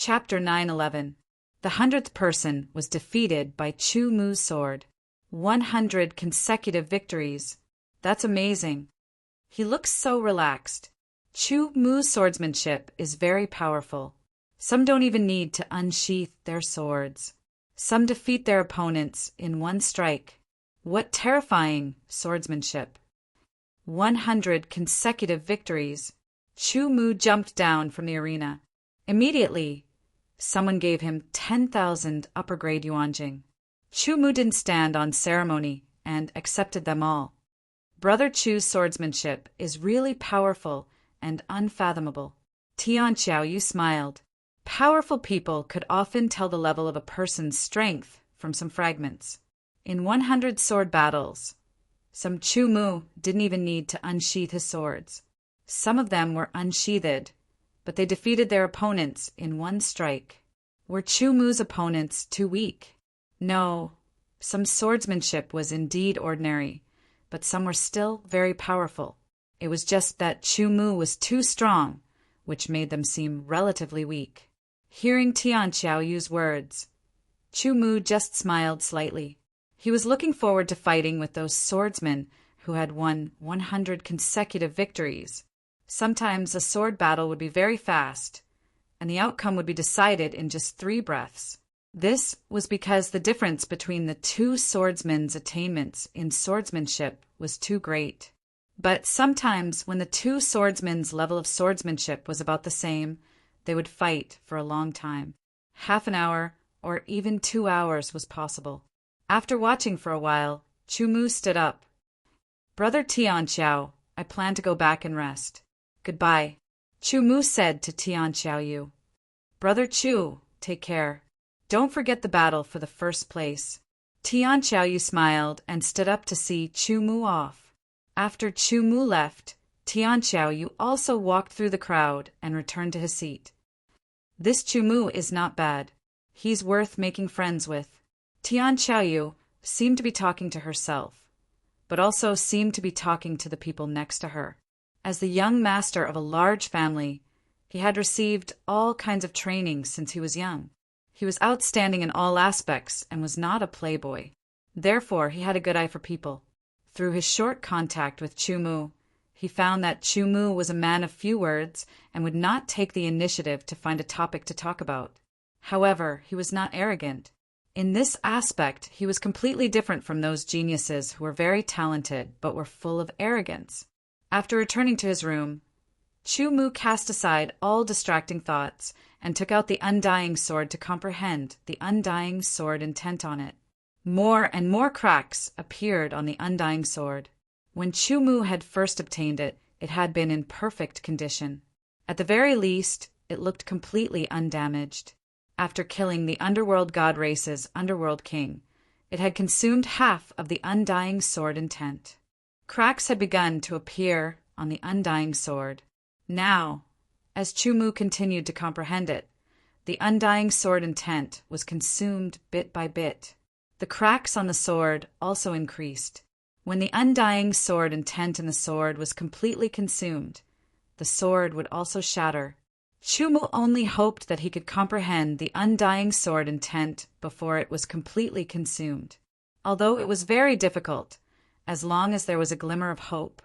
Chapter 911. The 100th person was defeated by Chu Mu's sword. 100 consecutive victories. That's amazing. He looks so relaxed. Chu Mu's swordsmanship is very powerful. Some don't even need to unsheath their swords. Some defeat their opponents in one strike. What terrifying swordsmanship. 100 consecutive victories. Chu Mu jumped down from the arena. Immediately, someone gave him 10,000 upper-grade yuanjing. Chu Mu didn't stand on ceremony and accepted them all. Brother Chu's swordsmanship is really powerful and unfathomable. Tian Xiaoyu smiled. Powerful people could often tell the level of a person's strength from some fragments. In 100 sword battles, some Chu Mu didn't even need to unsheath his swords. Some of them were unsheathed, but they defeated their opponents in one strike. Were Chu Mu's opponents too weak? No, some swordsmanship was indeed ordinary, but some were still very powerful. It was just that Chu Mu was too strong, which made them seem relatively weak. Hearing Tian Xiaoyu's words, Chu Mu just smiled slightly. He was looking forward to fighting with those swordsmen who had won 100 consecutive victories. Sometimes a sword battle would be very fast, and the outcome would be decided in just 3 breaths. This was because the difference between the two swordsmen's attainments in swordsmanship was too great. But sometimes when the two swordsmen's level of swordsmanship was about the same, they would fight for a long time. Half an hour or even 2 hours was possible. After watching for a while, Chu Mu stood up. Brother Tian Xiao, I plan to go back and rest. Goodbye, Chu Mu said to Tian Xiaoyu. Brother Chu, take care. Don't forget the battle for the first place. Tian Xiaoyu smiled and stood up to see Chu Mu off. After Chu Mu left, Tian Xiaoyu also walked through the crowd and returned to his seat. This Chu Mu is not bad. He's worth making friends with. Tian Xiaoyu seemed to be talking to herself, but also seemed to be talking to the people next to her. As the young master of a large family, he had received all kinds of training since he was young. He was outstanding in all aspects and was not a playboy. Therefore, he had a good eye for people. Through his short contact with Chu Mu, he found that Chu Mu was a man of few words and would not take the initiative to find a topic to talk about. However, he was not arrogant. In this aspect, he was completely different from those geniuses who were very talented but were full of arrogance. After returning to his room, Chu Mu cast aside all distracting thoughts and took out the undying sword to comprehend the undying sword intent on it. More and more cracks appeared on the undying sword. When Chu Mu had first obtained it, it had been in perfect condition. At the very least, it looked completely undamaged. After killing the underworld god race's underworld king, it had consumed half of the undying sword intent. Cracks had begun to appear on the undying sword. Now, as Chu Mu continued to comprehend it, the undying sword intent was consumed bit by bit. The cracks on the sword also increased. When the undying sword intent in the sword was completely consumed, the sword would also shatter. Chu Mu only hoped that he could comprehend the undying sword intent before it was completely consumed. Although it was very difficult, as long as there was a glimmer of hope,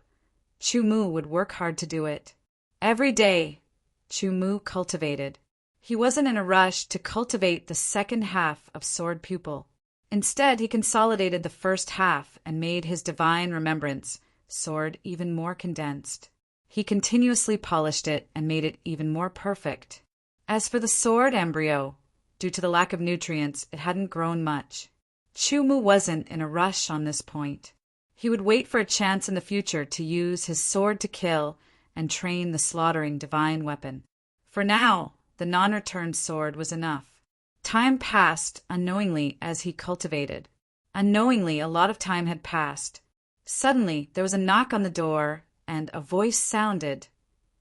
Chu Mu would work hard to do it. Every day, Chu Mu cultivated. He wasn't in a rush to cultivate the second half of Sword Pupil. Instead, he consolidated the first half and made his divine remembrance sword even more condensed. He continuously polished it and made it even more perfect. As for the sword embryo, due to the lack of nutrients, it hadn't grown much. Chu Mu wasn't in a rush on this point. He would wait for a chance in the future to use his sword to kill and train the slaughtering divine weapon. For now, the non-returned sword was enough. Time passed unknowingly as he cultivated. Unknowingly, a lot of time had passed. Suddenly, there was a knock on the door, and a voice sounded.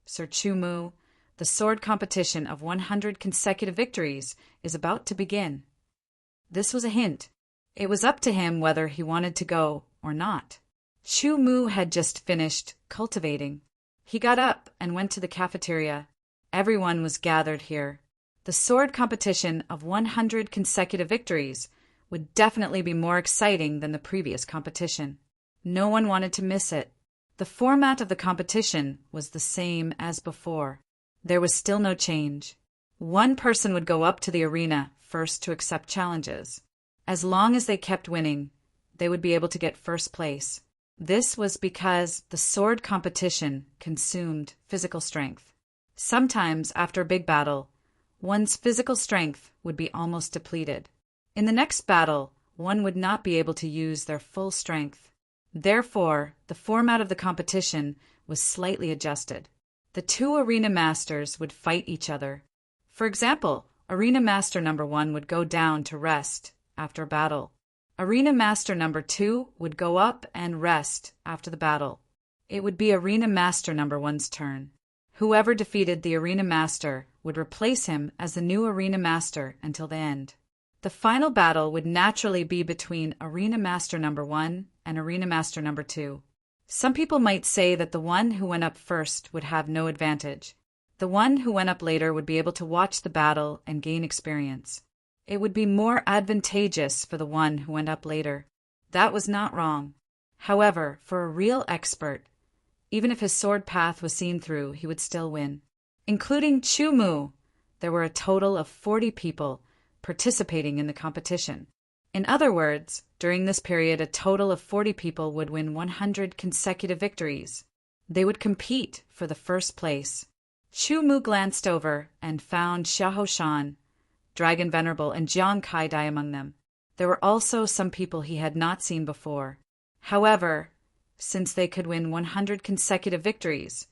Sir Chu Mu, the sword competition of 100 consecutive victories is about to begin. This was a hint. It was up to him whether he wanted to go or not. Chu Mu had just finished cultivating. He got up and went to the cafeteria. Everyone was gathered here. The sword competition of 100 consecutive victories would definitely be more exciting than the previous competition. No one wanted to miss it. The format of the competition was the same as before. There was still no change. One person would go up to the arena first to accept challenges. As long as they kept winning, they would be able to get first place. This was because the sword competition consumed physical strength. Sometimes, after a big battle, one's physical strength would be almost depleted. In the next battle, one would not be able to use their full strength. Therefore, the format of the competition was slightly adjusted. The two arena masters would fight each other. For example, Arena Master number 1 would go down to rest after a battle. Arena Master number 2 would go up and rest after the battle. It would be Arena Master number 1's turn. Whoever defeated the Arena Master would replace him as the new Arena Master until the end. The final battle would naturally be between Arena Master number 1 and Arena Master number 2. Some people might say that the one who went up first would have no advantage. The one who went up later would be able to watch the battle and gain experience. It would be more advantageous for the one who went up later. That was not wrong. However, for a real expert, even if his sword path was seen through, he would still win. Including Chu Mu, there were a total of 40 people participating in the competition. In other words, during this period, a total of 40 people would win 100 consecutive victories. They would compete for the first place. Chu Mu glanced over and found Xiahou Shan, Dragon Venerable, and Jiang Kai Dai among them. There were also some people he had not seen before. However, since they could win 100 consecutive victories,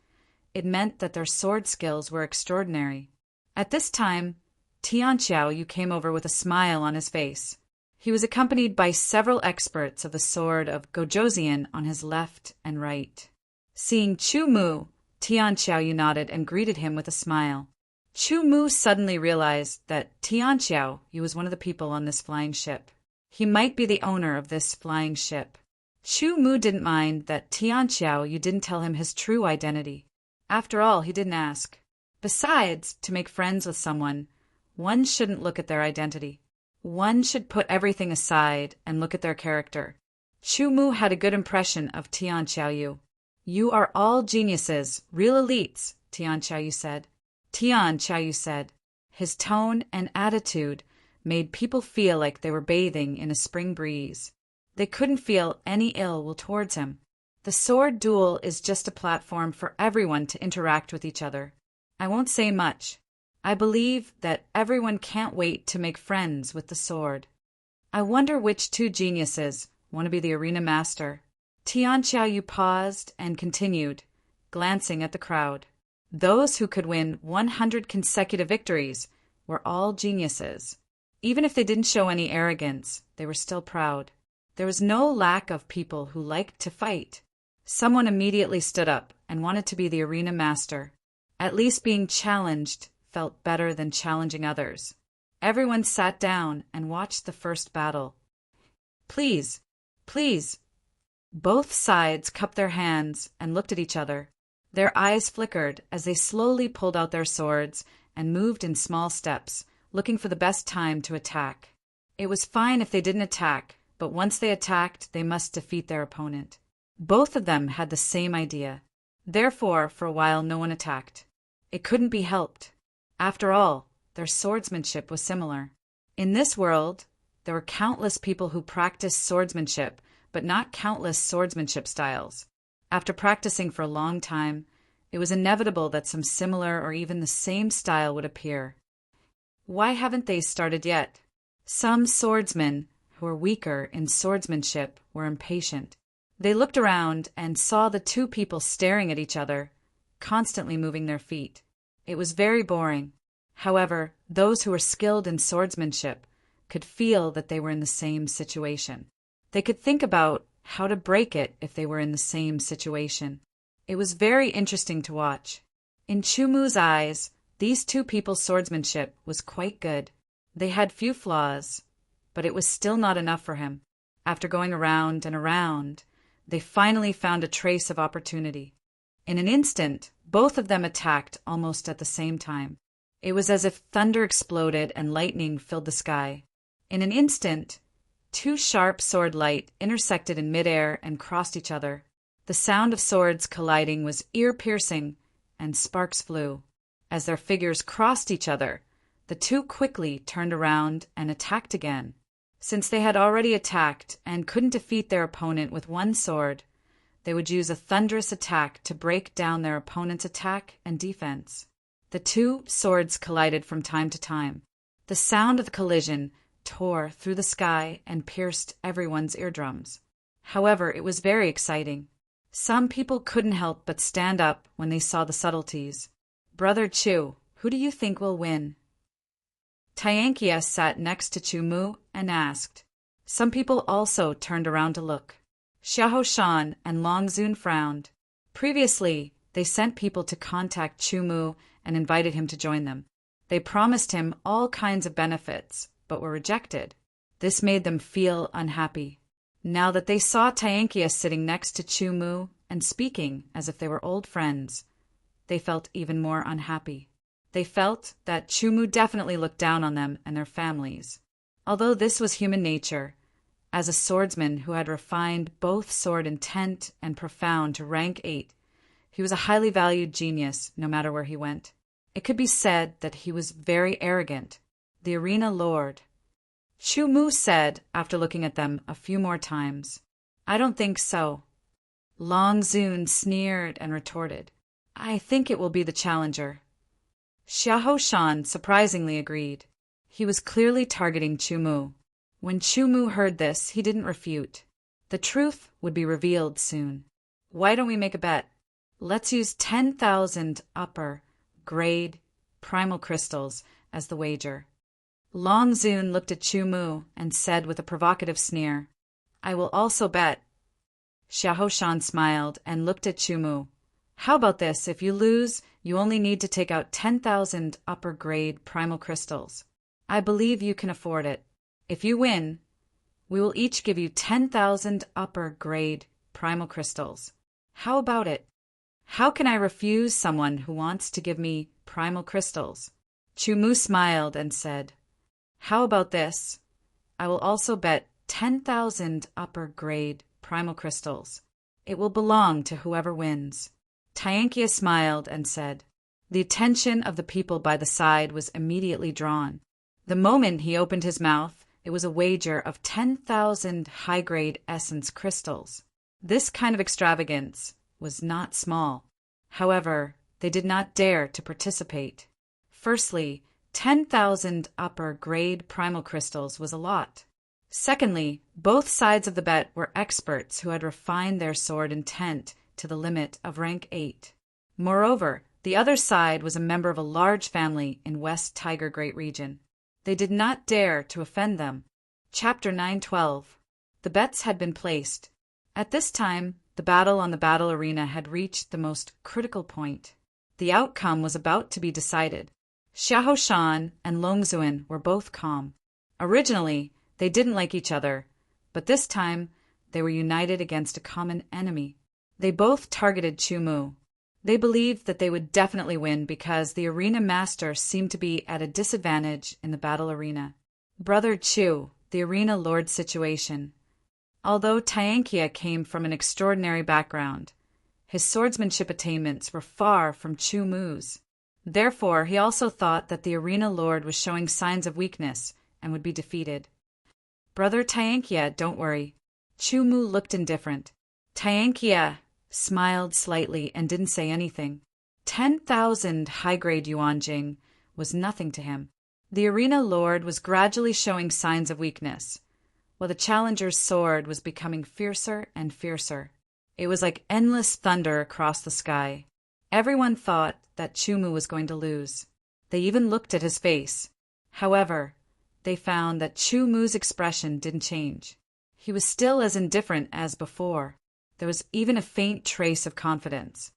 it meant that their sword skills were extraordinary. At this time, Tianqiao Yu came over with a smile on his face. He was accompanied by several experts of the sword of Gojoseon on his left and right. Seeing Chu Mu, Tianqiao Yu nodded and greeted him with a smile. Chu Mu suddenly realized that Tianqiao Yu was one of the people on this flying ship. He might be the owner of this flying ship. Chu Mu didn't mind that Tianqiao Yu didn't tell him his true identity. After all, he didn't ask. Besides, to make friends with someone, one shouldn't look at their identity. One should put everything aside and look at their character. Chu Mu had a good impression of Tianqiao Yu. You are all geniuses, real elites, Tianqiao Yu said. Tianqiao Yu said. His tone and attitude made people feel like they were bathing in a spring breeze. They couldn't feel any ill will towards him. The sword duel is just a platform for everyone to interact with each other. I won't say much. I believe that everyone can't wait to make friends with the sword. I wonder which two geniuses want to be the arena master. Tianqiao Yu paused and continued, glancing at the crowd. Those who could win 100 consecutive victories were all geniuses. Even if they didn't show any arrogance, they were still proud. There was no lack of people who liked to fight. Someone immediately stood up and wanted to be the arena master. At least being challenged felt better than challenging others. Everyone sat down and watched the first battle. Please, please. Both sides cupped their hands and looked at each other. Their eyes flickered as they slowly pulled out their swords and moved in small steps, looking for the best time to attack. It was fine if they didn't attack, but once they attacked, they must defeat their opponent. Both of them had the same idea. Therefore, for a while, no one attacked. It couldn't be helped. After all, their swordsmanship was similar. In this world, there were countless people who practiced swordsmanship, but not countless swordsmanship styles. After practicing for a long time, it was inevitable that some similar or even the same style would appear. Why haven't they started yet? Some swordsmen who were weaker in swordsmanship were impatient. They looked around and saw the two people staring at each other, constantly moving their feet. It was very boring. However, those who were skilled in swordsmanship could feel that they were in the same situation. They could think about how to break it if they were in the same situation. It was very interesting to watch. In Chu Mu's eyes, these two people's swordsmanship was quite good. They had few flaws, but it was still not enough for him. After going around and around, they finally found a trace of opportunity. In an instant, both of them attacked almost at the same time. It was as if thunder exploded and lightning filled the sky. In an instant, two sharp sword light intersected in midair and crossed each other. The sound of swords colliding was ear-piercing, and sparks flew. As their figures crossed each other, the two quickly turned around and attacked again. Since they had already attacked and couldn't defeat their opponent with one sword, they would use a thunderous attack to break down their opponent's attack and defense. The two swords collided from time to time. The sound of the collision tore through the sky and pierced everyone's eardrums. However, it was very exciting. Some people couldn't help but stand up when they saw the subtleties. Brother Chu, who do you think will win? Tiankia sat next to Chu Mu and asked. Some people also turned around to look. Xiahou Shan and Long Zun frowned. Previously, they sent people to contact Chu Mu and invited him to join them. They promised him all kinds of benefits, but were rejected. This made them feel unhappy. Now that they saw Tiankia sitting next to Chu Mu and speaking as if they were old friends, they felt even more unhappy. They felt that Chu Mu definitely looked down on them and their families. Although this was human nature, as a swordsman who had refined both sword intent and profound to rank 8, he was a highly valued genius no matter where he went. It could be said that he was very arrogant, the arena lord. Chu Mu said after looking at them a few more times, I don't think so. Long Zun sneered and retorted, I think it will be the challenger. Xiahou Shan surprisingly agreed. He was clearly targeting Chu Mu. When Chu Mu heard this, he didn't refute. The truth would be revealed soon. Why don't we make a bet? Let's use 10,000 upper grade primal crystals as the wager. Long Zun looked at Chu Mu and said with a provocative sneer, I will also bet. Xiahou Shan smiled and looked at Chu Mu. How about this? If you lose, you only need to take out 10,000 upper grade primal crystals. I believe you can afford it. If you win, we will each give you 10,000 upper grade primal crystals. How about it? How can I refuse someone who wants to give me primal crystals? Chu Mu smiled and said, How about this? I will also bet 10,000 upper grade primal crystals. It will belong to whoever wins. Tiankia smiled and said. The attention of the people by the side was immediately drawn. The moment he opened his mouth, it was a wager of 10,000 high-grade essence crystals. This kind of extravagance was not small. However, they did not dare to participate. Firstly, 10,000 upper-grade primal crystals was a lot. Secondly, both sides of the bet were experts who had refined their sword intent to the limit of rank 8. Moreover, the other side was a member of a large family in West Tiger Great Region. They did not dare to offend them. Chapter 912. The bets had been placed. At this time, the battle on the battle arena had reached the most critical point. The outcome was about to be decided. Xiahou Shan and Long Zun were both calm. Originally, they didn't like each other, but this time they were united against a common enemy. They both targeted Chu Mu. They believed that they would definitely win because the arena master seemed to be at a disadvantage in the battle arena. Brother Chu, the arena lord situation. Although Tiankia came from an extraordinary background, his swordsmanship attainments were far from Chu Mu's. Therefore, he also thought that the arena lord was showing signs of weakness and would be defeated. Brother Tiankia, don't worry. Chu Mu looked indifferent. Tiankia smiled slightly and didn't say anything. 10,000 high-grade yuanjing was nothing to him. The arena lord was gradually showing signs of weakness, while the challenger's sword was becoming fiercer and fiercer. It was like endless thunder across the sky. Everyone thought that Chu Mu was going to lose. They even looked at his face. However, they found that Chu Mu's expression didn't change. He was still as indifferent as before. There was even a faint trace of confidence.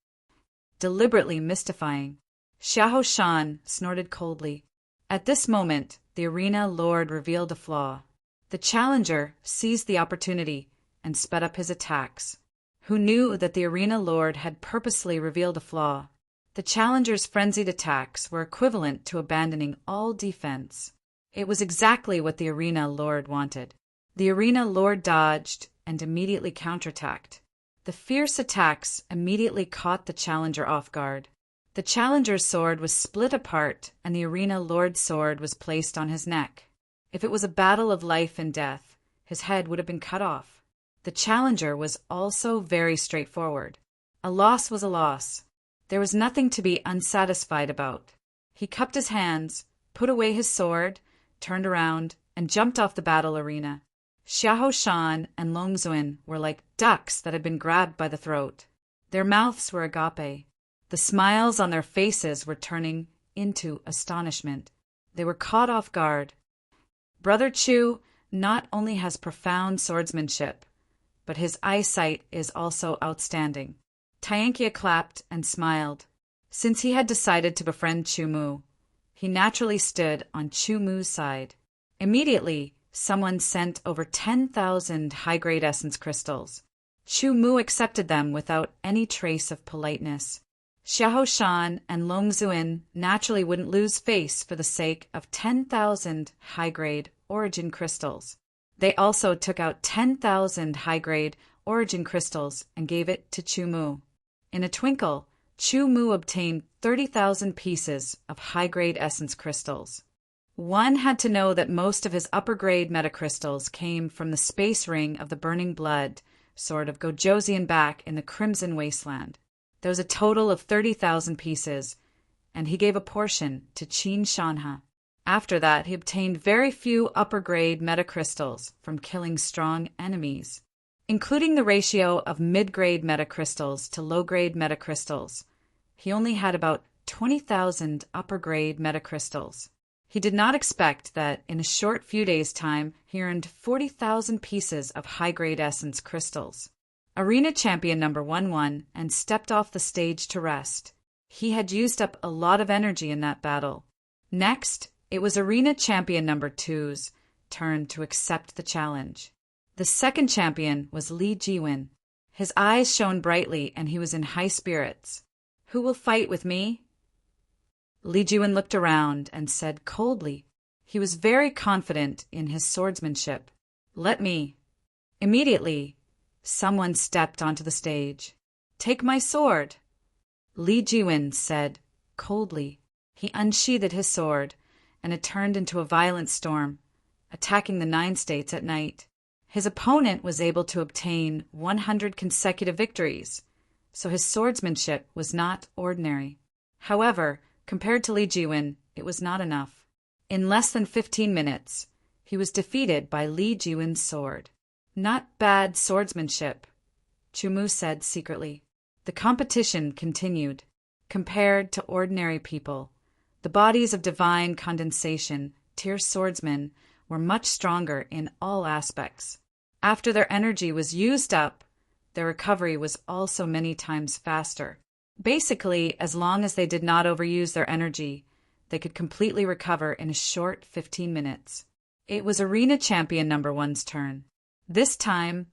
Deliberately mystifying. Xiahou Shan snorted coldly. At this moment, the arena lord revealed a flaw. The challenger seized the opportunity and sped up his attacks. Who knew that the arena lord had purposely revealed a flaw? The challenger's frenzied attacks were equivalent to abandoning all defense. It was exactly what the arena lord wanted. The arena lord dodged and immediately counterattacked. The fierce attacks immediately caught the challenger off guard. The challenger's sword was split apart and the arena lord's sword was placed on his neck. If it was a battle of life and death, his head would have been cut off. The challenger was also very straightforward. A loss was a loss. There was nothing to be unsatisfied about. He cupped his hands, put away his sword, turned around, and jumped off the battle arena. Xiahou Shan and Long Xuan were like ducks that had been grabbed by the throat. Their mouths were agape. The smiles on their faces were turning into astonishment. They were caught off guard. Brother Chu not only has profound swordsmanship, but his eyesight is also outstanding. Tianqia clapped and smiled. Since he had decided to befriend Chu Mu, he naturally stood on Chu Mu's side. Immediately, someone sent over 10,000 high-grade essence crystals. Chu Mu accepted them without any trace of politeness. Xiahou Shan and Long Xuan naturally wouldn't lose face for the sake of 10,000 high-grade origin crystals. They also took out 10,000 high-grade origin crystals and gave it to Chu Mu. In a twinkle, Chu Mu obtained 30,000 pieces of high-grade essence crystals. One had to know that most of his upper-grade metacrystals came from the space ring of the burning blood, sword of Gojosian back in the Crimson Wasteland. There was a total of 30,000 pieces, and he gave a portion to Qin Shanha. After that, he obtained very few upper-grade metacrystals from killing strong enemies, including the ratio of mid-grade metacrystals to low-grade metacrystals. He only had about 20,000 upper-grade metacrystals. He did not expect that in a short few days' time he earned 40,000 pieces of high-grade essence crystals. Arena champion number 1 won and stepped off the stage to rest. He had used up a lot of energy in that battle. Next, it was arena champion number 2's turn to accept the challenge. The second champion was Li Jiwen. His eyes shone brightly and he was in high spirits. "Who will fight with me?" Li Jiwen looked around and said coldly. He was very confident in his swordsmanship. "Let me." Immediately, someone stepped onto the stage. "Take my sword," Li Jiwen said coldly. He unsheathed his sword, and it turned into a violent storm, attacking the 9 states at night. His opponent was able to obtain 100 consecutive victories, so his swordsmanship was not ordinary. However, compared to Li Jiwen, it was not enough. In less than 15 minutes, he was defeated by Li Jiwen's sword. "Not bad swordsmanship," Chu Mu said secretly. The competition continued. Compared to ordinary people, the bodies of divine condensation, tier swordsmen, were much stronger in all aspects. After their energy was used up, their recovery was also many times faster. Basically, as long as they did not overuse their energy, they could completely recover in a short 15 minutes. It was Arena Champion number 1's turn. This time,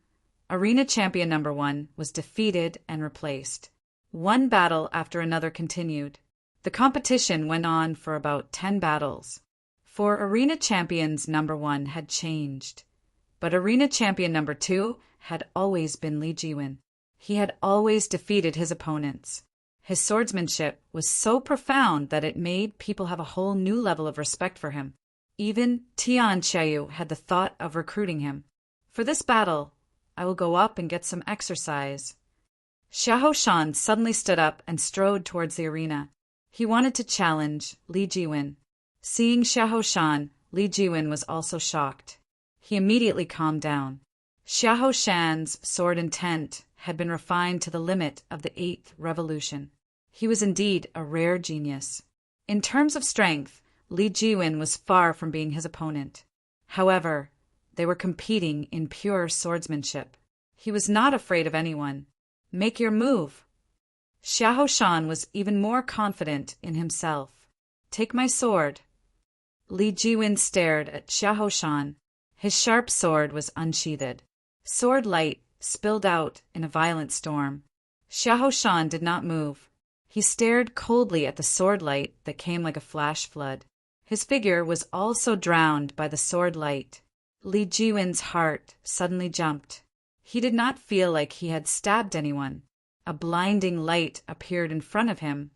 Arena Champion number 1 was defeated and replaced. One battle after another continued. The competition went on for about 10 battles. For Arena Champions number 1 had changed, but Arena Champion number 2 had always been Li Jiwen. He had always defeated his opponents. His swordsmanship was so profound that it made people have a whole new level of respect for him. Even Tian Qiaoyu had the thought of recruiting him. "For this battle, I will go up and get some exercise." Xiahou Shan suddenly stood up and strode towards the arena. He wanted to challenge Li Jiwen. Seeing Xiahou Shan, Li Jiwen was also shocked. He immediately calmed down. Xiahou Shan's sword intent had been refined to the limit of the 8th revolution. He was indeed a rare genius. In terms of strength, Li Jiwen was far from being his opponent. However, they were competing in pure swordsmanship. He was not afraid of anyone. "Make your move." Xiahou Shan was even more confident in himself. "Take my sword." Li Jiwen stared at Xiahou Shan. His sharp sword was unsheathed. Sword light spilled out in a violent storm. Xiahou Shan did not move. He stared coldly at the sword light that came like a flash flood. His figure was also drowned by the sword light. Li Jiwen's heart suddenly jumped. He did not feel like he had stabbed anyone. A blinding light appeared in front of him,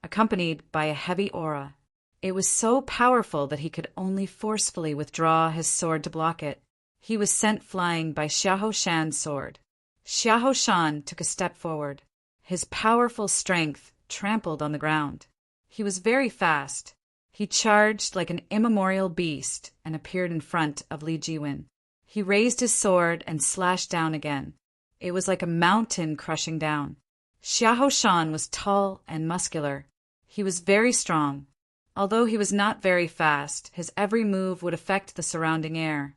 accompanied by a heavy aura. It was so powerful that he could only forcefully withdraw his sword to block it. He was sent flying by Xiahou Shan's sword. Xiahou Shan took a step forward. His powerful strength trampled on the ground. He was very fast. He charged like an immemorial beast and appeared in front of Li Jiwen. He raised his sword and slashed down again. It was like a mountain crushing down. Xiahou Shan was tall and muscular. He was very strong. Although he was not very fast, his every move would affect the surrounding air,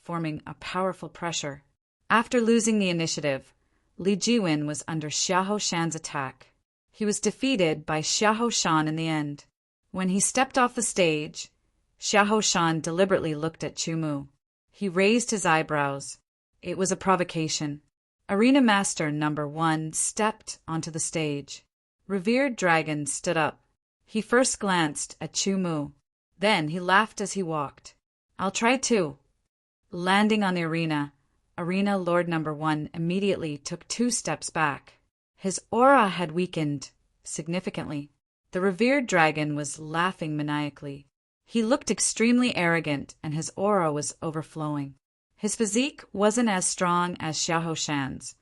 forming a powerful pressure. After losing the initiative, Li Jiwen was under Xiahou Shan's attack. He was defeated by Xiahou Shan in the end. When he stepped off the stage, Xiahou Shan deliberately looked at Chumu. He raised his eyebrows. It was a provocation. Arena Master Number 1 stepped onto the stage. Revered Dragon stood up. He first glanced at Chumu. Then he laughed as he walked. "I'll try too." Landing on the arena, Arena Lord Number 1 immediately took 2 steps back. His aura had weakened significantly. The revered dragon was laughing maniacally. He looked extremely arrogant and his aura was overflowing. His physique wasn't as strong as Xiahou Shan's,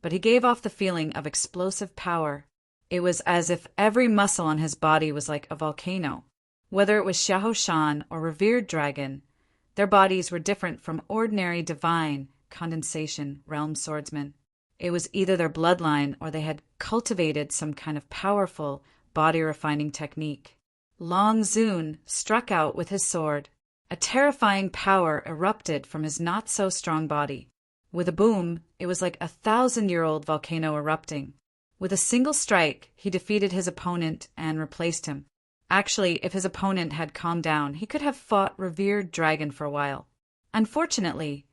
but he gave off the feeling of explosive power. It was as if every muscle on his body was like a volcano. Whether it was Xiahou Shan or revered dragon, their bodies were different from ordinary divine condensation realm swordsmen. It was either their bloodline or they had cultivated some kind of powerful body-refining technique. Long Zun struck out with his sword. A terrifying power erupted from his not-so-strong body. With a boom, it was like a 1,000-year-old volcano erupting. With a single strike, he defeated his opponent and replaced him. Actually, if his opponent had calmed down, he could have fought Revered Dragon for a while. Unfortunately,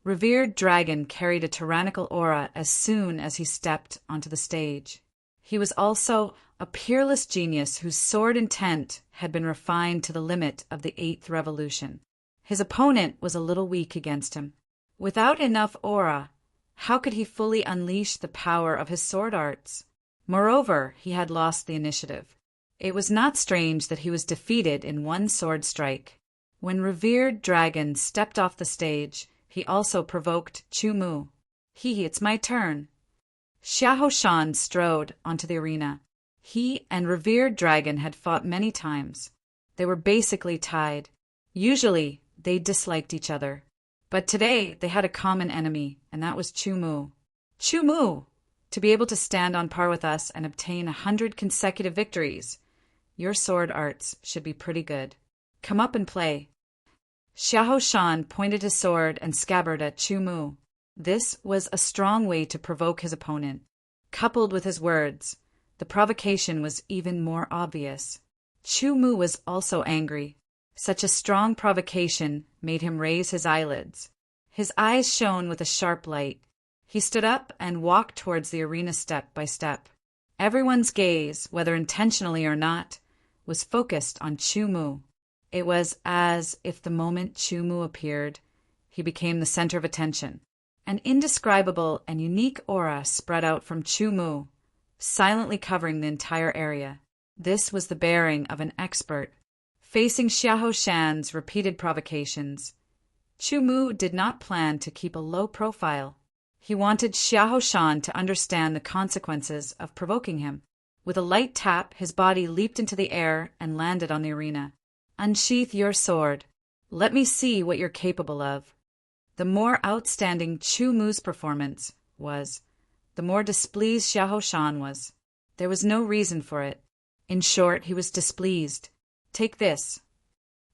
Revered Dragon carried a tyrannical aura as soon as he stepped onto the stage. He was also a peerless genius whose sword intent had been refined to the limit of the 8th revolution. His opponent was a little weak against him. Without enough aura, how could he fully unleash the power of his sword arts? Moreover, he had lost the initiative. It was not strange that he was defeated in one sword strike. When Revered Dragon stepped off the stage, he also provoked Chumu. It's my turn." Xiahou Shan strode onto the arena. He and Revered Dragon had fought many times. They were basically tied. Usually, they disliked each other. But today, they had a common enemy, and that was Chumu. "Chumu! To be able to stand on par with us and obtain 100 consecutive victories. Your sword arts should be pretty good. Come up and play." Xiahou Shan pointed his sword and scabbard at Chumu. This was a strong way to provoke his opponent. Coupled with his words, the provocation was even more obvious. Chumu was also angry. Such a strong provocation made him raise his eyelids. His eyes shone with a sharp light. He stood up and walked towards the arena step by step. Everyone's gaze, whether intentionally or not, was focused on Chumu. It was as if the moment Chumu appeared, he became the center of attention. An indescribable and unique aura spread out from Chumu, silently covering the entire area. This was the bearing of an expert. Facing Xiahou Shan's repeated provocations, Chumu did not plan to keep a low profile. He wanted Xiahou Shan to understand the consequences of provoking him. With a light tap, his body leaped into the air and landed on the arena. "Unsheath your sword. Let me see what you're capable of." The more outstanding Chumu's performance was, the more displeased Xiahou Shan was. There was no reason for it. In short, he was displeased. "Take this."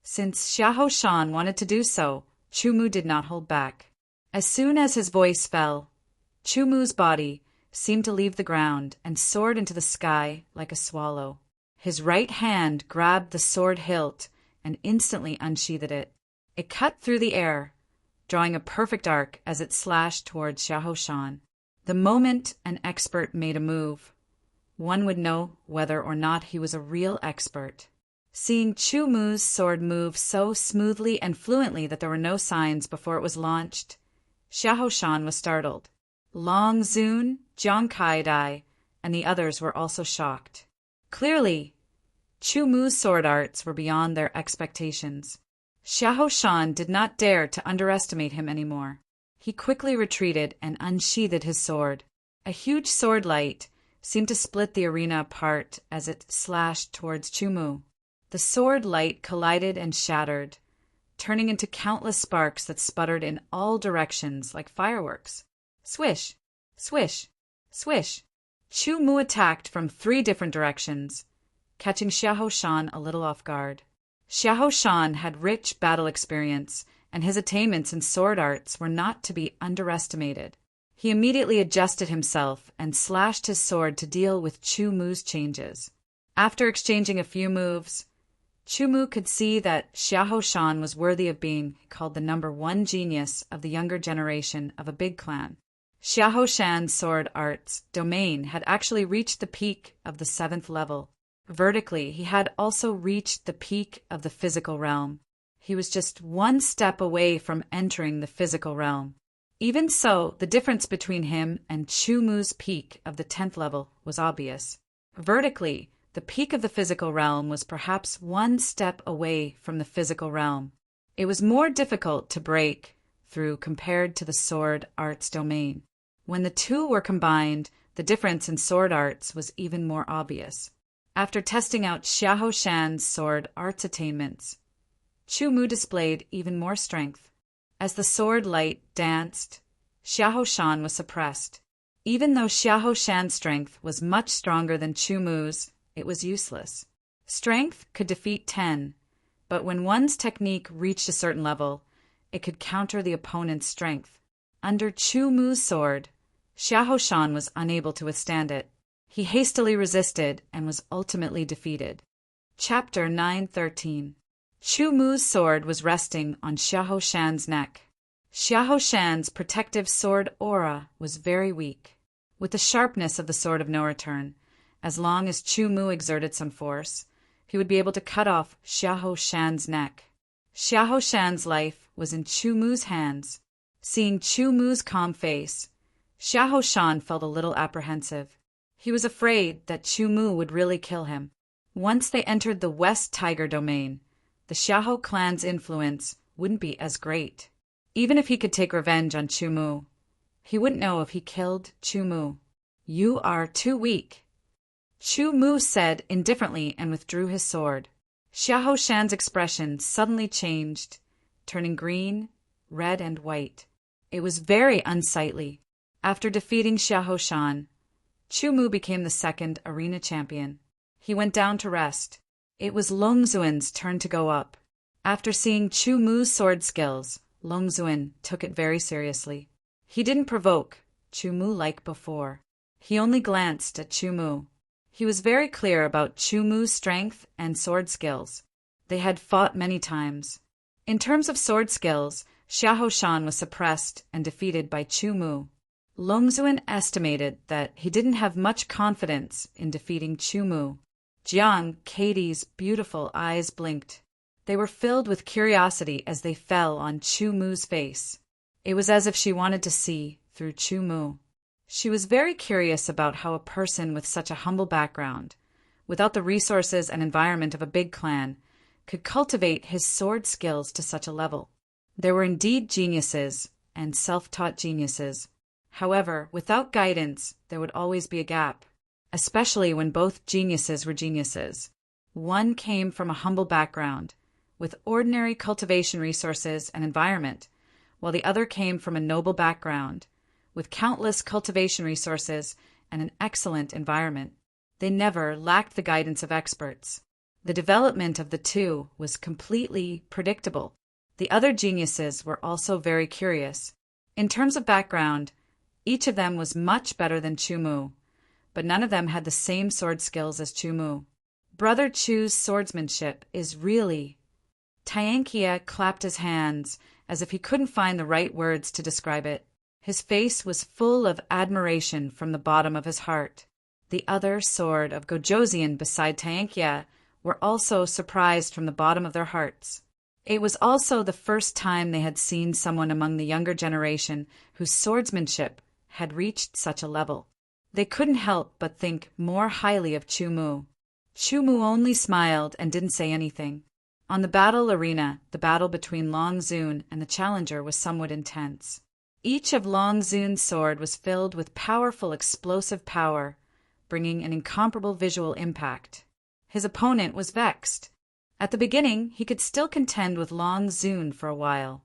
Since Xiahou Shan wanted to do so, Chumu did not hold back. As soon as his voice fell, Chumu's body seemed to leave the ground and soared into the sky like a swallow. His right hand grabbed the sword hilt and instantly unsheathed it. It cut through the air, drawing a perfect arc as it slashed towards Xiahou Shan. The moment an expert made a move, one would know whether or not he was a real expert. Seeing Chu Mu's sword move so smoothly and fluently that there were no signs before it was launched, Xiahou Shan was startled. Long Zun, Jiang Kaidai, and the others were also shocked. Clearly, Chu Mu's sword arts were beyond their expectations. Xiahou Shan did not dare to underestimate him anymore. He quickly retreated and unsheathed his sword. A huge sword light seemed to split the arena apart as it slashed towards Chu Mu. The sword light collided and shattered, turning into countless sparks that sputtered in all directions like fireworks. Swish! Swish! Swish! Chu Mu attacked from 3 different directions, catching Xiahou Shan a little off guard. Xiahou Shan had rich battle experience, and his attainments in sword arts were not to be underestimated. He immediately adjusted himself and slashed his sword to deal with Chu Mu's changes. After exchanging a few moves, Chu Mu could see that Xiahou Shan was worthy of being called the #1 genius of the younger generation of a big clan. Xiahou Shan's sword arts domain had actually reached the peak of the 7th level. Vertically, he had also reached the peak of the physical realm. He was just 1 step away from entering the physical realm. Even so, the difference between him and Chu Mu's peak of the 10th level was obvious. Vertically, the peak of the physical realm was perhaps 1 step away from the physical realm. It was more difficult to break through compared to the sword arts domain. When the two were combined, the difference in sword arts was even more obvious. After testing out Xiahou Shan's sword arts attainments, Chu Mu displayed even more strength. As the sword light danced, Xiahou Shan was suppressed. Even though Xiahou Shan's strength was much stronger than Chu Mu's, it was useless. Strength could defeat 10, but when one's technique reached a certain level, it could counter the opponent's strength. Under Chu Mu's sword, Xiahou Shan was unable to withstand it. He hastily resisted and was ultimately defeated. Chapter 913. Chu Mu's sword was resting on Xiahou Shan's neck. Xiahou Shan's protective sword aura was very weak. With the sharpness of the sword of no return, as long as Chu Mu exerted some force, he would be able to cut off Xiahou Shan's neck. Xiahou Shan's life was in Chu Mu's hands. Seeing Chu Mu's calm face, Xiahou Shan felt a little apprehensive. He was afraid that Chu Mu would really kill him. Once they entered the West Tiger domain, the Xiahou clan's influence wouldn't be as great. Even if he could take revenge on Chu Mu, he wouldn't know if he killed Chu Mu. "You are too weak," Chu Mu said indifferently and withdrew his sword. Xiahou Shan's expression suddenly changed, turning green, red, and white. It was very unsightly. After defeating Xiahou Shan, Chu Mu became the 2nd arena champion. He went down to rest. It was Long Zuin's turn to go up. After seeing Chu Mu's sword skills, Long Zuin took it very seriously. He didn't provoke Chu Mu like before. He only glanced at Chu Mu. He was very clear about Chu Mu's strength and sword skills. They had fought many times. In terms of sword skills, Xiahou Shan was suppressed and defeated by Chu Mu. Long Zuin estimated that he didn't have much confidence in defeating Chu Mu. Jiang Katie's beautiful eyes blinked. They were filled with curiosity as they fell on Chu Mu's face. It was as if she wanted to see through Chu Mu. She was very curious about how a person with such a humble background, without the resources and environment of a big clan, could cultivate his sword skills to such a level. There were indeed geniuses and self-taught geniuses. However, without guidance, there would always be a gap, especially when both geniuses were geniuses. One came from a humble background, with ordinary cultivation resources and environment, while the other came from a noble background, with countless cultivation resources and an excellent environment. They never lacked the guidance of experts. The development of the two was completely predictable. The other geniuses were also very curious. In terms of background, each of them was much better than Chu Mu, but none of them had the same sword skills as Chu Mu. Brother Chu's swordsmanship is really... Tianqia clapped his hands as if he couldn't find the right words to describe it. His face was full of admiration from the bottom of his heart. the other sword of Gojoseon beside Taenkia, were also surprised from the bottom of their hearts. It was also the first time they had seen someone among the younger generation whose swordsmanship had reached such a level. They couldn't help but think more highly of Chu-Mu. Chu-Mu only smiled and didn't say anything. On the battle arena, the battle between Long Zun and the challenger was somewhat intense. Each of Long Zun's sword was filled with powerful explosive power, bringing an incomparable visual impact. His opponent was vexed. At the beginning, he could still contend with Long Zun for a while.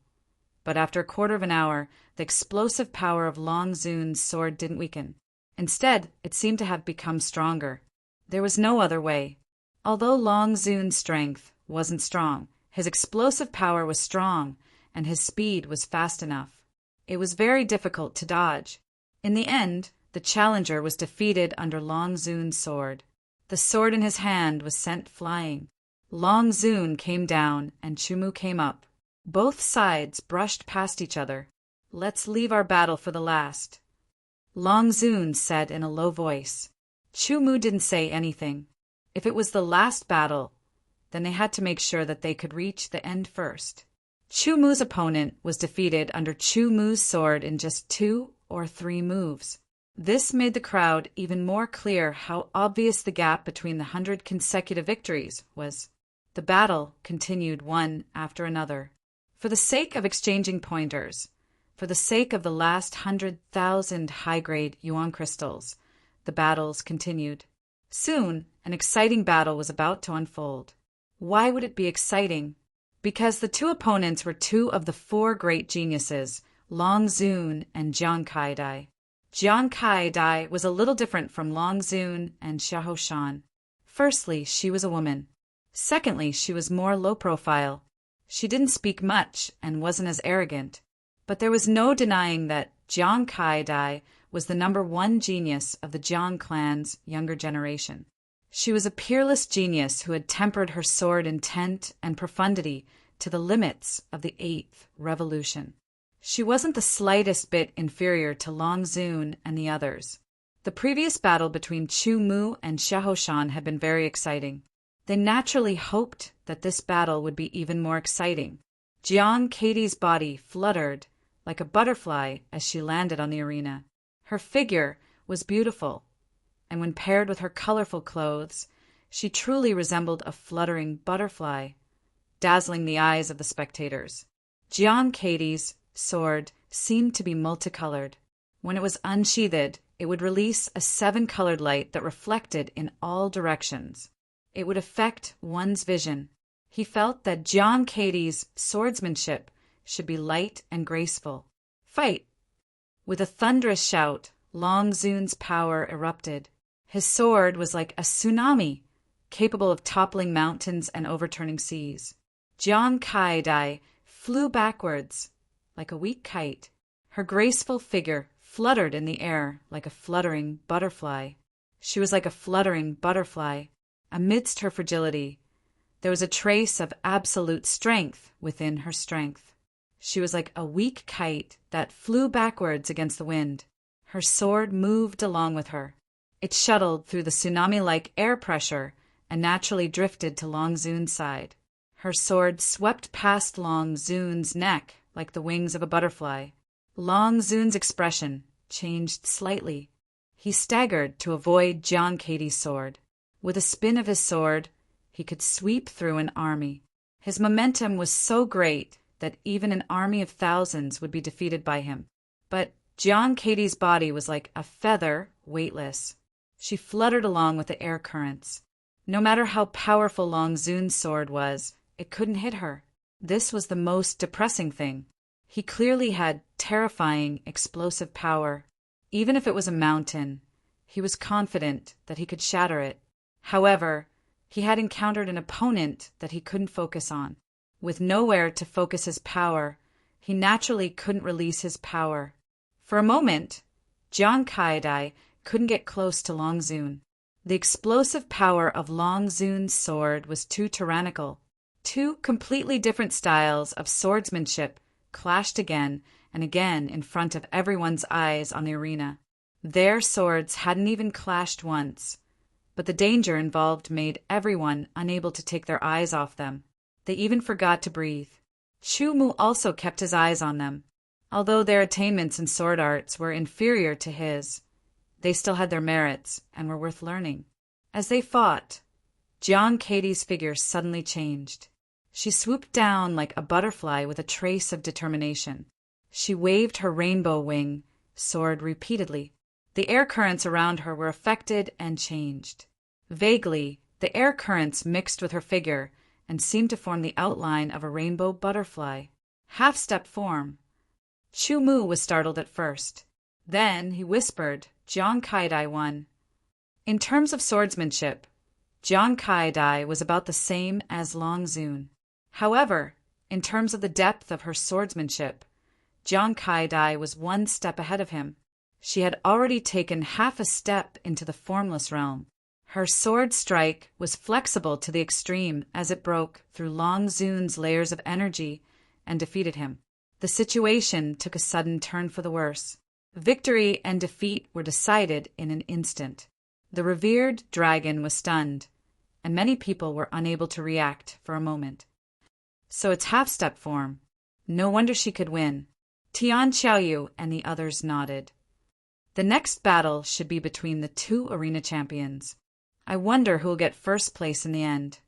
But after a quarter of an hour, the explosive power of Long Zun's sword didn't weaken. Instead, it seemed to have become stronger. There was no other way. Although Long Zun's strength wasn't strong, his explosive power was strong, and his speed was fast enough. It was very difficult to dodge. In the end, the challenger was defeated under Long Zun's sword. The sword in his hand was sent flying. Long Zun came down, and Chu-Mu came up. Both sides brushed past each other. "Let's leave our battle for the last," Long Zun said in a low voice. Chu-Mu didn't say anything. If it was the last battle, then they had to make sure that they could reach the end first. Chu-Mu's opponent was defeated under Chu-Mu's sword in just 2 or 3 moves. This made the crowd even more clear how obvious the gap between the 100 consecutive victories was. The battle continued one after another. For the sake of exchanging pointers, for the sake of the last 100,000 high-grade yuan crystals, the battles continued. Soon, an exciting battle was about to unfold. Why would it be exciting? Because the two opponents were 2 of the 4 great geniuses, Long Zun and Jiang Kai-dai. Jiang Kai-dai was a little different from Long Zun and Xiahou Shan. Firstly, she was a woman. Secondly, she was more low-profile. She didn't speak much and wasn't as arrogant. But there was no denying that Jiang Kai-dai was the #1 genius of the Jiang clan's younger generation. She was a peerless genius who had tempered her sword intent and profundity to the limits of the 8th revolution. She wasn't the slightest bit inferior to Long Zun and the others. The previous battle between Chu-Mu and Xiahou Shan had been very exciting. They naturally hoped that this battle would be even more exciting. Jiang Katie's body fluttered like a butterfly as she landed on the arena. Her figure was beautiful, and when paired with her colorful clothes, she truly resembled a fluttering butterfly, dazzling the eyes of the spectators. Jiang Katie's sword seemed to be multicolored. When it was unsheathed, it would release a 7-colored light that reflected in all directions. It would affect one's vision. He felt that Jiang Katie's swordsmanship should be light and graceful. "Fight!" With a thunderous shout, Long Zun's power erupted. His sword was like a tsunami, capable of toppling mountains and overturning seas. Jiang Kai-dai flew backwards like a weak kite. Her graceful figure fluttered in the air like a fluttering butterfly. She was like a fluttering butterfly. Amidst her fragility, there was a trace of absolute strength within her strength. She was like a weak kite that flew backwards against the wind. Her sword moved along with her. It shuttled through the tsunami-like air pressure and naturally drifted to Long Zun's side. Her sword swept past Long Zun's neck like the wings of a butterfly. Long Zun's expression changed slightly. He staggered to avoid Jiang Katie's sword. With a spin of his sword, he could sweep through an army. His momentum was so great that even an army of thousands would be defeated by him. But Jiang Katie's body was like a feather, weightless. She fluttered along with the air currents. No matter how powerful Long Zun's sword was, it couldn't hit her. This was the most depressing thing. He clearly had terrifying, explosive power. Even if it was a mountain, he was confident that he could shatter it. However, he had encountered an opponent that he couldn't focus on. With nowhere to focus his power, he naturally couldn't release his power. For a moment, Jiang Kai-dai couldn't get close to Long Zun. The explosive power of Long Zun's sword was too tyrannical. 2 completely different styles of swordsmanship clashed again and again in front of everyone's eyes on the arena. Their swords hadn't even clashed once, but the danger involved made everyone unable to take their eyes off them. They even forgot to breathe. Chu Mu also kept his eyes on them. Although their attainments in sword arts were inferior to his, they still had their merits and were worth learning. As they fought, Jiang Katie's figure suddenly changed. She swooped down like a butterfly with a trace of determination. She waved her rainbow wing sword repeatedly. The air currents around her were affected and changed. Vaguely, the air currents mixed with her figure and seemed to form the outline of a rainbow butterfly. Half-step form. Chu Mu was startled at first. Then he whispered, Jiang Kaidai won. In terms of swordsmanship, Jiang Kaidai was about the same as Long Zun. However, in terms of the depth of her swordsmanship, Jiang Kaidai was one step ahead of him. She had already taken half a step into the formless realm. Her sword strike was flexible to the extreme as it broke through Long Zun's layers of energy and defeated him. The situation took a sudden turn for the worse. Victory and defeat were decided in an instant. The revered dragon was stunned, and many people were unable to react for a moment. So it's half-step form. No wonder she could win. Tian Xiaoyu and the others nodded. The next battle should be between the two arena champions. I wonder who will get first place in the end.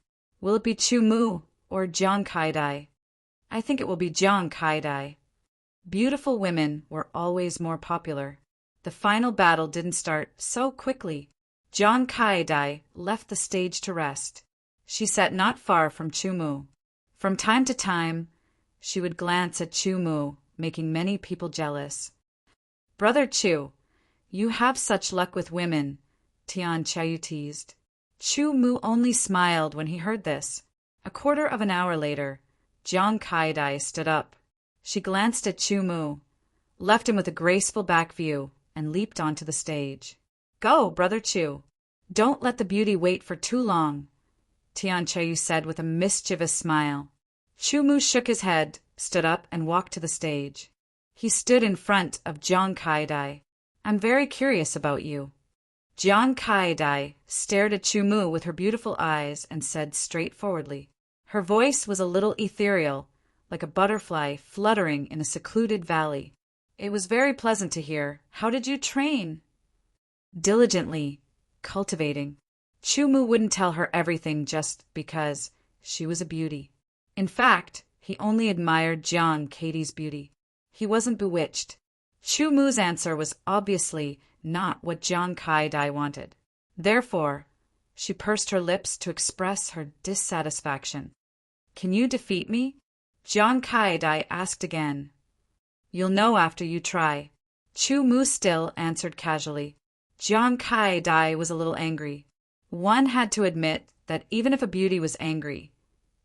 Will it be Chu Mu or Jiang Kaidai? I think it will be Jiang Kaidai. Beautiful women were always more popular. The final battle didn't start so quickly. Jiang Kaidai left the stage to rest. She sat not far from Chu Mu. From time to time, she would glance at Chu Mu, making many people jealous. Brother Chu, you have such luck with women, Tian Xiaoyu teased. Chu Mu only smiled when he heard this. A quarter of an hour later, Jiang Kaidai stood up. She glanced at Chu Mu, left him with a graceful back view, and leaped onto the stage. Go, Brother Chu. Don't let the beauty wait for too long, Tian Xiaoyu said with a mischievous smile. Chu Mu shook his head, stood up, and walked to the stage. He stood in front of Jiang Kaidai. I'm very curious about you. Jiang Kaidai stared at Chu Mu with her beautiful eyes and said straightforwardly. Her voice was a little ethereal, like a butterfly fluttering in a secluded valley. It was very pleasant to hear. How did you train? Diligently, cultivating. Chu Mu wouldn't tell her everything just because she was a beauty. In fact, he only admired Jiang Katie's beauty. He wasn't bewitched. Chu Mu's answer was obviously not what Jiang Kaidai wanted. Therefore, she pursed her lips to express her dissatisfaction. Can you defeat me? Jiang Kaidai asked again. You'll know after you try. Chu Mu still answered casually. Jiang Kaidai was a little angry. One had to admit that even if a beauty was angry,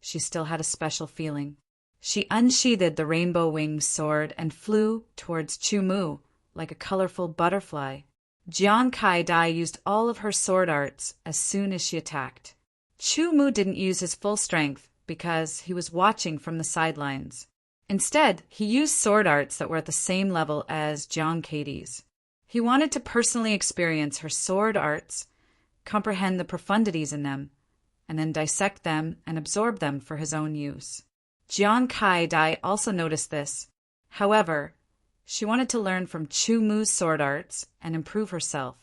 she still had a special feeling. She unsheathed the rainbow-winged sword and flew towards Chu Mu like a colorful butterfly. Jiang Kaidai used all of her sword arts as soon as she attacked. Chu Mu didn't use his full strength because he was watching from the sidelines. Instead, he used sword arts that were at the same level as Jiang Katie's. He wanted to personally experience her sword arts, comprehend the profundities in them, and then dissect them and absorb them for his own use. Jiang Kaidai also noticed this. However, she wanted to learn from Chu Mu's sword arts and improve herself.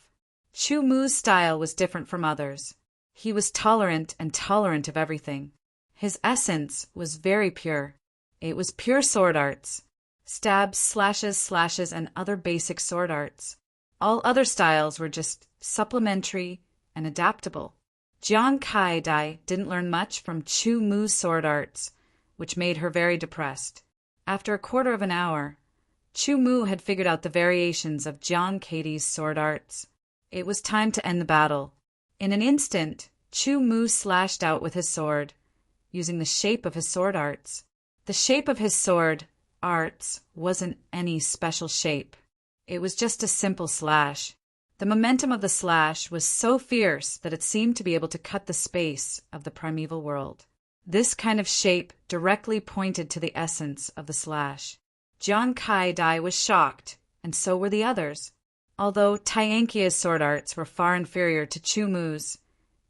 Chu Mu's style was different from others. He was tolerant of everything. His essence was very pure. It was pure sword arts. Stabs, slashes, and other basic sword arts. All other styles were just supplementary and adaptable. Jiang Kaidai didn't learn much from Chu Mu's sword arts, which made her very depressed. After a quarter of an hour, Chu Mu had figured out the variations of Jiang Katie's sword arts. It was time to end the battle. In an instant, Chu Mu slashed out with his sword, using the shape of his sword arts. The shape of his sword arts wasn't any special shape. It was just a simple slash. The momentum of the slash was so fierce that it seemed to be able to cut the space of the primeval world. This kind of shape directly pointed to the essence of the slash. Jiang Kaidai was shocked, and so were the others. Although Tianqia's sword arts were far inferior to Chu Mu's,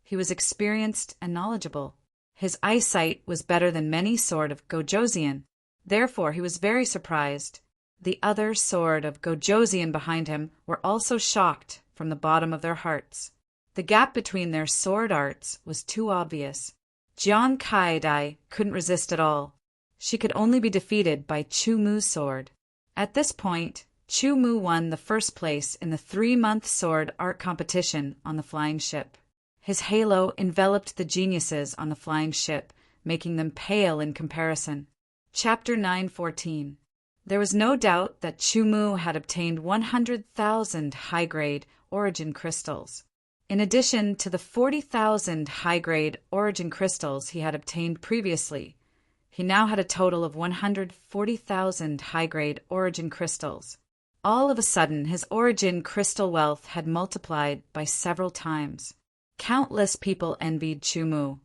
he was experienced and knowledgeable. His eyesight was better than many sword of Gojoseon. Therefore, he was very surprised. The other sword of Gojoseon behind him were also shocked from the bottom of their hearts. The gap between their sword arts was too obvious. Jiang Kaidai couldn't resist at all. She could only be defeated by Chu Mu's sword. At this point, Chu Mu won the first place in the 3-month sword art competition on the flying ship. His halo enveloped the geniuses on the flying ship, making them pale in comparison. Chapter 9:14. There was no doubt that Chu Mu had obtained 100,000 high-grade origin crystals. In addition to the 40,000 high-grade origin crystals he had obtained previously, he now had a total of 140,000 high-grade origin crystals. All of a sudden, his origin crystal wealth had multiplied by several times. Countless people envied Chu Mu,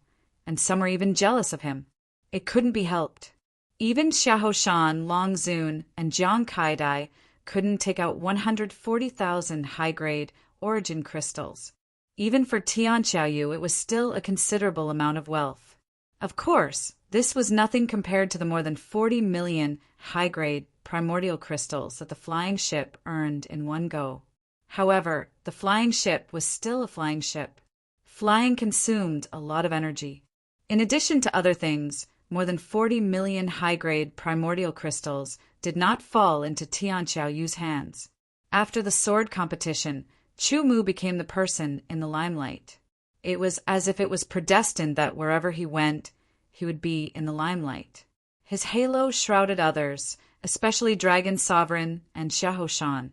and some were even jealous of him. It couldn't be helped. Even Xiahou Shan, Long Zun, and Jiang Kaidai couldn't take out 140,000 high-grade origin crystals. Even for Tian Xiaoyu, it was still a considerable amount of wealth. Of course, this was nothing compared to the more than 40 million high-grade primordial crystals that the flying ship earned in one go. However, the flying ship was still a flying ship. Flying consumed a lot of energy. In addition to other things, more than 40 million high-grade primordial crystals did not fall into Tian Xiaoyu's hands. After the sword competition, Chu Mu became the person in the limelight. It was as if it was predestined that wherever he went, he would be in the limelight. His halo shrouded others, especially Dragon Sovereign and Xiahou Shan,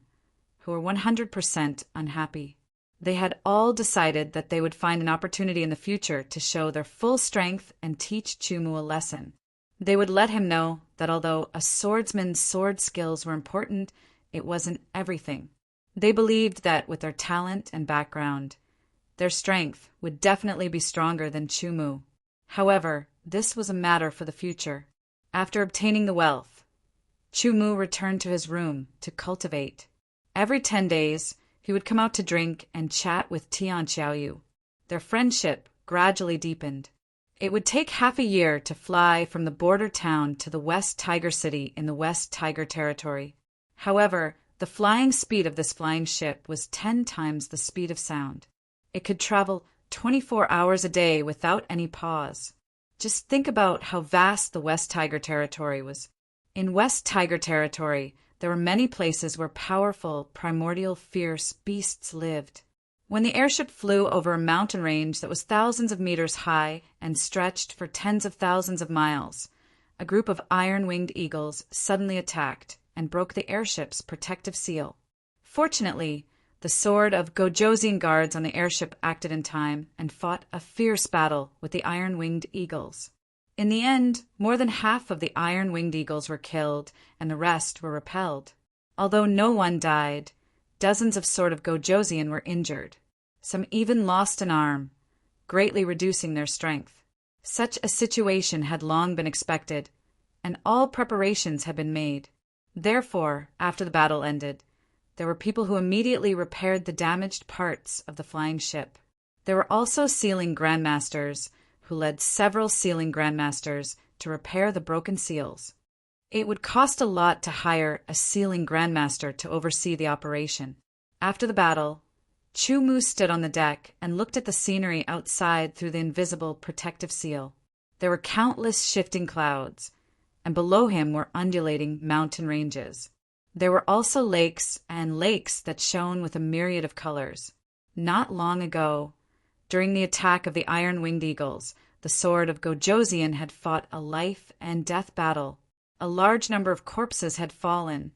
who were 100% unhappy. They had all decided that they would find an opportunity in the future to show their full strength and teach Chu Mu a lesson. They would let him know that although a swordsman's sword skills were important, it wasn't everything. They believed that with their talent and background, their strength would definitely be stronger than Chu Mu. However, this was a matter for the future. After obtaining the wealth, Chu Mu returned to his room to cultivate. Every 10 days, he would come out to drink and chat with Tian Xiaoyu. Their friendship gradually deepened. It would take half a year to fly from the border town to the West Tiger City in the West Tiger Territory. However, the flying speed of this flying ship was 10 times the speed of sound. It could travel 24 hours a day without any pause. Just think about how vast the West Tiger Territory was. In West Tiger Territory, there were many places where powerful, primordial, fierce beasts lived. When the airship flew over a mountain range that was thousands of meters high and stretched for tens of thousands of miles, a group of iron-winged eagles suddenly attacked and broke the airship's protective seal. Fortunately, the sword of Gojoseon guards on the airship acted in time and fought a fierce battle with the iron-winged eagles. In the end, more than half of the iron-winged eagles were killed and the rest were repelled. Although no one died, dozens of sword of Gojoseon were injured. Some even lost an arm, greatly reducing their strength. Such a situation had long been expected, and all preparations had been made. Therefore, after the battle ended, there were people who immediately repaired the damaged parts of the flying ship. There were also sealing grandmasters who led several sealing grandmasters to repair the broken seals. It would cost a lot to hire a sealing grandmaster to oversee the operation. After the battle, Chu Mu stood on the deck and looked at the scenery outside through the invisible protective seal. There were countless shifting clouds, and below him were undulating mountain ranges. There were also lakes and lakes that shone with a myriad of colors. Not long ago, during the attack of the iron-winged eagles, the sword of Gojoseon had fought a life-and-death battle. A large number of corpses had fallen,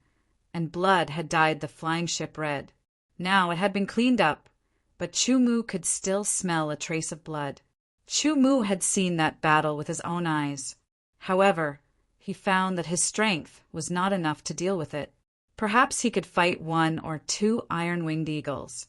and blood had dyed the flying ship red. Now it had been cleaned up, but Chu Mu could still smell a trace of blood. Chu Mu had seen that battle with his own eyes. However, he found that his strength was not enough to deal with it. Perhaps he could fight 1 or 2 iron-winged eagles.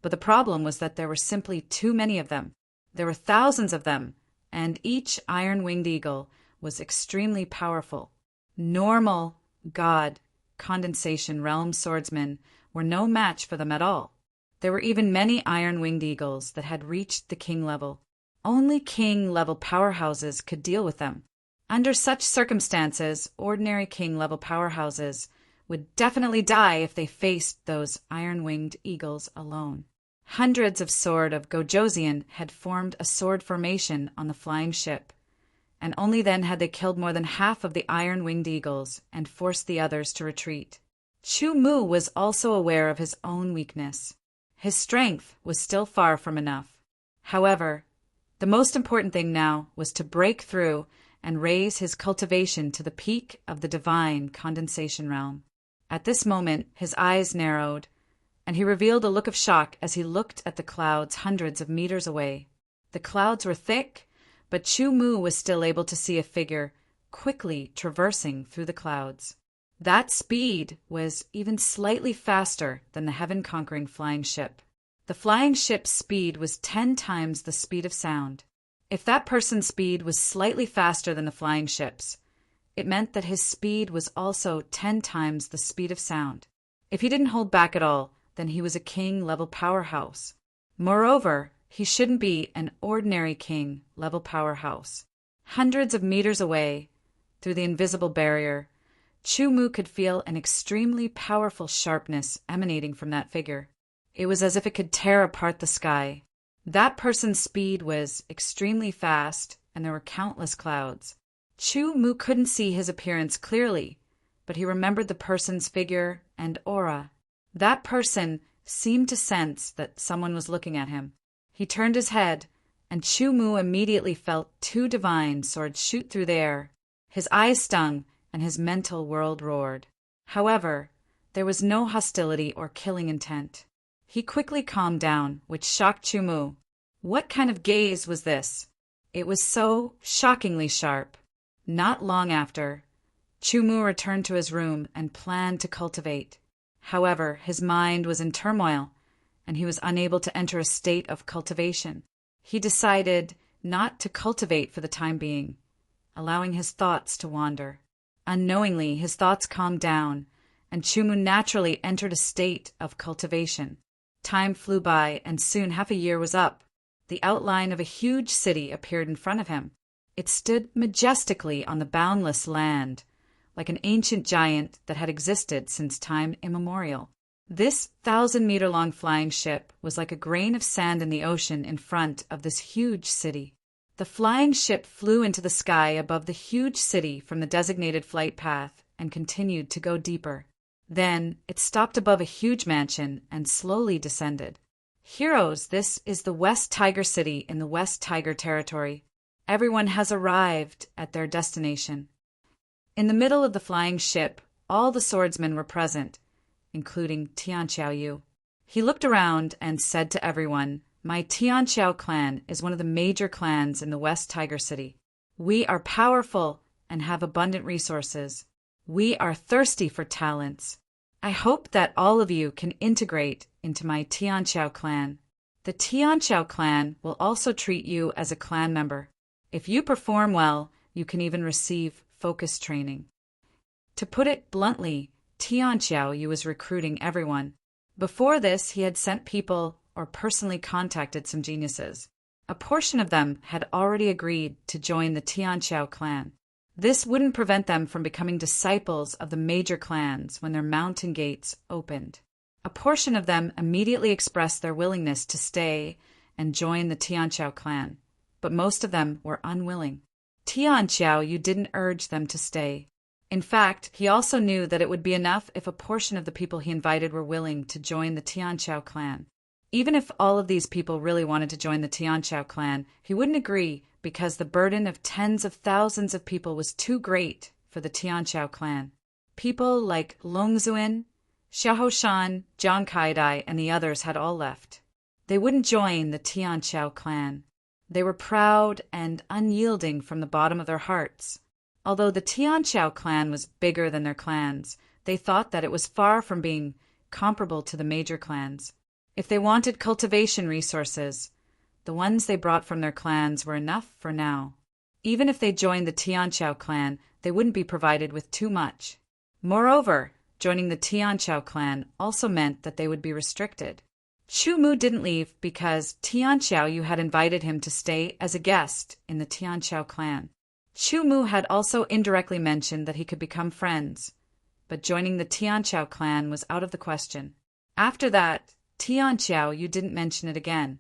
But the problem was that there were simply too many of them. There were thousands of them, and each iron-winged eagle was extremely powerful. Normal, God, condensation realm swordsmen were no match for them at all. There were even many iron-winged eagles that had reached the king level. Only king-level powerhouses could deal with them. Under such circumstances, ordinary king-level powerhouses would definitely die if they faced those iron-winged eagles alone. Hundreds of Sword of Gojosian had formed a sword formation on the flying ship, and only then had they killed more than half of the iron-winged eagles and forced the others to retreat. Chu Mu was also aware of his own weakness. His strength was still far from enough. However, the most important thing now was to break through and raise his cultivation to the peak of the divine condensation realm. At this moment, his eyes narrowed, and he revealed a look of shock as he looked at the clouds hundreds of meters away. The clouds were thick, but Chu Mu was still able to see a figure quickly traversing through the clouds. That speed was even slightly faster than the heaven-conquering flying ship. The flying ship's speed was 10 times the speed of sound. If that person's speed was slightly faster than the flying ship's, it meant that his speed was also 10 times the speed of sound. If he didn't hold back at all, then he was a king-level powerhouse. Moreover, he shouldn't be an ordinary king-level powerhouse. Hundreds of meters away, through the invisible barrier, Chu Mu could feel an extremely powerful sharpness emanating from that figure. It was as if it could tear apart the sky. That person's speed was extremely fast, and there were countless clouds. Chu Mu couldn't see his appearance clearly, but he remembered the person's figure and aura. That person seemed to sense that someone was looking at him. He turned his head, and Chu Mu immediately felt 2 divine swords shoot through the air. His eyes stung, and his mental world roared. However, there was no hostility or killing intent. He quickly calmed down, which shocked Chu Mu. What kind of gaze was this? It was so shockingly sharp. Not long after, Chu Mu returned to his room and planned to cultivate. However, his mind was in turmoil, and he was unable to enter a state of cultivation. He decided not to cultivate for the time being, allowing his thoughts to wander. Unknowingly, his thoughts calmed down, and Chu Mu naturally entered a state of cultivation. Time flew by, and soon half a year was up. The outline of a huge city appeared in front of him. It stood majestically on the boundless land, like an ancient giant that had existed since time immemorial. This 1,000-meter-long flying ship was like a grain of sand in the ocean in front of this huge city. The flying ship flew into the sky above the huge city from the designated flight path and continued to go deeper. Then it stopped above a huge mansion and slowly descended. Heroes, this is the West Tiger City in the West Tiger Territory. Everyone has arrived at their destination. In the middle of the flying ship, all the swordsmen were present, including Tianqiao. He looked around and said to everyone, "My Tianqiao clan is one of the major clans in the West Tiger City. We are powerful and have abundant resources. We are thirsty for talents. I hope that all of you can integrate into my Tianqiao clan. The Tianqiao clan will also treat you as a clan member. If you perform well, you can even receive focus training." To put it bluntly, Tianqiao was recruiting everyone. Before this, he had sent people or personally contacted some geniuses. A portion of them had already agreed to join the Tianqiao clan. This wouldn't prevent them from becoming disciples of the major clans when their mountain gates opened. A portion of them immediately expressed their willingness to stay and join the Tianqiao clan, but most of them were unwilling. Tianqiao didn't urge them to stay. In fact, he also knew that it would be enough if a portion of the people he invited were willing to join the Tianqiao clan. Even if all of these people really wanted to join the Tianqiao clan, he wouldn't agree because the burden of tens of thousands of people was too great for the Tianqiao clan. People like Longzuin, Xiaoshan, Jiang Kaidai, and the others had all left. They wouldn't join the Tianqiao clan. They were proud and unyielding from the bottom of their hearts. Although the Tianqiao clan was bigger than their clans, they thought that it was far from being comparable to the major clans. If they wanted cultivation resources, the ones they brought from their clans were enough for now. Even if they joined the Tianqiao clan, they wouldn't be provided with too much. Moreover, Joining the Tianqiao clan also meant that they would be restricted. Chu Mu didn't leave because Tianqiao had invited him to stay as a guest in the Tianqiao clan. Chu Mu had also indirectly mentioned that he could become friends, but joining the Tianqiao clan was out of the question. After that, Tianqiao didn't mention it again.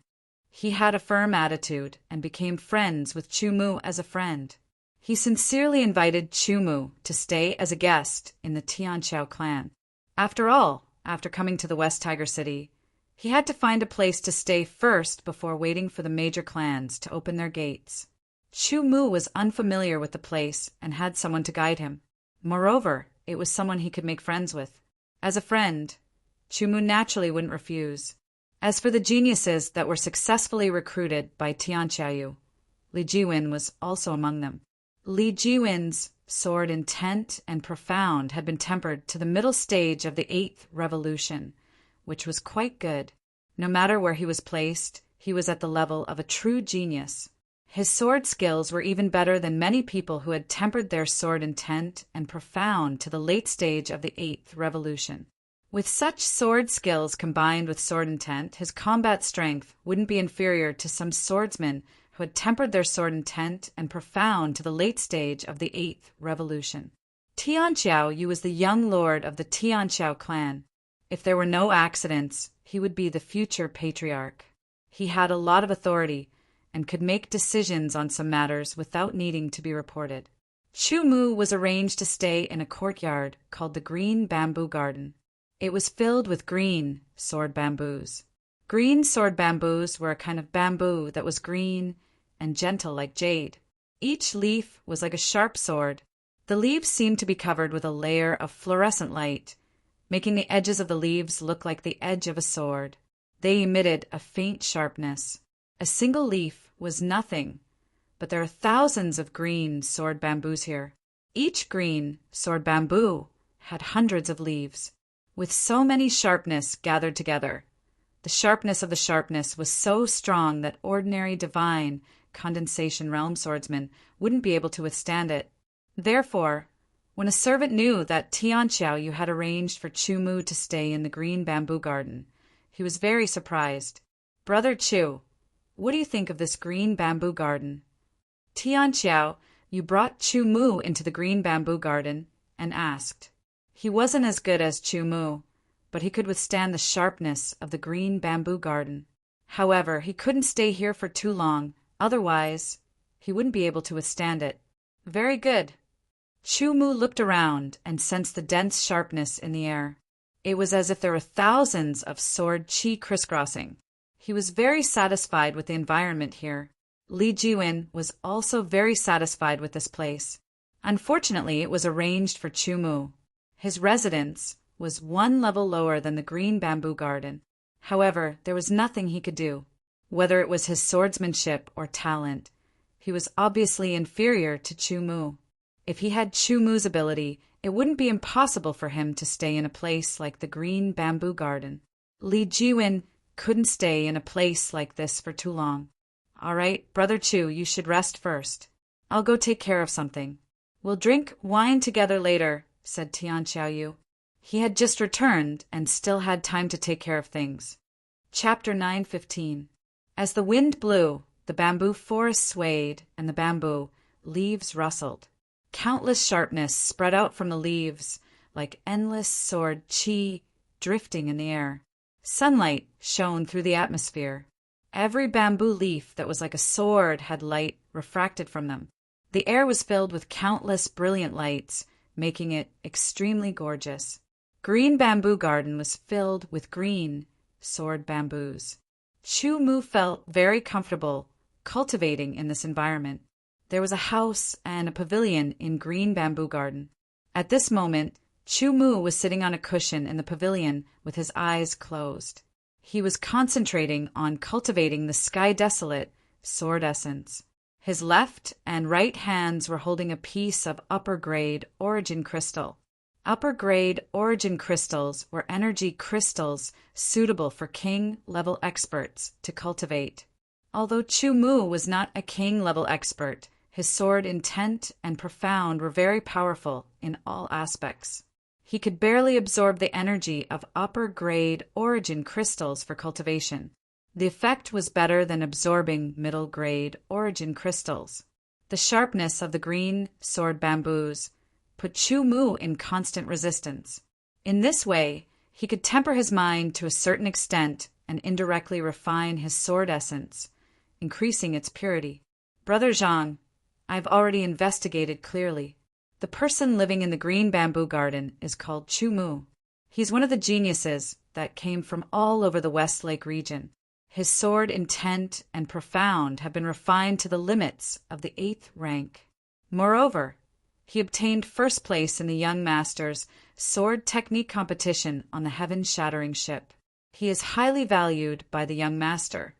He had a firm attitude and became friends with Chu Mu as a friend. He sincerely invited Chu Mu to stay as a guest in the Tianqiao clan. After all, after coming to the West Tiger City, he had to find a place to stay first before waiting for the major clans to open their gates. Chu Mu was unfamiliar with the place and had someone to guide him. Moreover, it was someone he could make friends with. As a friend, Chu Mu naturally wouldn't refuse. As for the geniuses that were successfully recruited by Tianqiao, Li Jiwen was also among them. Li Jiwen's sword intent and profound had been tempered to the middle stage of the 8th revolution, which was quite good. No matter where he was placed, he was at the level of a true genius. His sword skills were even better than many people who had tempered their sword intent and profound to the late stage of the 8th revolution. With such sword skills combined with sword intent, his combat strength wouldn't be inferior to some swordsmen who had tempered their sword intent and profound to the late stage of the 8th revolution. Tianqiao was the young lord of the Tianqiao clan. If there were no accidents, he would be the future patriarch. He had a lot of authority and could make decisions on some matters without needing to be reported. Chu Mu was arranged to stay in a courtyard called the Green Bamboo Garden. It was filled with green sword bamboos. Green sword bamboos were a kind of bamboo that was green and gentle like jade. Each leaf was like a sharp sword. The leaves seemed to be covered with a layer of fluorescent light, making the edges of the leaves look like the edge of a sword. They emitted a faint sharpness. A single leaf was nothing, but there are thousands of green sword bamboos here. Each green sword bamboo had hundreds of leaves, with so many sharpness gathered together. The sharpness of the sharpness was so strong that ordinary divine condensation realm swordsmen wouldn't be able to withstand it. Therefore, when a servant knew that Tianqiao had arranged for Chu Mu to stay in the Green Bamboo Garden, he was very surprised. "Brother Chu, what do you think of this Green Bamboo Garden?" Tianqiao brought Chu Mu into the Green Bamboo Garden and asked. He wasn't as good as Chu Mu, but he could withstand the sharpness of the Green Bamboo Garden. However, he couldn't stay here for too long, otherwise he wouldn't be able to withstand it. "Very good." Chu Mu looked around and sensed the dense sharpness in the air. It was as if there were thousands of sword qi crisscrossing. He was very satisfied with the environment here. Li Jiwen was also very satisfied with this place. Unfortunately, it was arranged for Chu Mu. His residence was one level lower than the Green Bamboo Garden. However, there was nothing he could do. Whether it was his swordsmanship or talent, he was obviously inferior to Chu Mu. If he had Chu Mu's ability, it wouldn't be impossible for him to stay in a place like the Green Bamboo Garden. Li Jiwen couldn't stay in a place like this for too long. "All right, Brother Chu, you should rest first. I'll go take care of something. We'll drink wine together later," said Tianqiao. He had just returned and still had time to take care of things. Chapter 9:15. As the wind blew, the bamboo forest swayed and the bamboo leaves rustled. Countless sharpness spread out from the leaves like endless sword qi drifting in the air. Sunlight shone through the atmosphere. Every bamboo leaf that was like a sword had light refracted from them. The air was filled with countless brilliant lights, making it extremely gorgeous. Green Bamboo Garden was filled with green sword bamboos. Chu Mu felt very comfortable cultivating in this environment. There was a house and a pavilion in Green Bamboo Garden. At this moment, Chu Mu was sitting on a cushion in the pavilion with his eyes closed. He was concentrating on cultivating the Sky Desolate sword essence. His left and right hands were holding a piece of upper-grade origin crystal. Upper-grade origin crystals were energy crystals suitable for king-level experts to cultivate. Although Chu Mu was not a king-level expert, his sword intent and profound were very powerful in all aspects. He could barely absorb the energy of upper-grade origin crystals for cultivation. The effect was better than absorbing middle-grade origin crystals. The sharpness of the green sword bamboos put Chu Mu in constant resistance. In this way, he could temper his mind to a certain extent and indirectly refine his sword essence, increasing its purity. Brother Zhang, I've already investigated clearly. The person living in the green bamboo garden is called Chu Mu. He's one of the geniuses that came from all over the Westlake region. His sword intent and profound have been refined to the limits of the 8th rank. Moreover, he obtained first place in the young master's sword technique competition on the heaven-shattering ship. He is highly valued by the young master,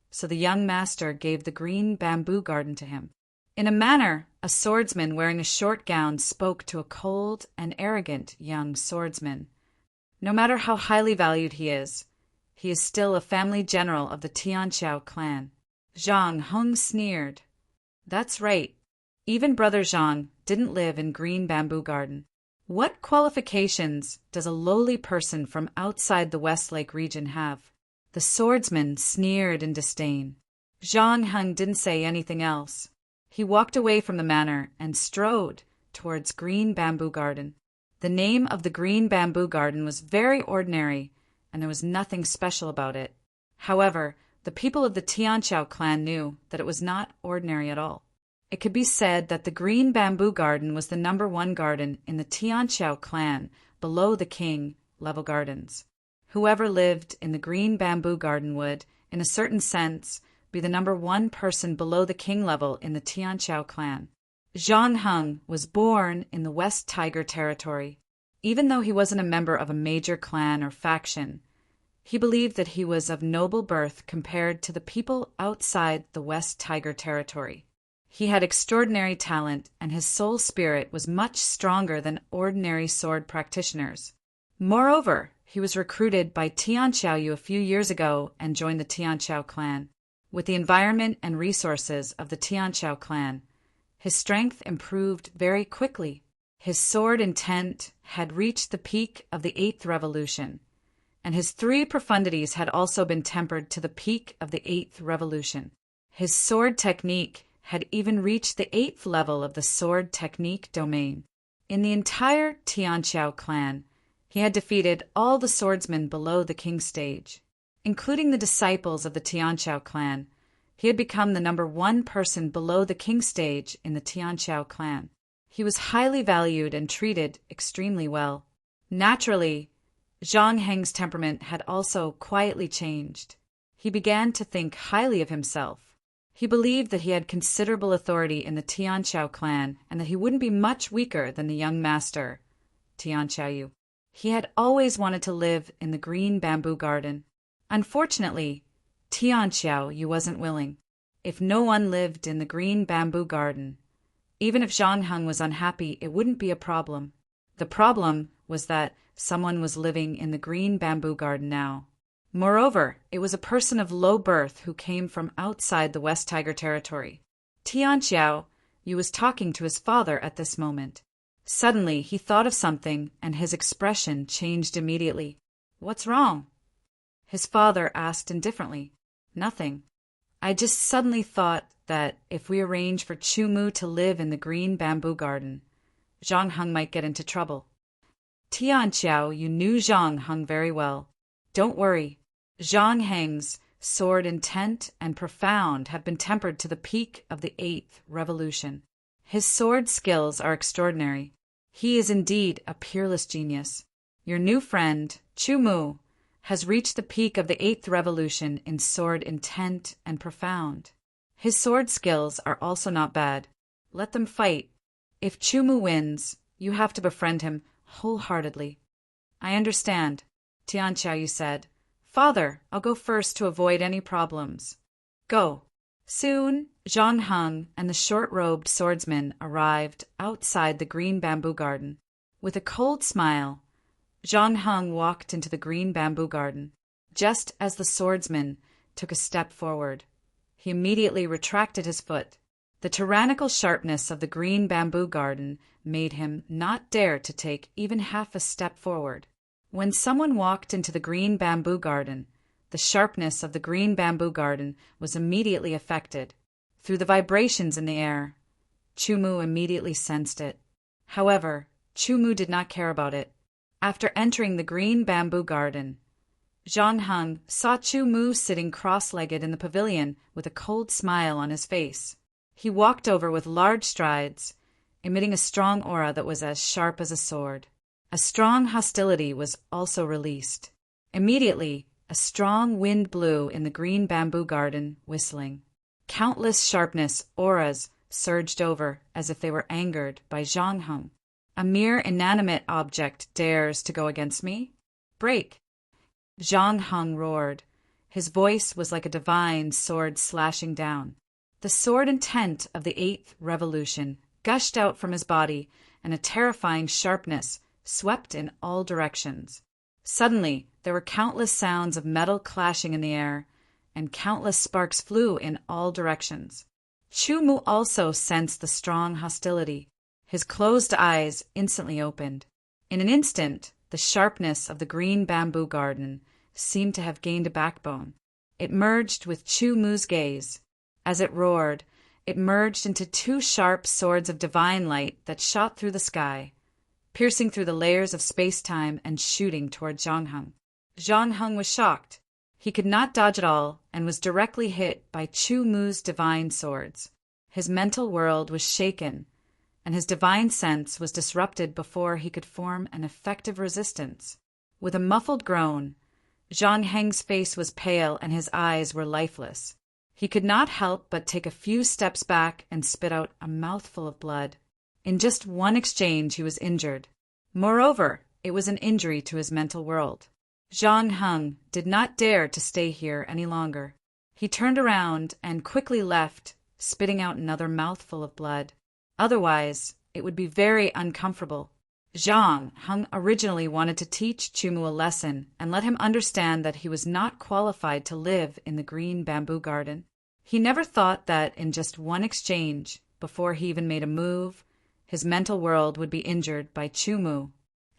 so the young master gave the green bamboo garden to him. In a manner, a swordsman wearing a short gown spoke to a cold and arrogant young swordsman. No matter how highly valued he is still a family general of the Tianqiao clan. Zhang Heng sneered. That's right. Even Brother Zhang didn't live in green bamboo garden. What qualifications does a lowly person from outside the Westlake region have? The swordsman sneered in disdain. Zhang Heng didn't say anything else. He walked away from the manor and strode towards Green Bamboo Garden. The name of the Green Bamboo Garden was very ordinary, and there was nothing special about it. However, the people of the Tianqiao clan knew that it was not ordinary at all. It could be said that the Green Bamboo Garden was the #1 garden in the Tianqiao clan, below the king level gardens. Whoever lived in the Green Bamboo Garden would, in a certain sense, be the #1 person below the king level in the Tianqiao clan. Zhang Heng was born in the West Tiger Territory. Even though he wasn't a member of a major clan or faction, he believed that he was of noble birth compared to the people outside the West Tiger Territory. He had extraordinary talent, and his soul spirit was much stronger than ordinary sword practitioners. Moreover, he was recruited by Tianqiao a few years ago and joined the Tianqiao clan. With the environment and resources of the Tianqiao clan, his strength improved very quickly. His sword intent had reached the peak of the 8th revolution, and his 3 profundities had also been tempered to the peak of the 8th revolution. His sword technique had even reached the 8th level of the sword technique domain. In the entire Tianqiao clan, he had defeated all the swordsmen below the king stage. Including the disciples of the Tianqiao clan, he had become the #1 person below the king stage in the Tianqiao clan. He was highly valued and treated extremely well. Naturally, Zhang Heng's temperament had also quietly changed. He began to think highly of himself. He believed that he had considerable authority in the Tianqiao clan and that he wouldn't be much weaker than the young master, Tianqiao. He had always wanted to live in the green bamboo garden. Unfortunately, Tianqiao wasn't willing. If no one lived in the green bamboo garden, even if Zhang Heng was unhappy, it wouldn't be a problem. The problem was that someone was living in the green bamboo garden now. Moreover, it was a person of low birth who came from outside the West Tiger Territory. Tianqiao was talking to his father at this moment. Suddenly, he thought of something, and his expression changed immediately. "What's wrong?" His father asked indifferently. "Nothing. I just suddenly thought that if we arrange for Chu Mu to live in the green bamboo garden, Zhang Heng might get into trouble." Tianqiao knew Zhang Heng very well. Don't worry. Zhang Heng's sword intent and profound have been tempered to the peak of the 8th revolution. His sword skills are extraordinary. He is indeed a peerless genius. Your new friend, Chu Mu, has reached the peak of the 8th revolution in sword intent and profound. His sword skills are also not bad. Let them fight. If Chu Mu wins, you have to befriend him wholeheartedly. "I understand," Tianqiao said. "Father, I'll go first to avoid any problems." "Go." Soon, Zhang Heng and the short-robed swordsman arrived outside the green bamboo garden. With a cold smile, Zhang Heng walked into the green bamboo garden. Just as the swordsman took a step forward, he immediately retracted his foot. The tyrannical sharpness of the green bamboo garden made him not dare to take even half a step forward. When someone walked into the green bamboo garden, the sharpness of the green bamboo garden was immediately affected. Through the vibrations in the air, Chu-Mu immediately sensed it. However, Chu-Mu did not care about it. After entering the green bamboo garden, Zhang Heng saw Chu-Mu sitting cross-legged in the pavilion with a cold smile on his face. He walked over with large strides, emitting a strong aura that was as sharp as a sword. A strong hostility was also released. Immediately, a strong wind blew in the green bamboo garden, whistling. Countless sharpness auras surged over as if they were angered by Zhang Heng. A mere inanimate object dares to go against me? Break! Zhang Heng roared. His voice was like a divine sword slashing down. The sword intent of the 8th revolution gushed out from his body, and a terrifying sharpness swept in all directions. Suddenly, there were countless sounds of metal clashing in the air, and countless sparks flew in all directions. Chu-Mu also sensed the strong hostility. His closed eyes instantly opened. In an instant, the sharpness of the green bamboo garden seemed to have gained a backbone. It merged with Chu-Mu's gaze. As it roared, it merged into 2 sharp swords of divine light that shot through the sky, piercing through the layers of space-time and shooting toward Zhang Heng. Zhang Heng was shocked. He could not dodge at all and was directly hit by Chu-Mu's divine swords. His mental world was shaken, and his divine sense was disrupted before he could form an effective resistance. With a muffled groan, Zhang Heng's face was pale and his eyes were lifeless. He could not help but take a few steps back and spit out a mouthful of blood. In just one exchange he was injured. Moreover, it was an injury to his mental world. Zhang Heng did not dare to stay here any longer. He turned around and quickly left, spitting out another mouthful of blood. Otherwise, it would be very uncomfortable. Zhang Heng originally wanted to teach Chu-Mu a lesson and let him understand that he was not qualified to live in the green bamboo garden. He never thought that in just one exchange, before he even made a move, his mental world would be injured by Chu-Mu.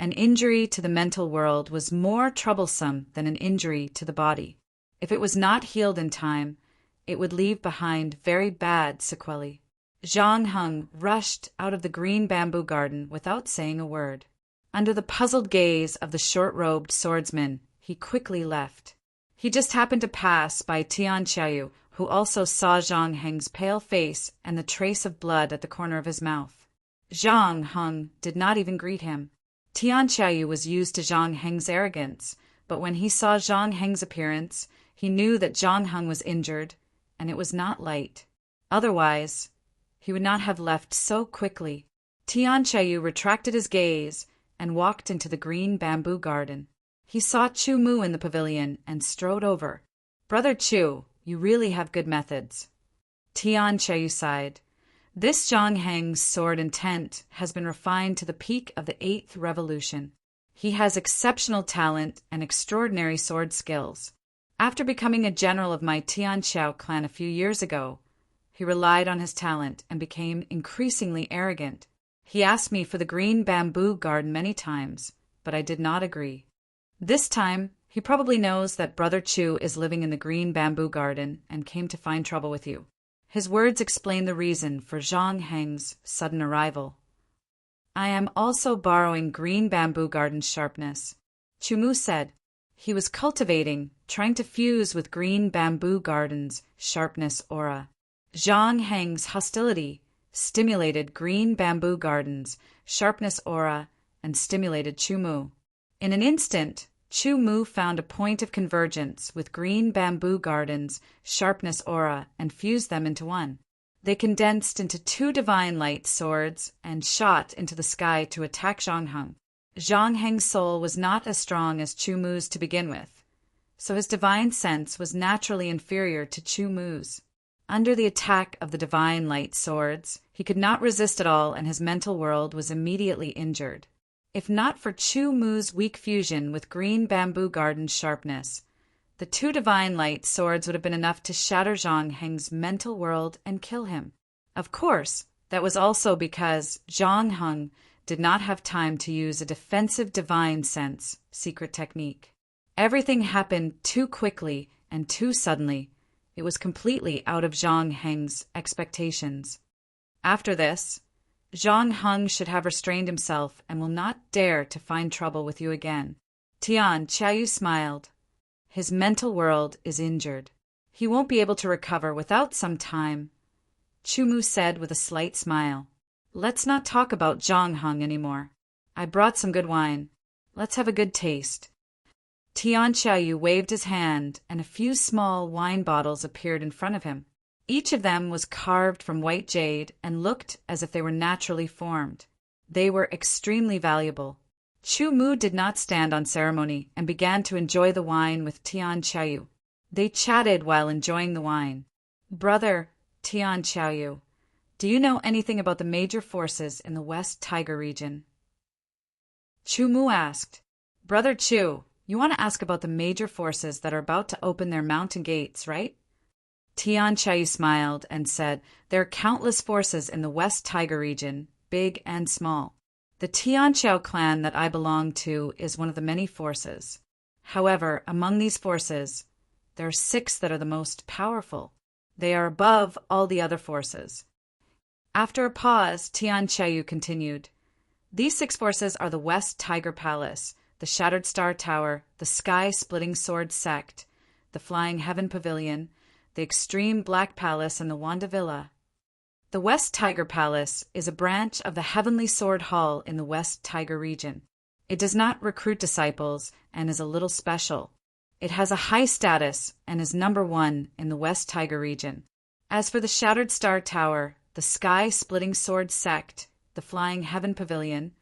An injury to the mental world was more troublesome than an injury to the body. If it was not healed in time, it would leave behind very bad sequelae. Zhang Heng rushed out of the green bamboo garden without saying a word. Under the puzzled gaze of the short-robed swordsman, he quickly left. He just happened to pass by Tian Qiaoyu, who also saw Zhang Heng's pale face and the trace of blood at the corner of his mouth. Zhang Heng did not even greet him. Tian Qiaoyu was used to Zhang Heng's arrogance, but when he saw Zhang Heng's appearance, he knew that Zhang Heng was injured, and it was not light. Otherwise, he would not have left so quickly. Tian Qiaoyu retracted his gaze and walked into the green bamboo garden. He saw Chu-Mu in the pavilion and strode over. "Brother Chu, you really have good methods." Tian Qiaoyu sighed. "This Zhang Heng's sword intent has been refined to the peak of the 8th revolution. He has exceptional talent and extraordinary sword skills. After becoming a general of my Tianqiao clan a few years ago, he relied on his talent and became increasingly arrogant. He asked me for the green bamboo garden many times, but I did not agree. This time, he probably knows that Brother Chu is living in the green bamboo garden and came to find trouble with you." His words explain the reason for Zhang Heng's sudden arrival. "I am also borrowing green bamboo garden sharpness," Chu-Mu said. He was cultivating, trying to fuse with green bamboo garden's sharpness aura. Zhang Heng's hostility stimulated green bamboo garden's sharpness aura and stimulated Chu-Mu. In an instant, Chu-Mu found a point of convergence with green bamboo garden's sharpness aura and fused them into one. They condensed into 2 divine light swords and shot into the sky to attack Zhang Heng. Zhang Heng's soul was not as strong as Chu-Mu's to begin with, so his divine sense was naturally inferior to Chu-Mu's. Under the attack of the divine light swords, he could not resist at all and his mental world was immediately injured. If not for Chu-Mu's weak fusion with green bamboo garden's sharpness, the 2 divine light swords would have been enough to shatter Zhang Heng's mental world and kill him. Of course, that was also because Zhang Heng did not have time to use a defensive divine sense secret technique. Everything happened too quickly and too suddenly. It was completely out of Zhang Heng's expectations. After this, Zhang Heng should have restrained himself and will not dare to find trouble with you again. Tian Qiaoyu smiled. His mental world is injured. He won't be able to recover without some time. Chumu said with a slight smile. Let's not talk about Zhang Heng anymore. I brought some good wine. Let's have a good taste. Tian Qiaoyu waved his hand, and a few small wine bottles appeared in front of him. Each of them was carved from white jade and looked as if they were naturally formed. They were extremely valuable. Chu Mu did not stand on ceremony and began to enjoy the wine with Tian Qiaoyu. They chatted while enjoying the wine. Brother Tian Qiaoyu, do you know anything about the major forces in the West Tiger region? Chu Mu asked. Brother Chu, you want to ask about the major forces that are about to open their mountain gates, right? Tian Qiaoyu smiled and said, there are countless forces in the West Tiger region, big and small. The Tianqiao clan that I belong to is one of the many forces. However, among these forces, there are 6 that are the most powerful. They are above all the other forces. After a pause, Tian Qiaoyu continued, these 6 forces are the West Tiger Palace, the Shattered Star Tower, the Sky-Splitting Sword Sect, the Flying Heaven Pavilion, the Extreme Black Palace, and the Wanda Villa. The West Tiger Palace is a branch of the Heavenly Sword Hall in the West Tiger region. It does not recruit disciples and is a little special. It has a high status and is number 1 in the West Tiger region. As for the Shattered Star Tower, the Sky-Splitting Sword Sect, the Flying Heaven Pavilion,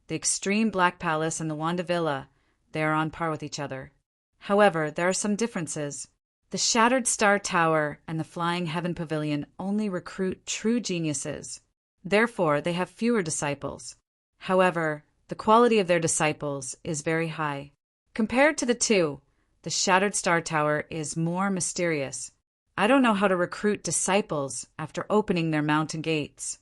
the Extreme Black Palace, and the Wanda Villa, they are on par with each other. However, there are some differences. The Shattered Star Tower and the Flying Heaven Pavilion only recruit true geniuses. Therefore, they have fewer disciples. However, the quality of their disciples is very high. Compared to the 2, the Shattered Star Tower is more mysterious. I don't know how to recruit disciples after opening their mountain gates.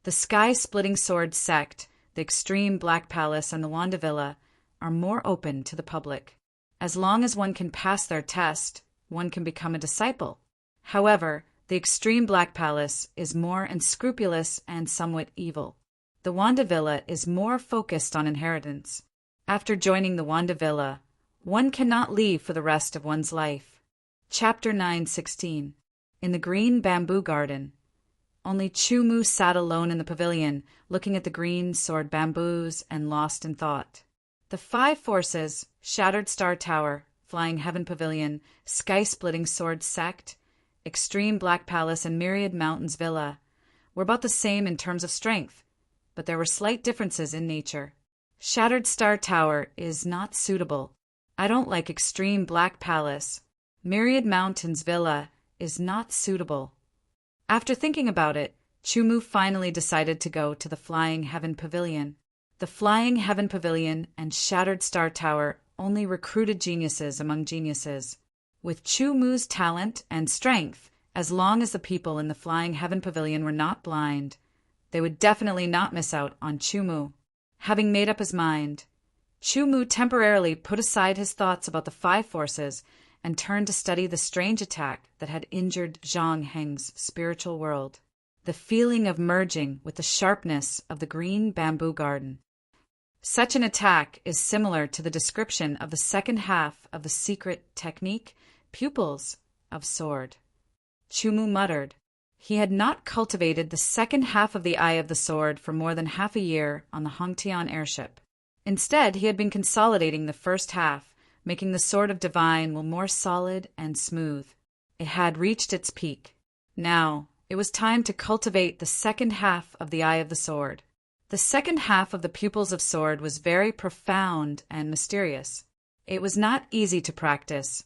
The Sky-Splitting Sword Sect, the Extreme Black Palace, and the Wanda Villa are more open to the public. As long as one can pass their test, one can become a disciple. However, the Extreme Black Palace is more unscrupulous and somewhat evil. The Wanda Villa is more focused on inheritance. After joining the Wanda Villa, one cannot leave for the rest of one's life. Chapter 9:16. In the Green Bamboo Garden. Only Chu Mu sat alone in the pavilion, looking at the green sword bamboos and lost in thought. The 5 forces, Shattered Star Tower, Flying Heaven Pavilion, Sky-Splitting Sword Sect, Extreme Black Palace, and Myriad Mountains Villa, were about the same in terms of strength, but there were slight differences in nature. Shattered Star Tower is not suitable. I don't like Extreme Black Palace. Myriad Mountains Villa is not suitable. After thinking about it, Chu Mu finally decided to go to the Flying Heaven Pavilion. The Flying Heaven Pavilion and Shattered Star Tower only recruited geniuses among geniuses. With Chu Mu's talent and strength, as long as the people in the Flying Heaven Pavilion were not blind, they would definitely not miss out on Chu Mu. Having made up his mind, Chu Mu temporarily put aside his thoughts about the 5 forces and turned to study the strange attack that had injured Zhang Heng's spiritual world. The feeling of merging with the sharpness of the green bamboo garden. Such an attack is similar to the description of the second half of the secret technique, Pupils of Sword. Chu Mu muttered. He had not cultivated the second half of the Eye of the Sword for more than half a year on the Hongtian airship. Instead, he had been consolidating the first half, making the Sword of Divine more solid and smooth. It had reached its peak. Now, it was time to cultivate the second half of the Eye of the Sword. The second half of the Pupils of Sword was very profound and mysterious. It was not easy to practice,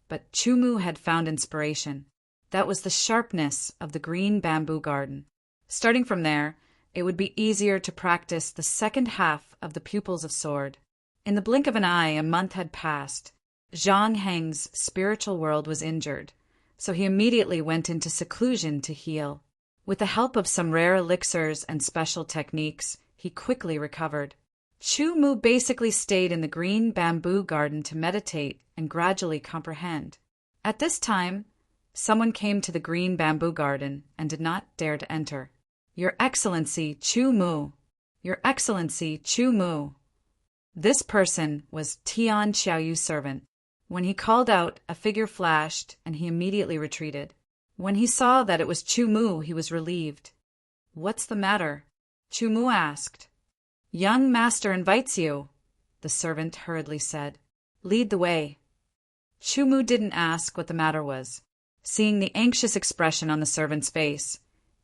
but Chu Mu had found inspiration. That was the sharpness of the green bamboo garden. Starting from there, it would be easier to practice the second half of the Pupils of Sword. In the blink of an eye, a month had passed. Zhang Heng's spiritual world was injured, so he immediately went into seclusion to heal. With the help of some rare elixirs and special techniques, he quickly recovered. Chu Mu basically stayed in the green bamboo garden to meditate and gradually comprehend. At this time, someone came to the green bamboo garden and did not dare to enter. Your Excellency Chu Mu! Your Excellency Chu Mu! This person was Tian Xiaoyu's servant. When he called out, a figure flashed, and he immediately retreated. When he saw that it was Chu Mu, he was relieved. "What's the matter?" Chu Mu asked. "Young master invites you," the servant hurriedly said. "Lead the way." Chu Mu didn't ask what the matter was. Seeing the anxious expression on the servant's face,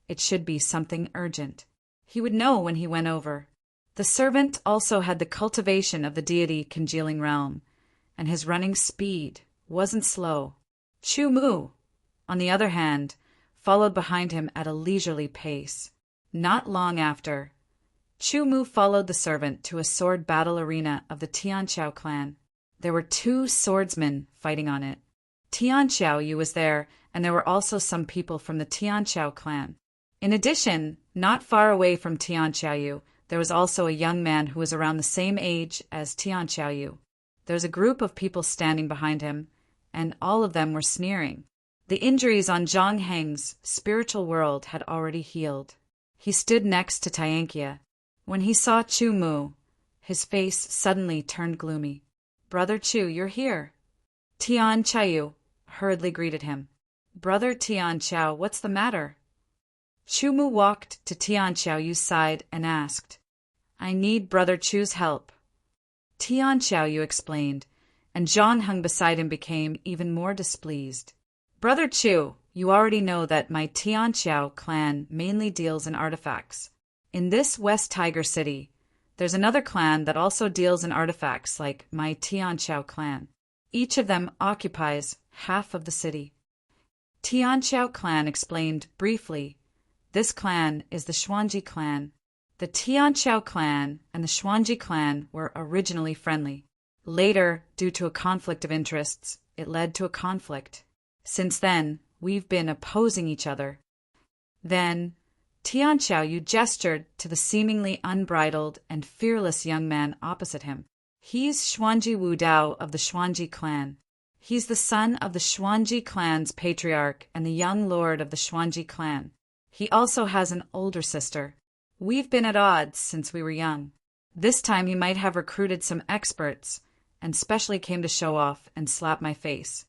it should be something urgent. He would know when he went over. The servant also had the cultivation of the deity congealing realm, and his running speed wasn't slow. Chu Mu, on the other hand, followed behind him at a leisurely pace. Not long after, Chu Mu followed the servant to a sword battle arena of the Tianqiao clan. There were 2 swordsmen fighting on it. Tian Xiaoyu was there, and there were also some people from the Tianqiao clan. In addition, not far away from Tian Xiaoyu, there was also a young man who was around the same age as Tian Xiaoyu. There was a group of people standing behind him, and all of them were sneering. The injuries on Zhang Heng's spiritual world had already healed. He stood next to Tianqia. When he saw Chu Mu, his face suddenly turned gloomy. "Brother Chu, you're here." Tian Xiaoyu hurriedly greeted him. "Brother Tian Xiao, what's the matter?" Chu Mu walked to Tian Xiaoyu's side and asked, "I need Brother Chu's help." Tian Xiaoyu explained, and Zhang Heng beside him became even more displeased. "Brother Chu, you already know that my Tianqiao clan mainly deals in artifacts. In this West Tiger City, there's another clan that also deals in artifacts like my Tianqiao clan. Each of them occupies half of the city." Tianqiao clan explained briefly. This clan is the Xuanji clan. The Tianqiao clan and the Xuanji clan were originally friendly. Later, due to a conflict of interests, it led to a conflict. Since then, we've been opposing each other. Then, Tian Xiaoyu gestured to the seemingly unbridled and fearless young man opposite him. He's Xuanji Wudao of the Xuanji clan. He's the son of the Xuanji clan's patriarch and the young lord of the Xuanji clan. He also has an older sister. We've been at odds since we were young. This time he might have recruited some experts and specially came to show off and slap my face.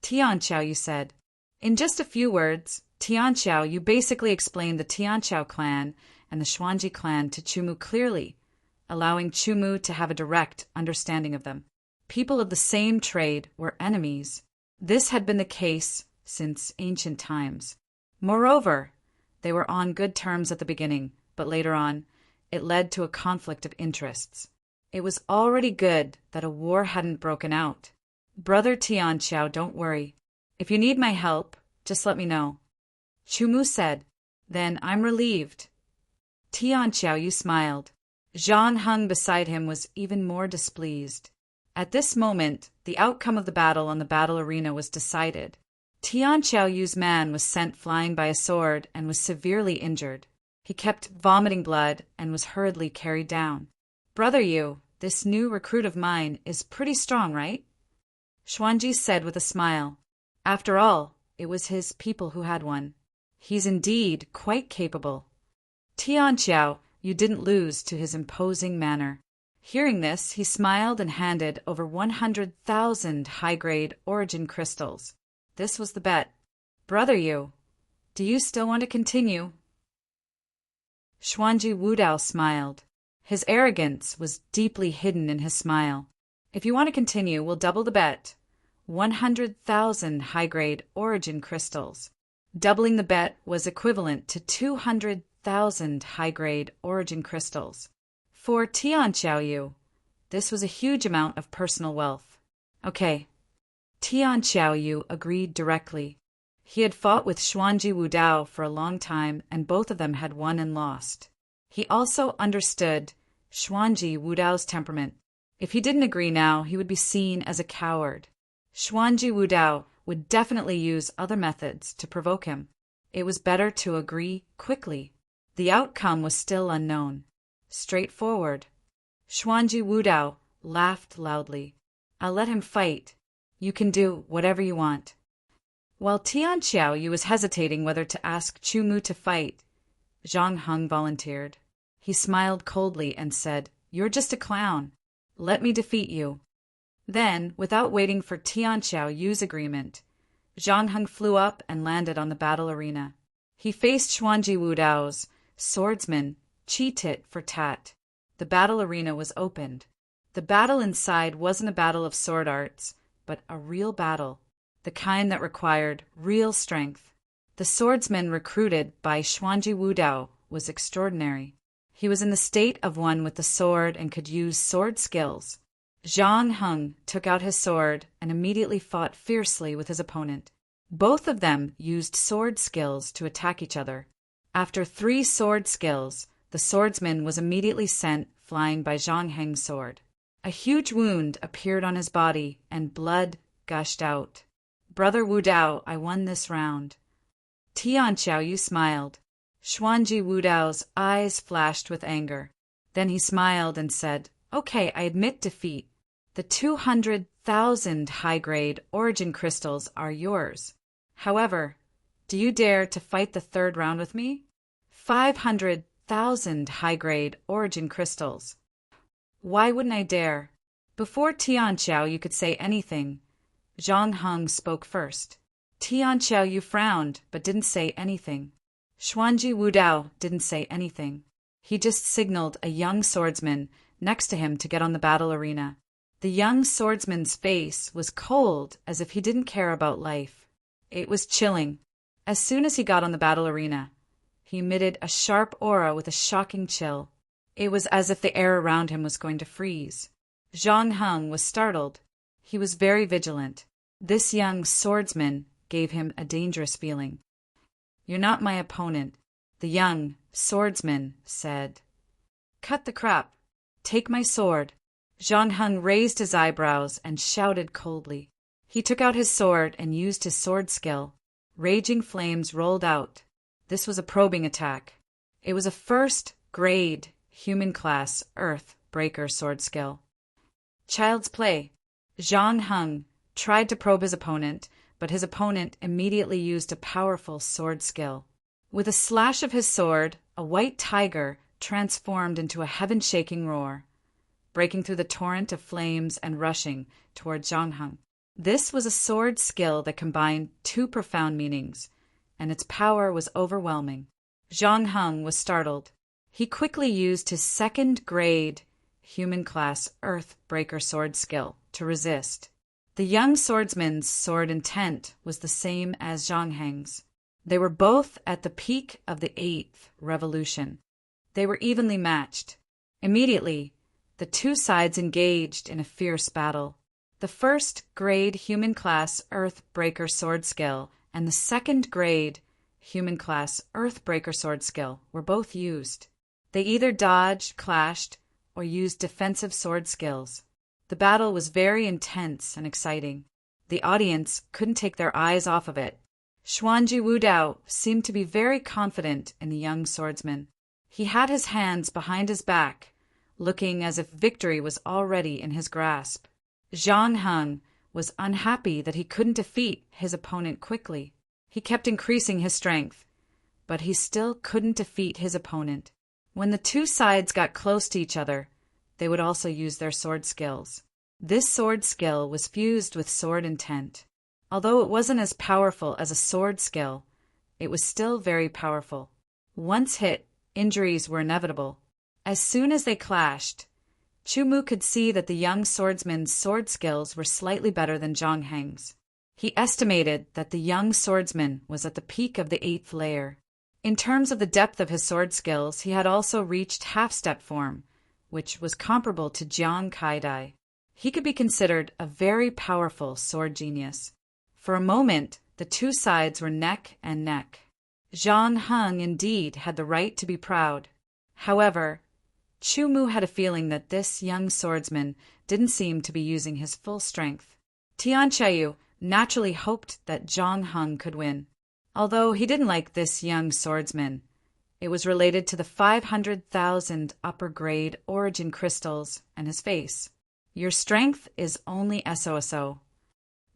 Tian Xiaoyu said. In just a few words, Tian Xiaoyu basically explained the Tianqiao clan and the Xuanji clan to Chu Mu clearly, allowing Chu Mu to have a direct understanding of them. People of the same trade were enemies. This had been the case since ancient times. Moreover, they were on good terms at the beginning, but later on, it led to a conflict of interests. It was already good that a war hadn't broken out. Brother Tian Xiao, don't worry. If you need my help, just let me know. Chu Mu said. Then I'm relieved. Tian Xiaoyu smiled. Zhang Heng beside him was even more displeased. At this moment, the outcome of the battle on the battle arena was decided. Tian Xiaoyu's man was sent flying by a sword and was severely injured. He kept vomiting blood and was hurriedly carried down. Brother Yu, this new recruit of mine is pretty strong, right? Xuanji said with a smile. After all, it was his people who had won. He's indeed quite capable. Tian Xiao, you didn't lose to his imposing manner. Hearing this, he smiled and handed over 100,000 high-grade origin crystals. This was the bet. Brother Yu, do you still want to continue? Xuanji Wudao smiled. His arrogance was deeply hidden in his smile. If you want to continue, we'll double the bet. 100,000 high-grade origin crystals. Doubling the bet was equivalent to 200,000 high-grade origin crystals. For Tian Xiaoyu, this was a huge amount of personal wealth. Okay. Tian Xiaoyu agreed directly. He had fought with Xuanji Wudao for a long time, and both of them had won and lost. He also understood Xuanji Wudao's temperament. If he didn't agree now, he would be seen as a coward. Xuanji Wudao would definitely use other methods to provoke him. It was better to agree quickly. The outcome was still unknown. Straightforward. Xuanji Wudao laughed loudly. I'll let him fight. You can do whatever you want. While Tian Xiaoyu was hesitating whether to ask Chu Mu to fight, Zhang Heng volunteered. He smiled coldly and said, You're just a clown. Let me defeat you. Then, without waiting for Tian Xiaoyu's agreement, Zhang Heng flew up and landed on the battle arena. He faced Xuanji Wudao's swordsman, Qi tit for tat. The battle arena was opened. The battle inside wasn't a battle of sword arts, but a real battle, the kind that required real strength. The swordsman recruited by Xuanji Wudao was extraordinary. He was in the state of one with the sword and could use sword skills. Zhang Heng took out his sword and immediately fought fiercely with his opponent. Both of them used sword skills to attack each other. After 3 sword skills, the swordsman was immediately sent flying by Zhang Heng's sword. A huge wound appeared on his body and blood gushed out. Brother Wudao, I won this round. Tian Xiaoyu smiled. Xuanji Wudao's eyes flashed with anger. Then he smiled and said, Okay, I admit defeat. The 200,000 high-grade origin crystals are yours. However, do you dare to fight the 3rd round with me? 500,000 high-grade origin crystals. Why wouldn't I dare? Before Tian Xiaoyu could say anything, Zhang Heng spoke first. Tian Xiaoyu frowned but didn't say anything. Xuanji Wudao didn't say anything. He just signaled a young swordsman next to him to get on the battle arena. The young swordsman's face was cold as if he didn't care about life. It was chilling. As soon as he got on the battle arena, he emitted a sharp aura with a shocking chill. It was as if the air around him was going to freeze. Zhang Heng was startled. He was very vigilant. This young swordsman gave him a dangerous feeling. You're not my opponent, the young swordsman said. Cut the crap. Take my sword. Zhang Heng raised his eyebrows and shouted coldly. He took out his sword and used his sword skill. Raging flames rolled out. This was a probing attack. It was a first-grade, human-class, Earth-breaker sword skill. Child's play. Zhang Heng tried to probe his opponent, but his opponent immediately used a powerful sword skill. With a slash of his sword, a white tiger transformed into a heaven-shaking roar, breaking through the torrent of flames and rushing toward Zhang Heng. This was a sword skill that combined 2 profound meanings, and its power was overwhelming. Zhang Heng was startled. He quickly used his 2nd-grade, human-class Earth-breaker sword skill to resist. The young swordsman's sword intent was the same as Zhang Heng's. They were both at the peak of the 8th revolution. They were evenly matched. Immediately, the 2 sides engaged in a fierce battle. The 1st-grade human-class Earth-breaker sword skill and the 2nd-grade human-class Earth-breaker sword skill were both used. They either dodged, clashed, or used defensive sword skills. The battle was very intense and exciting. The audience couldn't take their eyes off of it. Xuanji Wudao seemed to be very confident in the young swordsman. He had his hands behind his back, looking as if victory was already in his grasp. Zhang Heng was unhappy that he couldn't defeat his opponent quickly. He kept increasing his strength, but he still couldn't defeat his opponent. When the 2 sides got close to each other, they would also use their sword skills. This sword skill was fused with sword intent. Although it wasn't as powerful as a sword skill, it was still very powerful. Once hit, injuries were inevitable. As soon as they clashed, Chu Mu could see that the young swordsman's sword skills were slightly better than Zhang Heng's. He estimated that the young swordsman was at the peak of the 8th layer. In terms of the depth of his sword skills, he had also reached half-step form, which was comparable to Jiang Kaidai. He could be considered a very powerful sword genius. For a moment, the 2 sides were neck and neck. Zhang Heng indeed had the right to be proud. However, Chu Mu had a feeling that this young swordsman didn't seem to be using his full strength. Tian Xiaoyu naturally hoped that Zhang Heng could win. Although he didn't like this young swordsman, it was related to the 500,000 upper-grade origin crystals and his face. Your strength is only SOSO.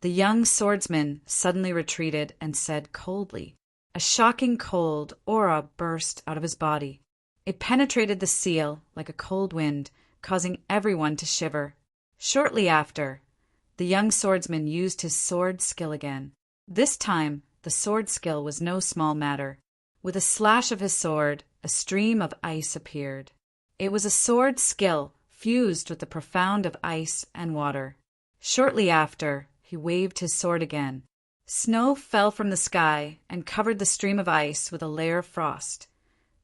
The young swordsman suddenly retreated and said coldly. A shocking cold aura burst out of his body. It penetrated the seal like a cold wind, causing everyone to shiver. Shortly after, the young swordsman used his sword skill again. This time, the sword skill was no small matter. With a slash of his sword, a stream of ice appeared. It was a sword skill fused with the profound of ice and water. Shortly after, he waved his sword again. Snow fell from the sky and covered the stream of ice with a layer of frost,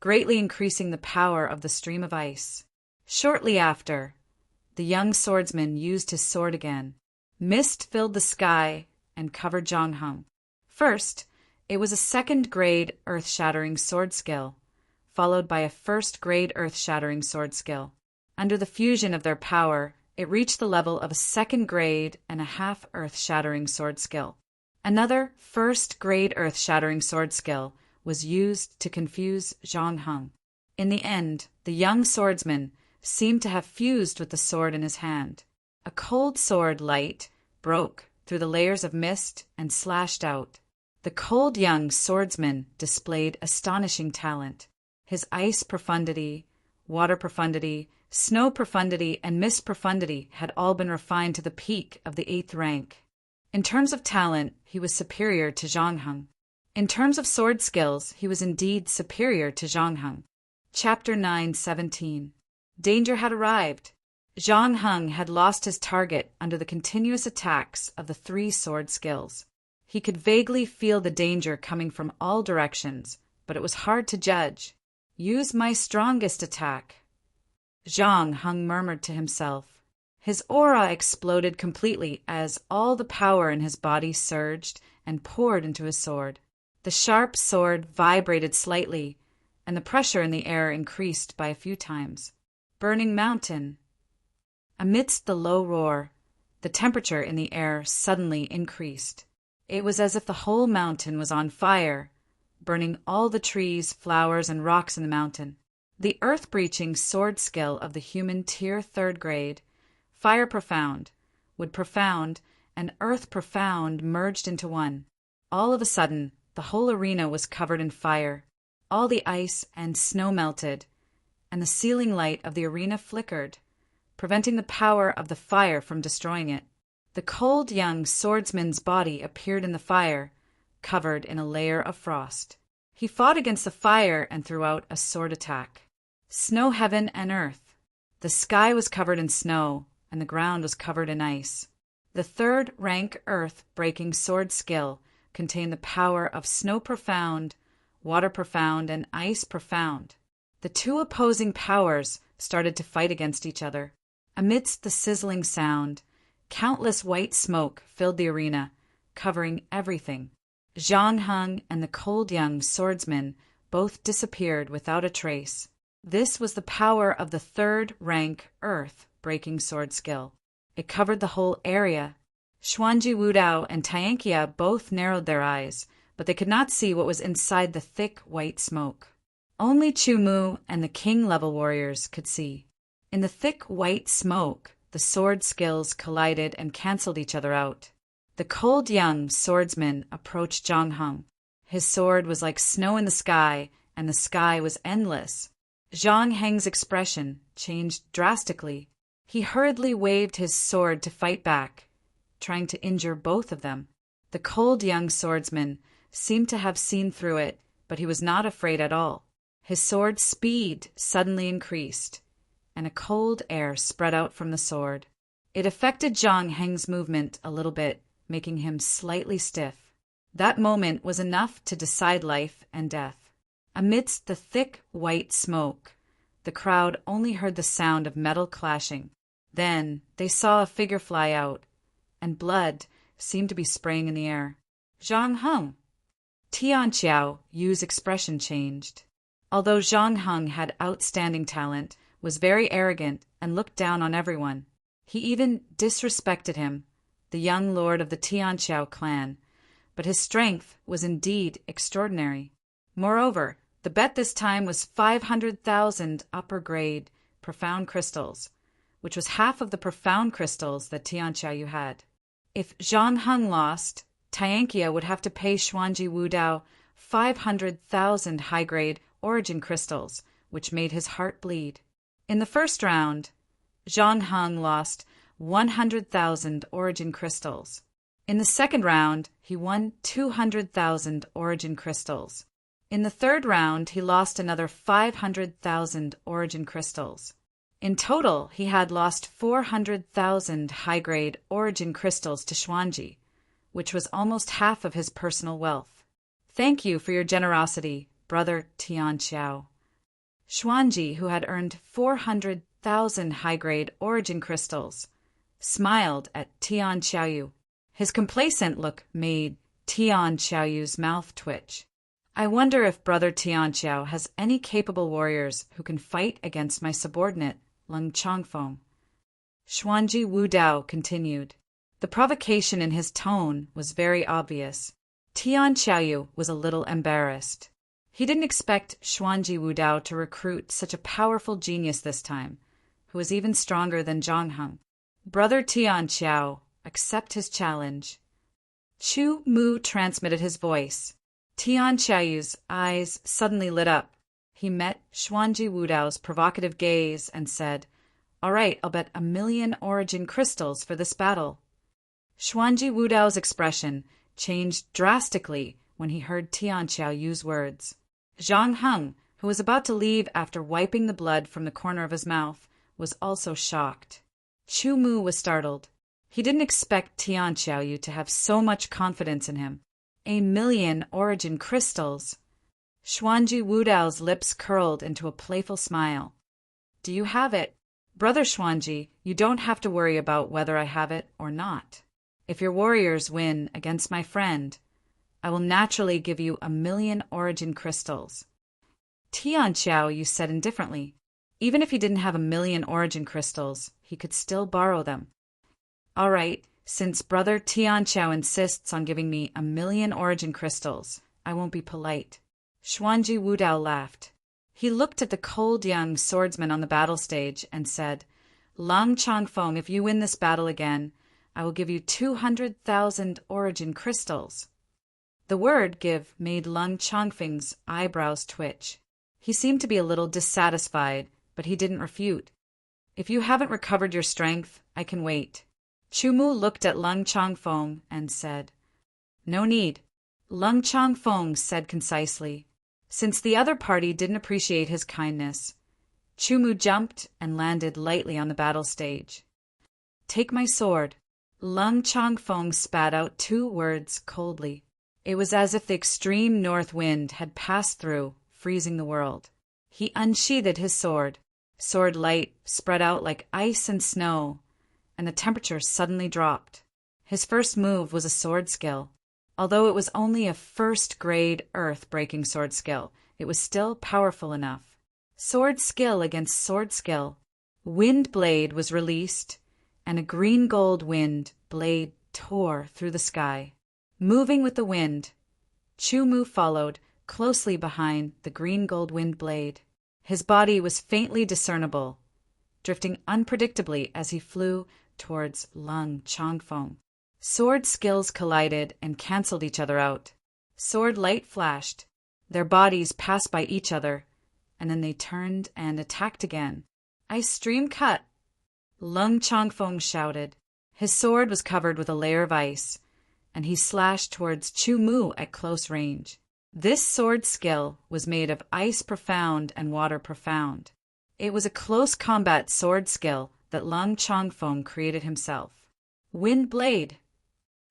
greatly increasing the power of the stream of ice. Shortly after, the young swordsman used his sword again. Mist filled the sky and covered Zhang Heng. First, it was a second-grade earth-shattering sword skill, followed by a first-grade earth-shattering sword skill. Under the fusion of their power, it reached the level of a second-grade and a half earth-shattering sword skill. Another first-grade earth-shattering sword skill was used to confuse Zhang Heng. In the end, the young swordsman seemed to have fused with the sword in his hand. A cold sword light broke through the layers of mist and slashed out. The cold young swordsman displayed astonishing talent. His ice profundity, water profundity, snow profundity, and mist profundity had all been refined to the peak of the 8th rank. In terms of talent, he was superior to Zhang Heng. In terms of sword skills, he was indeed superior to Zhang Heng. Chapter 9:17. Danger had arrived. Zhang Heng had lost his target under the continuous attacks of the 3 sword skills. He could vaguely feel the danger coming from all directions, but it was hard to judge. Use my strongest attack, Zhang Heng murmured to himself. His aura exploded completely as all the power in his body surged and poured into his sword. The sharp sword vibrated slightly, and the pressure in the air increased by a few times. Burning mountain. Amidst the low roar, the temperature in the air suddenly increased. It was as if the whole mountain was on fire, burning all the trees, flowers, and rocks in the mountain. The earth-breaching sword skill of the human tier 3rd grade, Fire Profound, Wood Profound, and Earth Profound merged into one. All of a sudden, the whole arena was covered in fire. All the ice and snow melted, and the ceiling light of the arena flickered, preventing the power of the fire from destroying it. The cold young swordsman's body appeared in the fire, covered in a layer of frost. He fought against the fire and threw out a sword attack. Snow, heaven, and earth. The sky was covered in snow, and the ground was covered in ice. The 3rd rank earth-breaking sword skill contained the power of Snow Profound, Water Profound, and Ice Profound. The 2 opposing powers started to fight against each other. Amidst the sizzling sound, countless white smoke filled the arena, covering everything. Zhang Heng and the cold young swordsman both disappeared without a trace. This was the power of the 3rd rank earth-breaking sword skill. It covered the whole area. Xuanji Wudao and Tianqia both narrowed their eyes, but they could not see what was inside the thick white smoke. Only Chu Mu and the king-level warriors could see. In the thick white smoke, the sword skills collided and canceled each other out. The cold young swordsman approached Zhang Heng. His sword was like snow in the sky, and the sky was endless. Zhang Heng's expression changed drastically. He hurriedly waved his sword to fight back, trying to injure both of them. The cold young swordsman seemed to have seen through it, but he was not afraid at all. His sword's speed suddenly increased, and a cold air spread out from the sword. It affected Zhang Heng's movement a little bit, making him slightly stiff. That moment was enough to decide life and death. Amidst the thick white smoke, the crowd only heard the sound of metal clashing. Then they saw a figure fly out, and blood seemed to be spraying in the air. Zhang Heng. Tianqiao Yu's expression changed. Although Zhang Heng had outstanding talent, was very arrogant, and looked down on everyone. He even disrespected him, the young lord of the Tianqiao clan, but his strength was indeed extraordinary. Moreover, the bet this time was 500,000 upper-grade profound crystals, which was half of the profound crystals that Tian Xiaoyu had. If Zhang Heng lost, Tianxia would have to pay Xuanji Wudao 500,000 high-grade origin crystals, which made his heart bleed. In the first round, Zhang Heng lost 100,000 origin crystals. In the second round, he won 200,000 origin crystals. In the third round, he lost another 500,000 origin crystals. In total, he had lost 400,000 high-grade origin crystals to Xuanji, which was almost half of his personal wealth. Thank you for your generosity, brother Tian Xiao. Xuanji, who had earned 400,000 high-grade origin crystals, smiled at Tian Xiaoyu. His complacent look made Tian Xiaoyu's mouth twitch. I wonder if brother Tian Xiao has any capable warriors who can fight against my subordinate, Leng Changfeng. Xuanji Wudao continued. The provocation in his tone was very obvious. Tian Xiaoyu was a little embarrassed. He didn't expect Xuanji Wudao to recruit such a powerful genius this time, who was even stronger than Zhang Heng. Brother Tian Xiao, accept his challenge. Chu Mu transmitted his voice. Tian Xiaoyu's eyes suddenly lit up. He met Xuanji Wudao's provocative gaze and said, "All right, I'll bet 1,000,000 origin crystals for this battle." Xuanji Wudao's expression changed drastically when he heard Tian Xiao use words. Zhang Heng, who was about to leave after wiping the blood from the corner of his mouth, was also shocked. Chu Mu was startled. He didn't expect Tian Xiaoyu to have so much confidence in him. 1,000,000 origin crystals. Xuanji Wudao's lips curled into a playful smile. Do you have it? Brother Xuanji, you don't have to worry about whether I have it or not. If your warriors win against my friend, I will naturally give you 1,000,000 origin crystals. Tian Xiaoyu said indifferently. Even if he didn't have 1,000,000 origin crystals, he could still borrow them. All right, since brother Tian Xiao insists on giving me 1,000,000 origin crystals, I won't be polite. Xuanji Wudao laughed. He looked at the cold young swordsman on the battle stage and said, Lang Changfeng, if you win this battle again, I will give you 200,000 origin crystals. The word give made Leng Changfeng's eyebrows twitch. He seemed to be a little dissatisfied, but he didn't refute. If you haven't recovered your strength, I can wait. Chu Mu looked at Leng Changfeng and said, No need. Leng Changfeng said concisely. Since the other party didn't appreciate his kindness, Chu Mu jumped and landed lightly on the battle stage. Take my sword. Leng Changfeng spat out 2 words coldly. It was as if the extreme north wind had passed through, freezing the world. He unsheathed his sword. Sword light spread out like ice and snow, and the temperature suddenly dropped. His first move was a sword skill. Although it was only a first-grade earth-breaking sword skill, it was still powerful enough. Sword skill against sword skill. Wind blade was released, and a green-gold wind blade tore through the sky. Moving with the wind, Chu Mu followed closely behind the green-gold wind blade. His body was faintly discernible, drifting unpredictably as he flew towards Leng Changfeng. Sword skills collided and canceled each other out. Sword light flashed. Their bodies passed by each other, and then they turned and attacked again. Ice stream cut! Leng Changfeng shouted. His sword was covered with a layer of ice, and he slashed towards Chu Mu at close range. This sword skill was made of ice profound and water profound. It was a close combat sword skill that Leng Changfeng created himself. Wind blade.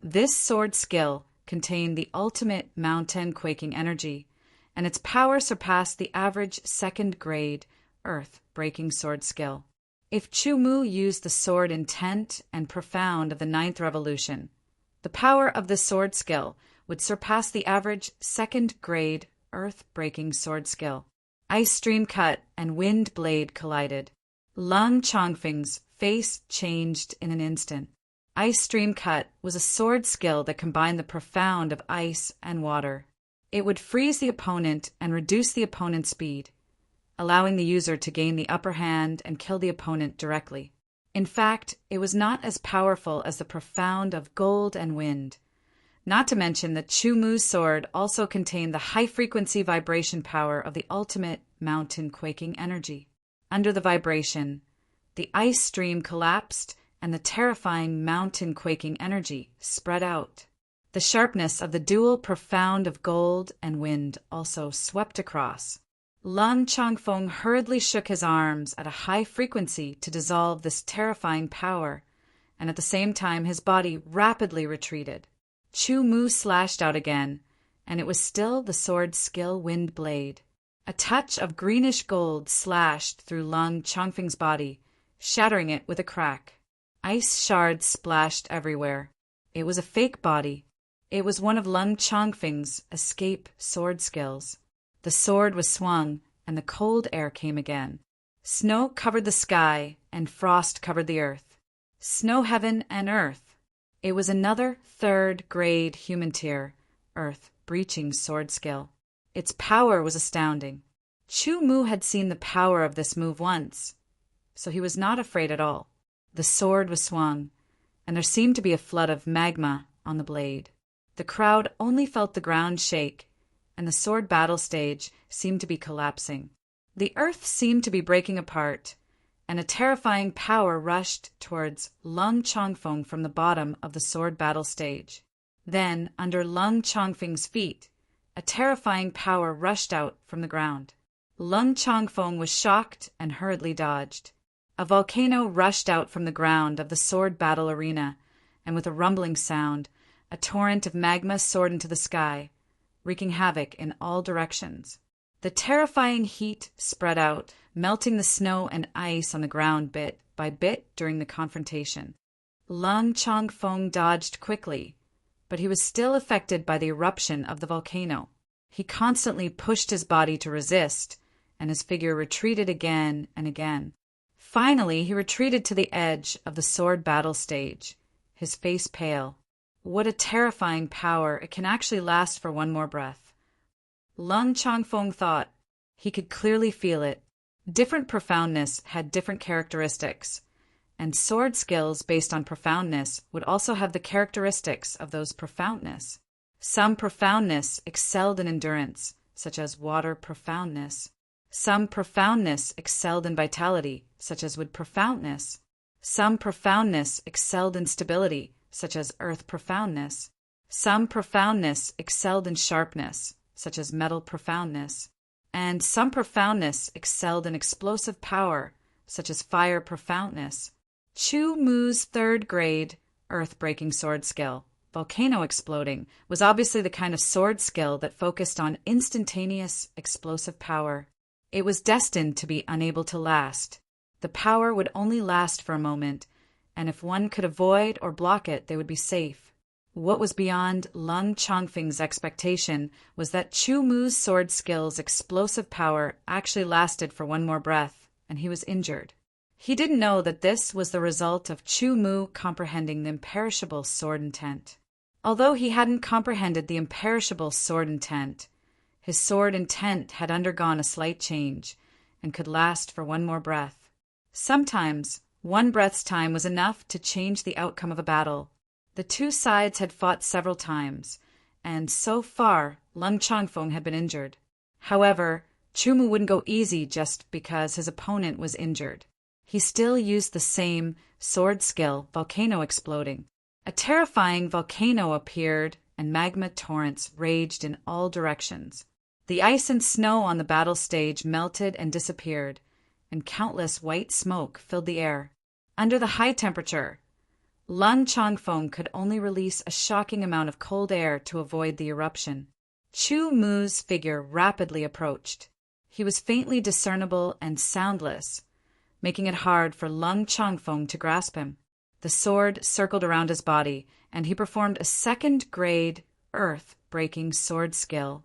This sword skill contained the ultimate mountain quaking energy, and its power surpassed the average second-grade earth-breaking sword skill. If Chu Mu used the sword intent and profound of the 9th revolution, the power of the sword skill would surpass the average second-grade earth-breaking sword skill. Ice stream cut and wind blade collided. Leng Changfeng's face changed in an instant. Ice Stream Cut was a sword skill that combined the profound of ice and water. It would freeze the opponent and reduce the opponent's speed, allowing the user to gain the upper hand and kill the opponent directly. In fact, it was not as powerful as the profound of gold and wind. Not to mention that Chu Mu's sword also contained the high-frequency vibration power of the ultimate mountain-quaking energy. Under the vibration, the ice stream collapsed and the terrifying mountain-quaking energy spread out. The sharpness of the dual profound of gold and wind also swept across. Lung Changfeng hurriedly shook his arms at a high frequency to dissolve this terrifying power, and at the same time his body rapidly retreated. Chu Mu slashed out again, and it was still the sword skill wind blade. A touch of greenish gold slashed through Lung Changfeng's body, shattering it with a crack. Ice shards splashed everywhere. It was a fake body. It was one of Lung Changfeng's escape sword skills. The sword was swung, and the cold air came again. Snow covered the sky, and frost covered the earth. Snow heaven and earth. It was another third-grade human tier, earth-breaching sword skill. Its power was astounding. Chu Mu had seen the power of this move once, so he was not afraid at all. The sword was swung, and there seemed to be a flood of magma on the blade. The crowd only felt the ground shake, and the sword battle stage seemed to be collapsing. The earth seemed to be breaking apart, and a terrifying power rushed towards Lung Changfeng from the bottom of the sword battle stage. Then, under Lung Changfeng's feet, a terrifying power rushed out from the ground. Lung Changfeng was shocked and hurriedly dodged. A volcano rushed out from the ground of the sword battle arena, and with a rumbling sound, a torrent of magma soared into the sky, wreaking havoc in all directions. The terrifying heat spread out, melting the snow and ice on the ground bit by bit during the confrontation. Lung Changfeng dodged quickly, but he was still affected by the eruption of the volcano. He constantly pushed his body to resist, and his figure retreated again and again. Finally, he retreated to the edge of the sword battle stage, his face pale. What a terrifying power! It can actually last for one more breath. Lung Changfeng thought. He could clearly feel it. Different profoundness had different characteristics, and sword skills based on profoundness would also have the characteristics of those profoundness. Some profoundness excelled in endurance, such as water profoundness. Some profoundness excelled in vitality, such as wood profoundness. Some profoundness excelled in stability, such as earth profoundness. Some profoundness excelled in sharpness, such as metal profoundness. And some profoundness excelled in explosive power, such as fire profoundness. Chu Mu's third-grade, earth-breaking sword skill, volcano exploding, was obviously the kind of sword skill that focused on instantaneous, explosive power. It was destined to be unable to last. The power would only last for a moment, and if one could avoid or block it, they would be safe. What was beyond Lung Changfeng's expectation was that Chu Mu's sword skill's explosive power actually lasted for one more breath, and he was injured. He didn't know that this was the result of Chu Mu comprehending the imperishable sword intent. Although he hadn't comprehended the imperishable sword intent, his sword intent had undergone a slight change and could last for one more breath. Sometimes, one breath's time was enough to change the outcome of a battle. The two sides had fought several times, and so far, Lung Changfeng had been injured. However, Chu Mu wouldn't go easy just because his opponent was injured. He still used the same sword skill, volcano exploding. A terrifying volcano appeared, and magma torrents raged in all directions. The ice and snow on the battle stage melted and disappeared, and countless white smoke filled the air. Under the high temperature, Lung Changfeng could only release a shocking amount of cold air to avoid the eruption. Chu Mu's figure rapidly approached. He was faintly discernible and soundless, making it hard for Lung Changfeng to grasp him. The sword circled around his body, and he performed a second-grade, earth-breaking sword skill,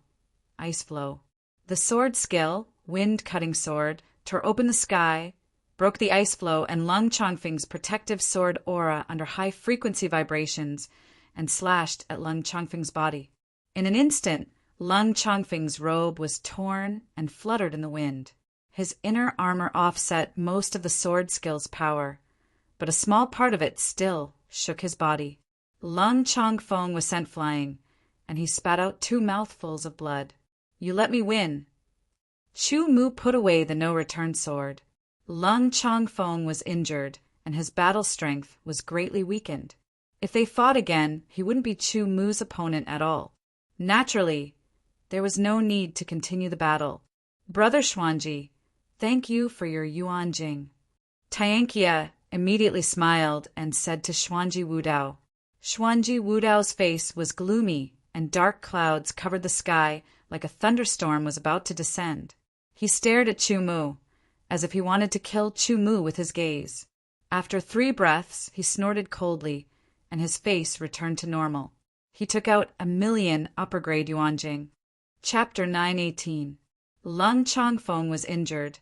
Ice Flow. The sword skill, wind-cutting sword, tore open the sky, broke the ice flow and Lung Chongfeng's protective sword aura under high-frequency vibrations and slashed at Lung Chongfeng's body. In an instant, Lung Chongfeng's robe was torn and fluttered in the wind. His inner armor offset most of the sword skill's power, but a small part of it still shook his body. Lung Chongfeng was sent flying, and he spat out 2 mouthfuls of blood. "You let me win." Chu Mu put away the no-return sword. Lung Chongfeng was injured, and his battle strength was greatly weakened. If they fought again, he wouldn't be Chu Mu's opponent at all. Naturally, there was no need to continue the battle. "Brother Xuanji, thank you for your Yuan Jing." Tianqia immediately smiled and said to Xuanji Wudao. Xuanji Wudao's face was gloomy, and dark clouds covered the sky like a thunderstorm was about to descend. He stared at Chu Mu, as if he wanted to kill Chu Mu with his gaze. After 3 breaths, he snorted coldly, and his face returned to normal. He took out 1,000,000 upper-grade Yuanjing. Chapter 918. Lung Chongfeng was injured,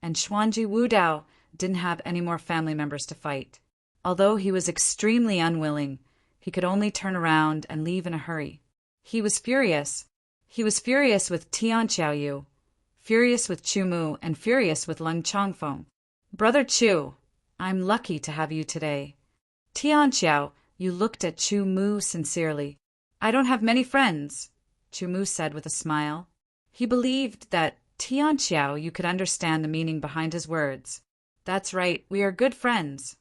and Xuanji Wudao didn't have any more family members to fight. Although he was extremely unwilling, he could only turn around and leave in a hurry. He was furious. He was furious with Tian Xiaoyu, furious with Chu Mu, and furious with Lung Chongfeng. "Brother Chu, I'm lucky to have you today." Tian Xiao, you looked at Chu Mu sincerely. "I don't have many friends," Chu Mu said with a smile. He believed that Tian Xiao you could understand the meaning behind his words. "That's right, we are good friends."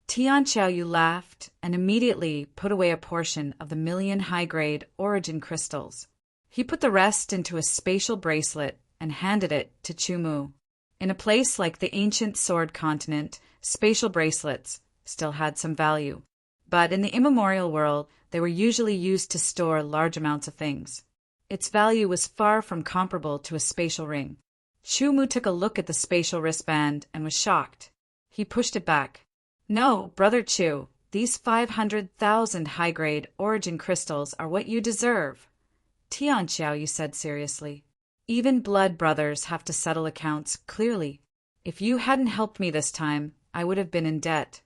Tian Xiaoyu laughed and immediately put away a portion of the 1,000,000 high-grade origin crystals. He put the rest into a spatial bracelet and handed it to Chu Mu. In a place like the ancient sword continent, spatial bracelets still had some value. But in the immemorial world, they were usually used to store large amounts of things. Its value was far from comparable to a spatial ring. Chu Mu took a look at the spatial wristband and was shocked. He pushed it back. "No, Brother Chu, these 500,000 high-grade origin crystals are what you deserve." "Tian Xiao," you said seriously. "Even blood brothers have to settle accounts clearly. If you hadn't helped me this time, I would have been in debt."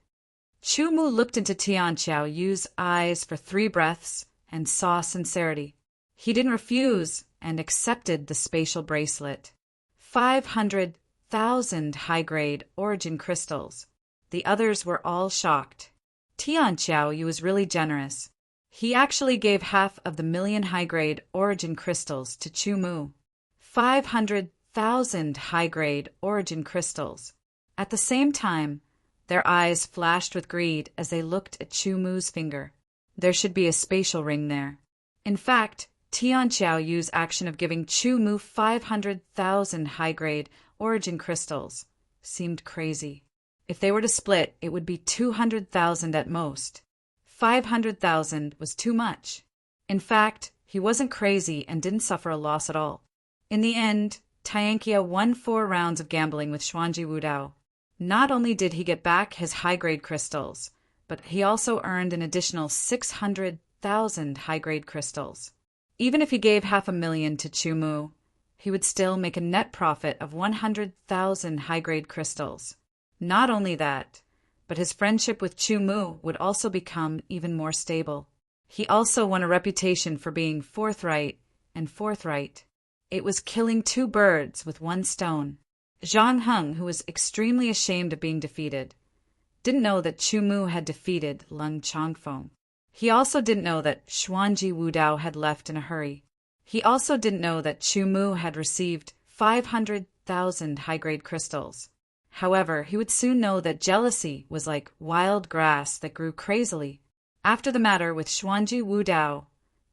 Chu Mu looked into Tian Xiaoyu's eyes for 3 breaths and saw sincerity. He didn't refuse and accepted the spatial bracelet. 500,000 high-grade origin crystals. The others were all shocked. Tian Xiaoyu was really generous. He actually gave half of the 1,000,000 high-grade origin crystals to Chu Mu. 500,000 high-grade origin crystals. At the same time, their eyes flashed with greed as they looked at Chu Mu's finger. There should be a spatial ring there. In fact, Tian Xiaoyu's action of giving Chu Mu 500,000 high-grade origin crystals seemed crazy. If they were to split, it would be 200,000 at most. 500,000 was too much. In fact, he wasn't crazy and didn't suffer a loss at all. In the end, Tianqia won 4 rounds of gambling with Xuanji Wudao. Not only did he get back his high-grade crystals, but he also earned an additional 600,000 high-grade crystals. Even if he gave 500,000 to Chu Mu, he would still make a net profit of 100,000 high-grade crystals. Not only that, but his friendship with Chu Mu would also become even more stable. He also won a reputation for being forthright. It was killing 2 birds with 1 stone. Zhang Heng, who was extremely ashamed of being defeated, didn't know that Chu Mu had defeated Lung Chongfeng. He also didn't know that Xuanji Wudao had left in a hurry. He also didn't know that Chu Mu had received 500,000 high-grade crystals. However, he would soon know that jealousy was like wild grass that grew crazily. After the matter with Xuanji Wudao,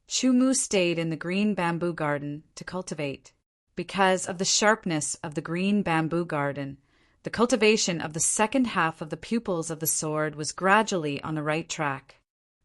Chu Mu stayed in the green bamboo garden to cultivate. Because of the sharpness of the green bamboo garden, the cultivation of the second half of the pupils of the sword was gradually on the right track.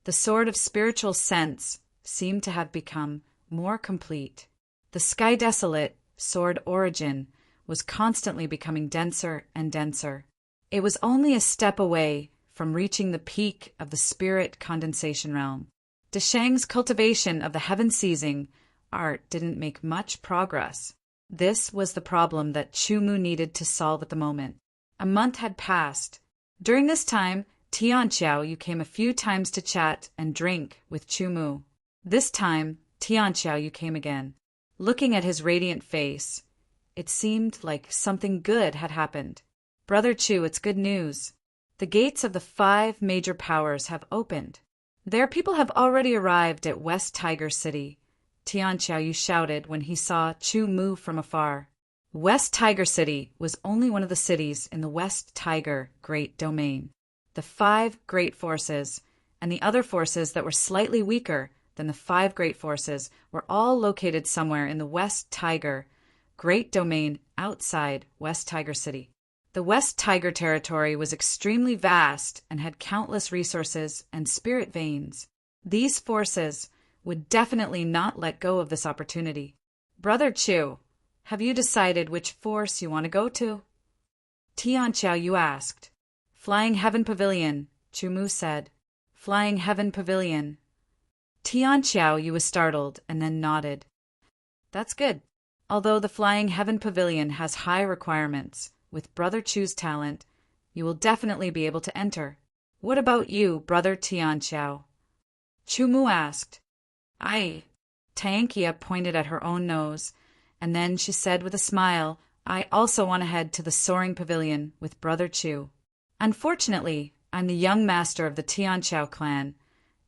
The sword of spiritual sense seemed to have become more complete. The sky desolate sword origin was constantly becoming denser and denser. It was only a step away from reaching the peak of the spirit condensation realm. Deshang's cultivation of the heaven seizing art didn't make much progress. This was the problem that Chu Mu needed to solve at the moment. A month had passed. During this time, Tianqiao came a few times to chat and drink with Chu. This time, Tianqiao came again. Looking at his radiant face, it seemed like something good had happened. Brother Chu, it's good news. The gates of the 5 major powers have opened. Their people have already arrived at West Tiger City. Tianqiao shouted when he saw Chu move from afar. West Tiger City was only one of the cities in the West Tiger Great Domain. The 5 great forces and the other forces that were slightly weaker than the 5 great forces were all located somewhere in the West Tiger Great Domain outside West Tiger City. The West Tiger territory was extremely vast and had countless resources and spirit veins. These forces would definitely not let go of this opportunity. Brother Chu, have you decided which force you want to go to? Tianqiao asked. Flying Heaven Pavilion, Chu said. Flying Heaven Pavilion. Tianqiao was startled and then nodded. That's good. Although the Flying Heaven Pavilion has high requirements, with Brother Chu's talent, you will definitely be able to enter. What about you, Brother Tianqiao? Chu asked. Tianqiao pointed at her own nose, and then she said with a smile, I also want to head to the Soaring Pavilion with Brother Chu. Unfortunately, I'm the young master of the Tianqiao clan,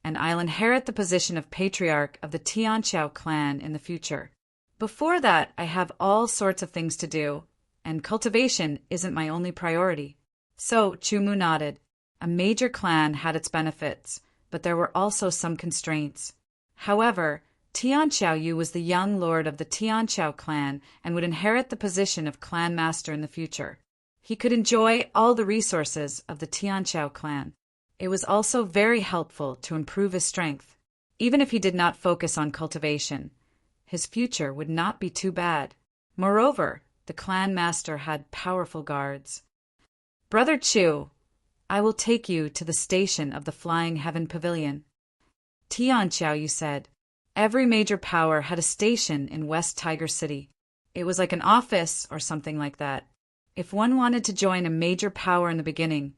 and I'll inherit the position of patriarch of the Tianqiao clan in the future. Before that, I have all sorts of things to do, and cultivation isn't my only priority. So, Chu nodded. A major clan had its benefits, but there were also some constraints. However, Tianqiao was the young lord of the Tianqiao clan and would inherit the position of clan master in the future. He could enjoy all the resources of the Tianqiao clan. It was also very helpful to improve his strength. Even if he did not focus on cultivation, his future would not be too bad. Moreover, the clan master had powerful guards. Brother Chu, I will take you to the station of the Flying Heaven Pavilion. Tianqiao said. Every major power had a station in West Tiger City. It was like an office or something like that. If one wanted to join a major power in the beginning,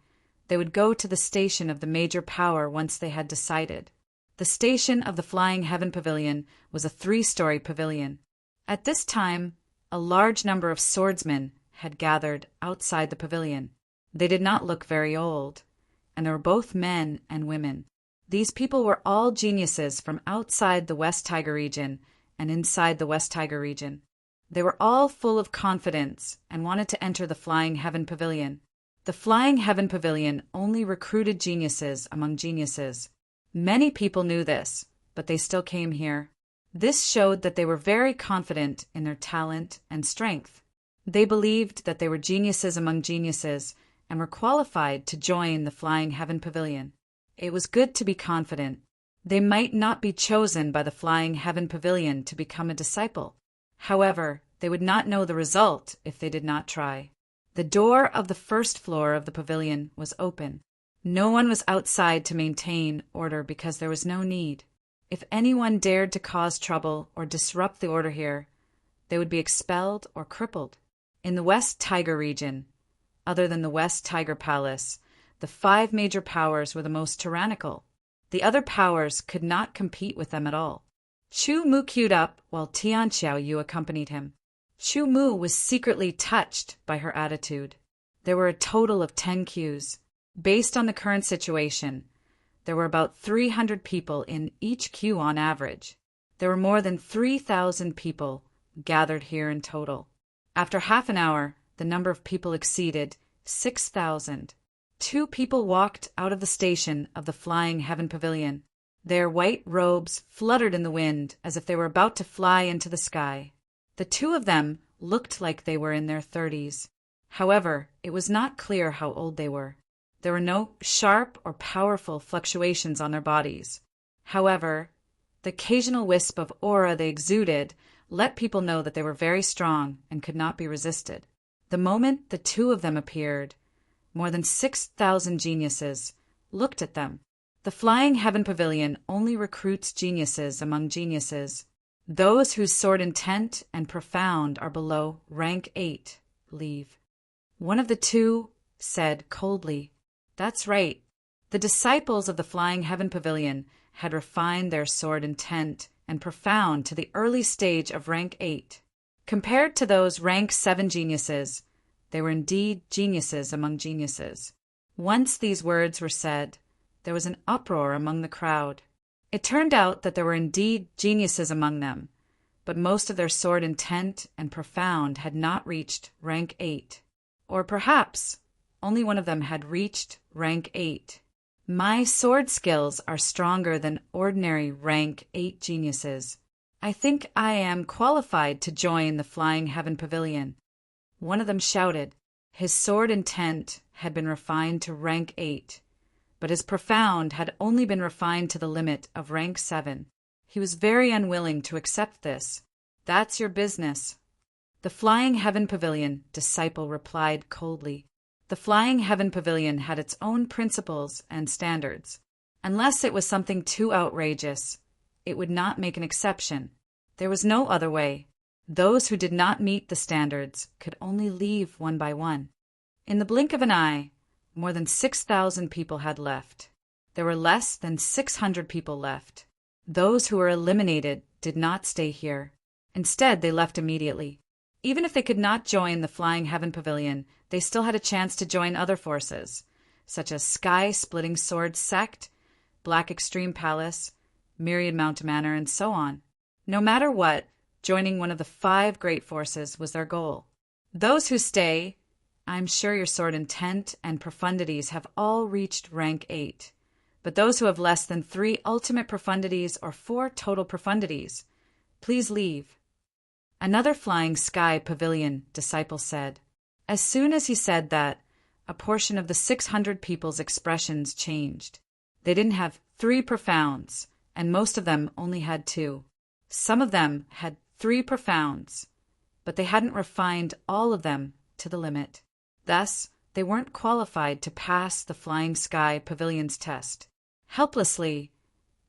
they would go to the station of the major power once they had decided. The station of the Flying Heaven Pavilion was a 3-story pavilion. At this time, a large number of swordsmen had gathered outside the pavilion. They did not look very old, and they were both men and women. These people were all geniuses from outside the West Tiger region and inside the West Tiger region. They were all full of confidence and wanted to enter the Flying Heaven Pavilion. The Flying Heaven Pavilion only recruited geniuses among geniuses. Many people knew this, but they still came here. This showed that they were very confident in their talent and strength. They believed that they were geniuses among geniuses and were qualified to join the Flying Heaven Pavilion. It was good to be confident. They might not be chosen by the Flying Heaven Pavilion to become a disciple. However, they would not know the result if they did not try. The door of the first floor of the pavilion was open. No one was outside to maintain order because there was no need. If anyone dared to cause trouble or disrupt the order here, they would be expelled or crippled. In the West Tiger region, other than the West Tiger Palace, the 5 major powers were the most tyrannical. The other powers could not compete with them at all. Chu queued up while Tianqiao accompanied him. Chu was secretly touched by her attitude. There were a total of 10 queues. Based on the current situation, there were about 300 people in each queue on average. There were more than 3,000 people gathered here in total. After half an hour, the number of people exceeded 6,000. 2 people walked out of the station of the Flying Heaven Pavilion. Their white robes fluttered in the wind as if they were about to fly into the sky. The 2 of them looked like they were in their 30s. However, it was not clear how old they were. There were no sharp or powerful fluctuations on their bodies. However, the occasional wisp of aura they exuded let people know that they were very strong and could not be resisted. The moment the 2 of them appeared, more than 6,000 geniuses looked at them. The Flying Heaven Pavilion only recruits geniuses among geniuses. Those whose sword intent and profound are below rank 8 leave. One of the 2 said coldly, "That's right." The disciples of the Flying Heaven Pavilion had refined their sword intent and profound to the early stage of rank 8. Compared to those rank 7 geniuses, they were indeed geniuses among geniuses. Once these words were said, there was an uproar among the crowd. It turned out that there were indeed geniuses among them, but most of their sword intent and profound had not reached rank 8. Or perhaps only one of them had reached rank 8. My sword skills are stronger than ordinary rank 8 geniuses. I think I am qualified to join the Flying Heaven Pavilion. One of them shouted. His sword intent had been refined to rank 8, but his profound had only been refined to the limit of rank 7. He was very unwilling to accept this. "That's your business." The Flying Heaven Pavilion disciple replied coldly. The Flying Heaven Pavilion had its own principles and standards. Unless it was something too outrageous, it would not make an exception. There was no other way. Those who did not meet the standards could only leave one by one. In the blink of an eye, more than 6,000 people had left. There were less than 600 people left. Those who were eliminated did not stay here. Instead, they left immediately. Even if they could not join the Flying Heaven Pavilion, they still had a chance to join other forces, such as Sky Splitting Sword Sect, Black Extreme Palace, Myriad Mount Manor, and so on. No matter what, joining one of the 5 great forces was their goal. Those who stay, I'm sure your sword intent and profundities have all reached rank 8, but those who have less than 3 ultimate profundities or 4 total profundities, please leave. Another Flying Sky Pavilion disciple said. As soon as he said that, a portion of the 600 people's expressions changed. They didn't have 3 profounds, and most of them only had 2. Some of them had 3 profounds, but they hadn't refined all of them to the limit. Thus, they weren't qualified to pass the Flying Sky Pavilion's test. Helplessly,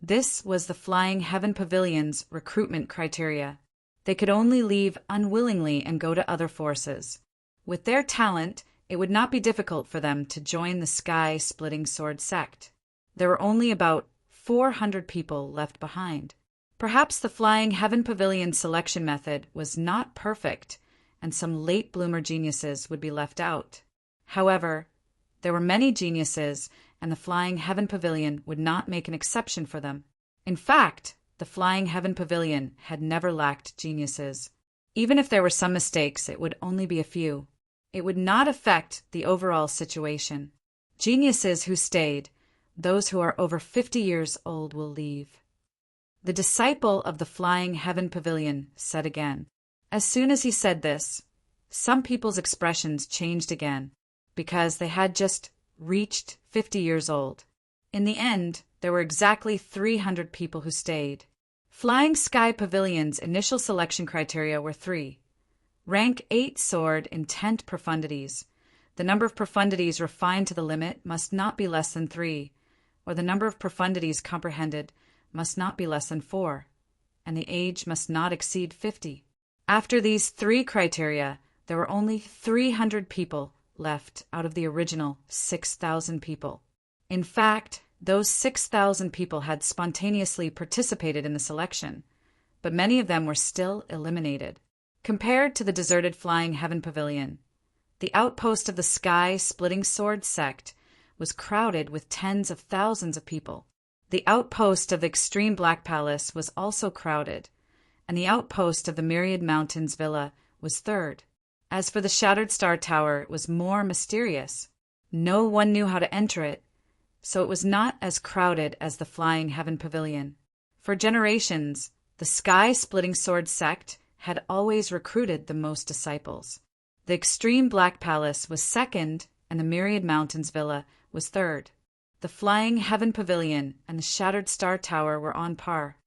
this was the Flying Heaven Pavilion's recruitment criteria. They could only leave unwillingly and go to other forces. With their talent, it would not be difficult for them to join the Sky Splitting Sword Sect. There were only about 400 people left behind. Perhaps the Flying Heaven Pavilion selection method was not perfect, and some late bloomer geniuses would be left out. However, there were many geniuses, and the Flying Heaven Pavilion would not make an exception for them. In fact, the Flying Heaven Pavilion had never lacked geniuses. Even if there were some mistakes, it would only be a few. It would not affect the overall situation. Geniuses who stayed, those who are over 50 years old, will leave. The disciple of the Flying Heaven Pavilion said again. As soon as he said this, some people's expressions changed again, because they had just reached 50 years old. In the end, there were exactly 300 people who stayed. Flying Sky Pavilion's initial selection criteria were 3. Rank 8 sword intent profundities. The number of profundities refined to the limit must not be less than 3, or the number of profundities comprehended must not be less than 4, and the age must not exceed 50. After these 3 criteria, there were only 300 people left out of the original 6,000 people. In fact, those 6,000 people had spontaneously participated in the selection, but many of them were still eliminated. Compared to the deserted Flying Heaven Pavilion, the outpost of the Sky Splitting Sword Sect was crowded with tens of thousands of people. The outpost of the Extreme Black Palace was also crowded, and the outpost of the Myriad Mountains Villa was third. As for the Shattered Star Tower, it was more mysterious. No one knew how to enter it, so it was not as crowded as the Flying Heaven Pavilion. For generations, the Sky Splitting Sword Sect had always recruited the most disciples. The Extreme Black Palace was second, and the Myriad Mountains Villa was third. The Flying Heaven Pavilion and the Shattered Star Tower were on par.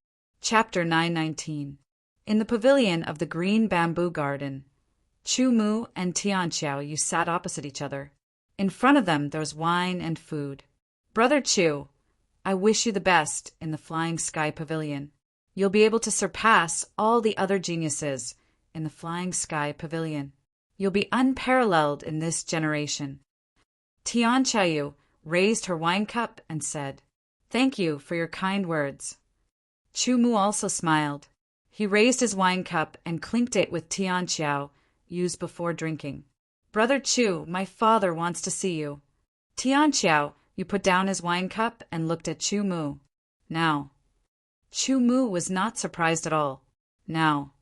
Chapter 919. In the pavilion of the Green Bamboo Garden, Chu Mu and Tianqiao sat opposite each other. In front of them there was wine and food. Brother Chu, I wish you the best in the Flying Sky Pavilion. You'll be able to surpass all the other geniuses in the Flying Sky Pavilion. You'll be unparalleled in this generation. Tian Qiaoyu raised her wine cup and said, "Thank you for your kind words." Chu Mu also smiled. He raised his wine cup and clinked it with Tian Qiao, used before drinking. "Brother Chu, my father wants to see you." Tian Qiao put down his wine cup and looked at Chu Mu. "Now." Chu Mu was not surprised at all. "Now."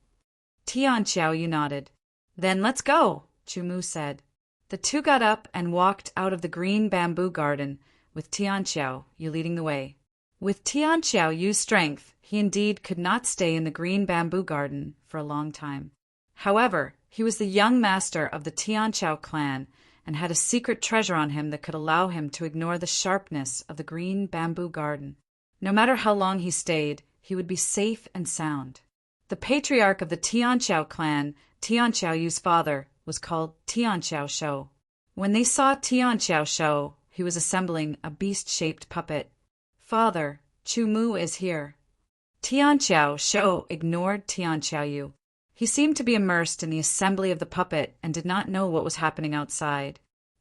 Tian Qiao nodded. "Then let's go," Chu Mu said. The two got up and walked out of the green bamboo garden, with Tian Qiao leading the way. With Tian Qiaoyu's strength, he indeed could not stay in the green bamboo garden for a long time. However, he was the young master of the Tian Qiao clan and had a secret treasure on him that could allow him to ignore the sharpness of the green bamboo garden. No matter how long he stayed, he would be safe and sound. The patriarch of the Tian Qiao clan, Tian Qiaoyu's father, was called Tian Qiao Shou. When they saw Tian Qiao Shou, he was assembling a beast-shaped puppet. "Father, Chu Mu is here." Tian Qiao Shou ignored Tian Qiaoyu. He seemed to be immersed in the assembly of the puppet and did not know what was happening outside.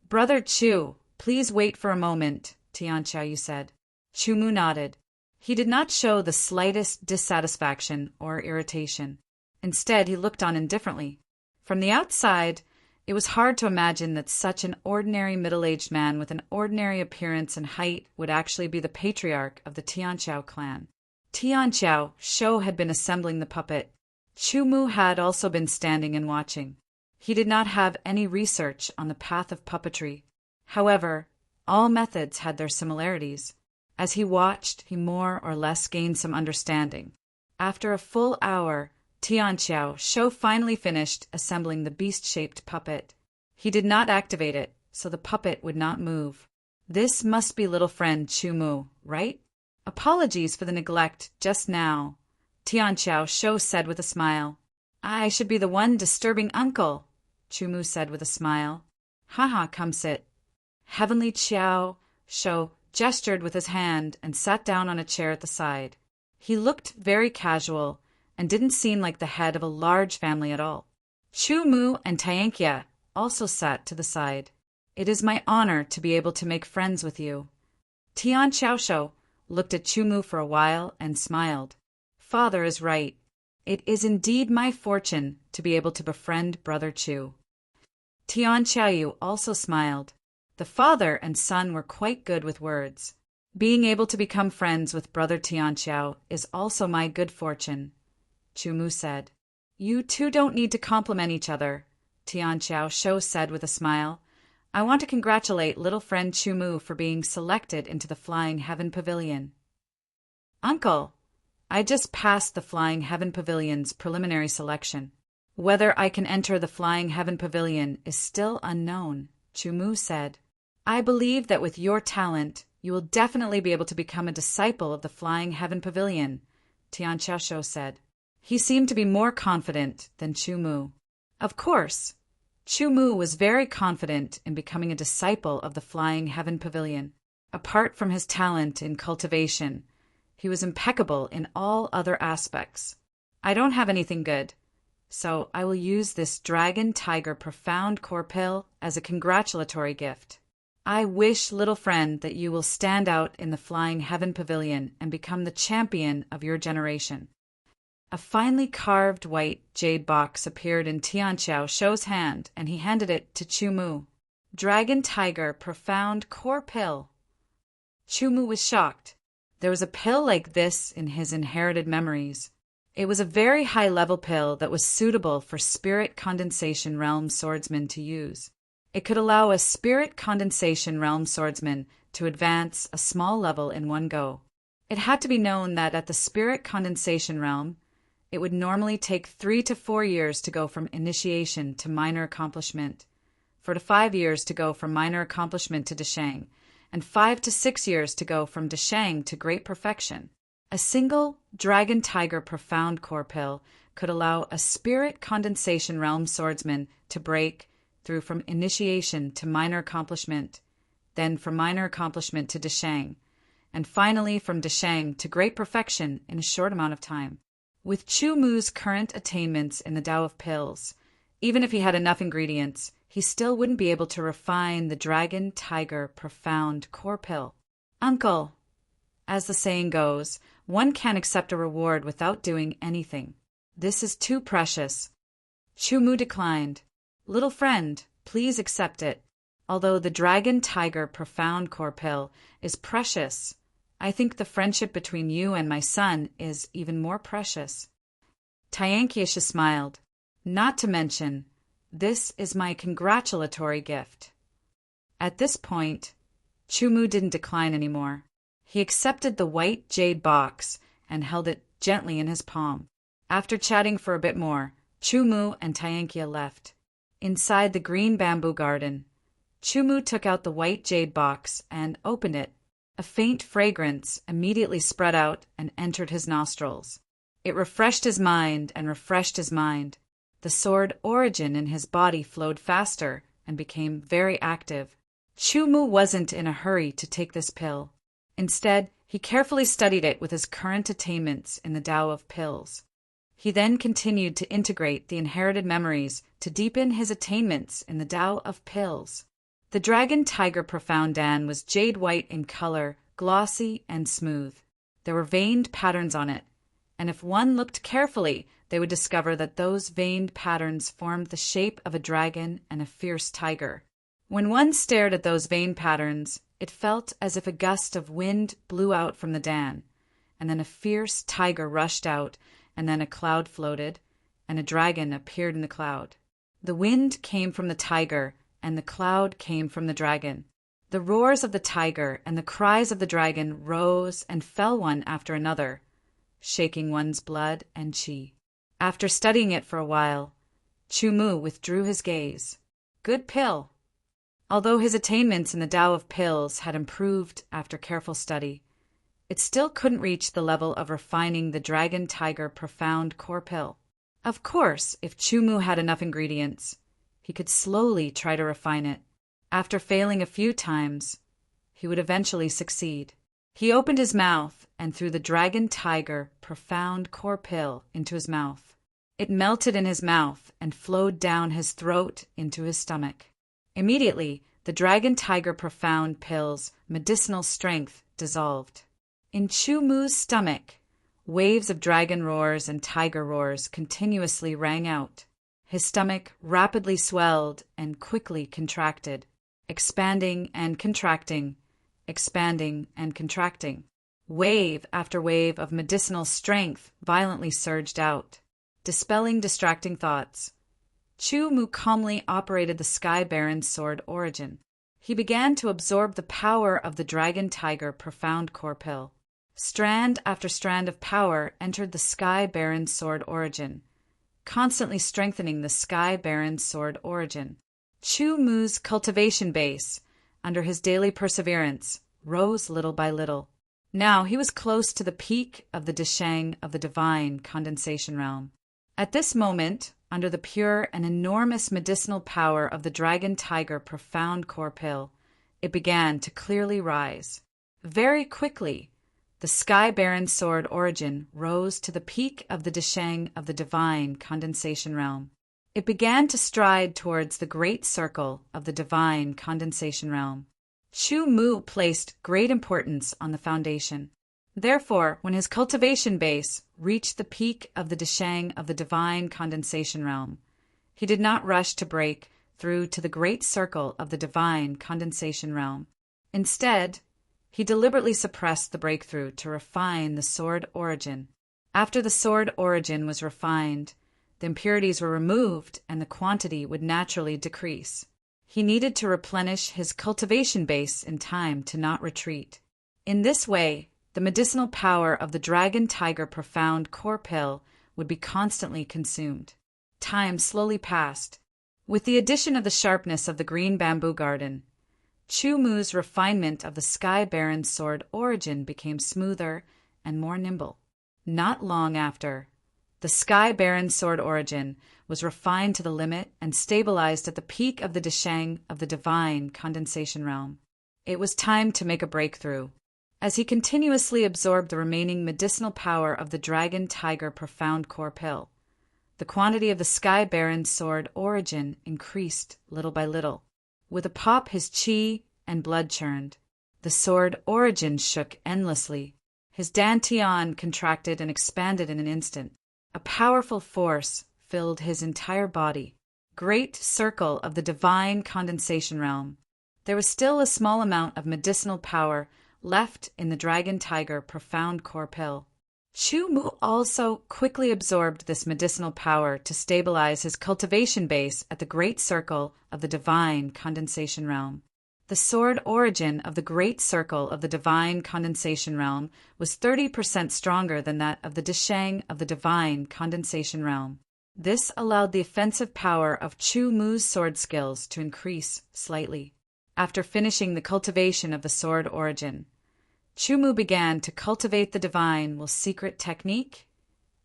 "Brother Chu, please wait for a moment," Tian Qiaoyu said. Chu Mu nodded. He did not show the slightest dissatisfaction or irritation. Instead, he looked on indifferently. From the outside, it was hard to imagine that such an ordinary middle-aged man with an ordinary appearance and height would actually be the patriarch of the Tian Qiao clan. Tian Qiao Shou had been assembling the puppet. Chu Mu had also been standing and watching. He did not have any research on the path of puppetry. However, all methods had their similarities. As he watched, he more or less gained some understanding. After a full hour, Tian Qiao Shou finally finished assembling the beast-shaped puppet. He did not activate it, so the puppet would not move. "This must be little friend Chu Mu, right? Apologies for the neglect just now," Tian Qiao Shou said with a smile. "I should be the one disturbing uncle," Chu Mu said with a smile. "Haha, come sit." Heavenly Qiao Shou gestured with his hand and sat down on a chair at the side. He looked very casual and didn't seem like the head of a large family at all. Chu Mu and Tianqia also sat to the side. "It is my honor to be able to make friends with you." Tian Qiaoshou looked at Chu Mu for a while and smiled. "Father is right. It is indeed my fortune to be able to befriend Brother Chu." Tian Qiaoyu also smiled. The father and son were quite good with words. "Being able to become friends with Brother Tian Qiao is also my good fortune," Chu Mu said. "You two don't need to compliment each other," Tian Qiao Shou said with a smile. "I want to congratulate little friend Chu Mu for being selected into the Flying Heaven Pavilion." "Uncle, I just passed the Flying Heaven Pavilion's preliminary selection. Whether I can enter the Flying Heaven Pavilion is still unknown," Chu Mu said. "I believe that with your talent, you will definitely be able to become a disciple of the Flying Heaven Pavilion," Tian Qiaoshou said. He seemed to be more confident than Chu Mu. Of course, Chu Mu was very confident in becoming a disciple of the Flying Heaven Pavilion. Apart from his talent in cultivation, he was impeccable in all other aspects. "I don't have anything good, so I will use this Dragon Tiger Profound Core Pill as a congratulatory gift. I wish, little friend, that you will stand out in the Flying Heaven Pavilion and become the champion of your generation." A finely carved white jade box appeared in Tian Qiao Shou's hand, and he handed it to Chu Mu. "Dragon Tiger Profound Core Pill." Chu Mu was shocked. There was a pill like this in his inherited memories. It was a very high-level pill that was suitable for Spirit Condensation Realm swordsmen to use. It could allow a Spirit Condensation Realm swordsman to advance a small level in one go. It had to be known that at the Spirit Condensation Realm, it would normally take 3 to 4 years to go from initiation to minor accomplishment, 4 to 5 years to go from minor accomplishment to Deshang, and 5 to 6 years to go from Deshang to great perfection. A single Dragon Tiger Profound Core Pill could allow a Spirit Condensation Realm swordsman to break through from initiation to minor accomplishment, then from minor accomplishment to Deshang, and finally from Deshang to great perfection in a short amount of time. With Chu Mu's current attainments in the Tao of Pills, even if he had enough ingredients, he still wouldn't be able to refine the Dragon Tiger Profound Core Pill. Uncle, as the saying goes, one can't accept a reward without doing anything. This is too precious. Chu-Mu declined. Little friend, please accept it. Although the Dragon Tiger Profound Core Pill is precious, I think the friendship between you and my son is even more precious. Tianqiusha smiled. Not to mention, this is my congratulatory gift. At this point, Chu-Mu didn't decline anymore. He accepted the white jade box and held it gently in his palm. After chatting for a bit more, Chu-Mu and Tianqia left. Inside the green bamboo garden, Chu-Mu took out the white jade box and opened it. A faint fragrance immediately spread out and entered his nostrils. It refreshed his mind and refreshed his mind. The sword origin in his body flowed faster and became very active. Chu-Mu wasn't in a hurry to take this pill. Instead, he carefully studied it with his current attainments in the Tao of Pills. He then continued to integrate the inherited memories to deepen his attainments in the Tao of Pills. The Dragon Tiger Profound Dan was jade white in color, glossy and smooth. There were veined patterns on it, and if one looked carefully, they would discover that those veined patterns formed the shape of a dragon and a fierce tiger. When one stared at those veined patterns, it felt as if a gust of wind blew out from the Dan, and then a fierce tiger rushed out, and then a cloud floated, and a dragon appeared in the cloud. The wind came from the tiger, and the cloud came from the dragon. The roars of the tiger and the cries of the dragon rose and fell one after another, shaking one's blood and chi. After studying it for a while, Chu-Mu withdrew his gaze. Good pill. Although his attainments in the Tao of Pills had improved after careful study, it still couldn't reach the level of refining the Dragon Tiger Profound Core Pill. Of course, if Chu-Mu had enough ingredients, he could slowly try to refine it. After failing a few times, he would eventually succeed. He opened his mouth and threw the Dragon Tiger Profound Core Pill into his mouth. It melted in his mouth and flowed down his throat into his stomach. Immediately, the Dragon Tiger Profound Pill's medicinal strength dissolved. In Chu-Mu's stomach, waves of dragon roars and tiger roars continuously rang out. His stomach rapidly swelled and quickly contracted, expanding and contracting, expanding and contracting. Wave after wave of medicinal strength violently surged out, dispelling distracting thoughts. Chu-Mu calmly operated the Sky Baron's sword origin. He began to absorb the power of the Dragon Tiger Profound Core Pill. Strand after strand of power entered the Sky Baron's sword origin, constantly strengthening the Sky Baron's sword origin. Chu-Mu's cultivation base, under his daily perseverance, rose little by little. Now he was close to the peak of the Deshang of the divine condensation realm. At this moment, under the pure and enormous medicinal power of the Dragon Tiger Profound Core Pill, it began to clearly rise. Very quickly, the Sky Baron's sword origin rose to the peak of the Deshang of the divine condensation realm. It began to stride towards the great circle of the divine condensation realm. Chu-Mu placed great importance on the foundation. Therefore, when his cultivation base reached the peak of the Deshang of the divine condensation realm, he did not rush to break through to the great circle of the divine condensation realm. Instead, he deliberately suppressed the breakthrough to refine the sword origin. After the sword origin was refined, the impurities were removed and the quantity would naturally decrease. He needed to replenish his cultivation base in time to not retreat. In this way, the medicinal power of the Dragon Tiger Profound Core Pill would be constantly consumed. Time slowly passed. With the addition of the sharpness of the green bamboo garden, Chu-Mu's refinement of the Sky Baron's sword origin became smoother and more nimble. Not long after, the Sky Baron's sword origin was refined to the limit and stabilized at the peak of the Deshang of the divine condensation realm. It was time to make a breakthrough. As he continuously absorbed the remaining medicinal power of the Dragon Tiger Profound Core Pill, The quantity of the Sky Baron's sword Origin increased little by little. With a pop his chi and blood churned. The sword Origin shook endlessly. His dantian contracted and expanded in an instant. A powerful force filled his entire body. Great circle of the divine condensation realm. There was still a small amount of medicinal power left in the Dragon Tiger profound core pill. Chu Mu also quickly absorbed this medicinal power to stabilize his cultivation base at the great circle of the divine condensation realm. The sword Origin of the great circle of the divine condensation realm was 30% stronger than that of the Dishang of the divine condensation realm. This allowed the offensive power of Chu Mu's sword skills to increase slightly. After finishing the cultivation of the sword Origin, Chu Mu began to cultivate the divine with secret technique,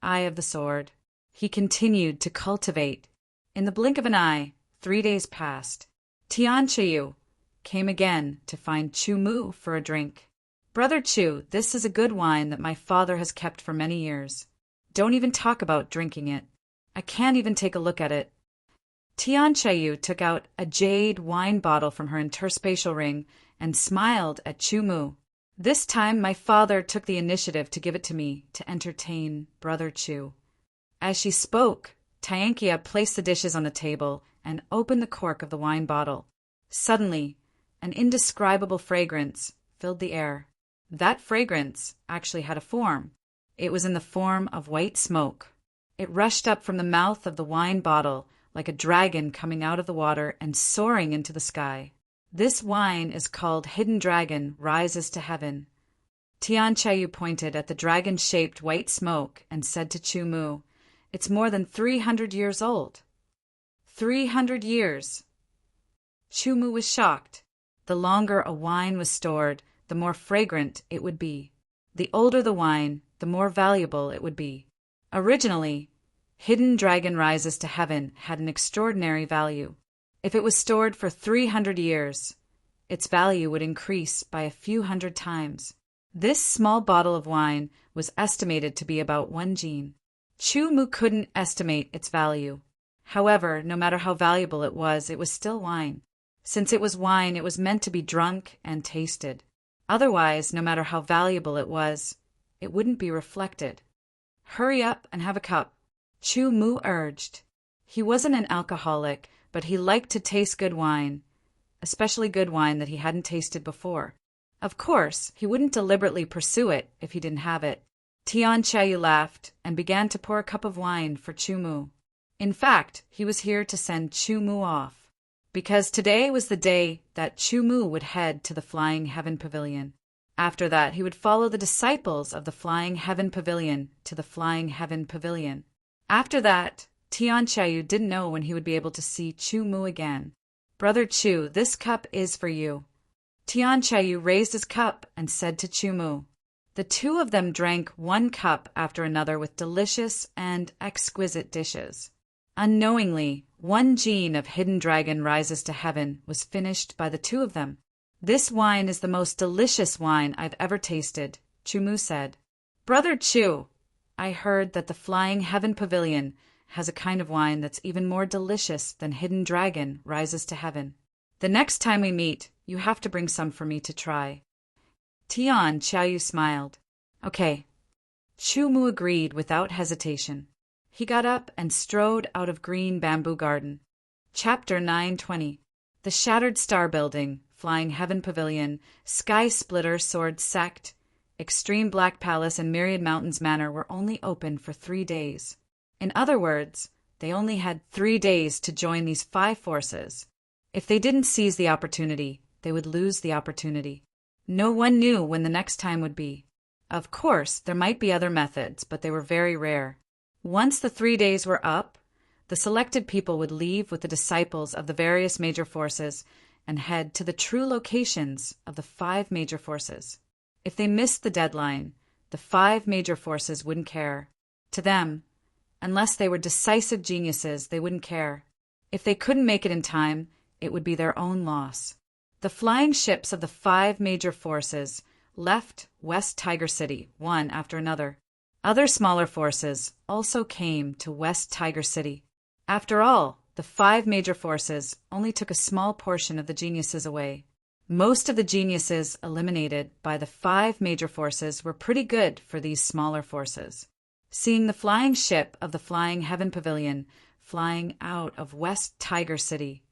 Eye of the Sword. He continued to cultivate. In the blink of an eye, 3 days passed. Tian Chiu came again to find Chu Mu for a drink. Brother Chu, this is a good wine that my father has kept for many years. Don't even talk about drinking it. I can't even take a look at it. Tian Chiu took out a jade wine bottle from her interspatial ring and smiled at Chu Mu. This time my father took the initiative to give it to me to entertain Brother Chu. As she spoke, Tiankia placed the dishes on the table and opened the cork of the wine bottle. Suddenly, an indescribable fragrance filled the air. That fragrance actually had a form. It was in the form of white smoke. It rushed up from the mouth of the wine bottle like a dragon coming out of the water and soaring into the sky. This wine is called Hidden Dragon Rises to Heaven. Tian Chiu pointed at the dragon-shaped white smoke and said to Chu Mu, "It's more than 300 years old." 300 years! Chu Mu was shocked. The longer a wine was stored, the more fragrant it would be. The older the wine, the more valuable it would be. Originally, Hidden Dragon Rises to Heaven had an extraordinary value. If it was stored for 300 years, its value would increase by a few hundred times. This small bottle of wine was estimated to be about 1 jin. Chu Mu couldn't estimate its value. However, no matter how valuable it was still wine. Since it was wine, it was meant to be drunk and tasted. Otherwise, no matter how valuable it was, it wouldn't be reflected. "Hurry up and have a cup," Chu Mu urged. He wasn't an alcoholic, but he liked to taste good wine, especially good wine that he hadn't tasted before. Of course, he wouldn't deliberately pursue it if he didn't have it. Tian Chiu laughed and began to pour a cup of wine for Chu Mu. In fact, he was here to send Chu Mu off, because today was the day that Chu Mu would head to the Flying Heaven Pavilion. After that, he would follow the disciples of the Flying Heaven Pavilion to the Flying Heaven Pavilion. After that, Tian Chiu didn't know when he would be able to see Chu Mu again. "Brother Chu, this cup is for you." Tian Chiu raised his cup and said to Chu Mu. The two of them drank 1 cup after another with delicious and exquisite dishes. Unknowingly, 1 jin of Hidden Dragon Rises to Heaven was finished by the two of them. "This wine is the most delicious wine I've ever tasted," Chu Mu said. "Brother Chu, I heard that the Flying Heaven Pavilion has a kind of wine that's even more delicious than Hidden Dragon Rises to Heaven. The next time we meet, you have to bring some for me to try." Tian Chiu smiled. "Okay." Chu Mu agreed without hesitation. He got up and strode out of Green Bamboo Garden. Chapter 920. The Shattered Star Building, Flying Heaven Pavilion, Sky Splitter Sword Sect, Extreme Black Palace, and Myriad Mountains Manor were only open for 3 days. In other words, they only had 3 days to join these 5 forces. If they didn't seize the opportunity, they would lose the opportunity. No one knew when the next time would be. Of course, there might be other methods, but they were very rare. Once the 3 days were up, the selected people would leave with the disciples of the various major forces and head to the true locations of the 5 major forces. If they missed the deadline, the 5 major forces wouldn't care. To them, unless they were decisive geniuses, they wouldn't care. If they couldn't make it in time, it would be their own loss. The flying ships of the 5 major forces left West Tiger City, one after another. Other smaller forces also came to West Tiger City. After all, the 5 major forces only took a small portion of the geniuses away. Most of the geniuses eliminated by the 5 major forces were pretty good for these smaller forces. Seeing the flying ship of the Flying Heaven Pavilion flying out of West Tiger City,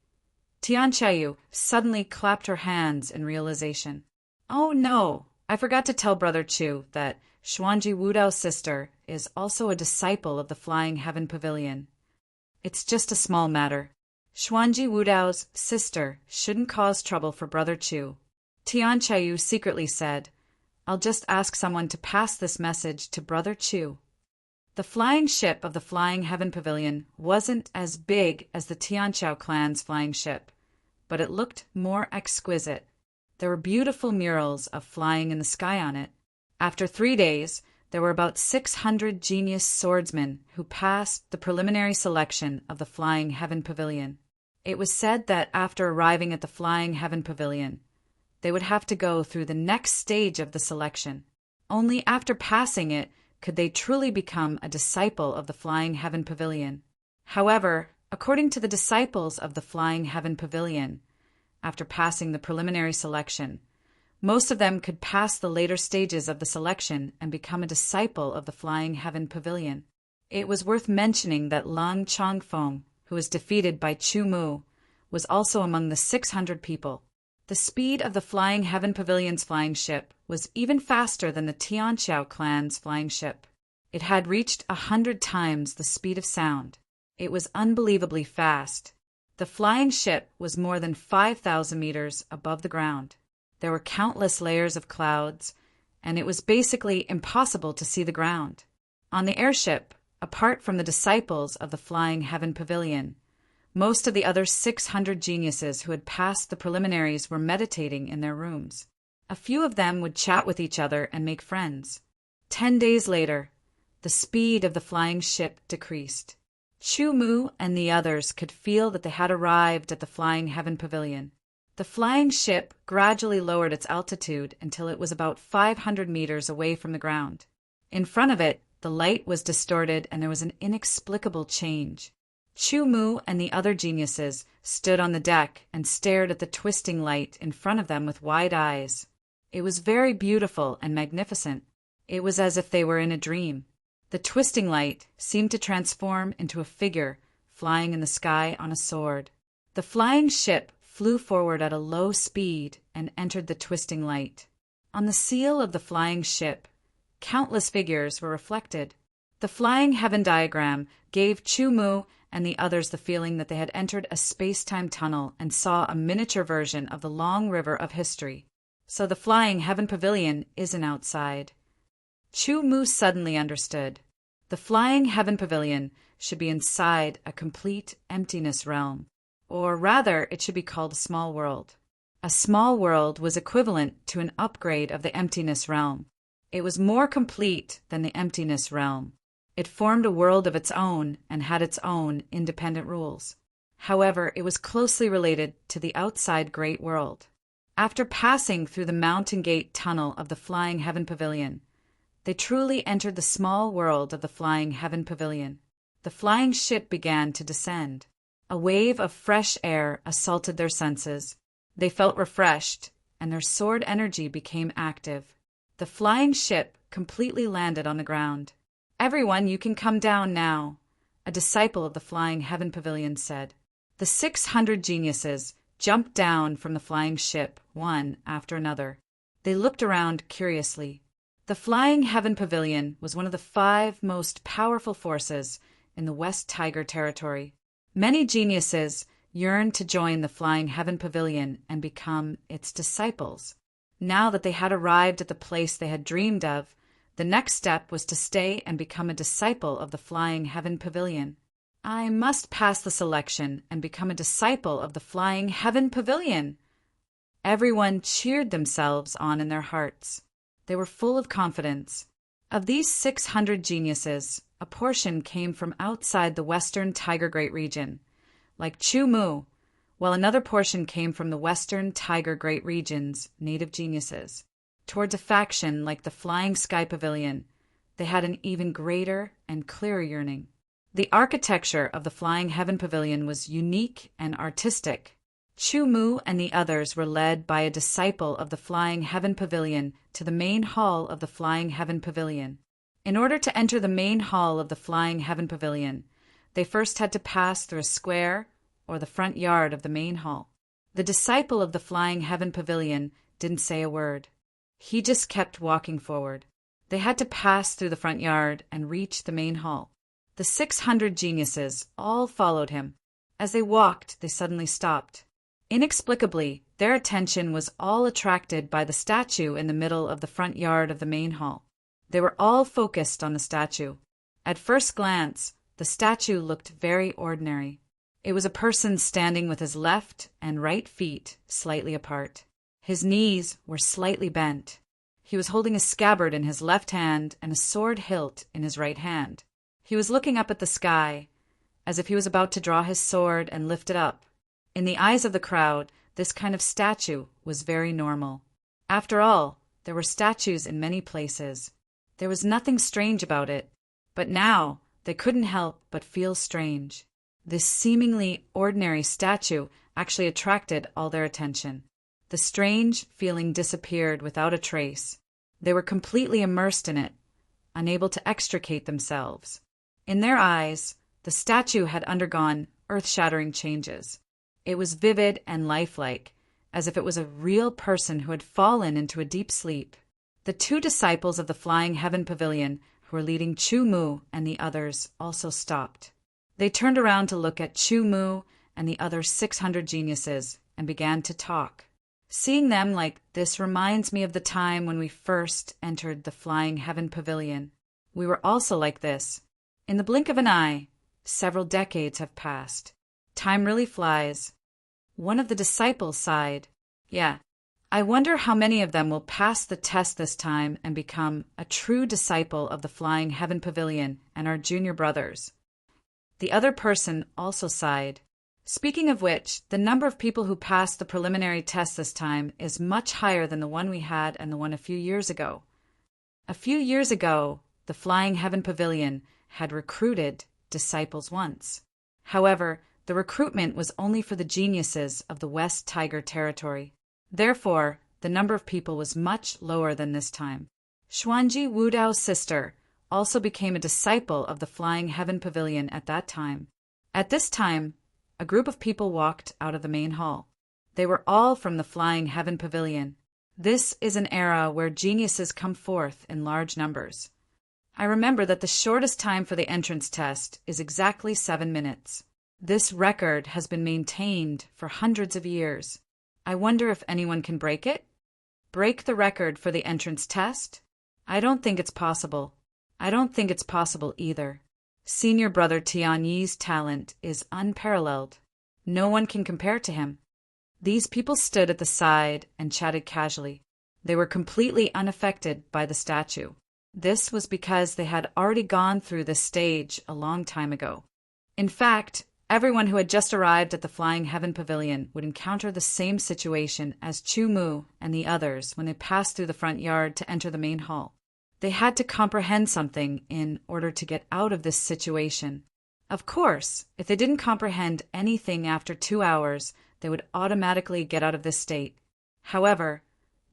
Tianqiu suddenly clapped her hands in realization. Oh no, I forgot to tell Brother Chu that Xuanji Wudao's sister is also a disciple of the Flying Heaven Pavilion. It's just a small matter. Xuanji Wudao's sister shouldn't cause trouble for Brother Chu. Tianqiu secretly said, I'll just ask someone to pass this message to Brother Chu. The flying ship of the Flying Heaven Pavilion wasn't as big as the Tianqiu clan's flying ship, but it looked more exquisite. There were beautiful murals of flying in the sky on it. After 3 days, there were about 600 genius swordsmen who passed the preliminary selection of the Flying Heaven Pavilion. It was said that after arriving at the Flying Heaven Pavilion, they would have to go through the next stage of the selection. Only after passing it could they truly become a disciple of the Flying Heaven Pavilion. However, according to the disciples of the Flying Heaven Pavilion, after passing the preliminary selection, most of them could pass the later stages of the selection and become a disciple of the Flying Heaven Pavilion. It was worth mentioning that Lang Chongfeng, who was defeated by Chu Mu, was also among the 600 people. The speed of the Flying Heaven Pavilion's flying ship was even faster than the Tianqiu clan's flying ship. It had reached 100 times the speed of sound. It was unbelievably fast. The flying ship was more than 5,000 meters above the ground. There were countless layers of clouds, and it was basically impossible to see the ground. On the airship, apart from the disciples of the Flying Heaven Pavilion, most of the other 600 geniuses who had passed the preliminaries were meditating in their rooms. A few of them would chat with each other and make friends. 10 days later, the speed of the flying ship decreased. Chu Mu and the others could feel that they had arrived at the Flying Heaven Pavilion. The flying ship gradually lowered its altitude until it was about 500 meters away from the ground. In front of it, the light was distorted and there was an inexplicable change. Chu Mu and the other geniuses stood on the deck and stared at the twisting light in front of them with wide eyes. It was very beautiful and magnificent. It was as if they were in a dream. The twisting light seemed to transform into a figure flying in the sky on a sword. The flying ship flew forward at a low speed and entered the twisting light. On the seal of the flying ship, countless figures were reflected. The Flying Heaven diagram gave Chu Mu and the others the feeling that they had entered a space-time tunnel and saw a miniature version of the long river of history. So the Flying Heaven Pavilion isn't outside. Chu Mu suddenly understood. The Flying Heaven Pavilion should be inside a complete emptiness realm. Or rather, it should be called a small world. A small world was equivalent to an upgrade of the emptiness realm. It was more complete than the emptiness realm. It formed a world of its own and had its own independent rules. However, it was closely related to the outside great world. After passing through the mountain gate tunnel of the Flying Heaven Pavilion, they truly entered the small world of the Flying Heaven Pavilion. The flying ship began to descend. A wave of fresh air assaulted their senses. They felt refreshed, and their sword energy became active. The flying ship completely landed on the ground. "Everyone, you can come down now," a disciple of the Flying Heaven Pavilion said. The 600 geniuses jumped down from the flying ship, one after another. They looked around curiously. The Flying Heaven Pavilion was one of the 5 most powerful forces in the West Tiger territory. Many geniuses yearned to join the Flying Heaven Pavilion and become its disciples. Now that they had arrived at the place they had dreamed of, the next step was to stay and become a disciple of the Flying Heaven Pavilion. "I must pass the selection and become a disciple of the Flying Heaven Pavilion." Everyone cheered themselves on in their hearts. They were full of confidence. Of these 600 geniuses, a portion came from outside the Western Tiger Great Region, like Chu Mu, while another portion came from the Western Tiger Great Region's native geniuses. Towards a faction like the Flying Sky Pavilion, they had an even greater and clearer yearning. The architecture of the Flying Heaven Pavilion was unique and artistic. Chu Mu and the others were led by a disciple of the Flying Heaven Pavilion to the main hall of the Flying Heaven Pavilion. In order to enter the main hall of the Flying Heaven Pavilion, they first had to pass through a square or the front yard of the main hall. The disciple of the Flying Heaven Pavilion didn't say a word. He just kept walking forward. They had to pass through the front yard and reach the main hall. The 600 geniuses all followed him. As they walked, they suddenly stopped. Inexplicably, their attention was all attracted by the statue in the middle of the front yard of the main hall. They were all focused on the statue. At first glance, the statue looked very ordinary. It was a person standing with his left and right feet slightly apart. His knees were slightly bent. He was holding a scabbard in his left hand and a sword hilt in his right hand. He was looking up at the sky, as if he was about to draw his sword and lift it up. In the eyes of the crowd, this kind of statue was very normal. After all, there were statues in many places. There was nothing strange about it, but now they couldn't help but feel strange. This seemingly ordinary statue actually attracted all their attention. The strange feeling disappeared without a trace. They were completely immersed in it, unable to extricate themselves. In their eyes, the statue had undergone earth-shattering changes. It was vivid and lifelike, as if it was a real person who had fallen into a deep sleep. The 2 disciples of the Flying Heaven Pavilion, who were leading Chu Mu and the others, also stopped. They turned around to look at Chu Mu and the other 600 geniuses and began to talk. Seeing them like this reminds me of the time when we first entered the Flying Heaven Pavilion. We were also like this. In the blink of an eye, several decades have passed. Time really flies. One of the disciples sighed. Yeah, I wonder how many of them will pass the test this time and become a true disciple of the Flying Heaven Pavilion and our junior brothers. The other person also sighed. Speaking of which, the number of people who passed the preliminary test this time is much higher than the one we had and the one a few years ago. A few years ago, the Flying Heaven Pavilion had recruited disciples once. However, the recruitment was only for the geniuses of the West Tiger Territory. Therefore, the number of people was much lower than this time. Xuanji Wudao's sister also became a disciple of the Flying Heaven Pavilion at that time. At this time, a group of people walked out of the main hall. They were all from the Flying Heaven Pavilion. This is an era where geniuses come forth in large numbers. I remember that the shortest time for the entrance test is exactly 7 minutes. This record has been maintained for hundreds of years. I wonder if anyone can break it? Break the record for the entrance test? I don't think it's possible. I don't think it's possible either. Senior brother Tianyi's talent is unparalleled. No one can compare to him. These people stood at the side and chatted casually. They were completely unaffected by the statue. This was because they had already gone through this stage a long time ago. In fact, everyone who had just arrived at the Flying Heaven Pavilion would encounter the same situation as Chu Mu and the others when they passed through the front yard to enter the main hall. They had to comprehend something in order to get out of this situation. Of course, if they didn't comprehend anything after 2 hours, they would automatically get out of this state. However,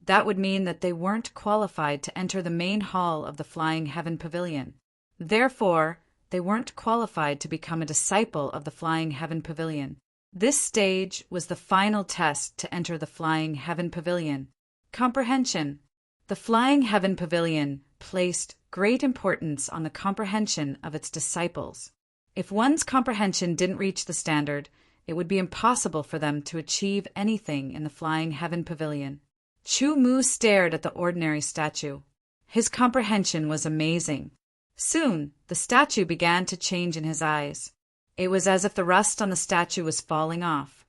that would mean that they weren't qualified to enter the main hall of the Flying Heaven Pavilion. Therefore, they weren't qualified to become a disciple of the Flying Heaven Pavilion. This stage was the final test to enter the Flying Heaven Pavilion. Comprehension. The Flying Heaven Pavilion placed great importance on the comprehension of its disciples. If one's comprehension didn't reach the standard, it would be impossible for them to achieve anything in the Flying Heaven Pavilion. Chu Mu stared at the ordinary statue. His comprehension was amazing. Soon, the statue began to change in his eyes. It was as if the rust on the statue was falling off,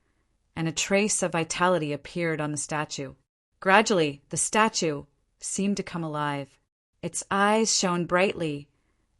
and a trace of vitality appeared on the statue. Gradually, the statue seemed to come alive. Its eyes shone brightly,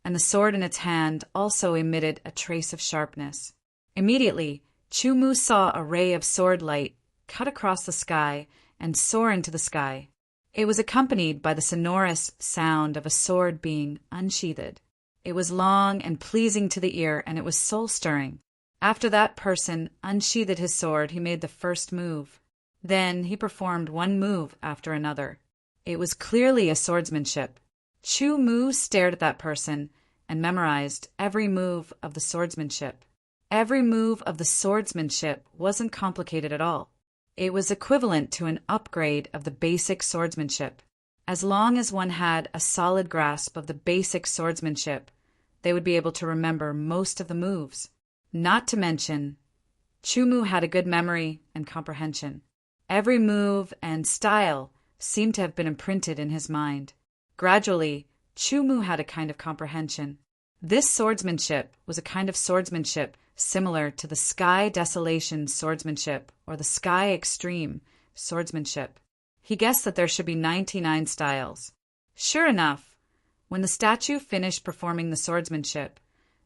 and the sword in its hand also emitted a trace of sharpness. Immediately, Chu Mu saw a ray of sword light cut across the sky and soar into the sky. It was accompanied by the sonorous sound of a sword being unsheathed. It was long and pleasing to the ear, and it was soul-stirring. After that person unsheathed his sword, he made the first move. Then he performed one move after another. It was clearly a swordsmanship. Chu Mu stared at that person and memorized every move of the swordsmanship. Every move of the swordsmanship wasn't complicated at all. It was equivalent to an upgrade of the basic swordsmanship. As long as one had a solid grasp of the basic swordsmanship, they would be able to remember most of the moves. Not to mention, Chu Mu had a good memory and comprehension. Every move and style seemed to have been imprinted in his mind. Gradually, Chu Mu had a kind of comprehension. This swordsmanship was a kind of swordsmanship similar to the Sky Desolation swordsmanship or the Sky Extreme swordsmanship. He guessed that there should be 99 styles. Sure enough, when the statue finished performing the swordsmanship,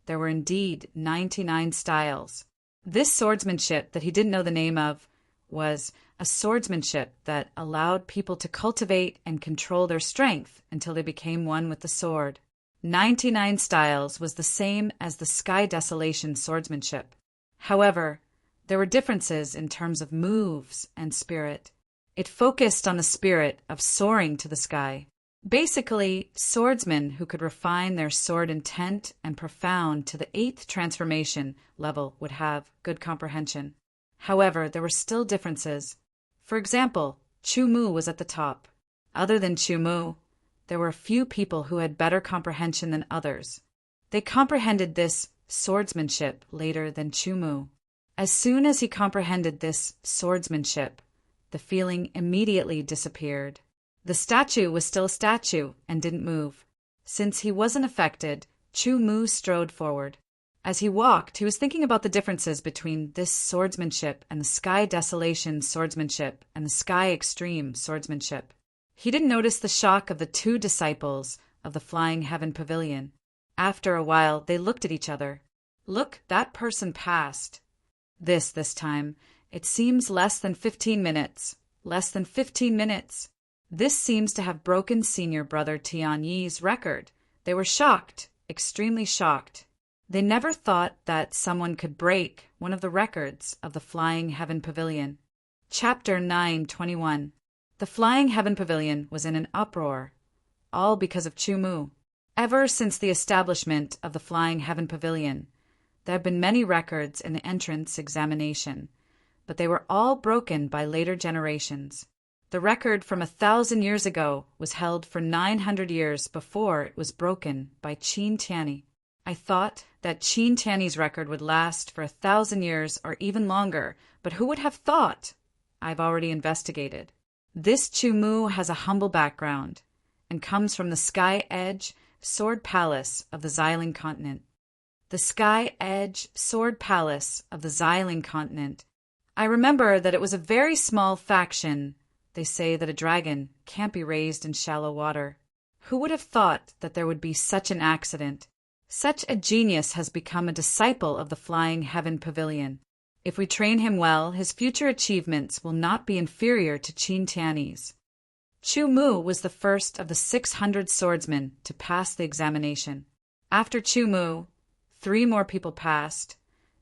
there were indeed 99 styles. This swordsmanship that he didn't know the name of was a swordsmanship that allowed people to cultivate and control their strength until they became one with the sword. 99 styles was the same as the Sky Desolation swordsmanship. However, there were differences in terms of moves and spirit. It focused on the spirit of soaring to the sky. Basically, swordsmen who could refine their sword intent and profound to the 8th transformation level would have good comprehension. However, there were still differences. For example, Chu Mu was at the top. Other than Chu Mu, there were a few people who had better comprehension than others. They comprehended this swordsmanship later than Chu Mu. As soon as he comprehended this swordsmanship, the feeling immediately disappeared. The statue was still a statue and didn't move. Since he wasn't affected, Chu Mu strode forward. As he walked, he was thinking about the differences between this swordsmanship and the Sky Desolation swordsmanship and the Sky Extreme swordsmanship. He didn't notice the shock of the 2 disciples of the Flying Heaven Pavilion. After a while, they looked at each other. Look, that person passed. This time, it seems less than 15 minutes. Less than 15 minutes. This seems to have broken senior brother Tianyi's record. They were shocked, extremely shocked. They never thought that someone could break one of the records of the Flying Heaven Pavilion. Chapter 9:21. The Flying Heaven Pavilion was in an uproar, all because of Chu Mu. Ever since the establishment of the Flying Heaven Pavilion, there have been many records in the entrance examination, but they were all broken by later generations. The record from 1,000 years ago was held for 900 years before it was broken by Qin Tianyi. I thought that Qin Tianyi's record would last for 1,000 years or even longer, but who would have thought? I've already investigated. This Chu Mu has a humble background and comes from the Sky Edge Sword Palace of the Xiling continent. The Sky Edge Sword Palace of the Xiling continent. I remember that it was a very small faction. They say that a dragon can't be raised in shallow water. Who would have thought that there would be such an accident? Such a genius has become a disciple of the Flying Heaven Pavilion. If we train him well, his future achievements will not be inferior to Qin Tianyi's. Chu Mu was the first of the 600 swordsmen to pass the examination. After Chu Mu, 3 more people passed,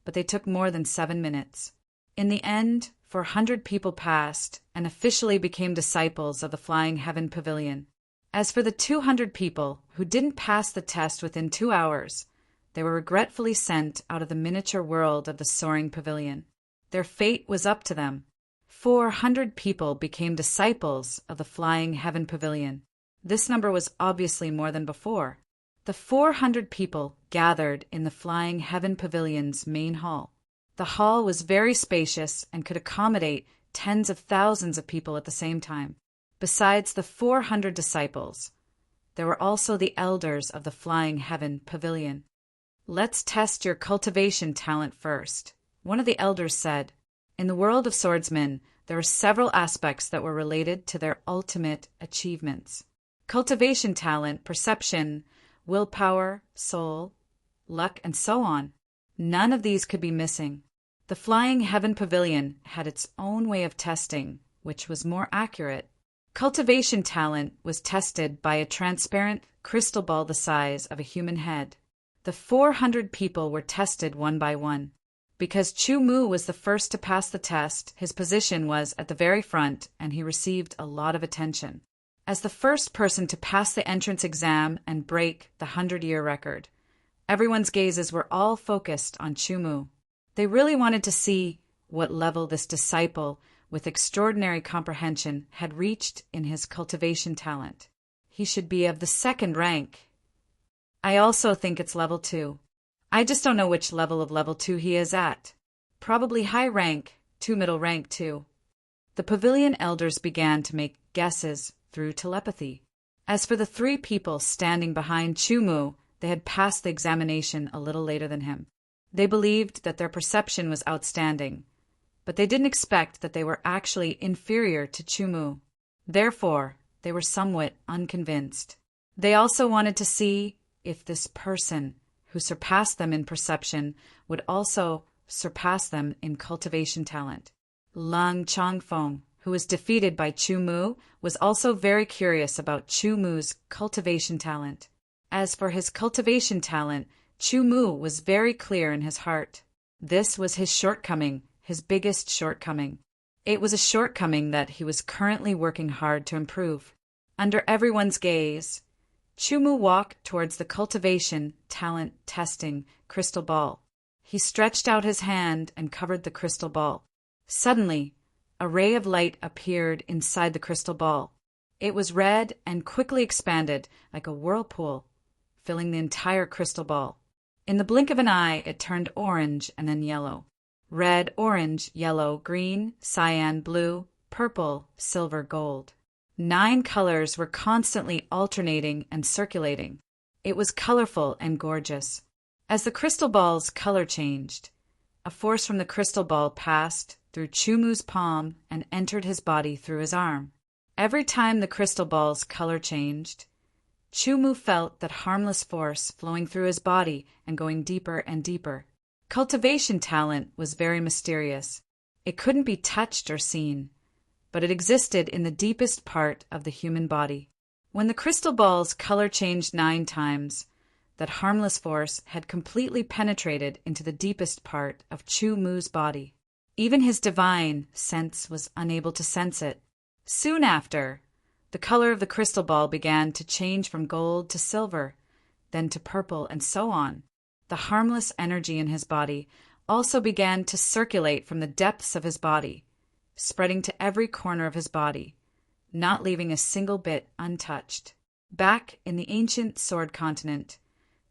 but they took more than 7 minutes. In the end, 400 people passed and officially became disciples of the Flying Heaven Pavilion. As for the 200 people who didn't pass the test within 2 hours, they were regretfully sent out of the miniature world of the Soaring Pavilion. Their fate was up to them. 400 people became disciples of the Flying Heaven Pavilion. This number was obviously more than before. The 400 people gathered in the Flying Heaven Pavilion's main hall. The hall was very spacious and could accommodate tens of thousands of people at the same time. Besides the 400 disciples, there were also the elders of the Flying Heaven Pavilion. Let's test your cultivation talent first. One of the elders said, in the world of swordsmen, there are several aspects that were related to their ultimate achievements. Cultivation talent, perception, willpower, soul, luck, and so on. None of these could be missing. The Flying Heaven Pavilion had its own way of testing, which was more accurate. Cultivation talent was tested by a transparent crystal ball the size of a human head. The 400 people were tested one by one. Because Chu Mu was the first to pass the test, his position was at the very front and he received a lot of attention. As the first person to pass the entrance exam and break the 100-year record, everyone's gazes were all focused on Chu Mu. They really wanted to see what level this disciple with extraordinary comprehension had reached in his cultivation talent. He should be of the second rank. I also think it's level 2. I just don't know which level of level 2 he is at. Probably high rank, 2 middle rank 2. The pavilion elders began to make guesses through telepathy. As for the 3 people standing behind Chu Mu, they had passed the examination a little later than him. They believed that their perception was outstanding, but they didn't expect that they were actually inferior to Chu Mu. Therefore, they were somewhat unconvinced. They also wanted to see if this person who surpassed them in perception would also surpass them in cultivation talent. Lang Changfeng, who was defeated by Chu Mu, was also very curious about Chu Mu's cultivation talent. As for his cultivation talent, Chu Mu was very clear in his heart. This was his shortcoming, his biggest shortcoming. It was a shortcoming that he was currently working hard to improve. Under everyone's gaze, Chu Mu walked towards the cultivation talent testing crystal ball. He stretched out his hand and covered the crystal ball. Suddenly, a ray of light appeared inside the crystal ball. It was red and quickly expanded like a whirlpool, filling the entire crystal ball. In the blink of an eye, it turned orange and then yellow. Red, orange, yellow, green, cyan, blue, purple, silver, gold. 9 colors were constantly alternating and circulating. It was colorful and gorgeous. As the crystal ball's color changed, a force from the crystal ball passed through Chu Mu's palm and entered his body through his arm. Every time the crystal ball's color changed, Chu Mu felt that harmless force flowing through his body and going deeper and deeper. Cultivation talent was very mysterious. It couldn't be touched or seen, but it existed in the deepest part of the human body. When the crystal ball's color changed 9 times, that harmless force had completely penetrated into the deepest part of Chu Mu's body. Even his divine sense was unable to sense it. Soon after, the color of the crystal ball began to change from gold to silver, then to purple, and so on. The harmless energy in his body also began to circulate from the depths of his body, spreading to every corner of his body, not leaving a single bit untouched. Back in the ancient sword continent,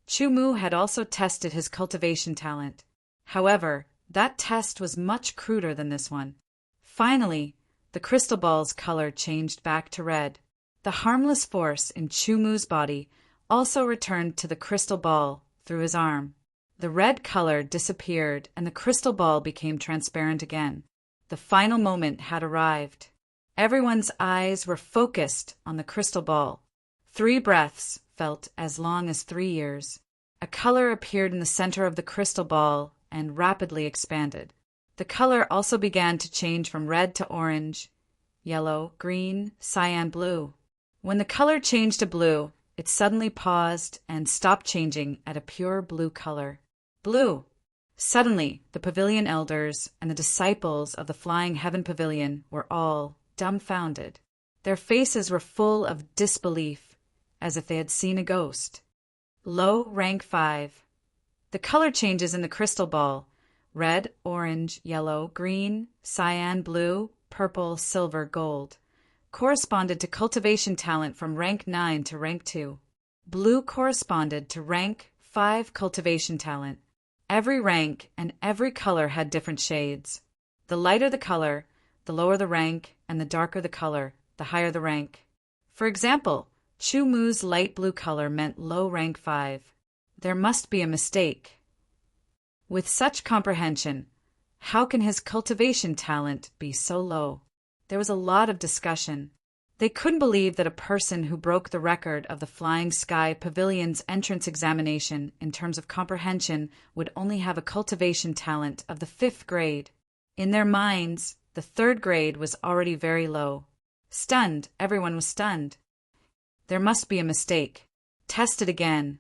Chu Mu had also tested his cultivation talent. However, that test was much cruder than this one. Finally, the crystal ball's color changed back to red. The harmless force in Chu Mu's body also returned to the crystal ball through his arm. The red color disappeared and the crystal ball became transparent again. The final moment had arrived. Everyone's eyes were focused on the crystal ball. 3 breaths felt as long as 3 years. A color appeared in the center of the crystal ball and rapidly expanded. The color also began to change from red to orange, yellow, green, cyan, blue. When the color changed to blue, it suddenly paused and stopped changing at a pure blue color. Blue! Suddenly, the pavilion elders and the disciples of the Flying Heaven Pavilion were all dumbfounded. Their faces were full of disbelief, as if they had seen a ghost. Low rank 5. The color changes in the crystal ball, red, orange, yellow, green, cyan, blue, purple, silver, gold, corresponded to cultivation talent from rank 9 to rank 2. Blue corresponded to rank 5 cultivation talent. Every rank and every color had different shades. The lighter the color, the lower the rank, and the darker the color, the higher the rank. For example, Chu Mu's light blue color meant low rank 5. There must be a mistake. With such comprehension, how can his cultivation talent be so low? There was a lot of discussion. They couldn't believe that a person who broke the record of the Flying Sky Pavilion's entrance examination in terms of comprehension would only have a cultivation talent of the 5th grade. In their minds, the 3rd grade was already very low. Stunned, everyone was stunned. There must be a mistake. Test it again,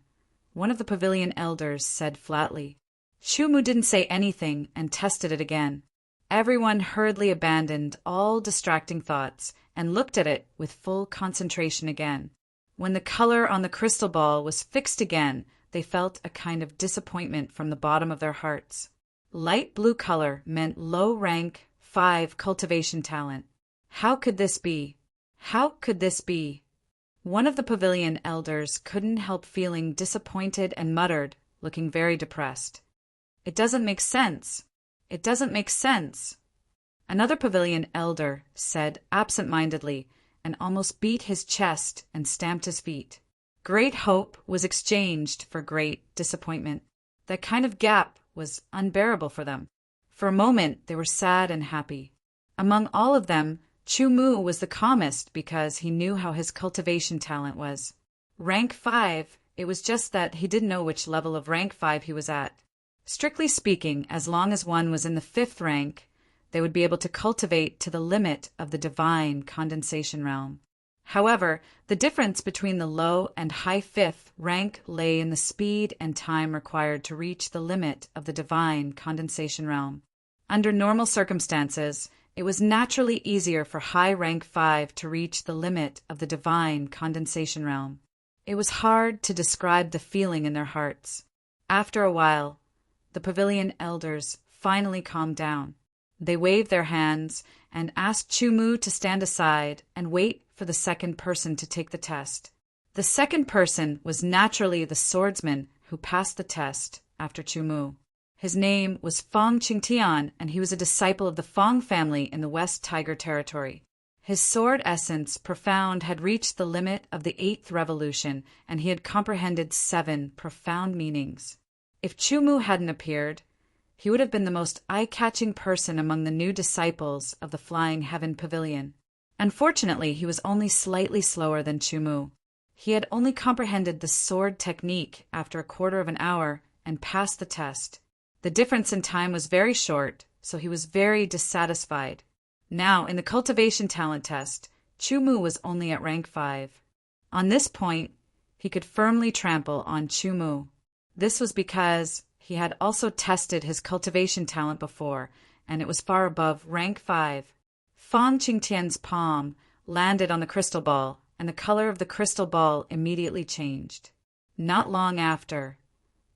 one of the pavilion elders said flatly. Chumu didn't say anything and tested it again. Everyone hurriedly abandoned all distracting thoughts and looked at it with full concentration again. When the color on the crystal ball was fixed again, they felt a kind of disappointment from the bottom of their hearts. Light blue color meant low rank 5 cultivation talent. How could this be? How could this be? One of the pavilion elders couldn't help feeling disappointed and muttered, looking very depressed. It doesn't make sense. It doesn't make sense. Another pavilion elder said absent-mindedly and almost beat his chest and stamped his feet. Great hope was exchanged for great disappointment. That kind of gap was unbearable for them. For a moment they were sad and happy. Among all of them, Chumu was the calmest because he knew how his cultivation talent was. Rank 5, it was just that he didn't know which level of rank 5 he was at. Strictly speaking, as long as one was in the 5th rank, they would be able to cultivate to the limit of the divine condensation realm. However, the difference between the low and high 5th rank lay in the speed and time required to reach the limit of the divine condensation realm. Under normal circumstances, it was naturally easier for high rank 5 to reach the limit of the divine condensation realm. It was hard to describe the feeling in their hearts. After a while, the pavilion elders finally calmed down. They waved their hands and asked Chumu to stand aside and wait for the second person to take the test. The second person was naturally the swordsman who passed the test after Chumu. His name was Fong Qingtian, and he was a disciple of the Fong family in the West Tiger Territory. His sword essence, profound, had reached the limit of the 8th revolution, and he had comprehended 7 profound meanings. If Chumu hadn't appeared, he would have been the most eye-catching person among the new disciples of the Flying Heaven Pavilion. Unfortunately, he was only slightly slower than Chumu. He had only comprehended the sword technique after a quarter of an hour and passed the test. The difference in time was very short, so he was very dissatisfied. Now, in the cultivation talent test, Chumu was only at rank 5. On this point, he could firmly trample on Chumu. This was because he had also tested his cultivation talent before, and it was far above rank 5. Fong Qingtian's palm landed on the crystal ball, and the color of the crystal ball immediately changed. Not long after,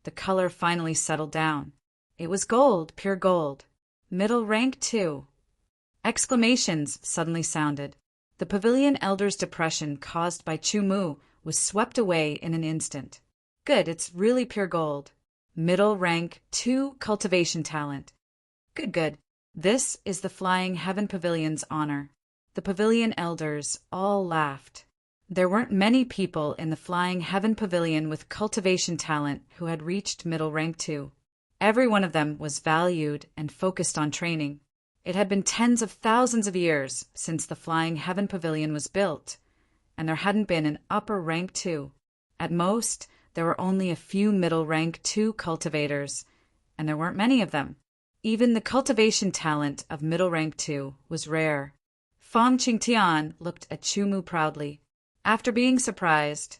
the color finally settled down. It was gold, pure gold. Middle rank 2. Exclamations suddenly sounded. The pavilion elder's depression caused by Chumu was swept away in an instant. Good, it's really pure gold. Middle rank 2 cultivation talent. Good. This is the Flying Heaven Pavilion's honor. The pavilion elders all laughed. There weren't many people in the Flying Heaven Pavilion with cultivation talent who had reached middle rank 2. Every one of them was valued and focused on training. It had been tens of thousands of years since the Flying Heaven Pavilion was built, and there hadn't been an upper rank 2. At most, there were only a few middle rank 2 cultivators, and there weren't many of them. Even the cultivation talent of middle rank 2 was rare. Fong Qingtian looked at Chumu proudly. After being surprised,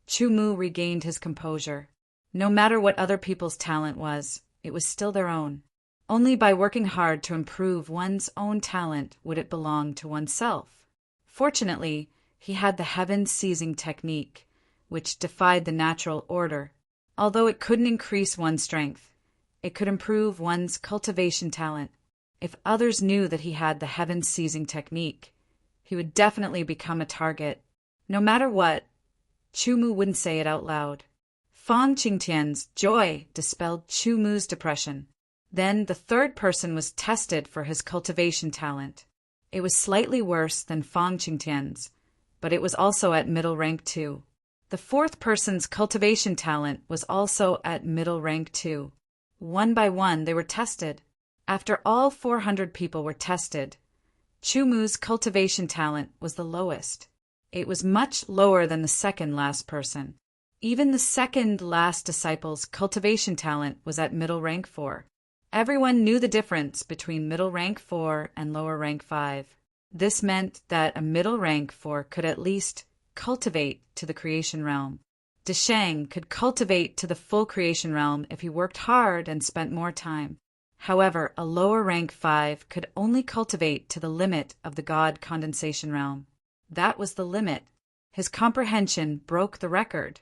Chumu regained his composure. No matter what other people's talent was, it was still their own. Only by working hard to improve one's own talent would it belong to oneself. Fortunately, he had the heaven-seizing technique, which defied the natural order. Although it couldn't increase one's strength, it could improve one's cultivation talent. If others knew that he had the heaven-seizing technique, he would definitely become a target. No matter what, Chumu wouldn't say it out loud. Fong Qingtian's joy dispelled Chumu's depression. Then the third person was tested for his cultivation talent. It was slightly worse than Fong Qingtian's, but it was also at middle rank 2. The fourth person's cultivation talent was also at middle rank 2. One by one they were tested. After all 400 people were tested, Chumu's cultivation talent was the lowest. It was much lower than the second last person. Even the second last disciple's cultivation talent was at middle rank 4. Everyone knew the difference between middle rank 4 and lower rank 5. This meant that a middle rank 4 could at least cultivate to the creation realm. Desheng could cultivate to the full creation realm if he worked hard and spent more time. However, a lower rank 5 could only cultivate to the limit of the God condensation realm. That was the limit. His comprehension broke the record,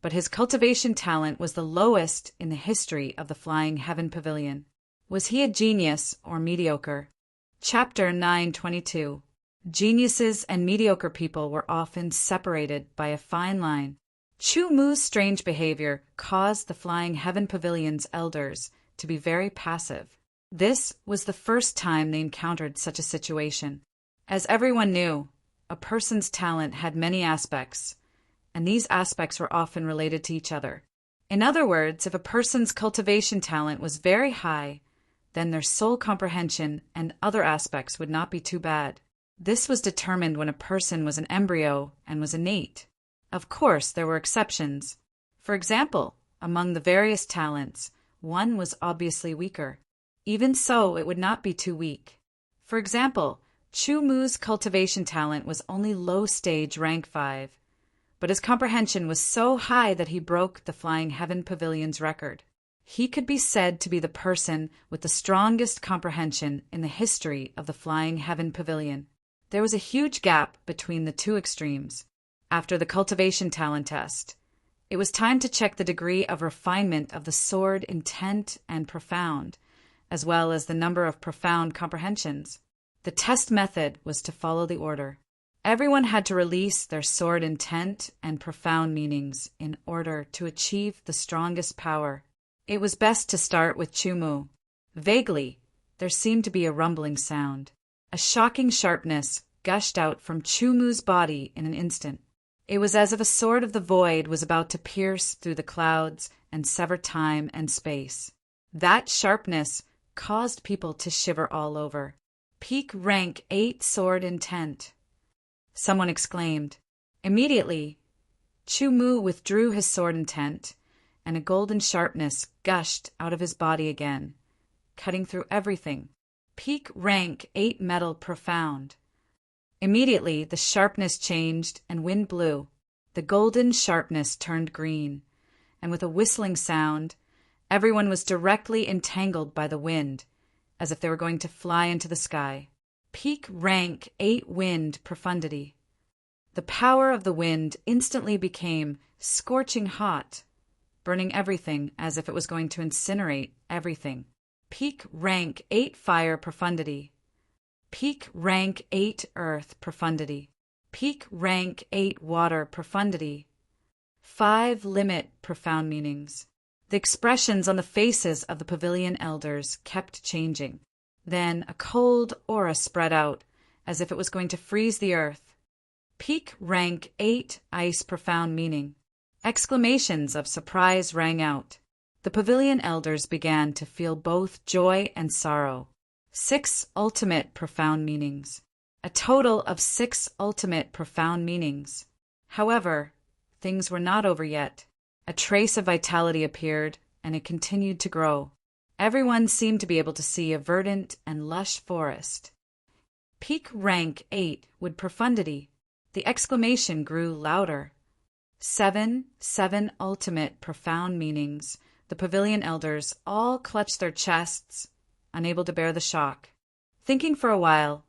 but his cultivation talent was the lowest in the history of the Flying Heaven Pavilion. Was he a genius or mediocre? Chapter 922. Geniuses and mediocre people were often separated by a fine line. Chu Mu's strange behavior caused the Flying Heaven Pavilion's elders to be very passive. This was the first time they encountered such a situation. As everyone knew, a person's talent had many aspects, and these aspects were often related to each other. In other words, if a person's cultivation talent was very high, then their soul comprehension and other aspects would not be too bad. This was determined when a person was an embryo and was innate. Of course, there were exceptions. For example, among the various talents, one was obviously weaker. Even so, it would not be too weak. For example, Chu Mu's cultivation talent was only low stage rank 5, but his comprehension was so high that he broke the Flying Heaven Pavilion's record. He could be said to be the person with the strongest comprehension in the history of the Flying Heaven Pavilion. There was a huge gap between the two extremes. After the cultivation talent test, it was time to check the degree of refinement of the sword intent and profound, as well as the number of profound comprehensions. The test method was to follow the order. Everyone had to release their sword intent and profound meanings in order to achieve the strongest power. It was best to start with Chu Mu. Vaguely, there seemed to be a rumbling sound. A shocking sharpness gushed out from Chu Mu's body in an instant. It was as if a sword of the void was about to pierce through the clouds and sever time and space. That sharpness caused people to shiver all over. Peak rank 8 sword intent. Someone exclaimed. Immediately, Chu Mu withdrew his sword intent, and a golden sharpness gushed out of his body again, cutting through everything. Peak rank 8 metal profound. Immediately, the sharpness changed and wind blew. The golden sharpness turned green, and with a whistling sound, everyone was directly entangled by the wind, as if they were going to fly into the sky. Peak rank 8 wind profundity. The power of the wind instantly became scorching hot, burning everything as if it was going to incinerate everything. Peak rank 8 fire profundity. Peak rank 8 earth profundity. Peak rank 8 water profundity. 5 limit profound meanings. The expressions on the faces of the pavilion elders kept changing. Then a cold aura spread out, as if it was going to freeze the earth. Peak rank 8 ice profound meaning. Exclamations of surprise rang out. The pavilion elders began to feel both joy and sorrow. 6 ultimate profound meanings. A total of 6 ultimate profound meanings. However, things were not over yet. A trace of vitality appeared, and it continued to grow. Everyone seemed to be able to see a verdant and lush forest. Peak rank 8 wood profundity. The exclamation grew louder. 7 ultimate profound meanings. The pavilion elders all clutched their chests, unable to bear the shock. Thinking for a while,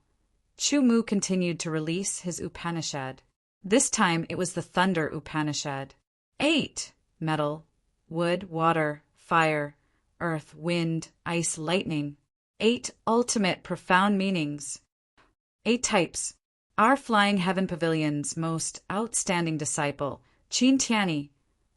Chu Mu continued to release his Upanishad. This time it was the Thunder Upanishad. 8 metal, wood, water, fire, earth, wind, ice, lightning. 8 ultimate profound meanings. 8 types. Our Flying Heaven Pavilion's most outstanding disciple, Qin Tianyi,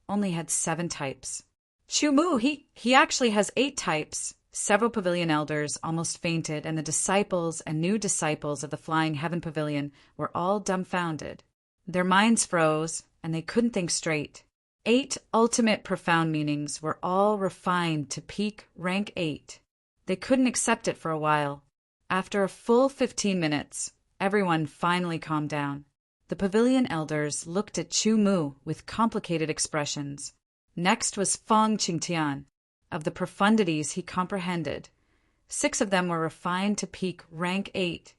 only had 7 types. Chu Mu, he actually has 8 types. Several pavilion elders almost fainted, and the disciples and new disciples of the Flying Heaven Pavilion were all dumbfounded. Their minds froze, and they couldn't think straight. 8 ultimate profound meanings were all refined to peak rank 8. They couldn't accept it for a while. After a full 15 minutes, everyone finally calmed down. The pavilion elders looked at Chu Mu with complicated expressions. Next was Feng Qingtian. Of the profundities he comprehended, 6 of them were refined to peak rank 8.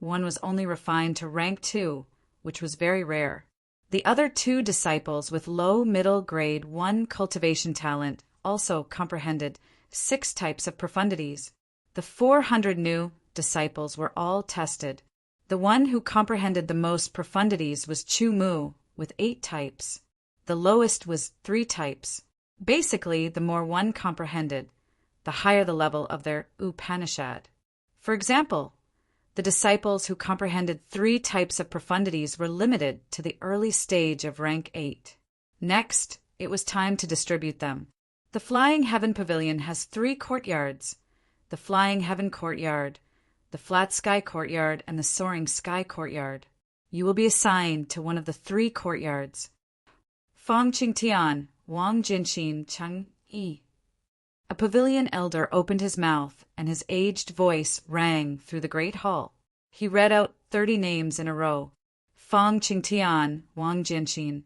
One was only refined to rank 2, which was very rare. The other 2 disciples with low middle grade 1 cultivation talent also comprehended 6 types of profundities. The 400 new disciples were all tested. The one who comprehended the most profundities was Chu Mu, with 8 types. The lowest was 3 types. Basically, the more one comprehended, the higher the level of their Upanishad. For example, the disciples who comprehended 3 types of profundities were limited to the early stage of rank 8. Next, it was time to distribute them. The Flying Heaven Pavilion has 3 courtyards: the Flying Heaven Courtyard, the Flat Sky Courtyard, and the Soaring Sky Courtyard. You will be assigned to one of the 3 courtyards. Fong Qing Tian, Wang Jinxin Cheng Yi. A pavilion elder opened his mouth, and his aged voice rang through the great hall. He read out 30 names in a row. Fong Qingtian, Wang Jianxin,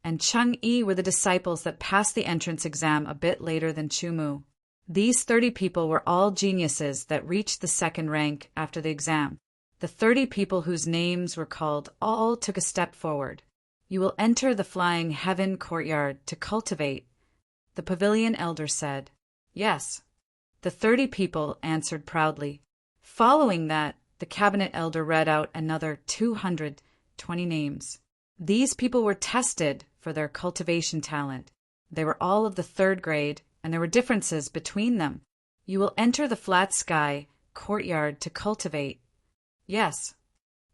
and Cheng Yi were the disciples that passed the entrance exam a bit later than Chu Mu. These 30 people were all geniuses that reached the 2nd rank after the exam. The 30 people whose names were called all took a step forward. You will enter the Flying Heaven Courtyard to cultivate, the pavilion elder said. Yes. The 30 people answered proudly. Following that, the cabinet elder read out another 220 names. These people were tested for their cultivation talent. They were all of the 3rd grade, and there were differences between them. You will enter the Flat Sky Courtyard to cultivate. Yes.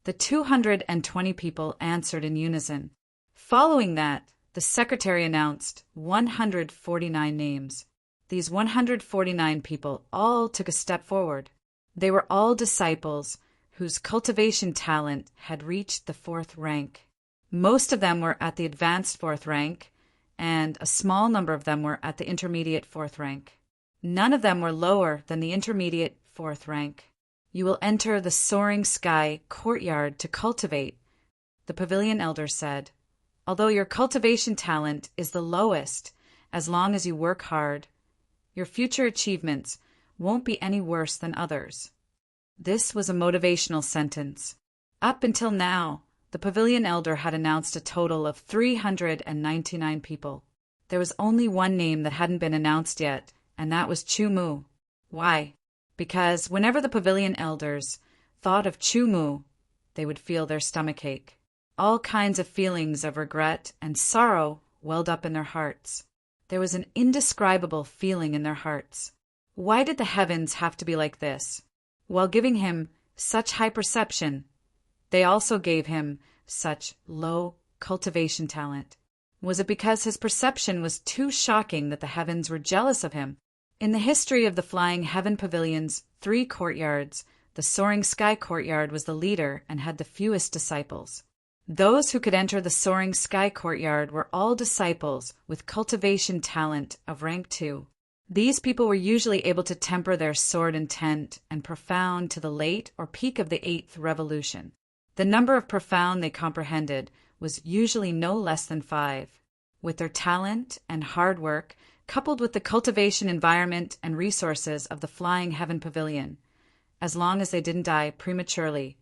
The 220 people answered in unison. Following that, the secretary announced 149 names. These 149 people all took a step forward. They were all disciples whose cultivation talent had reached the 4th rank. Most of them were at the advanced 4th rank, and a small number of them were at the intermediate 4th rank. None of them were lower than the intermediate 4th rank. You will enter the Soaring Sky Courtyard to cultivate, the pavilion elder said. Although your cultivation talent is the lowest, as long as you work hard, your future achievements won't be any worse than others. This was a motivational sentence. Up until now, the pavilion elder had announced a total of 399 people. There was only one name that hadn't been announced yet, and that was Chu Mu. Why? Because whenever the pavilion elders thought of Chu Mu, they would feel their stomach ache. All kinds of feelings of regret and sorrow welled up in their hearts. There was an indescribable feeling in their hearts. Why did the heavens have to be like this? While giving him such high perception, they also gave him such low cultivation talent. Was it because his perception was too shocking that the heavens were jealous of him? In the history of the Flying Heaven Pavilion's 3 courtyards, the Soaring Sky Courtyard was the leader and had the fewest disciples. Those who could enter the Soaring Sky Courtyard were all disciples with cultivation talent of rank 2. These people were usually able to temper their soared intent and profound to the late or peak of the 8th revolution. The number of profound they comprehended was usually no less than 5. With their talent and hard work, coupled with the cultivation environment and resources of the Flying Heaven Pavilion, as long as they didn't die prematurely,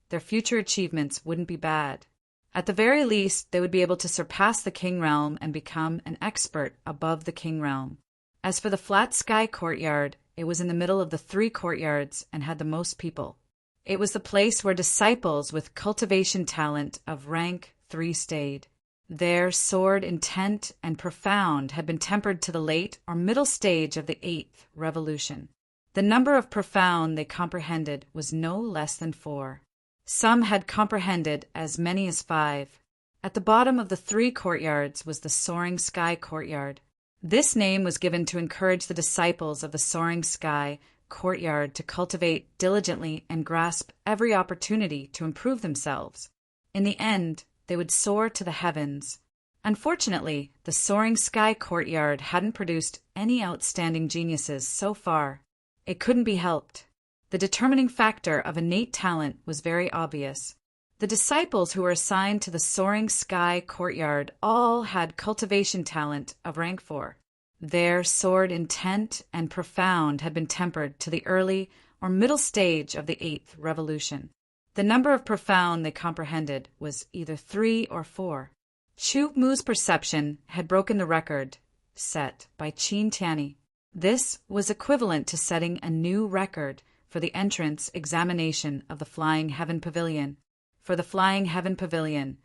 their future achievements wouldn't be bad. At the very least, they would be able to surpass the King Realm and become an expert above the King Realm. As for the Flat Sky Courtyard, it was in the middle of the 3 courtyards and had the most people. It was the place where disciples with cultivation talent of rank 3 stayed. Their soared intent and profound had been tempered to the late or middle stage of the 8th revolution. The number of profound they comprehended was no less than 4. Some had comprehended as many as 5. At the bottom of the 3 courtyards was the Soaring Sky Courtyard. This name was given to encourage the disciples of the Soaring Sky Courtyard to cultivate diligently and grasp every opportunity to improve themselves. In the end, they would soar to the heavens. Unfortunately, the Soaring Sky Courtyard hadn't produced any outstanding geniuses so far. It couldn't be helped. The determining factor of innate talent was very obvious. The disciples who were assigned to the Soaring Sky Courtyard all had cultivation talent of rank 4. Their soared intent and profound had been tempered to the early or middle stage of the 8th revolution. The number of profound they comprehended was either 3 or 4. Chu Mu's perception had broken the record set by Qin Tianyi. This was equivalent to setting a new record for the entrance examination of the Flying Heaven Pavilion. For the Flying Heaven Pavilion,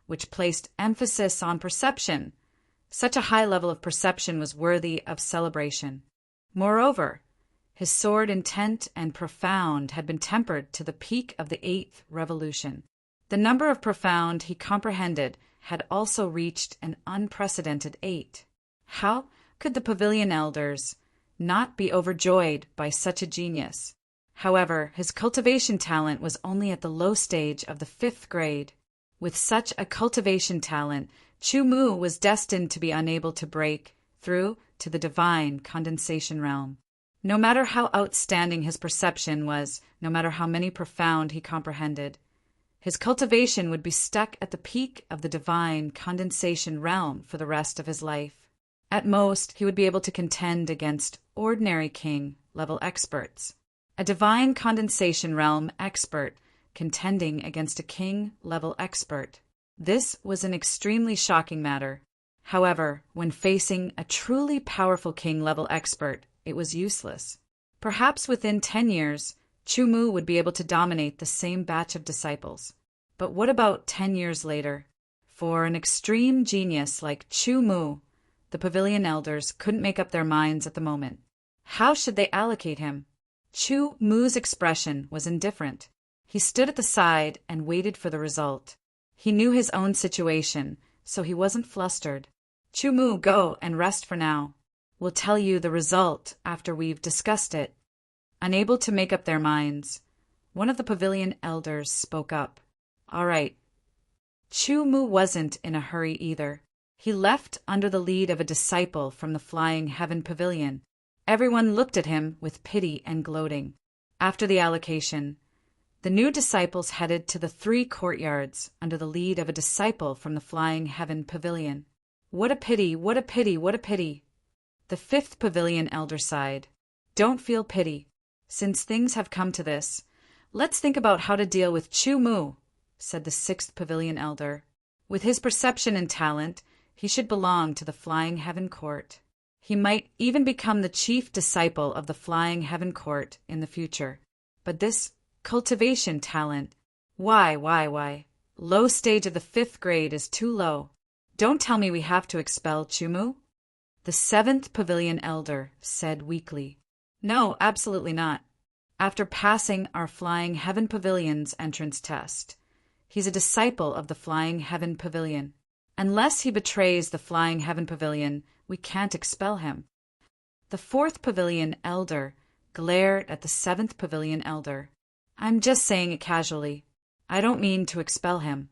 which placed emphasis on perception, such a high level of perception was worthy of celebration. Moreover, his soared intent and profound had been tempered to the peak of the 8th revolution. The number of profound he comprehended had also reached an unprecedented 8. How could the pavilion elders not be overjoyed by such a genius? However, his cultivation talent was only at the low stage of the 5th grade. With such a cultivation talent, Chu Mu was destined to be unable to break through to the divine condensation realm. No matter how outstanding his perception was, no matter how many profound he comprehended, his cultivation would be stuck at the peak of the divine condensation realm for the rest of his life. At most, he would be able to contend against ordinary king-level experts. A divine condensation realm expert contending against a king-level expert. This was an extremely shocking matter. However, when facing a truly powerful king-level expert, it was useless. Perhaps within 10 years, Chu Mu would be able to dominate the same batch of disciples. But what about 10 years later? For an extreme genius like Chu Mu, the pavilion elders couldn't make up their minds at the moment. How should they allocate him? Chu Mu's expression was indifferent. He stood at the side and waited for the result. He knew his own situation, so he wasn't flustered. Chu Mu, go and rest for now. We'll tell you the result after we've discussed it. Unable to make up their minds, one of the pavilion elders spoke up. All right. Chu Mu wasn't in a hurry either. He left under the lead of a disciple from the Flying Heaven Pavilion. Everyone looked at him with pity and gloating. After the allocation, the new disciples headed to the 3 courtyards under the lead of a disciple from the Flying Heaven Pavilion. What a pity, what a pity, what a pity. The 5th pavilion elder sighed. Don't feel pity. Since things have come to this, let's think about how to deal with Chu Mu, said the 6th pavilion elder. With his perception and talent, he should belong to the Flying Heaven Court. He might even become the chief disciple of the Flying Heaven Court in the future. But this cultivation talent, why? Low stage of the 5th grade is too low. Don't tell me we have to expel Chu Mu? The 7th pavilion elder said weakly. No, absolutely not. After passing our Flying Heaven Pavilion's entrance test, he's a disciple of the Flying Heaven Pavilion. Unless he betrays the Flying Heaven Pavilion, we can't expel him. The 4th pavilion elder glared at the 7th pavilion elder. I'm just saying it casually. I don't mean to expel him.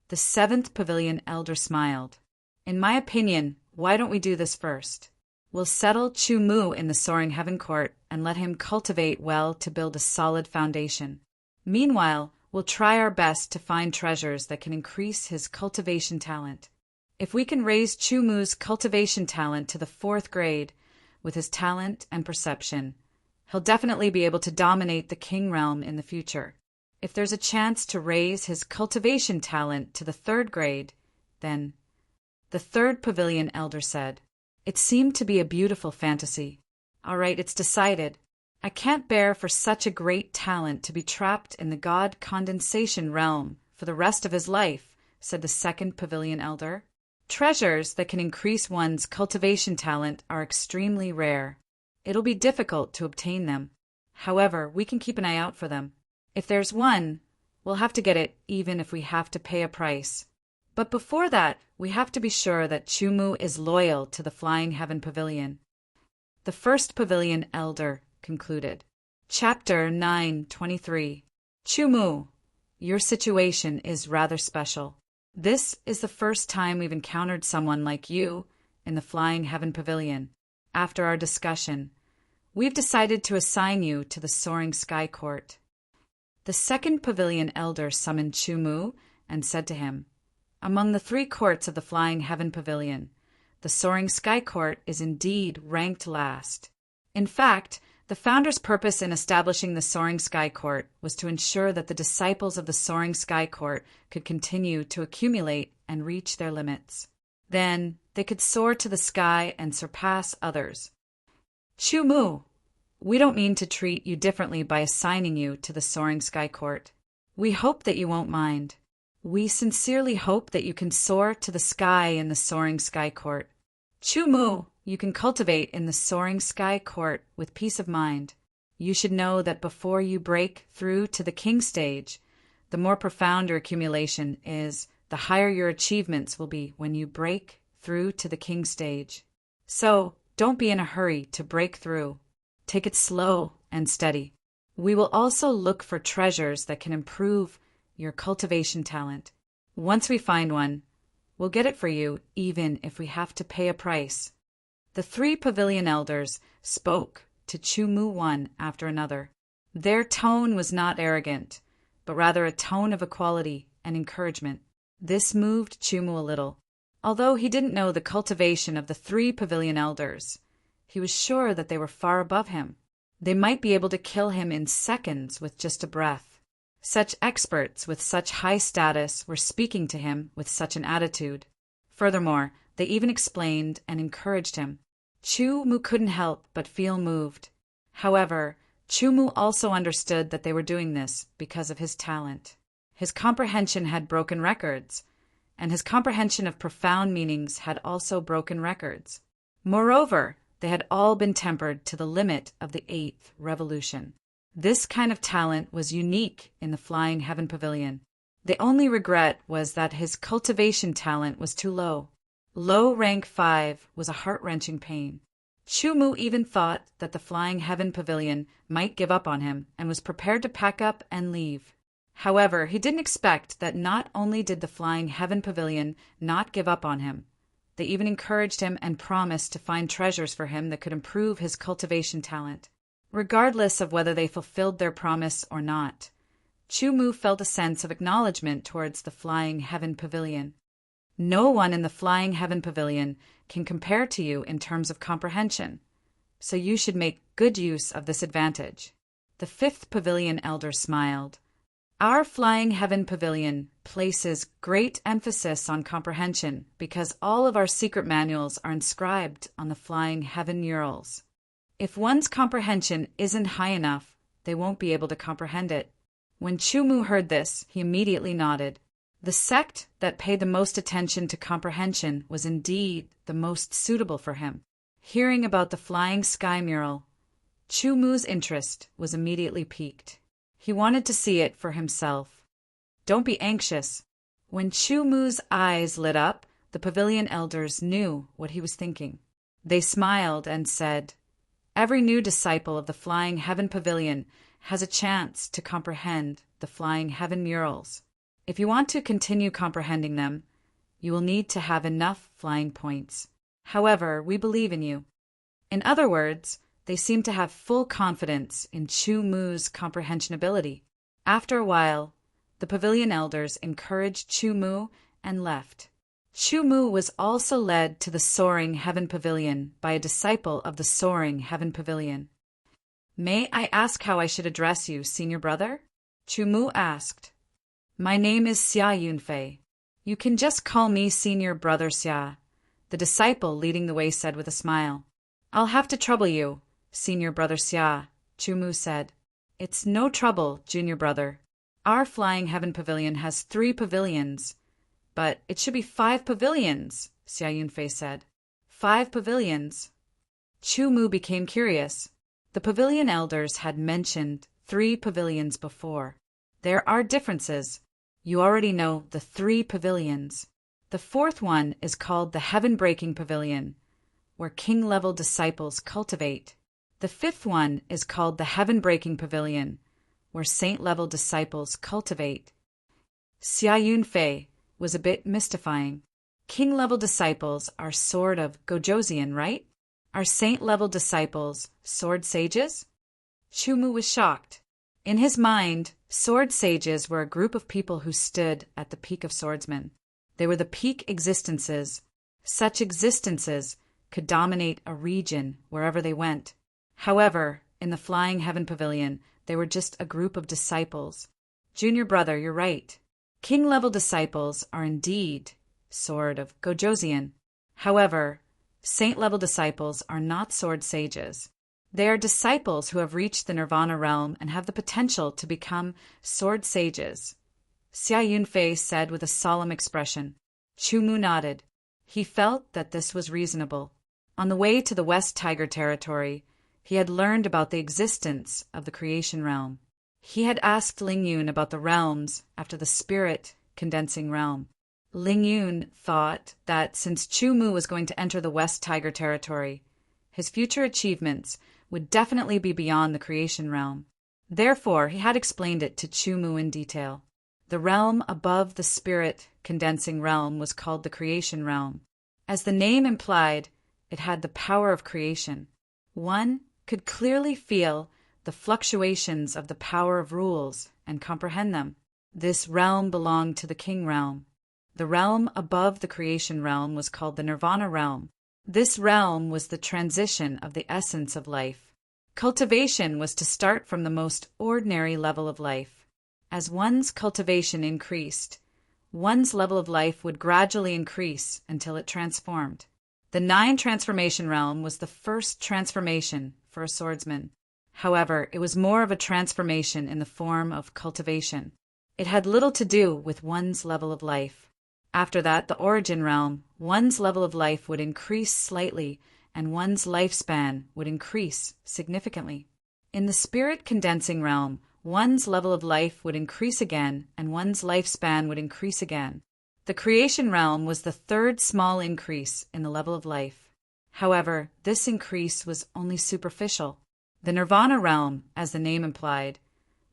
The 7th pavilion elder smiled. In my opinion, why don't we do this first? We'll settle Chu Mu in the Soaring Heaven Court and let him cultivate well to build a solid foundation. Meanwhile, we'll try our best to find treasures that can increase his cultivation talent. If we can raise Chu Mu's cultivation talent to the 4th grade with his talent and perception, he'll definitely be able to dominate the king realm in the future. If there's a chance to raise his cultivation talent to the 3rd grade, then... The 3rd pavilion elder said. It seemed to be a beautiful fantasy. All right, it's decided. I can't bear for such a great talent to be trapped in the God condensation realm for the rest of his life, said the 2nd pavilion elder. Treasures that can increase one's cultivation talent are extremely rare. It'll be difficult to obtain them. However, we can keep an eye out for them. If there's one, we'll have to get it even if we have to pay a price. But before that, we have to be sure that Chu Mu is loyal to the Flying Heaven Pavilion. The 1st pavilion elder concluded. Chapter 9:23. Chu Mu, your situation is rather special. This is the first time we've encountered someone like you in the Flying Heaven Pavilion. After our discussion, we've decided to assign you to the Soaring Sky Court. The 2nd pavilion elder summoned Chu Mu and said to him, Among the 3 courts of the Flying Heaven Pavilion, the Soaring Sky Court is indeed ranked last. In fact, The founder's purpose in establishing the Soaring Sky Court was to ensure that the disciples of the Soaring Sky Court could continue to accumulate and reach their limits. Then they could soar to the sky and surpass others. Chu Mu, we don't mean to treat you differently by assigning you to the Soaring Sky Court. We hope that you won't mind. We sincerely hope that you can soar to the sky in the Soaring Sky Court. Chu Mu, you can cultivate in the Soaring Sky Court with peace of mind. You should know that before you break through to the king stage, the more profound your accumulation is, the higher your achievements will be when you break through to the king stage. So, don't be in a hurry to break through. Take it slow and steady. We will also look for treasures that can improve your cultivation talent. Once we find one, we'll get it for you even if we have to pay a price. The 3 pavilion elders spoke to Chu Mu one after another. Their tone was not arrogant, but rather a tone of equality and encouragement. This moved Chu Mu a little. Although he didn't know the cultivation of the 3 pavilion elders, he was sure that they were far above him. They might be able to kill him in seconds with just a breath. Such experts with such high status were speaking to him with such an attitude. Furthermore, they even explained and encouraged him. Chu Mu couldn't help but feel moved. However, Chu Mu also understood that they were doing this because of his talent. His comprehension had broken records, and his comprehension of profound meanings had also broken records. Moreover, they had all been tempered to the limit of the 8th revolution. This kind of talent was unique in the Flying Heaven Pavilion. The only regret was that his cultivation talent was too low. Low rank 5 was a heart-wrenching pain. Chu Mu even thought that the Flying Heaven Pavilion might give up on him and was prepared to pack up and leave. However, he didn't expect that not only did the Flying Heaven Pavilion not give up on him, they even encouraged him and promised to find treasures for him that could improve his cultivation talent. Regardless of whether they fulfilled their promise or not, Chu Mu felt a sense of acknowledgement towards the Flying Heaven Pavilion. No one in the Flying Heaven Pavilion can compare to you in terms of comprehension, so you should make good use of this advantage. The 5th Pavilion Elder smiled. Our Flying Heaven Pavilion places great emphasis on comprehension because all of our secret manuals are inscribed on the Flying Heaven murals. If one's comprehension isn't high enough, they won't be able to comprehend it. When Chu Mu heard this, he immediately nodded. The sect that paid the most attention to comprehension was indeed the most suitable for him. Hearing about the Flying Sky mural, Chu Mu's interest was immediately piqued. He wanted to see it for himself. Don't be anxious. When Chu Mu's eyes lit up, the pavilion elders knew what he was thinking. They smiled and said, "Every new disciple of the Flying Heaven Pavilion has a chance to comprehend the Flying Heaven murals. If you want to continue comprehending them, you will need to have enough flying points. However, we believe in you." In other words, they seemed to have full confidence in Chu Mu's comprehension ability. After a while, the pavilion elders encouraged Chu Mu and left. Chu Mu was also led to the Soaring Heaven Pavilion by a disciple of the Soaring Heaven Pavilion. "May I ask how I should address you, senior brother?" Chu Mu asked. "My name is Xia Yunfei. You can just call me senior brother Xia," the disciple leading the way said with a smile. "I'll have to trouble you, senior brother Xia," Chu Mu said. "It's no trouble, junior brother. Our Flying Heaven Pavilion has 3 pavilions. But it should be 5 pavilions, Xia Yunfei said. 5 pavilions. Chu Mu became curious. The pavilion elders had mentioned 3 pavilions before. There are differences. You already know the 3 pavilions. The 4th one is called the Heaven-Breaking Pavilion, where king-level disciples cultivate. The 5th one is called the Heaven-Breaking Pavilion, where saint-level disciples cultivate. Xia Yunfei was a bit mystifying. King-level disciples are sort of Gojosian, right? Are saint-level disciples sword sages? Chu Mu was shocked. In his mind, sword sages were a group of people who stood at the peak of swordsmen. They were the peak existences. Such existences could dominate a region wherever they went. However, in the Flying Heaven Pavilion, they were just a group of disciples. Junior brother, you're right. King-level disciples are indeed sword of Gojosian. However, saint-level disciples are not sword sages. They are disciples who have reached the nirvana realm and have the potential to become sword sages. Xia Yunfei said with a solemn expression. Chu Mu nodded. He felt that this was reasonable. On the way to the West Tiger Territory, he had learned about the existence of the creation realm. He had asked Ling Yun about the realms after the spirit condensing realm. Ling Yun thought that since Chu Mu was going to enter the West Tiger Territory, his future achievements would definitely be beyond the creation realm. Therefore, he had explained it to Chu Mu in detail. The realm above the spirit condensing realm was called the creation realm. As the name implied, it had the power of creation. One could clearly feel the fluctuations of the power of rules and comprehend them. This realm belonged to the king realm. The realm above the creation realm was called the nirvana realm. This realm was the transition of the essence of life. Cultivation was to start from the most ordinary level of life. As one's cultivation increased, one's level of life would gradually increase until it transformed. The 9 transformation realm was the first transformation for a swordsman. However, it was more of a transformation in the form of cultivation. It had little to do with one's level of life. After that, the origin realm, one's level of life would increase slightly and one's lifespan would increase significantly. In the spirit condensing realm, one's level of life would increase again and one's lifespan would increase again. The creation realm was the third small increase in the level of life. However, this increase was only superficial. The nirvana realm, as the name implied,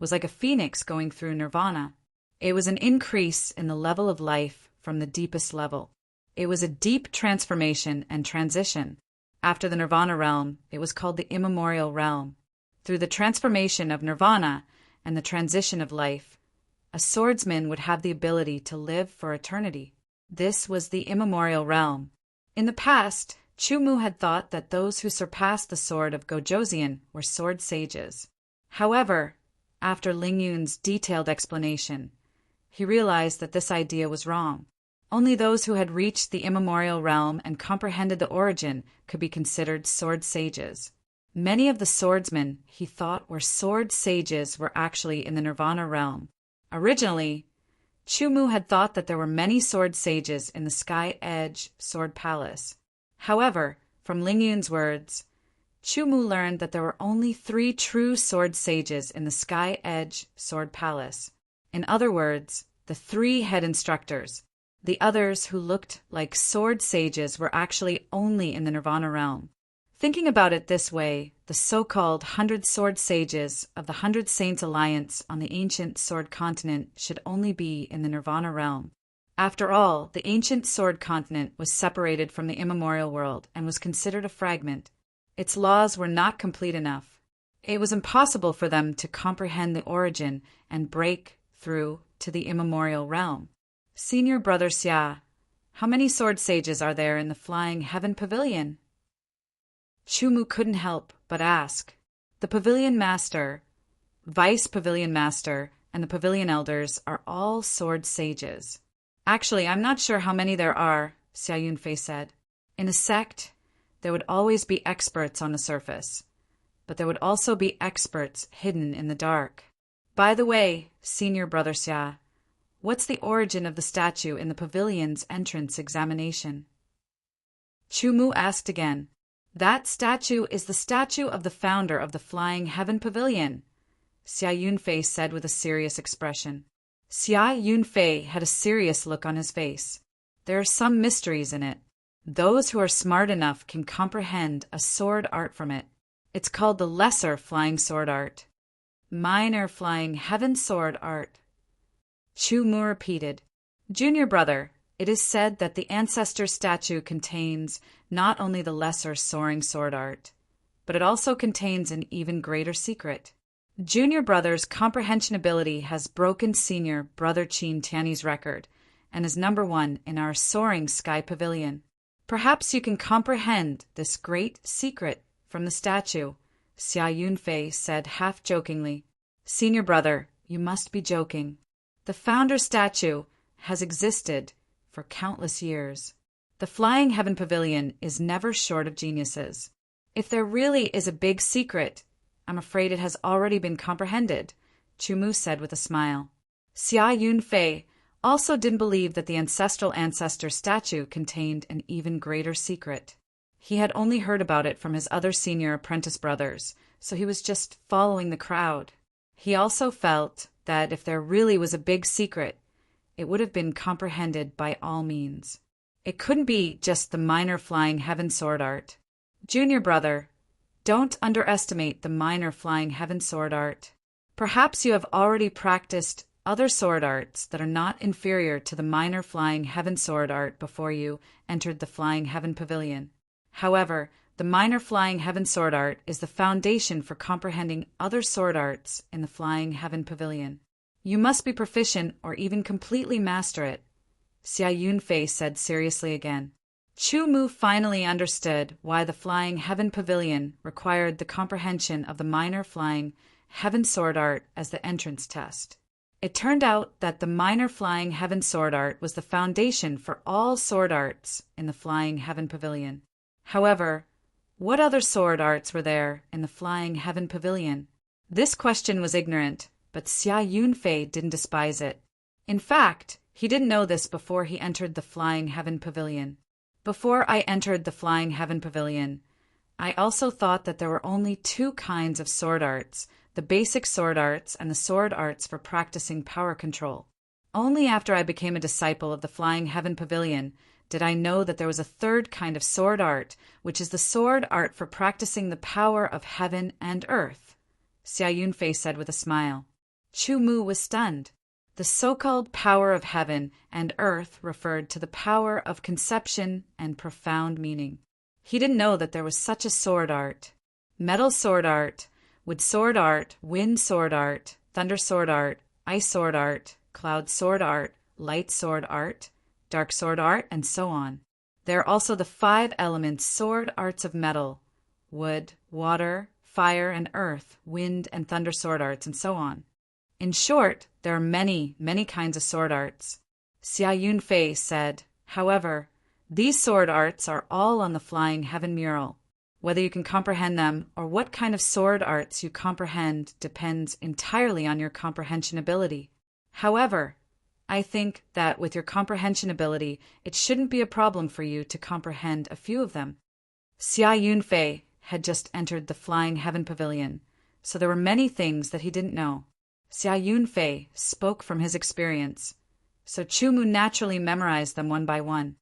was like a phoenix going through nirvana. It was an increase in the level of life from the deepest level. It was a deep transformation and transition. After the nirvana realm, it was called the immemorial realm. Through the transformation of nirvana and the transition of life, a swordsman would have the ability to live for eternity. This was the immemorial realm. In the past, Chu Mu had thought that those who surpassed the sword of Gojosian were sword sages. However, after Ling Yun's detailed explanation, he realized that this idea was wrong. Only those who had reached the immemorial realm and comprehended the origin could be considered sword sages. Many of the swordsmen he thought were sword sages were actually in the nirvana realm. Originally, Chu Mu had thought that there were many sword sages in the Sky Edge Sword Palace. However, from Ling Yun's words, Chu Mu learned that there were only 3 true sword sages in the Sky Edge Sword Palace. In other words, the 3 head instructors. The others who looked like sword sages were actually only in the nirvana realm. Thinking about it this way, the so-called 100 sword sages of the 100 Saints Alliance on the ancient sword continent should only be in the nirvana realm. After all, the ancient sword continent was separated from the immemorial world and was considered a fragment. Its laws were not complete enough. It was impossible for them to comprehend the origin and break through to the immemorial realm. Senior Brother Xia, how many sword sages are there in the Flying Heaven Pavilion? Chu Mu couldn't help but ask. The Pavilion Master, Vice Pavilion Master, and the Pavilion Elders are all sword sages. Actually, I'm not sure how many there are, Xia Yunfei said. In a sect, there would always be experts on the surface, but there would also be experts hidden in the dark. By the way, Senior Brother Xia, what's the origin of the statue in the pavilion's entrance examination? Chu Mu asked again. That statue is the statue of the founder of the Flying Heaven Pavilion, Xia Yunfei said with a serious expression. Xia Yunfei had a serious look on his face. There are some mysteries in it. Those who are smart enough can comprehend a sword art from it. It's called the Lesser Flying Sword Art. Minor Flying Heaven Sword Art. Chu Mu repeated. Junior brother, it is said that the ancestor statue contains not only the lesser soaring sword art, but it also contains an even greater secret. Junior brother's comprehension ability has broken senior brother Qin Tiany's record and is #1 in our soaring sky pavilion. Perhaps you can comprehend this great secret from the statue Xia Yunfei said half-jokingly. Senior brother, you must be joking. The founder statue has existed for countless years. The Flying Heaven Pavilion is never short of geniuses. If there really is a big secret, I'm afraid it has already been comprehended, Chumu said with a smile. Xia Yunfei also didn't believe that the ancestral ancestor statue contained an even greater secret. He had only heard about it from his other senior apprentice brothers, so he was just following the crowd. He also felt that if there really was a big secret, it would have been comprehended by all means. It couldn't be just the minor Flying Heaven sword art. Junior brother, don't underestimate the minor Flying Heaven sword art. Perhaps you have already practiced other sword arts that are not inferior to the minor Flying Heaven sword art before you entered the Flying Heaven Pavilion. However, the minor Flying Heaven sword art is the foundation for comprehending other sword arts in the Flying Heaven Pavilion. You must be proficient or even completely master it, Xia Yunfei said seriously again. Chumu finally understood why the Flying Heaven Pavilion required the comprehension of the minor Flying Heaven sword art as the entrance test. It turned out that the minor Flying Heaven sword art was the foundation for all sword arts in the Flying Heaven Pavilion. However, what other sword arts were there in the Flying Heaven Pavilion? This question was ignorant, but Xia Yunfei didn't despise it. In fact, he didn't know this before he entered the Flying Heaven Pavilion. Before I entered the Flying Heaven Pavilion, I also thought that there were only two kinds of sword arts, the basic sword arts and the sword arts for practicing power control. Only after I became a disciple of the Flying Heaven Pavilion did I know that there was a third kind of sword art, which is the sword art for practicing the power of heaven and earth, Xia Yunfei said with a smile. Chumu was stunned. The so-called power of heaven and earth referred to the power of conception and profound meaning. He didn't know that there was such a sword art. Metal sword art, wood sword art, wind sword art, thunder sword art, ice sword art, cloud sword art, light sword art, dark sword art, and so on. There are also the 5 elements sword arts of metal, wood, water, fire, and earth, wind, and thunder sword arts, and so on. In short, there are many, many kinds of sword arts. Xia Yunfei said, however, these sword arts are all on the Flying Heaven mural. Whether you can comprehend them or what kind of sword arts you comprehend depends entirely on your comprehension ability. However, I think that with your comprehension ability, it shouldn't be a problem for you to comprehend a few of them. Xia Yunfei had just entered the Flying Heaven Pavilion, so there were many things that he didn't know. Xia Yunfei spoke from his experience, so Chumu naturally memorized them one by one.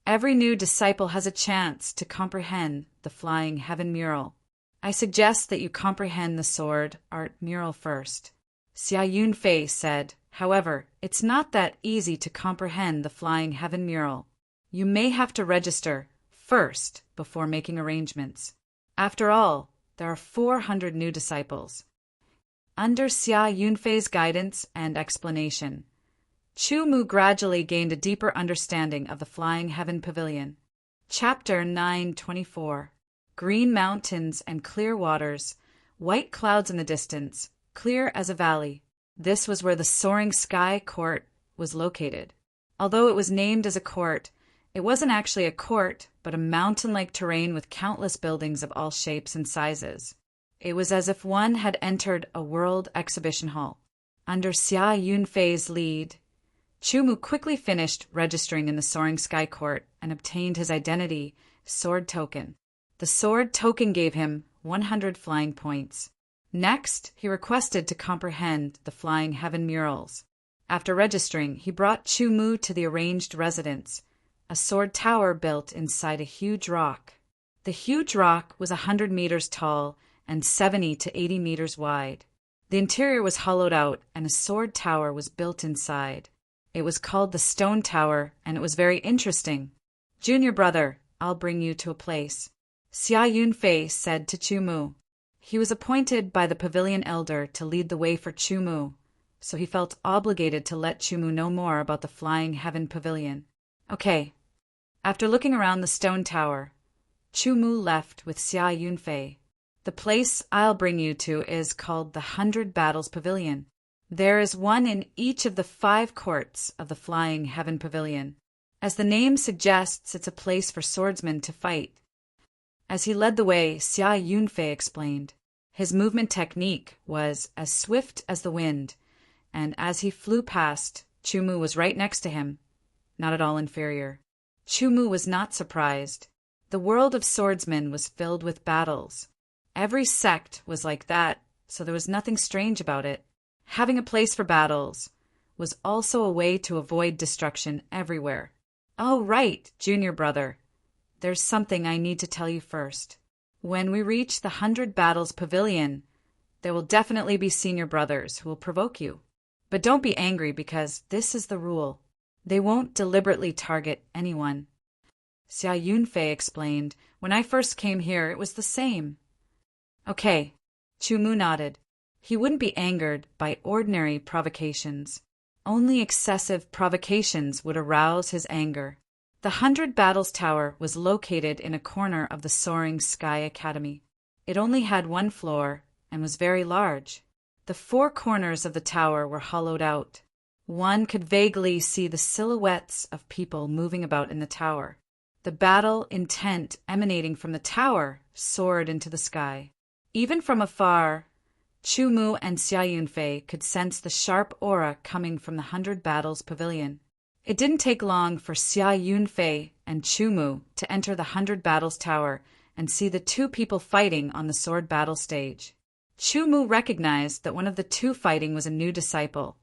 Every new disciple has a chance to comprehend the Flying Heaven mural. I suggest that you comprehend the sword art mural first. Xia Yunfei said, however, it's not that easy to comprehend the Flying Heaven mural. You may have to register first before making arrangements. After all, there are 400 new disciples. Under Xia Yunfei's guidance and explanation, Chumu gradually gained a deeper understanding of the Flying Heaven Pavilion. Chapter 9:24. Green mountains and clear waters, white clouds in the distance, clear as a valley. This was where the Soaring Sky Court was located. Although it was named as a court, it wasn't actually a court, but a mountain-like terrain with countless buildings of all shapes and sizes. It was as if one had entered a world exhibition hall. Under Xia Yunfei's lead, Chumu quickly finished registering in the Soaring Sky Court and obtained his identity sword token. The sword token gave him 100 flying points. Next, he requested to comprehend the Flying Heaven murals. After registering, he brought Chumu to the arranged residence, a sword tower built inside a huge rock. The huge rock was 100 meters tall and 70 to 80 meters wide. The interior was hollowed out and a sword tower was built inside. It was called the Stone Tower, and it was very interesting. Junior brother, I'll bring you to a place, Xia Yunfei said to Chumu. He was appointed by the pavilion elder to lead the way for Chumu, so he felt obligated to let Chumu know more about the Flying Heaven Pavilion. Okay. After looking around the Stone Tower, Chumu left with Xia Yunfei. The place I'll bring you to is called the 100 Battles Pavilion. There is one in each of the 5 courts of the Flying Heaven Pavilion. As the name suggests, it's a place for swordsmen to fight. As he led the way, Xia Yunfei explained. His movement technique was as swift as the wind, and as he flew past, Chumu was right next to him, not at all inferior. Chumu was not surprised. The world of swordsmen was filled with battles. Every sect was like that, so there was nothing strange about it. Having a place for battles was also a way to avoid destruction everywhere. Oh, right, junior brother. There's something I need to tell you first. When we reach the 100 Battles Pavilion, there will definitely be senior brothers who will provoke you. But don't be angry because this is the rule. They won't deliberately target anyone. Xia Yunfei explained, when I first came here, it was the same. Okay, Chumu nodded. He wouldn't be angered by ordinary provocations. Only excessive provocations would arouse his anger. The 100 Battles Tower was located in a corner of the Soaring Sky Academy. It only had 1 floor and was very large. The 4 corners of the tower were hollowed out. One could vaguely see the silhouettes of people moving about in the tower. The battle intent emanating from the tower soared into the sky. Even from afar, Chumu and Xia Yunfei could sense the sharp aura coming from the 100 Battles Pavilion. It didn't take long for Xia Yunfei and Chumu to enter the 100 Battles Tower and see the 2 people fighting on the sword battle stage. Chumu recognized that one of the 2 fighting was a new disciple,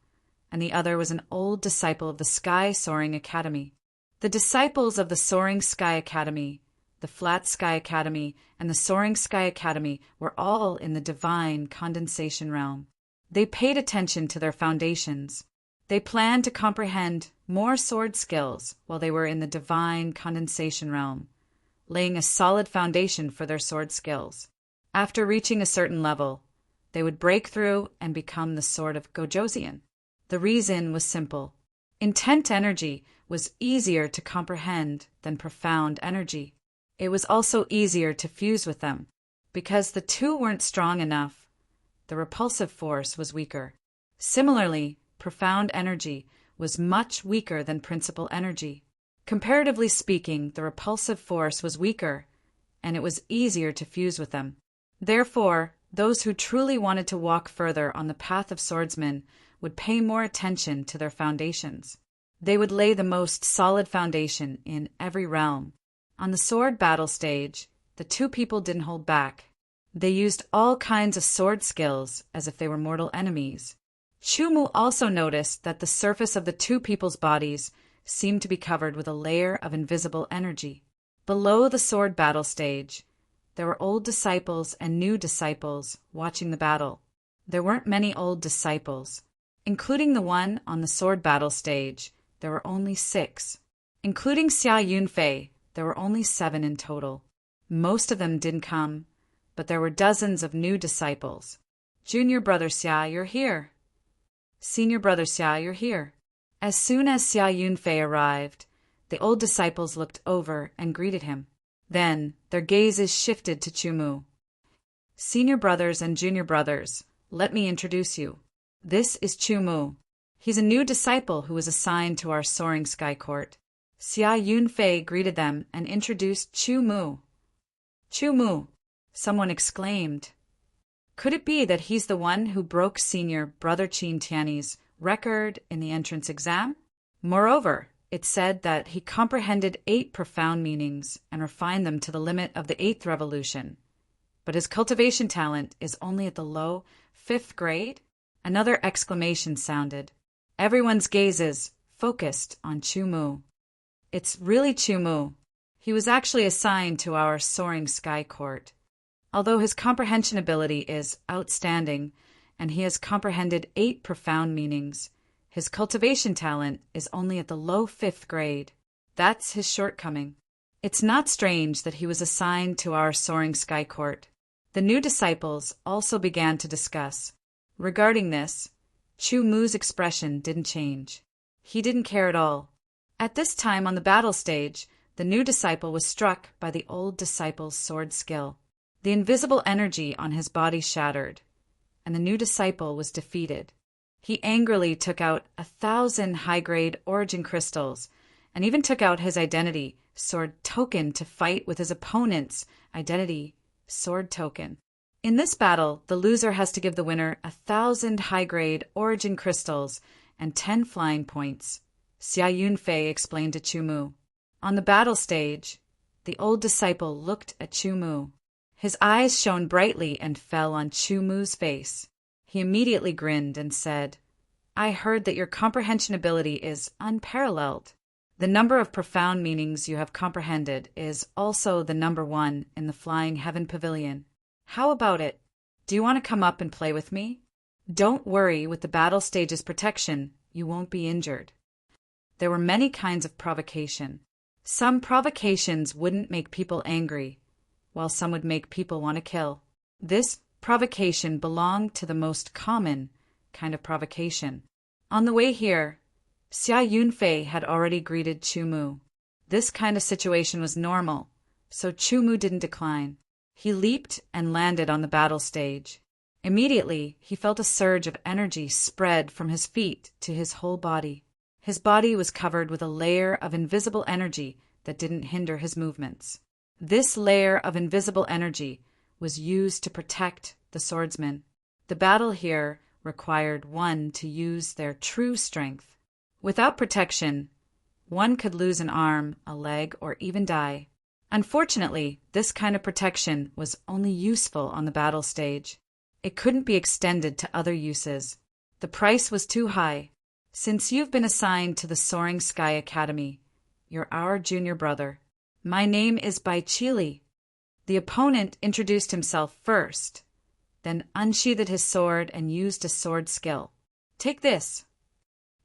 and the other was an old disciple of the Sky Soaring Academy. The disciples of the Soaring Sky Academy, the Flat Sky Academy, and the Soaring Sky Academy were all in the Divine Condensation Realm. They paid attention to their foundations. They planned to comprehend more sword skills while they were in the Divine Condensation Realm, laying a solid foundation for their sword skills. After reaching a certain level, they would break through and become the sword of Gojosian. The reason was simple. Intent energy was easier to comprehend than profound energy. It was also easier to fuse with them. Because the 2 weren't strong enough, the repulsive force was weaker. Similarly, profound energy was much weaker than principal energy. Comparatively speaking, the repulsive force was weaker, and it was easier to fuse with them. Therefore, those who truly wanted to walk further on the path of swordsmen would pay more attention to their foundations. They would lay the most solid foundation in every realm. On the sword battle stage, the 2 people didn't hold back. They used all kinds of sword skills as if they were mortal enemies. Chumu also noticed that the surface of the 2 people's bodies seemed to be covered with a layer of invisible energy. Below the sword battle stage, there were old disciples and new disciples watching the battle. There weren't many old disciples. Including the one on the sword battle stage, there were only 6. Including Xia Yunfei, there were only 7 in total. Most of them didn't come, but there were dozens of new disciples. Junior brother Xia, you're here. Senior brother Xia, you're here. As soon as Xia Yunfei arrived, the old disciples looked over and greeted him. Then their gazes shifted to Chumu. Senior brothers and junior brothers, let me introduce you. This is Chumu. He's a new disciple who was assigned to our Soaring Sky Court. Xia Yunfei greeted them and introduced Chumu. Chumu, someone exclaimed. Could it be that he's the one who broke senior brother Qin Tiany's record in the entrance exam? Moreover, it said that he comprehended 8 profound meanings and refined them to the limit of the 8th revolution. But his cultivation talent is only at the low 5th grade? Another exclamation sounded. Everyone's gazes focused on Chumu. It's really Chumu. He was actually assigned to our Soaring Sky Court. Although his comprehension ability is outstanding, and he has comprehended 8 profound meanings, his cultivation talent is only at the low 5th grade. That's his shortcoming. It's not strange that he was assigned to our Soaring Sky Court. The new disciples also began to discuss. Regarding this, Chumu's expression didn't change. He didn't care at all. At this time on the battle stage, the new disciple was struck by the old disciple's sword skill. The invisible energy on his body shattered, and the new disciple was defeated. He angrily took out 1,000 high-grade origin crystals and even took out his identity sword token to fight with his opponent's identity sword token. In this battle, the loser has to give the winner 1,000 high-grade origin crystals and 10 flying points, Xia Yunfei explained to Chumu. On the battle stage, the old disciple looked at Chumu. His eyes shone brightly and fell on Chumu's face. He immediately grinned and said, "I heard that your comprehension ability is unparalleled. The number of profound meanings you have comprehended is also the number one in the Flying Heaven Pavilion. How about it? Do you want to come up and play with me? Don't worry, with the battle stage's protection, you won't be injured." There were many kinds of provocation. Some provocations wouldn't make people angry, while some would make people want to kill. This provocation belonged to the most common kind of provocation. On the way here, Xia Yunfei had already greeted Chumu. This kind of situation was normal, so Chumu didn't decline. He leaped and landed on the battle stage. Immediately, he felt a surge of energy spread from his feet to his whole body. His body was covered with a layer of invisible energy that didn't hinder his movements. This layer of invisible energy was used to protect the swordsman. The battle here required one to use their true strength. Without protection, one could lose an arm, a leg, or even die. Unfortunately, this kind of protection was only useful on the battle stage. It couldn't be extended to other uses. The price was too high. Since you've been assigned to the Soaring Sky Academy, you're our junior brother. My name is Bai Chili. The opponent introduced himself first, then unsheathed his sword and used a sword skill. Take this.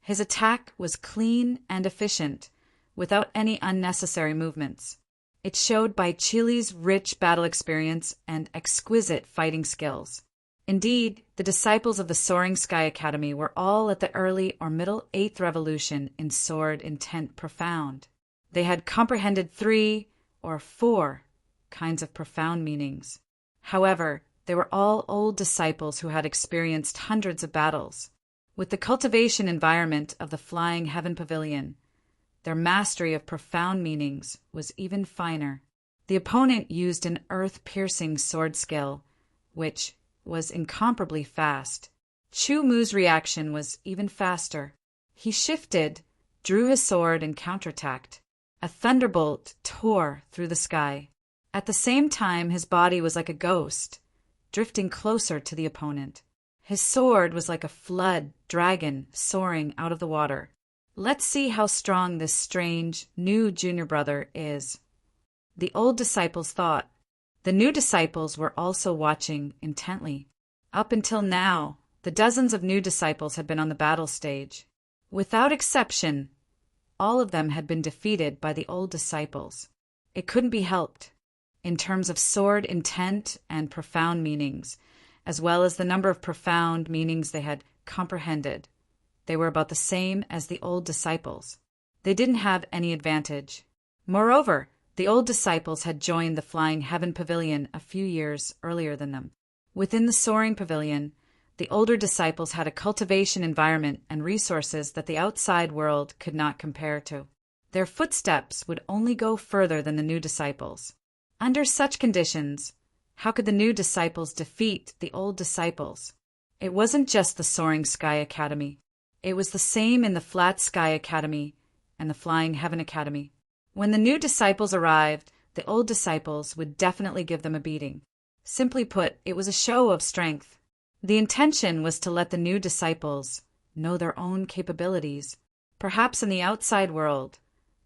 His attack was clean and efficient, without any unnecessary movements. It showed Bai Chili's rich battle experience and exquisite fighting skills. Indeed, the disciples of the Soaring Sky Academy were all at the early or middle 8th revolution in sword intent profound. They had comprehended 3 or 4 kinds of profound meanings. However, they were all old disciples who had experienced hundreds of battles. With the cultivation environment of the Flying Heaven Pavilion, their mastery of profound meanings was even finer. The opponent used an earth-piercing sword skill, which was incomparably fast. Chu Mu's reaction was even faster. He shifted, drew his sword, and counterattacked. A thunderbolt tore through the sky. At the same time, his body was like a ghost, drifting closer to the opponent. His sword was like a flood dragon soaring out of the water. Let's see how strong this strange, new junior brother is, the old disciples thought. The new disciples were also watching intently. Up until now, the dozens of new disciples had been on the battle stage. Without exception, all of them had been defeated by the old disciples. It couldn't be helped. In terms of sword intent and profound meanings, as well as the number of profound meanings they had comprehended, they were about the same as the old disciples. They didn't have any advantage. Moreover, the old disciples had joined the Flying Heaven Pavilion a few years earlier than them. Within the Soaring Pavilion, the older disciples had a cultivation environment and resources that the outside world could not compare to. Their footsteps would only go further than the new disciples. Under such conditions, how could the new disciples defeat the old disciples? It wasn't just the Soaring Sky Academy. It was the same in the Flat Sky Academy and the Flying Heaven Academy. When the new disciples arrived, the old disciples would definitely give them a beating. Simply put, it was a show of strength. The intention was to let the new disciples know their own capabilities. Perhaps in the outside world,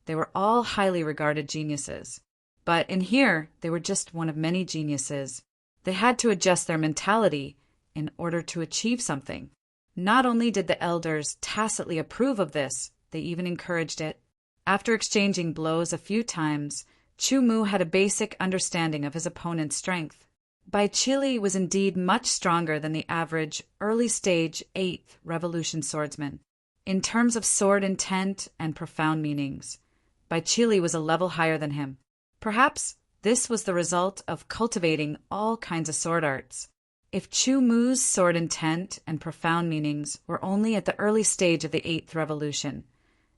they were all highly regarded geniuses. But in here, they were just one of many geniuses. They had to adjust their mentality in order to achieve something. Not only did the elders tacitly approve of this, they even encouraged it. After exchanging blows a few times, Chu Mu had a basic understanding of his opponent's strength. Bai Chili was indeed much stronger than the average early-stage 8th revolution swordsman. In terms of sword intent and profound meanings, Bai Chili was a level higher than him. Perhaps This was the result of cultivating all kinds of sword arts. If Chu Mu's sword intent and profound meanings were only at the early stage of the 8th revolution,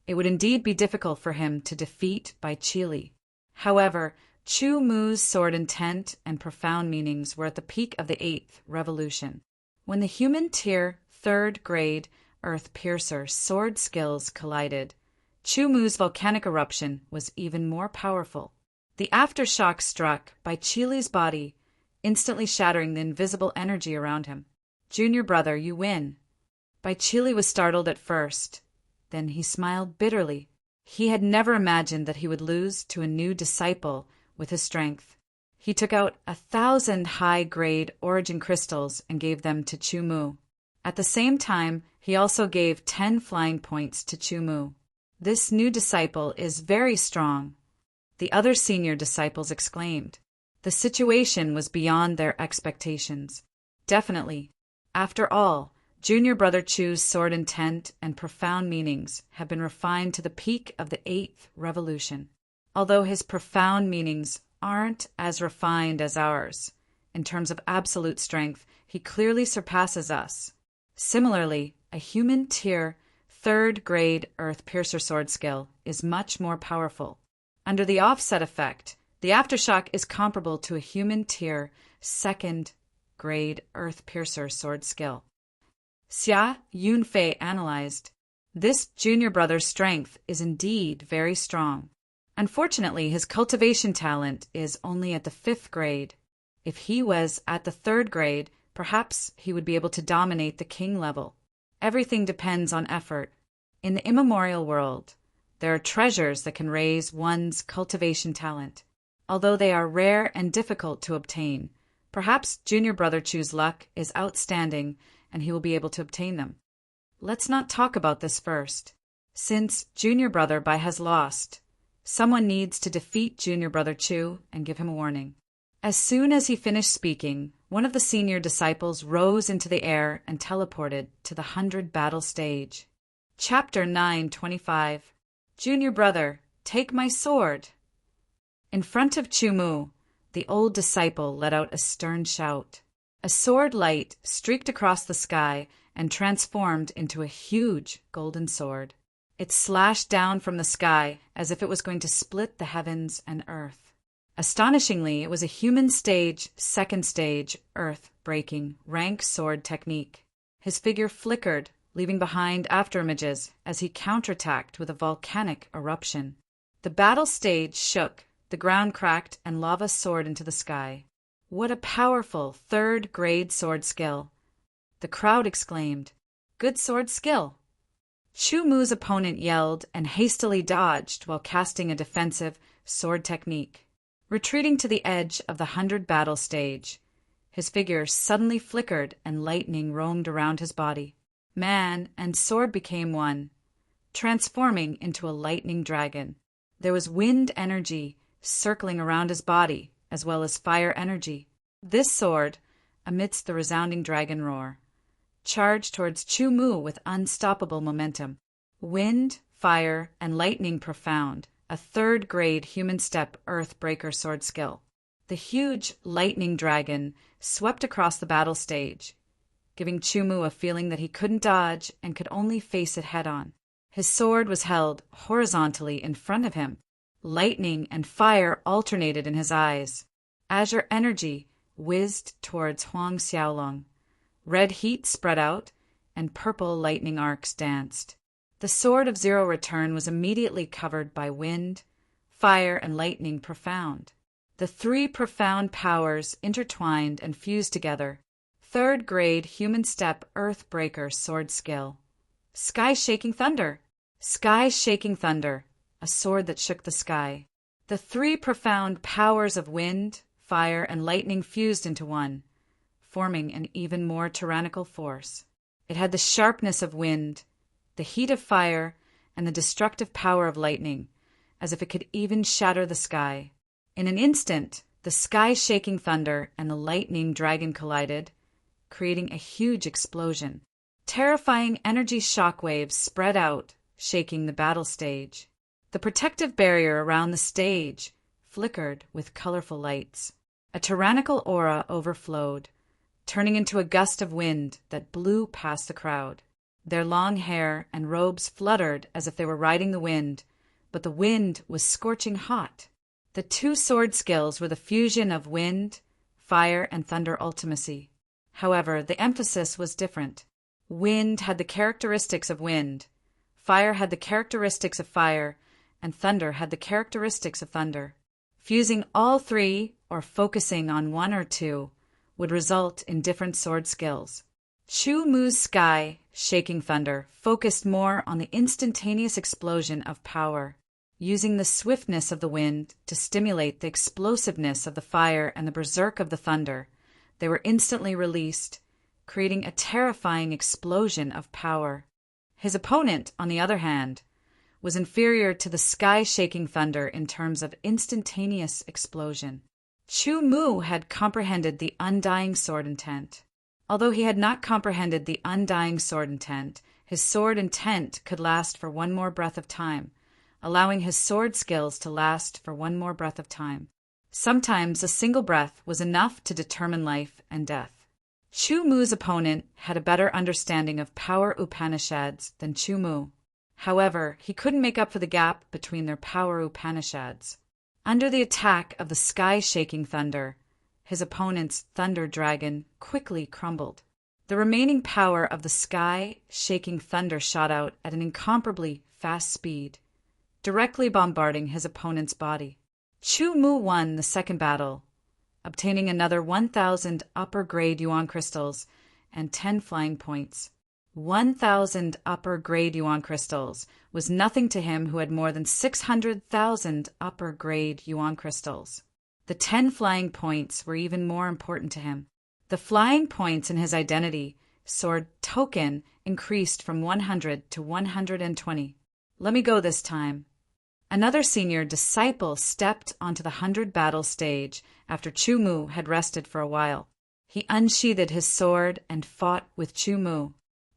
it would indeed be difficult for him to defeat Bai Qili. However, Chu Mu's sword intent and profound meanings were at the peak of the 8th revolution, when the human tier 3rd grade Earth Piercer sword skills collided. Chu Mu's volcanic eruption was even more powerful. The aftershock struck Bai Qili's body, instantly shattering the invisible energy around him. "Junior brother, you win." Bai Qili was startled at first. Then he smiled bitterly. He had never imagined that he would lose to a new disciple with his strength. He took out 1,000 high-grade origin crystals and gave them to Chu Mu. At the same time, he also gave 10 flying points to Chu Mu. "This new disciple is very strong," the other senior disciples exclaimed. The situation was beyond their expectations. Definitely. After all, Junior Brother Chu's sword intent and profound meanings have been refined to the peak of the 8th revolution. Although his profound meanings aren't as refined as ours, in terms of absolute strength, he clearly surpasses us. Similarly, a human tier 3rd grade Earth Piercer sword skill is much more powerful. Under the offset effect, the aftershock is comparable to a human tier 2nd grade Earth Piercer sword skill. Xia Yunfei analyzed, "This junior brother's strength is indeed very strong. Unfortunately, his cultivation talent is only at the 5th grade. If he was at the 3rd grade, perhaps he would be able to dominate the king level. Everything depends on effort. In the immemorial world, there are treasures that can raise one's cultivation talent. Although they are rare and difficult to obtain, perhaps Junior Brother Chu's luck is outstanding and he will be able to obtain them. Let's not talk about this first. Since Junior Brother Bai has lost, someone needs to defeat Junior Brother Chu and give him a warning." As soon as he finished speaking, one of the senior disciples rose into the air and teleported to the 100 battle stage. Chapter 9:25. "Junior Brother, take my sword." In front of Chu Mu, the old disciple let out a stern shout. A sword light streaked across the sky and transformed into a huge golden sword. It slashed down from the sky as if it was going to split the heavens and earth. Astonishingly, it was a human stage, 2nd stage, earth-breaking, rank sword technique. His figure flickered, leaving behind afterimages as he counterattacked with a volcanic eruption. The battle stage shook, the ground cracked, and lava soared into the sky. "What a powerful 3rd grade sword skill!" The crowd exclaimed. "Good sword skill!" Chu Mu's opponent yelled and hastily dodged while casting a defensive sword technique. Retreating to the edge of the 100 battle stage, his figure suddenly flickered and lightning roamed around his body. Man and sword became one, transforming into a lightning dragon. There was wind energy circling around his body, as well as fire energy. This sword, amidst the resounding dragon roar, charged towards Chu Mu with unstoppable momentum. Wind, fire, and lightning profound, a 3rd grade human step earth breaker sword skill. The huge lightning dragon swept across the battle stage, giving Chu Mu a feeling that he couldn't dodge and could only face it head-on. His sword was held horizontally in front of him. Lightning and fire alternated in his eyes. Azure energy whizzed towards Huang Xiaolong. Red heat spread out, and purple lightning arcs danced. The sword of zero return was immediately covered by wind, fire, and lightning profound. The 3 profound powers intertwined and fused together. 3rd grade human step earth breaker sword skill. Sky-shaking thunder. Sky-shaking thunder, a sword that shook the sky. The 3 profound powers of wind, fire, and lightning fused into one, forming an even more tyrannical force. It had the sharpness of wind, the heat of fire, and the destructive power of lightning, as if it could even shatter the sky. In an instant, the sky-shaking thunder and the lightning dragon collided, creating a huge explosion. Terrifying energy shockwaves spread out, shaking the battle stage. The protective barrier around the stage flickered with colorful lights. A tyrannical aura overflowed, turning into a gust of wind that blew past the crowd. Their long hair and robes fluttered as if they were riding the wind, but the wind was scorching hot. The two sword skills were the fusion of wind, fire, and thunder ultimacy. However, the emphasis was different. Wind had the characteristics of wind, fire had the characteristics of fire, and thunder had the characteristics of thunder. Fusing all three, or focusing on one or two, would result in different sword skills. Chu Mu's sky, shaking thunder, focused more on the instantaneous explosion of power, using the swiftness of the wind to stimulate the explosiveness of the fire and the berserk of the thunder. They were instantly released, creating a terrifying explosion of power. His opponent, on the other hand, was inferior to the sky-shaking thunder in terms of instantaneous explosion. Chu Mu had comprehended the undying sword intent. Although he had not comprehended the undying sword intent, his sword intent could last for one more breath of time, allowing his sword skills to last for one more breath of time. Sometimes a single breath was enough to determine life and death. Chu Mu's opponent had a better understanding of power Upanishads than Chu Mu. However, he couldn't make up for the gap between their power Upanishads. Under the attack of the sky-shaking thunder, his opponent's thunder dragon quickly crumbled. The remaining power of the sky-shaking thunder shot out at an incomparably fast speed, directly bombarding his opponent's body. Chu Mu won the second battle, obtaining another 1,000 upper-grade yuan crystals and 10 flying points. 1,000 upper-grade yuan crystals was nothing to him who had more than 600,000 upper-grade yuan crystals. The 10 flying points were even more important to him. The flying points in his identity sword token increased from 100 to 120. Let me go this time. Another senior disciple stepped onto the 100-battle stage after Chu Mu had rested for a while. He unsheathed his sword and fought with Chu Mu.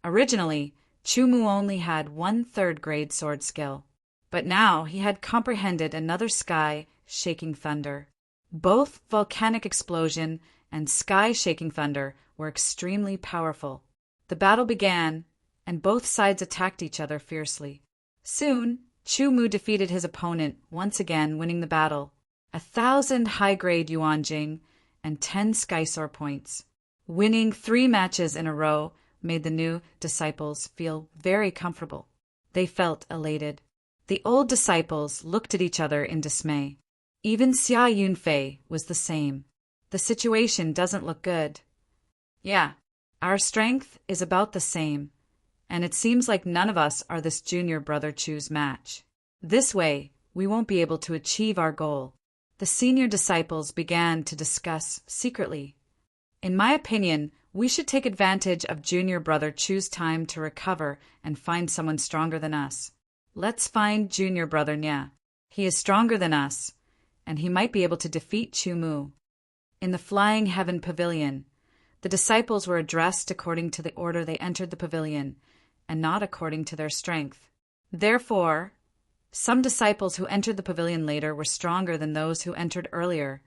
Originally, Chu Mu only had 1/3 grade sword skill, but now he had comprehended another sky-shaking thunder. Both volcanic explosion and sky-shaking thunder were extremely powerful. The battle began, and both sides attacked each other fiercely. Soon, Chu Mu defeated his opponent, once again winning the battle. 1,000 high-grade yuan jing and 10 sky sword points. Winning 3 matches in a row made the new disciples feel very comfortable. They felt elated. The old disciples looked at each other in dismay. Even Xia Yunfei was the same. The situation doesn't look good. Yeah, our strength is about the same, and it seems like none of us are this junior brother Chu's match. This way, we won't be able to achieve our goal. The senior disciples began to discuss secretly. In my opinion, we should take advantage of junior brother Chu's time to recover and find someone stronger than us. Let's find junior brother Nya. He is stronger than us, and he might be able to defeat Chu Mu. In the Flying Heaven Pavilion, the disciples were addressed according to the order they entered the pavilion, and not according to their strength. Therefore, some disciples who entered the pavilion later were stronger than those who entered earlier,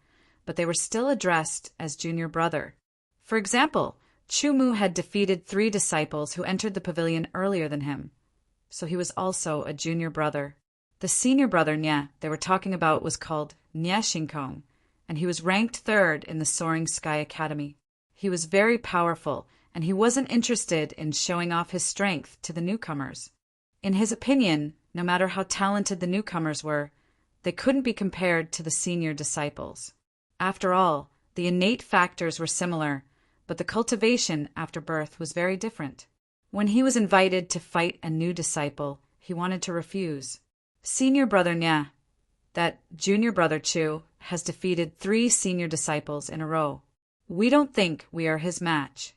but they were still addressed as junior brother. For example, Chu Mu had defeated 3 disciples who entered the pavilion earlier than him, so he was also a junior brother. The senior brother Nya they were talking about was called Nya Shinkong, and he was ranked 3rd in the Soaring Sky Academy. He was very powerful, and he wasn't interested in showing off his strength to the newcomers. In his opinion, no matter how talented the newcomers were, they couldn't be compared to the senior disciples. After all, the innate factors were similar, but the cultivation after birth was very different. When he was invited to fight a new disciple, he wanted to refuse. Senior brother Nya, that junior brother Chu, has defeated 3 senior disciples in a row. We don't think we are his match.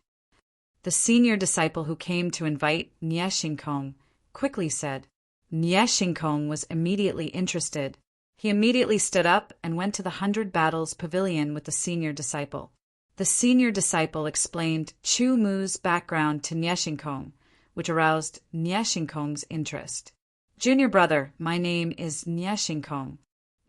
The senior disciple who came to invite Nya Shinkong quickly said. Nya Shinkong was immediately interested. He immediately stood up and went to the 100 Battles Pavilion with the senior disciple. The senior disciple explained Chu Mu's background to Nya Shinkong, which aroused Nya Shinkong's interest. Junior brother, my name is Nya Shinkong.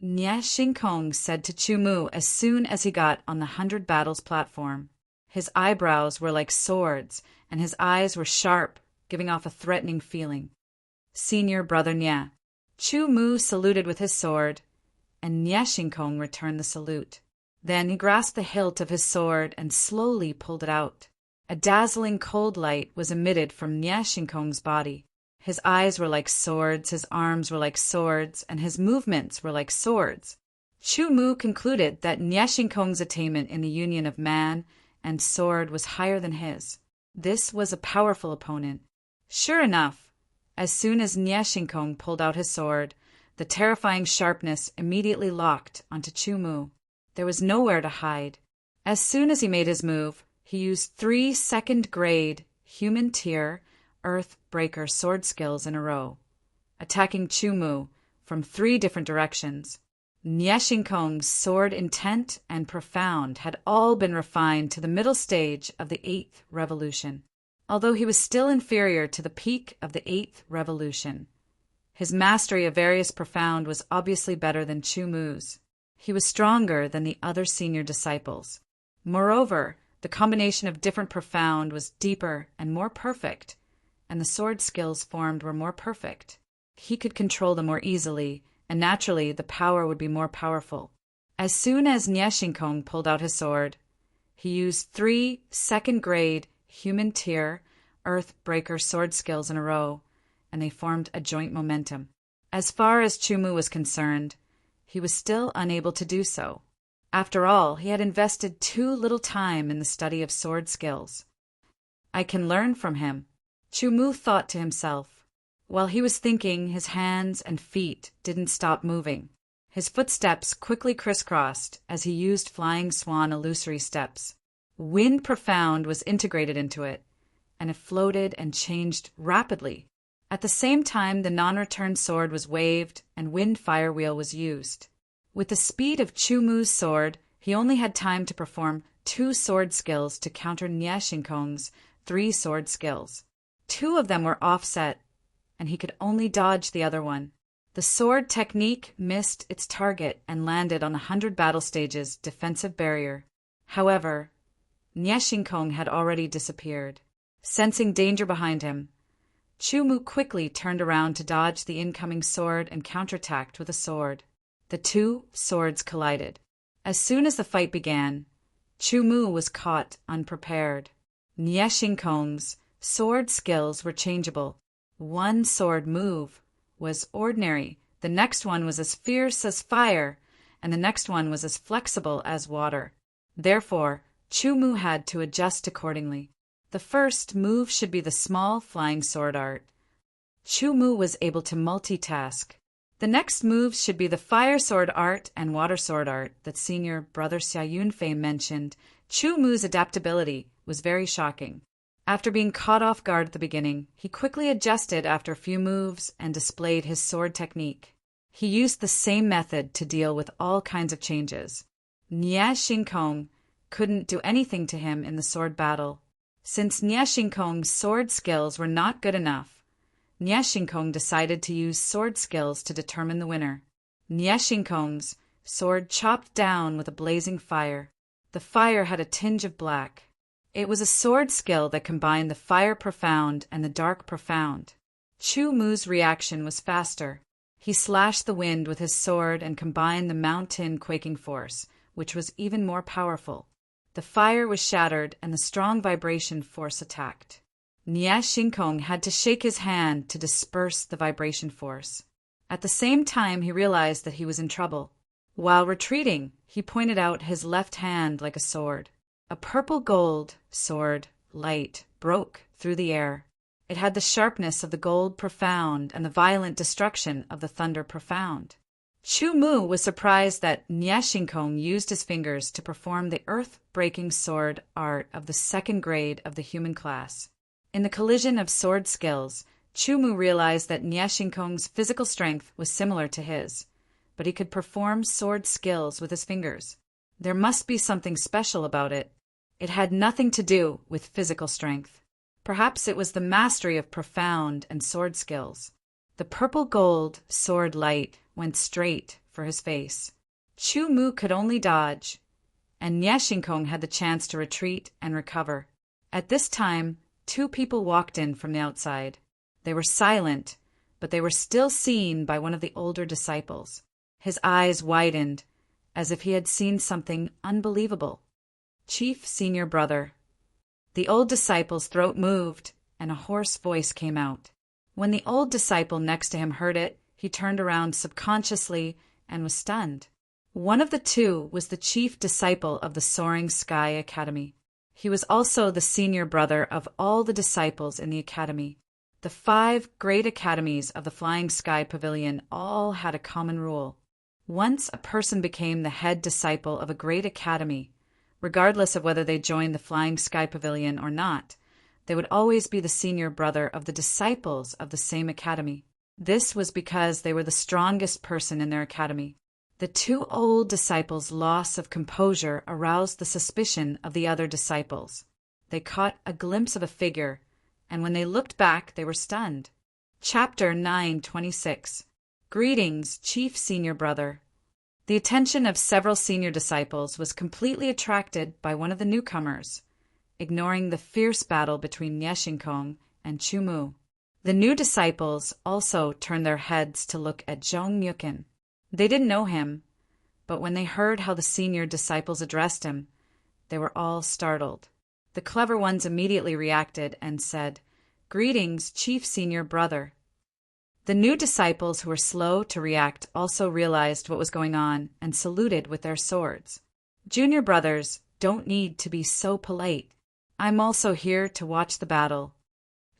Nie Xingkong said to Chu Mu as soon as he got on the 100 Battles platform. His eyebrows were like swords, and his eyes were sharp, giving off a threatening feeling. Senior Brother Nie. Chu Mu saluted with his sword, and Nie Xingkong returned the salute. Then he grasped the hilt of his sword and slowly pulled it out. A dazzling cold light was emitted from Nie Xingkong's body. His eyes were like swords, his arms were like swords, and his movements were like swords. Chu Mu concluded that Nie Xingkong's attainment in the union of man and sword was higher than his. This was a powerful opponent. Sure enough, as soon as Nie Xingkong pulled out his sword, the terrifying sharpness immediately locked onto Chu Mu. There was nowhere to hide. As soon as he made his move, he used 3 second-grade human tier earth breaker sword skills in a row, attacking Chu Mu from 3 different directions. Nie Xingkong's sword intent and profound had all been refined to the middle stage of the 8th revolution. Although he was still inferior to the peak of the 8th revolution, his mastery of various profound was obviously better than Chu Mu's. He was stronger than the other senior disciples. Moreover, the combination of different profound was deeper and more perfect, and the sword skills formed were more perfect. He could control them more easily, and naturally the power would be more powerful. As soon as Nie Xingkong pulled out his sword, he used 3 second-grade human tier earth breaker sword skills in a row, and they formed a joint momentum. As far as Chu Mu was concerned, he was still unable to do so. After all, he had invested too little time in the study of sword skills. I can learn from him, Chu Mu thought to himself. While he was thinking, his hands and feet didn't stop moving. His footsteps quickly crisscrossed as he used Flying Swan illusory steps. Wind profound was integrated into it, and it floated and changed rapidly. At the same time, the non-return sword was waved and wind fire wheel was used. With the speed of Chu Mu's sword, he only had time to perform 2 sword skills to counter Nie Xingkong's 3 sword skills. 2 of them were offset, and he could only dodge the other one. The sword technique missed its target and landed on 100 battle stages' defensive barrier. However, Nie Xingkong had already disappeared. Sensing danger behind him, Chu Mu quickly turned around to dodge the incoming sword and counterattacked with a sword. The 2 swords collided. As soon as the fight began, Chu Mu was caught unprepared. Nie Xingkong's sword skills were changeable. One sword move was ordinary, the next one was as fierce as fire, and the next one was as flexible as water. Therefore, Chu Mu had to adjust accordingly. The first move should be the small flying sword art. Chu Mu was able to multitask. The next moves should be the fire sword art and water sword art that senior Brother Xia Yunfei mentioned. Chu Mu's adaptability was very shocking. After being caught off guard at the beginning, he quickly adjusted after a few moves and displayed his sword technique. He used the same method to deal with all kinds of changes. Nie Xingkong couldn't do anything to him in the sword battle. Since Nie Xingkong's sword skills were not good enough, Nie Xingkong decided to use sword skills to determine the winner. Nie Xingkong's sword chopped down with a blazing fire. The fire had a tinge of black. It was a sword skill that combined the fire profound and the dark profound. Chu Mu's reaction was faster. He slashed the wind with his sword and combined the mountain quaking force, which was even more powerful. The fire was shattered and the strong vibration force attacked. Nie Xingkong had to shake his hand to disperse the vibration force. At the same time, he realized that he was in trouble. While retreating, he pointed out his left hand like a sword. A purple gold sword light broke through the air. It had the sharpness of the gold profound and the violent destruction of the thunder profound. Chu Mu was surprised that Nie Xingkong used his fingers to perform the earth-breaking sword art of the second grade of the human class. In the collision of sword skills, Chu Mu realized that Nie Xingkong's physical strength was similar to his, but he could perform sword skills with his fingers. There must be something special about it. It had nothing to do with physical strength. Perhaps it was the mastery of profound and sword skills. The purple gold sword light went straight for his face. Chu Mu could only dodge, and Nie Shinkong had the chance to retreat and recover. At this time, two people walked in from the outside. They were silent, but they were still seen by one of the older disciples. His eyes widened, as if he had seen something unbelievable. Chief Senior Brother. The old disciple's throat moved, and a hoarse voice came out. When the old disciple next to him heard it, he turned around subconsciously and was stunned. One of the two was the chief disciple of the Soaring Sky Academy. He was also the senior brother of all the disciples in the academy. The 5 great academies of the Flying Sky Pavilion all had a common rule. Once a person became the head disciple of a great academy, regardless of whether they joined the Flying Sky Pavilion or not, they would always be the senior brother of the disciples of the same academy. This was because they were the strongest person in their academy. The 2 old disciples' loss of composure aroused the suspicion of the other disciples. They caught a glimpse of a figure, and when they looked back, they were stunned. Chapter 9:26. Greetings, Chief Senior Brother. The attention of several senior disciples was completely attracted by one of the newcomers, ignoring the fierce battle between Nie Shinkong and Chu Mu. The new disciples also turned their heads to look at Zhong Myukin. They didn't know him, but when they heard how the senior disciples addressed him, they were all startled. The clever ones immediately reacted and said, "Greetings, Chief Senior Brother." The new disciples who were slow to react also realized what was going on and saluted with their swords. Junior brothers don't need to be so polite. I'm also here to watch the battle.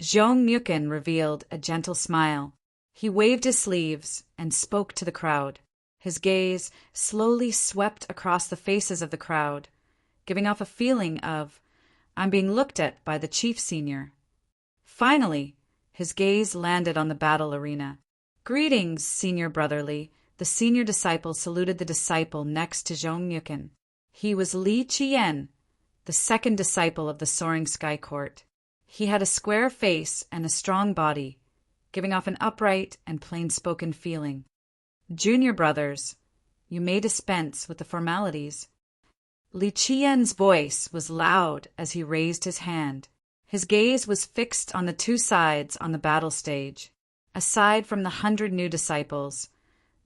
Zhong Myukin revealed a gentle smile. He waved his sleeves and spoke to the crowd. His gaze slowly swept across the faces of the crowd, giving off a feeling of, I'm being looked at by the chief senior. Finally, his gaze landed on the battle arena. Greetings, Senior Brotherly. The senior disciple saluted the disciple next to Zhong Myukin. He was Li Qian, the second disciple of the Soaring Sky Court. He had a square face and a strong body, giving off an upright and plain-spoken feeling. Junior brothers, you may dispense with the formalities. Li Qian's voice was loud as he raised his hand. His gaze was fixed on the 2 sides on the battle stage. Aside from the 100 new disciples,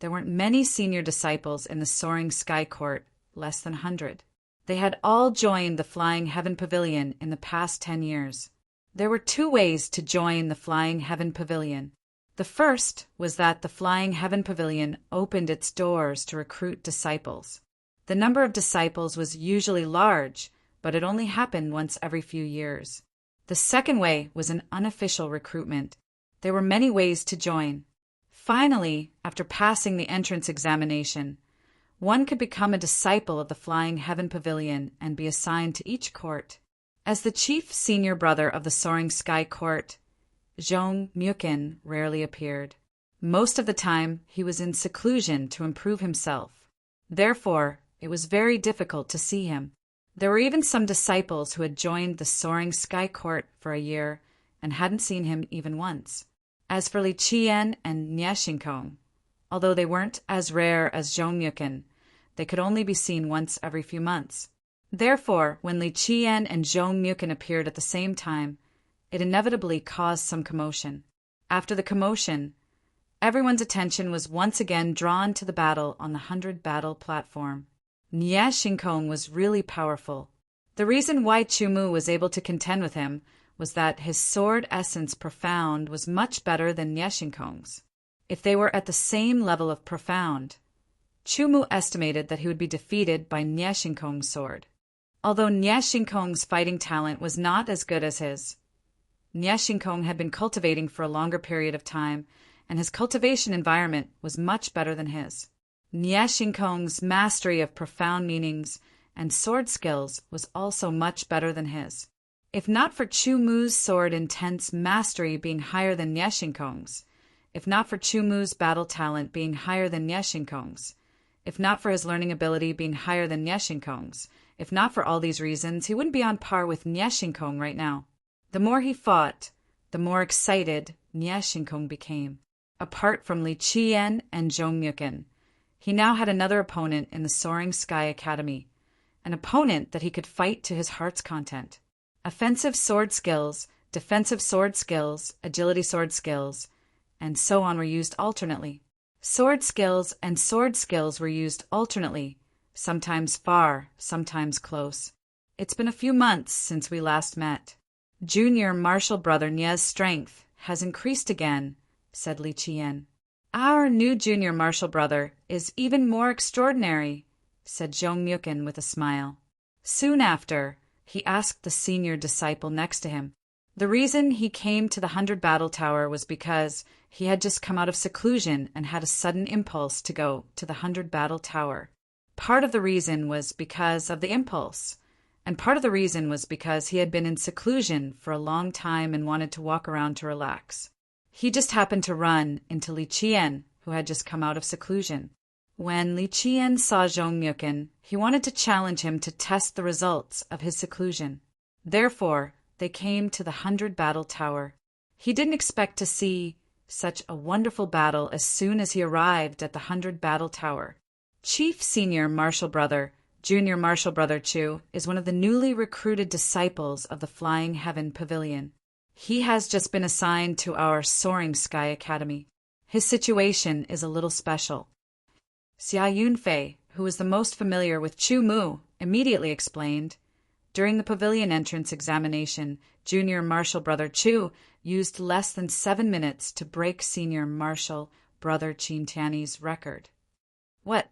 there weren't many senior disciples in the Soaring Sky Court, less than 100. They had all joined the Flying Heaven Pavilion in the past 10 years. There were 2 ways to join the Flying Heaven Pavilion. The first was that the Flying Heaven Pavilion opened its doors to recruit disciples. The number of disciples was usually large, but it only happened once every few years. The second way was an unofficial recruitment. There were many ways to join. Finally, after passing the entrance examination, one could become a disciple of the Flying Heaven Pavilion and be assigned to each court. As the chief senior brother of the Soaring Sky Court, Zhong Myukin rarely appeared. Most of the time, he was in seclusion to improve himself. Therefore, it was very difficult to see him. There were even some disciples who had joined the Soaring Sky Court for a year and hadn't seen him even once. As for Li Qian and Nie Shinkong, although they weren't as rare as Zhong Myukin, they could only be seen once every few months. Therefore, when Li Qian and Zhong Myukin appeared at the same time, it inevitably caused some commotion. After the commotion, everyone's attention was once again drawn to the battle on the 100 battle platform. Nie Shinkong was really powerful. The reason why Chu Mu was able to contend with him was that his sword essence profound was much better than Nie Shinkong's. If they were at the same level of profound, Chu Mu estimated that he would be defeated by Nie Shinkong's sword. Although Nie Shinkong's fighting talent was not as good as his, Nie Shinkong had been cultivating for a longer period of time, and his cultivation environment was much better than his. Nie Shinkong's mastery of profound meanings and sword skills was also much better than his. If not for Chu Mu's sword intense mastery being higher than Nie Shinkong's, if not for Chu Mu's battle talent being higher than Nie Shinkong's, if not for his learning ability being higher than Nie Shinkong's, if not for all these reasons, he wouldn't be on par with Nie Shinkong right now. The more he fought, the more excited Nie Shinkong became. Apart from Li Qian and Zhong Myukin, He now had another opponent in the Soaring Sky Academy, an opponent that he could fight to his heart's content. Offensive sword skills, defensive sword skills, agility sword skills, and so on were used alternately. Sword skills and sword skills were used alternately, sometimes far, sometimes close. It's been a few months since we last met. Junior martial brother Nia's strength has increased again, said Li Qian. Our new junior martial brother is even more extraordinary, said Zhong Mukin with a smile. Soon after, he asked the senior disciple next to him. The reason he came to the 100 Battle Tower was because he had just come out of seclusion and had a sudden impulse to go to the 100 Battle Tower. Part of the reason was because of the impulse, and part of the reason was because he had been in seclusion for a long time and wanted to walk around to relax. He just happened to run into Li Qian, who had just come out of seclusion. When Li Qian saw Zhong Mukin, he wanted to challenge him to test the results of his seclusion. Therefore, they came to the 100 Battle Tower. He didn't expect to see such a wonderful battle as soon as he arrived at the 100 Battle Tower. Chief Senior Martial Brother, Junior Martial Brother Chu, is one of the newly recruited disciples of the Flying Heaven Pavilion. He has just been assigned to our Soaring Sky Academy. His situation is a little special. Xia Yunfei, who was the most familiar with Chu Mu, immediately explained. During the pavilion entrance examination, Junior Martial Brother Chu used less than 7 minutes to break Senior Martial Brother Qin Tianyi's record. What?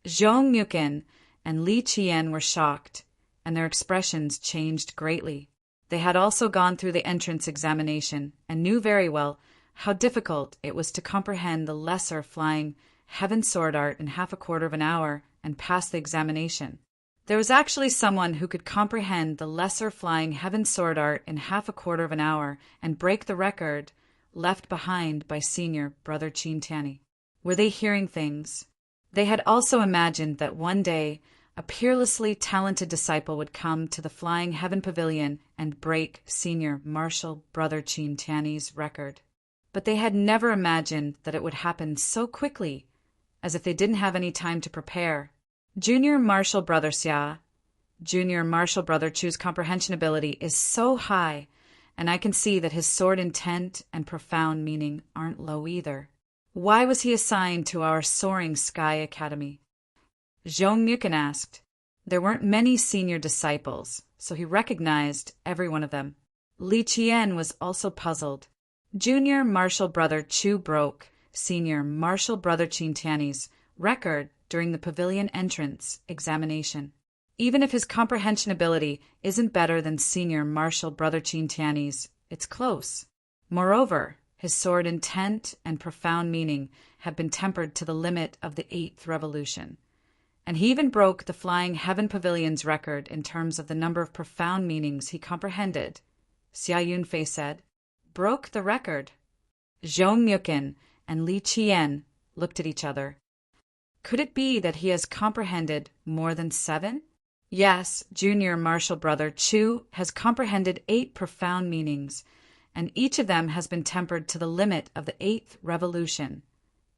Zhong Mukin and Li Qian were shocked, and their expressions changed greatly. They had also gone through the entrance examination and knew very well how difficult it was to comprehend the lesser flying heaven sword art in half a quarter of an hour and pass the examination. There was actually someone who could comprehend the lesser flying heaven sword art in half a quarter of an hour and break the record left behind by Senior Brother Qin Tianyi. Were they hearing things? They had also imagined that one day a peerlessly talented disciple would come to the Flying Heaven Pavilion and break Senior Martial Brother Qin Tianyi's record. But they had never imagined that it would happen so quickly, as if they didn't have any time to prepare. Junior Martial Brother Xia, Junior Martial Brother Chu's comprehension ability is so high, and I can see that his sword intent and profound meaning aren't low either. Why was he assigned to our Soaring Sky Academy? Zhong Mukin asked. There weren't many senior disciples, so he recognized every one of them. Li Qian was also puzzled. Junior Martial Brother Chu broke Senior Martial Brother Qin Tianyi's record during the pavilion entrance examination. Even if his comprehension ability isn't better than Senior Martial Brother Qin Tianyi's, it's close. Moreover, his sword intent and profound meaning have been tempered to the limit of the 8th revolution. And he even broke the Flying Heaven Pavilion's record in terms of the number of profound meanings he comprehended. Xia Yunfei said, broke the record. Zhong Mukin and Li Qian looked at each other. Could it be that he has comprehended more than 7? Yes, Junior Martial Brother Chu has comprehended 8 profound meanings, and each of them has been tempered to the limit of the 8th revolution,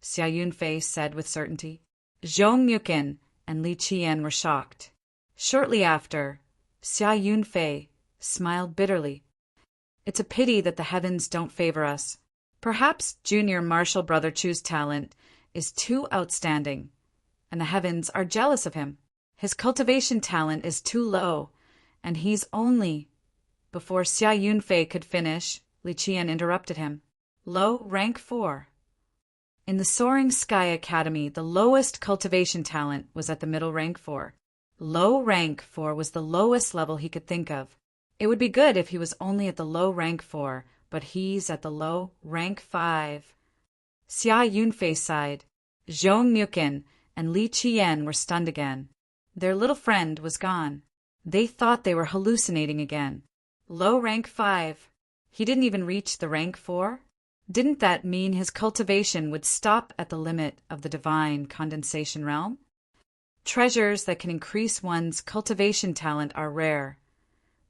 Xia Yunfei said with certainty. Zhong Mukin and Li Qian were shocked. Shortly after, Xia Yunfei smiled bitterly. It's a pity that the heavens don't favor us. Perhaps Junior Martial Brother Chu's talent is too outstanding, and the heavens are jealous of him. His cultivation talent is too low, and he's only... Before Xia Yunfei could finish, Li Qian interrupted him. Low, rank 4. In the Soaring Sky Academy, the lowest cultivation talent was at the middle rank 4. Low rank 4 was the lowest level he could think of. It would be good if he was only at the low rank 4, but he's at the low rank 5. Xia Yunfei sighed. Zhong Mukin and Li Qian were stunned again. Their little friend was gone. They thought they were hallucinating again. Low rank 5. He didn't even reach the rank 4? Didn't that mean his cultivation would stop at the limit of the divine condensation realm? Treasures that can increase one's cultivation talent are rare,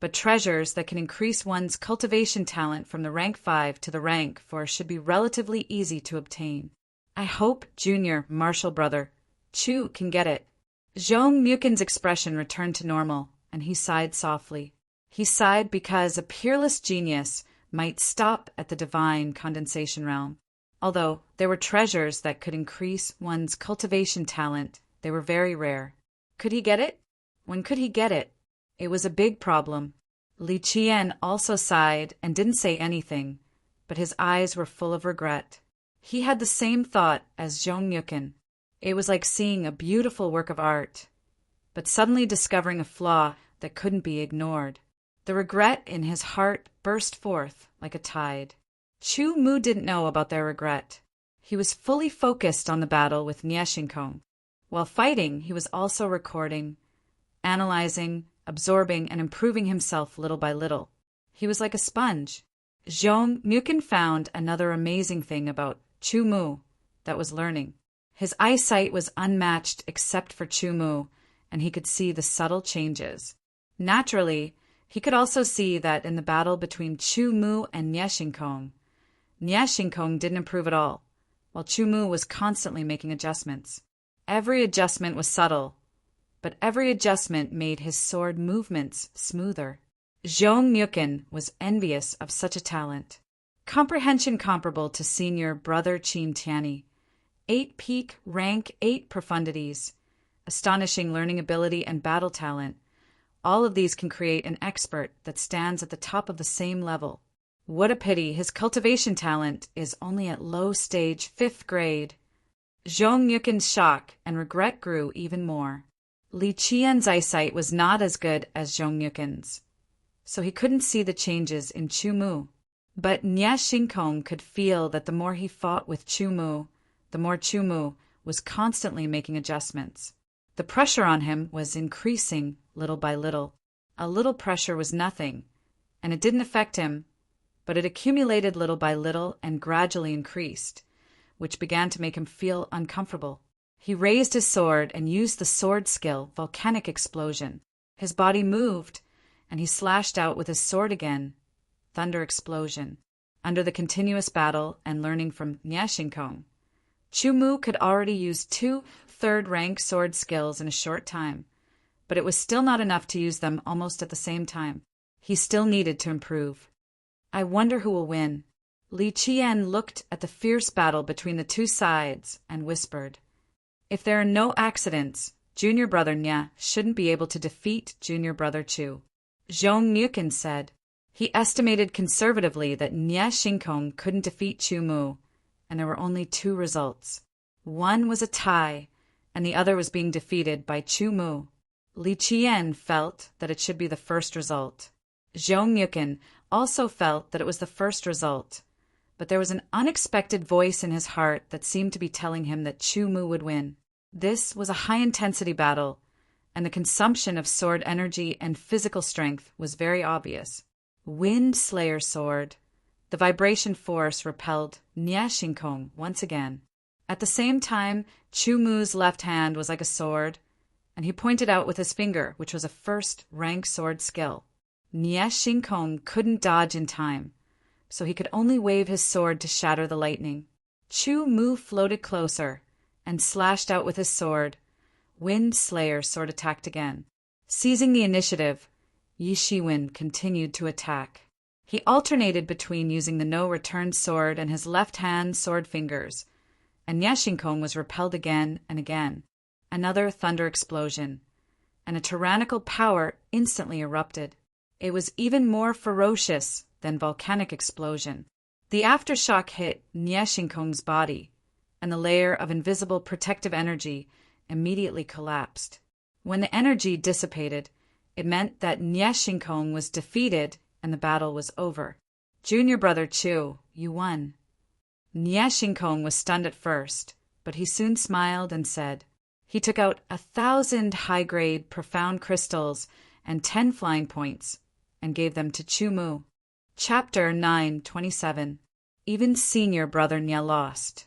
but treasures that can increase one's cultivation talent from the rank 5 to the rank 4 should be relatively easy to obtain. I hope Junior Martial Brother Chu can get it. Zhong Mukin's expression returned to normal, and he sighed softly. He sighed because a peerless genius might stop at the divine condensation realm. Although there were treasures that could increase one's cultivation talent, they were very rare. Could he get it? When could he get it? It was a big problem. Li Qian also sighed and didn't say anything, but his eyes were full of regret. He had the same thought as Zhong Yukin. It was like seeing a beautiful work of art, but suddenly discovering a flaw that couldn't be ignored. The regret in his heart burst forth like a tide. Chu Mu didn't know about their regret. He was fully focused on the battle with Nie Xingkong. While fighting, he was also recording, analyzing, absorbing, and improving himself little by little. He was like a sponge. Zhong Mukin found another amazing thing about Chu Mu that was learning. His eyesight was unmatched except for Chu Mu, and he could see the subtle changes. Naturally, he could also see that in the battle between Chu Mu and Nie Xingkong didn't improve at all, while Chu Mu was constantly making adjustments. Every adjustment was subtle, but every adjustment made his sword movements smoother. Zhong Mukin was envious of such a talent. Comprehension comparable to senior brother Qin Tianyi. 8 peak, rank, 8 profundities. Astonishing learning ability and battle talent. All of these can create an expert that stands at the top of the same level. What a pity his cultivation talent is only at low stage 5th grade. Zhong Yukin's shock and regret grew even more. Li Qian's eyesight was not as good as Zhong Yukin's, so he couldn't see the changes in Chu Mu. But Nie Xingkong could feel that the more he fought with Chu Mu, the more Chu Mu was constantly making adjustments. The pressure on him was increasing little by little. A little pressure was nothing, and it didn't affect him, but it accumulated little by little and gradually increased, which began to make him feel uncomfortable. He raised his sword and used the sword skill, volcanic explosion. His body moved, and he slashed out with his sword again, thunder explosion. Under the continuous battle and learning from Nie Xingkong, Chu Mu could already use 2 third-rank sword skills in a short time, but it was still not enough to use them almost at the same time. He still needed to improve. I wonder who will win. Li Qian looked at the fierce battle between the two sides and whispered, "If there are no accidents, junior brother Nie shouldn't be able to defeat junior brother Chu." Zhong Mukin said. He estimated conservatively that Nie Xingkong couldn't defeat Chu Mu, and there were only 2 results. One was a tie, and the other was being defeated by Chu Mu. Li Qian felt that it should be the first result. Zhong Mukin also felt that it was the first result, but there was an unexpected voice in his heart that seemed to be telling him that Chu Mu would win. This was a high-intensity battle, and the consumption of sword energy and physical strength was very obvious. Wind Slayer Sword. The vibration force repelled Nie Xingkong once again. At the same time, Chu Mu's left hand was like a sword, and he pointed out with his finger, which was a first-rank sword skill. Nie Xingkong couldn't dodge in time, so he could only wave his sword to shatter the lightning. Chu Mu floated closer and slashed out with his sword. Wind Slayer sword attacked again. Seizing the initiative, Yi Shiwen continued to attack. He alternated between using the no-return sword and his left-hand sword fingers, and Nie Xingkong was repelled again and again. Another thunder explosion, and a tyrannical power instantly erupted. It was even more ferocious than volcanic explosion. The aftershock hit Nie Xingkong's body, and the layer of invisible protective energy immediately collapsed. When the energy dissipated, it meant that Nie Xingkong was defeated and the battle was over. Junior brother Chu, you won. Nie Xingkong was stunned at first, but he soon smiled and said, he took out 1,000 high-grade profound crystals and 10 flying points and gave them to Chu Mu. Chapter 9:27. Even senior brother Nie lost.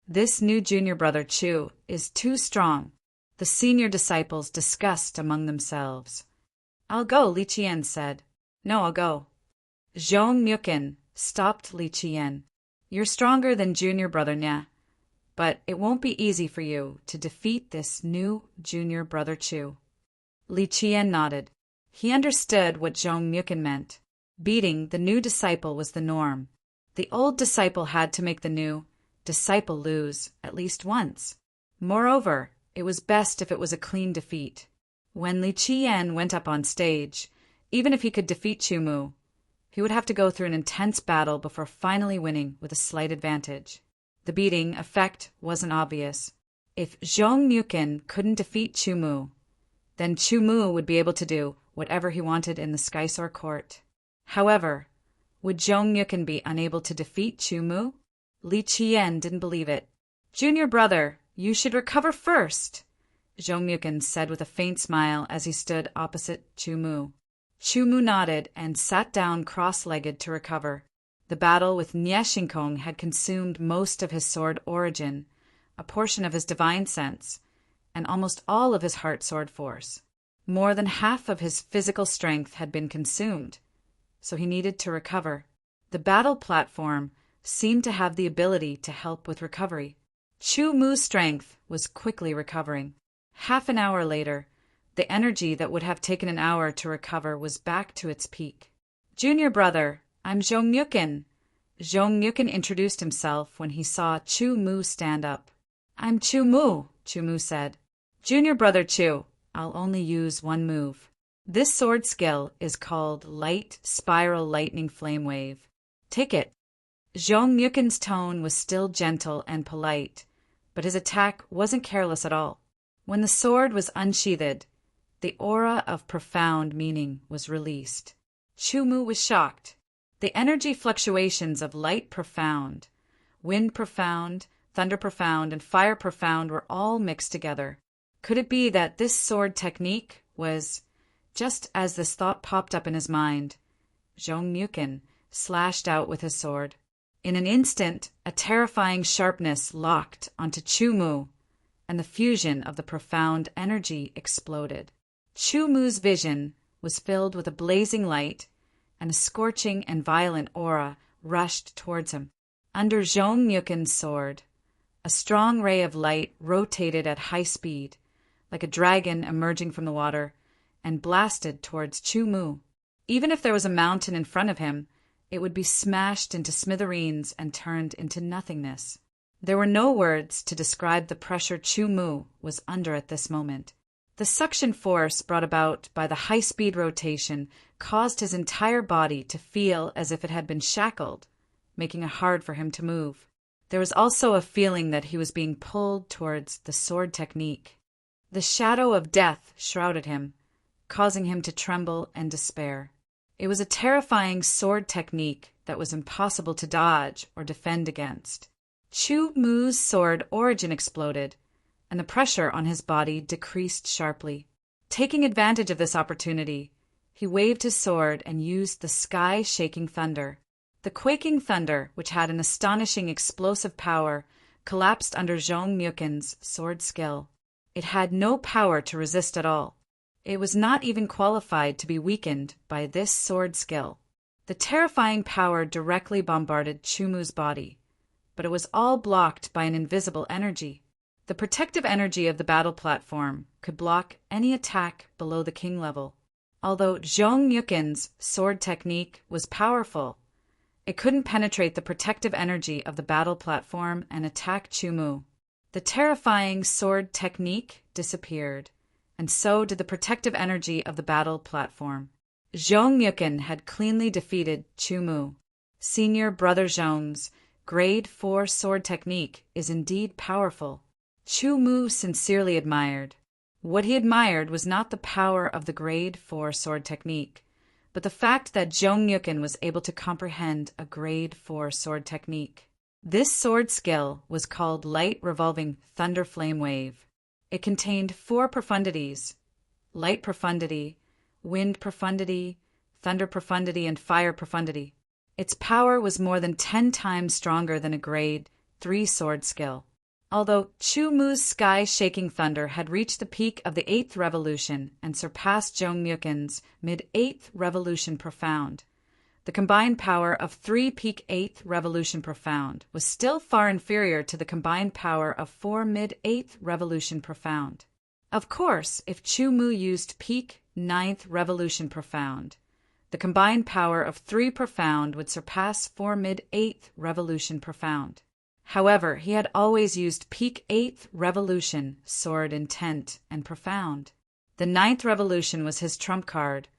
This new junior brother Chu is too strong. The senior disciples discussed among themselves. I'll go, Li Qian said. No, I'll go. Zhong Mukin stopped Li Qian. You're stronger than junior brother Nie, but it won't be easy for you to defeat this new junior brother Chu. Li Qian nodded. He understood what Zhong Yukin meant. Beating the new disciple was the norm. The old disciple had to make the new disciple lose at least once. Moreover, it was best if it was a clean defeat. When Li Qian went up on stage, even if he could defeat Chu Mu, he would have to go through an intense battle before finally winning with a slight advantage. The beating effect wasn't obvious. If Zhong Yukin couldn't defeat Chu Mu, then Chu Mu would be able to do whatever he wanted in the Skysore court. However, would Zhong Yukin be unable to defeat Chu Mu? Li Qian didn't believe it. "Junior brother, you should recover first," Zhong Yukin said with a faint smile as he stood opposite Chu Mu. Chu Mu nodded and sat down cross-legged to recover. The battle with Nie Xingkong had consumed most of his sword origin, a portion of his divine sense, and almost all of his heart sword force. More than half of his physical strength had been consumed, so he needed to recover. The battle platform seemed to have the ability to help with recovery. Chu Mu's strength was quickly recovering. Half an hour later, the energy that would have taken an hour to recover was back to its peak. "Junior brother, I'm Zhong Yukin." Zhong Yukin introduced himself when he saw Chu Mu stand up. "I'm Chu Mu," Chu Mu said. "Junior brother Chu, I'll only use one move. This sword skill is called Light Spiral Lightning Flame Wave. Take it." Zhong Yukin's tone was still gentle and polite, but his attack wasn't careless at all. When the sword was unsheathed, the aura of profound meaning was released. Chu Mu was shocked. The energy fluctuations of light profound, wind profound, thunder profound, and fire profound were all mixed together. Could it be that this sword technique was... Just as this thought popped up in his mind, Zhong Yukin slashed out with his sword. In an instant, a terrifying sharpness locked onto Chu Mu, and the fusion of the profound energy exploded. Chu Mu's vision was filled with a blazing light, and a scorching and violent aura rushed towards him. Under Zhong Yukin's sword, a strong ray of light rotated at high speed, like a dragon emerging from the water, and blasted towards Chu Mu. Even if there was a mountain in front of him, it would be smashed into smithereens and turned into nothingness. There were no words to describe the pressure Chu Mu was under at this moment. The suction force brought about by the high-speed rotation caused his entire body to feel as if it had been shackled, making it hard for him to move. There was also a feeling that he was being pulled towards the sword technique. The shadow of death shrouded him, causing him to tremble and despair. It was a terrifying sword technique that was impossible to dodge or defend against. Chu Mu's sword origin exploded, and the pressure on his body decreased sharply. Taking advantage of this opportunity, he waved his sword and used the sky-shaking thunder. The quaking thunder, which had an astonishing explosive power, collapsed under Zhong Yukin's sword skill. It had no power to resist at all. It was not even qualified to be weakened by this sword skill. The terrifying power directly bombarded Chu Mu's body, but it was all blocked by an invisible energy. The protective energy of the battle platform could block any attack below the king level. Although Zhong Yukin's sword technique was powerful, it couldn't penetrate the protective energy of the battle platform and attack Chu Mu. The terrifying sword technique disappeared, and so did the protective energy of the battle platform. Zhong Yukin had cleanly defeated Chu Mu. Senior Brother Zhong's Grade 4 sword technique is indeed powerful. Chu Mu sincerely admired. What he admired was not the power of the Grade 4 sword technique, but the fact that Zhong Yukin was able to comprehend a Grade 4 sword technique. This sword skill was called Light Revolving Thunder Flame Wave. It contained 4 profundities: light profundity, wind profundity, thunder profundity, and fire profundity. Its power was more than 10 times stronger than a Grade 3 sword skill. Although Chu Mu's sky-shaking thunder had reached the peak of the 8th revolution and surpassed Zhong Yukin's mid-8th revolution profound, The combined power of 3 peak 8th revolution profound was still far inferior to the combined power of 4 mid 8th revolution profound. Of course, if Chu Mu used peak 9th revolution profound, the combined power of 3 profound would surpass 4 mid 8th revolution profound. However, he had always used peak 8th revolution, sword intent, and profound. The 9th revolution was his trump card,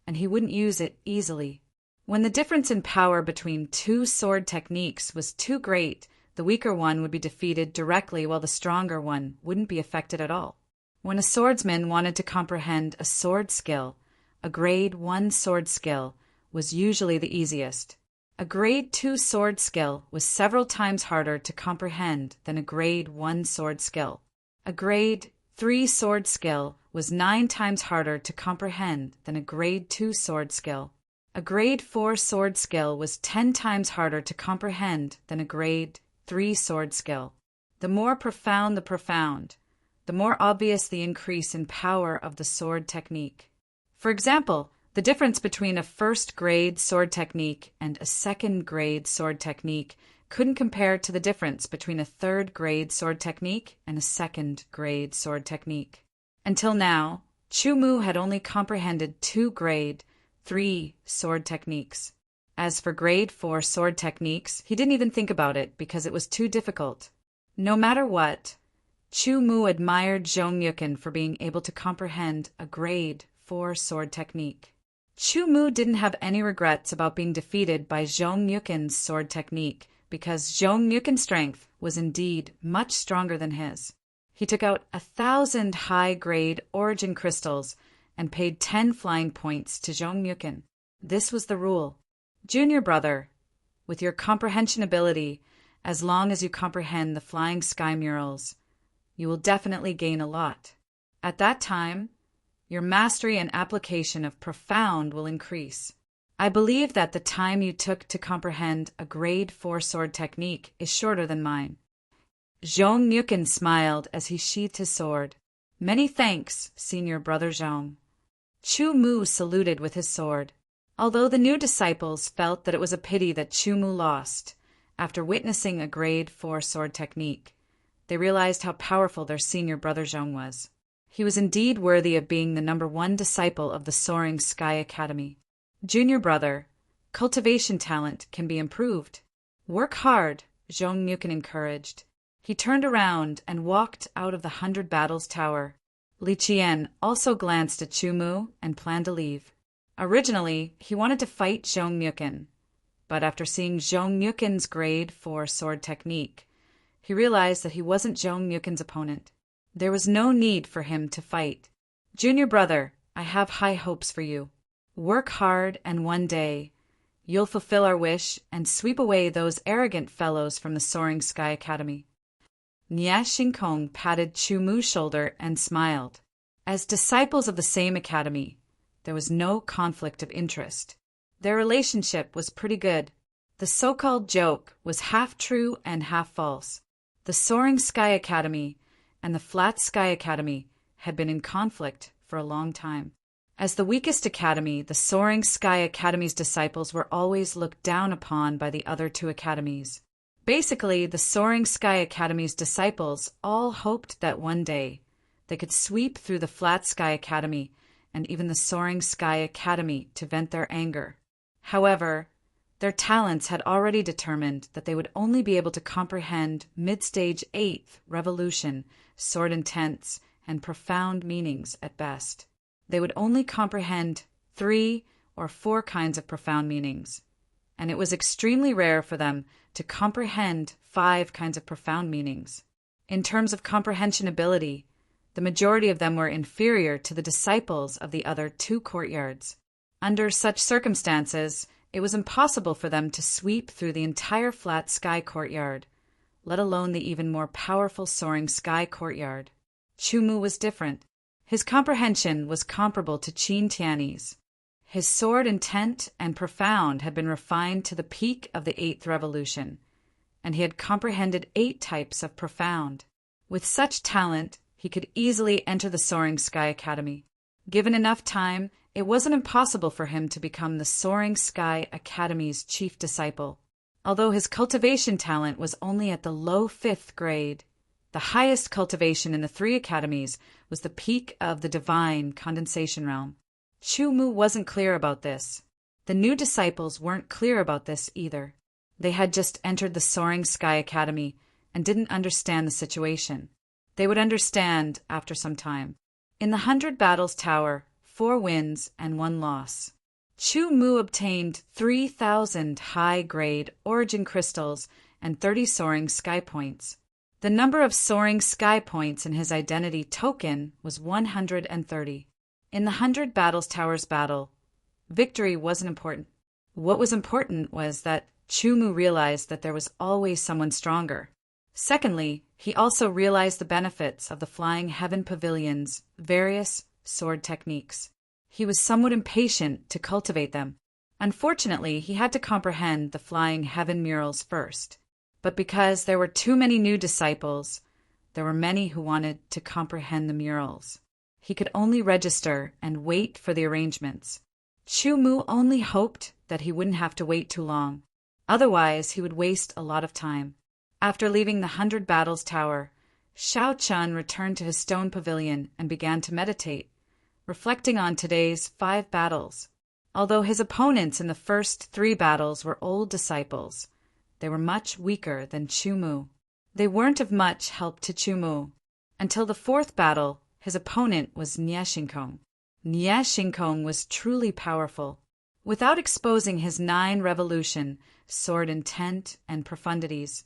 and he wouldn't use it easily. When the difference in power between two sword techniques was too great, the weaker one would be defeated directly while the stronger one wouldn't be affected at all. When a swordsman wanted to comprehend a sword skill, a grade 1 sword skill was usually the easiest. A grade 2 sword skill was several times harder to comprehend than a grade 1 sword skill. A grade 3 sword skill was 9 times harder to comprehend than a grade 2 sword skill. A grade 4 sword skill was 10 times harder to comprehend than a grade 3 sword skill. The more profound the profound, the more obvious the increase in power of the sword technique. For example, the difference between a first-grade sword technique and a second-grade sword technique couldn't compare to the difference between a third-grade sword technique and a second-grade sword technique. Until now, Chu Mu had only comprehended 2 grade 3 sword techniques. As for grade 4 sword techniques, he didn't even think about it because it was too difficult. No matter what, Chu Mu admired Zhong Yukin for being able to comprehend a grade 4 sword technique. Chu Mu didn't have any regrets about being defeated by Zhong Yukin's sword technique because Zhong Yukin's strength was indeed much stronger than his. He took out 1,000 high-grade origin crystals and paid 10 flying points to Zhong Yukin. This was the rule. Junior brother, with your comprehension ability, as long as you comprehend the flying sky murals, you will definitely gain a lot. At that time, your mastery and application of profound will increase. I believe that the time you took to comprehend a grade 4 sword technique is shorter than mine. Zhong Yukin smiled as he sheathed his sword. Many thanks, senior brother Zhong. Chu Mu saluted with his sword. Although the new disciples felt that it was a pity that Chu Mu lost, after witnessing a grade 4 sword technique, they realized how powerful their senior brother Zhong was. He was indeed worthy of being the number 1 disciple of the Soaring Sky Academy. Junior brother, cultivation talent can be improved. Work hard, Zhong Yukin encouraged. He turned around and walked out of the 100 Battles Tower. Li Qian also glanced at Chu Mu and planned to leave. Originally, he wanted to fight Zhong Yukin, but after seeing Zhong Yukin's grade 4 sword technique, he realized that he wasn't Zhong Yukin's opponent. There was no need for him to fight. Junior brother, I have high hopes for you. Work hard and one day, you'll fulfill our wish and sweep away those arrogant fellows from the Soaring Sky Academy. Nie Xingkong patted Chu Mu's shoulder and smiled. As disciples of the same academy, there was no conflict of interest. Their relationship was pretty good. The so-called joke was half true and half false. The Soaring Sky Academy and the Flat Sky Academy had been in conflict for a long time. As the weakest academy, the Soaring Sky Academy's disciples were always looked down upon by the other 2 academies. Basically, the Soaring Sky Academy's disciples all hoped that one day they could sweep through the Flat Sky Academy and even the Soaring Sky Academy to vent their anger. However, their talents had already determined that they would only be able to comprehend mid-stage 8th revolution, sword intents, and profound meanings at best. They would only comprehend 3 or 4 kinds of profound meanings, and it was extremely rare for them to comprehend 5 kinds of profound meanings. In terms of comprehension ability, the majority of them were inferior to the disciples of the other 2 courtyards. Under such circumstances, it was impossible for them to sweep through the entire Flat Sky Courtyard, let alone the even more powerful Soaring Sky Courtyard. Chu Mu was different. His comprehension was comparable to Qin Tianyi's. His sword intent and profound had been refined to the peak of the 8th revolution, and he had comprehended 8 types of profound. With such talent, he could easily enter the Soaring Sky Academy. Given enough time It wasn't impossible for him to become the Soaring Sky Academy's chief disciple. Although his cultivation talent was only at the low 5th grade, the highest cultivation in the 3 academies was the peak of the divine condensation realm. Chu Mu wasn't clear about this. The new disciples weren't clear about this either. They had just entered the Soaring Sky Academy and didn't understand the situation. They would understand after some time. In the 100 Battles Tower, 4 wins and 1 loss. Chu Mu obtained 3,000 high-grade origin crystals and 30 Soaring Sky Points. The number of Soaring Sky Points in his identity token was 130. In the 100 Battles Towers battle, victory wasn't important. What was important was that Chu Mu realized that there was always someone stronger. Secondly, he also realized the benefits of the Flying Heaven Pavilion's various sword techniques. He was somewhat impatient to cultivate them. Unfortunately, he had to comprehend the Flying Heaven murals first. But because there were too many new disciples, there were many who wanted to comprehend the murals. He could only register and wait for the arrangements. Chu Mu only hoped that he wouldn't have to wait too long. Otherwise, he would waste a lot of time. After leaving the 100 Battles Tower, Xiao Chun returned to his stone pavilion and began to meditate, reflecting on today's 5 battles. Although his opponents in the first 3 battles were old disciples, they were much weaker than Chu Mu. They weren't of much help to Chu Mu. Until the 4th battle, his opponent was Nie Xingkong. Nie Xingkong was truly powerful. Without exposing his 9 revolution, sword intent, and profundities,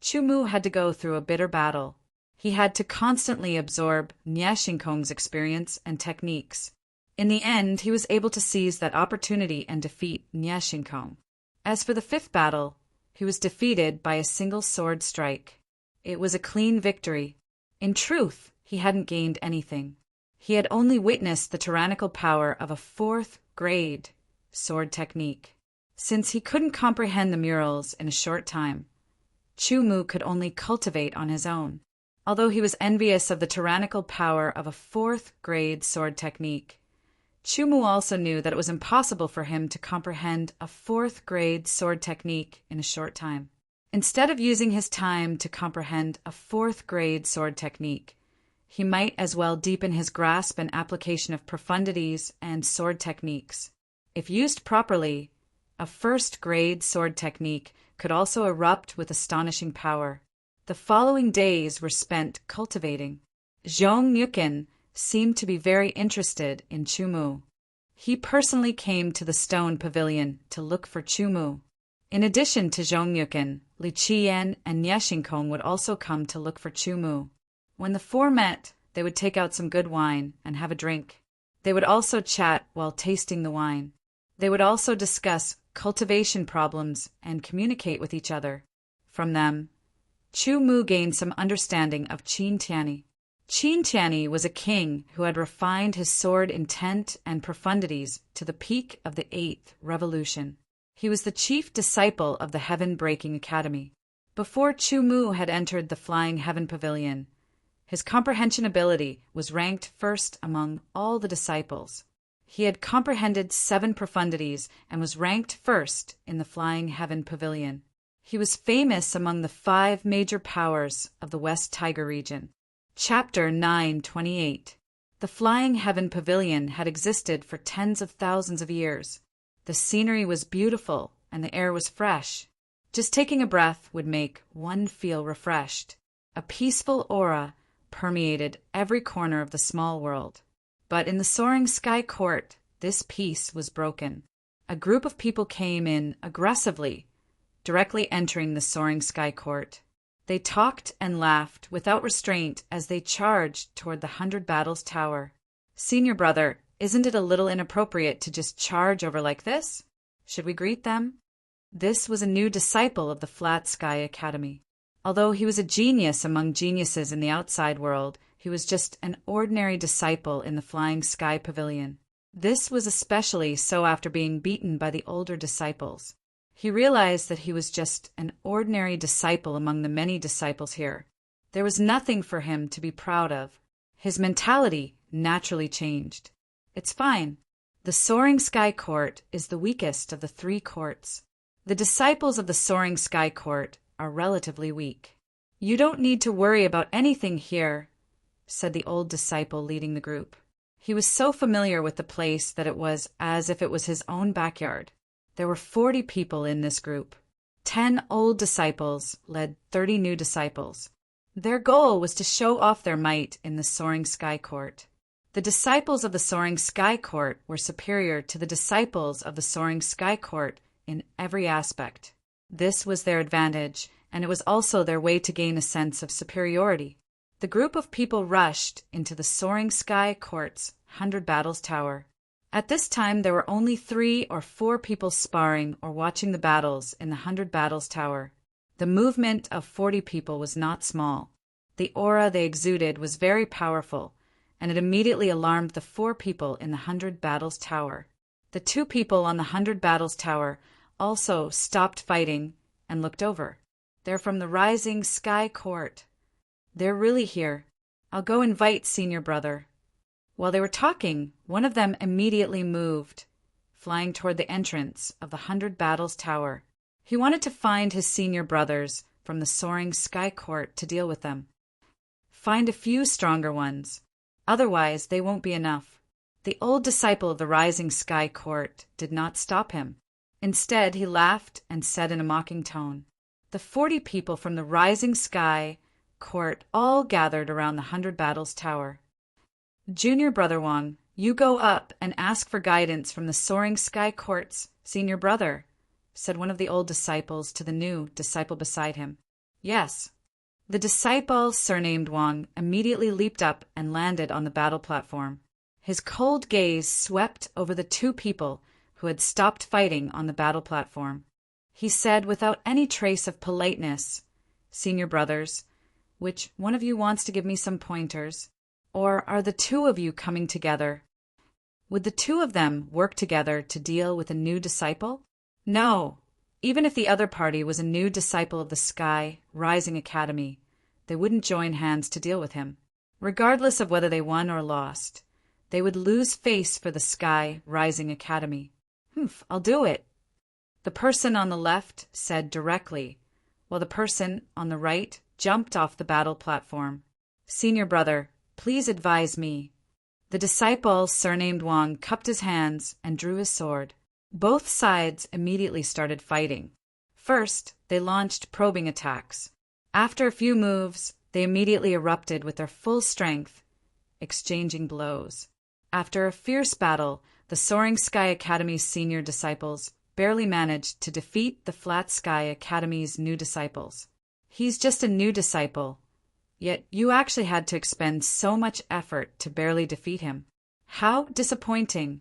Chu Mu had to go through a bitter battle. He had to constantly absorb Nie Xingkong's experience and techniques. In the end, he was able to seize that opportunity and defeat Nie Xingkong. As for the 5th battle, he was defeated by a single sword strike. It was a clean victory. In truth, he hadn't gained anything. He had only witnessed the tyrannical power of a 4th grade sword technique. Since he couldn't comprehend the murals in a short time, Chu Mu could only cultivate on his own. Although he was envious of the tyrannical power of a 4th grade sword technique, Chu Mu also knew that it was impossible for him to comprehend a 4th grade sword technique in a short time. Instead of using his time to comprehend a 4th grade sword technique, he might as well deepen his grasp and application of profundities and sword techniques. If used properly, a 1st grade sword technique could also erupt with astonishing power. The following days were spent cultivating. Zhong Yukin seemed to be very interested in Chu Mu. He personally came to the stone pavilion to look for Chu Mu. In addition to Zhong Yukin, Li Qiyan and Nie Xingkong would also come to look for Chu Mu. When the 4 met, they would take out some good wine and have a drink. They would also chat while tasting the wine. They would also discuss cultivation problems and communicate with each other. From them, Chu Mu gained some understanding of Qin Tianyi. Qin Tianyi was a king who had refined his sword intent and profundities to the peak of the 8th revolution. He was the chief disciple of the Heaven-Breaking Academy. Before Chu Mu had entered the Flying Heaven Pavilion, his comprehension ability was ranked first among all the disciples. He had comprehended 7 profundities and was ranked first in the Flying Heaven Pavilion. He was famous among the 5 major powers of the West Tiger region. Chapter 928. The Flying Heaven Pavilion had existed for tens of thousands of years. The scenery was beautiful and the air was fresh. Just taking a breath would make one feel refreshed. A peaceful aura permeated every corner of the small world. But in the Soaring Sky Court, this peace was broken. A group of people came in aggressively, directly entering the Soaring Sky Court. They talked and laughed without restraint as they charged toward the 100 Battles Tower. "Senior brother, isn't it a little inappropriate to just charge over like this? Should we greet them?" This was a new disciple of the Flat Sky Academy. Although he was a genius among geniuses in the outside world, he was just an ordinary disciple in the Flying Sky Pavilion. This was especially so after being beaten by the older disciples. He realized that he was just an ordinary disciple among the many disciples here. There was nothing for him to be proud of. His mentality naturally changed. "It's fine. The Soaring Sky Court is the weakest of the three courts. The disciples of the Soaring Sky Court are relatively weak. You don't need to worry about anything here, said the old disciple leading the group. He was so familiar with the place that it was as if it was his own backyard. There were 40 people in this group. 10 old disciples led 30 new disciples. Their goal was to show off their might in the Soaring Sky Court. The disciples of the Soaring Sky Court were superior to the disciples of the Soaring Sky Court in every aspect. This was their advantage, and it was also their way to gain a sense of superiority. The group of people rushed into the Soaring Sky Court's 100 Battles Tower. At this time, there were only 3 or 4 people sparring or watching the battles in the 100 Battles Tower. The movement of 40 people was not small. The aura they exuded was very powerful, and it immediately alarmed the 4 people in the 100 Battles Tower. The 2 people on the 100 Battles Tower also stopped fighting and looked over. They're from the Rising Sky Court. They're really here. I'll go invite Senior Brother. While they were talking, one of them immediately moved, flying toward the entrance of the 100 Battles Tower. He wanted to find his senior brothers from the Soaring Sky Court to deal with them. Find a few stronger ones. Otherwise, they won't be enough. The old disciple of the Rising Sky Court did not stop him. Instead, he laughed and said in a mocking tone, "The 40 people from the Rising Sky Court all gathered around the 100 Battles Tower. Junior Brother Wang, you go up and ask for guidance from the Soaring Sky Court's senior brother," said one of the old disciples to the new disciple beside him. "Yes." The disciple, surnamed Wang, immediately leaped up and landed on the battle platform. His cold gaze swept over the 2 people who had stopped fighting on the battle platform. He said without any trace of politeness, "Senior brothers, which one of you wants to give me some pointers? Or are the 2 of you coming together? Would the 2 of them work together to deal with a new disciple? No. Even if the other party was a new disciple of the Sky Rising Academy, they wouldn't join hands to deal with him. Regardless of whether they won or lost, they would lose face for the Sky Rising Academy. I'll do it," the person on the left said directly, while the person on the right jumped off the battle platform. "Senior brother, please advise me." The disciple, surnamed Wang, cupped his hands and drew his sword. Both sides immediately started fighting. First, they launched probing attacks. After a few moves, they immediately erupted with their full strength, exchanging blows. After a fierce battle, the Soaring Sky Academy's senior disciples barely managed to defeat the Flat Sky Academy's new disciples. "He's just a new disciple, yet you actually had to expend so much effort to barely defeat him. How disappointing,"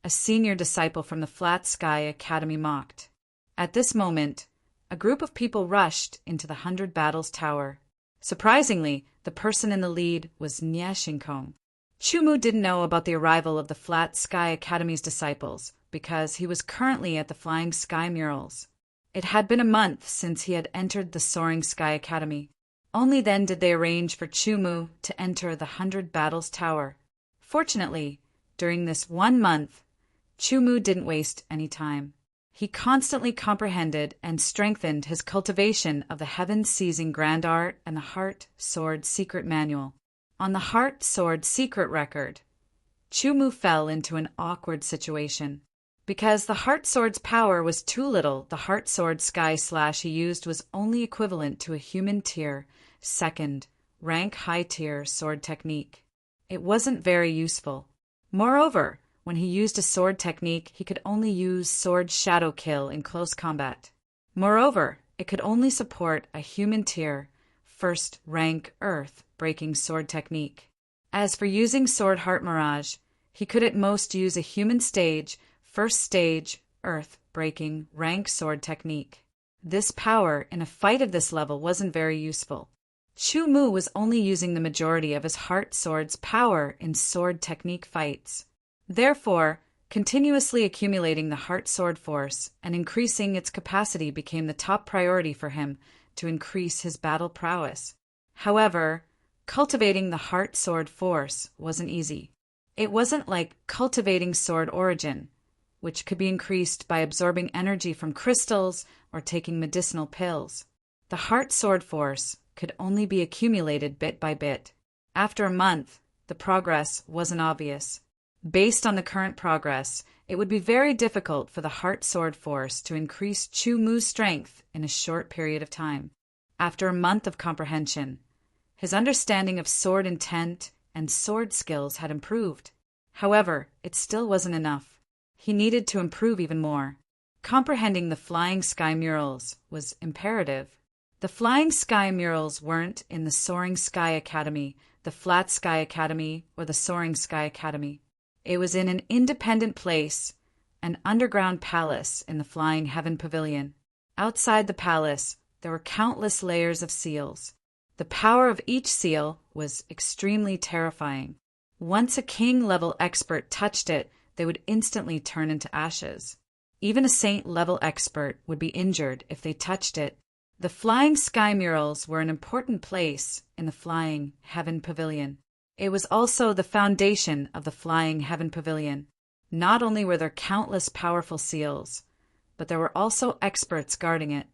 a senior disciple from the Flat Sky Academy mocked. At this moment, a group of people rushed into the 100 Battles Tower. Surprisingly, the person in the lead was Nie Shinkong. Chumu didn't know about the arrival of the Flat Sky Academy's disciples because he was currently at the Flying Sky Murals. It had been a month since he had entered the Soaring Sky Academy. Only then did they arrange for Chumu to enter the 100 Battles Tower. Fortunately, during this 1 month, Chumu didn't waste any time. He constantly comprehended and strengthened his cultivation of the heaven-seizing grand art and the Heart Sword Secret Manual. On the Heart Sword Secret record, Chumu fell into an awkward situation. Because the Heart Sword's power was too little, the Heart Sword Sky Slash he used was only equivalent to a human tier, 2nd, rank high tier sword technique. It wasn't very useful. Moreover, when he used a sword technique, he could only use sword shadow kill in close combat. Moreover, it could only support a human tier, 1st rank earth breaking sword technique. As for using Sword Heart Mirage, he could at most use a human stage, 1st stage, earth breaking rank sword technique. This power in a fight of this level wasn't very useful. Chu Mu was only using the majority of his Heart Sword's power in sword technique fights. Therefore, continuously accumulating the Heart Sword force and increasing its capacity became the top priority for him to increase his battle prowess. However, cultivating the Heart Sword force wasn't easy. It wasn't like cultivating sword origin, which could be increased by absorbing energy from crystals or taking medicinal pills. The heart sword force could only be accumulated bit by bit. After a month, the progress wasn't obvious. Based on the current progress, it would be very difficult for the heart sword force to increase Chu Mu's strength in a short period of time. After a month of comprehension, his understanding of sword intent and sword skills had improved. However, it still wasn't enough. He needed to improve even more. Comprehending the flying sky murals was imperative. The flying sky murals weren't in the Soaring Sky Academy, the Flat Sky Academy, or the Soaring Sky Academy. It was in an independent place, an underground palace in the Flying Heaven Pavilion. Outside the palace, there were countless layers of seals. The power of each seal was extremely terrifying. Once a king-level expert touched it, they would instantly turn into ashes. Even a saint-level expert would be injured if they touched it. The flying sky murals were an important place in the Flying Heaven Pavilion. It was also the foundation of the Flying Heaven Pavilion. Not only were there countless powerful seals, but there were also experts guarding it.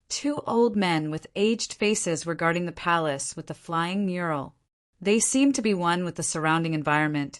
2 old men with aged faces were guarding the palace with the flying mural. They seemed to be one with the surrounding environment,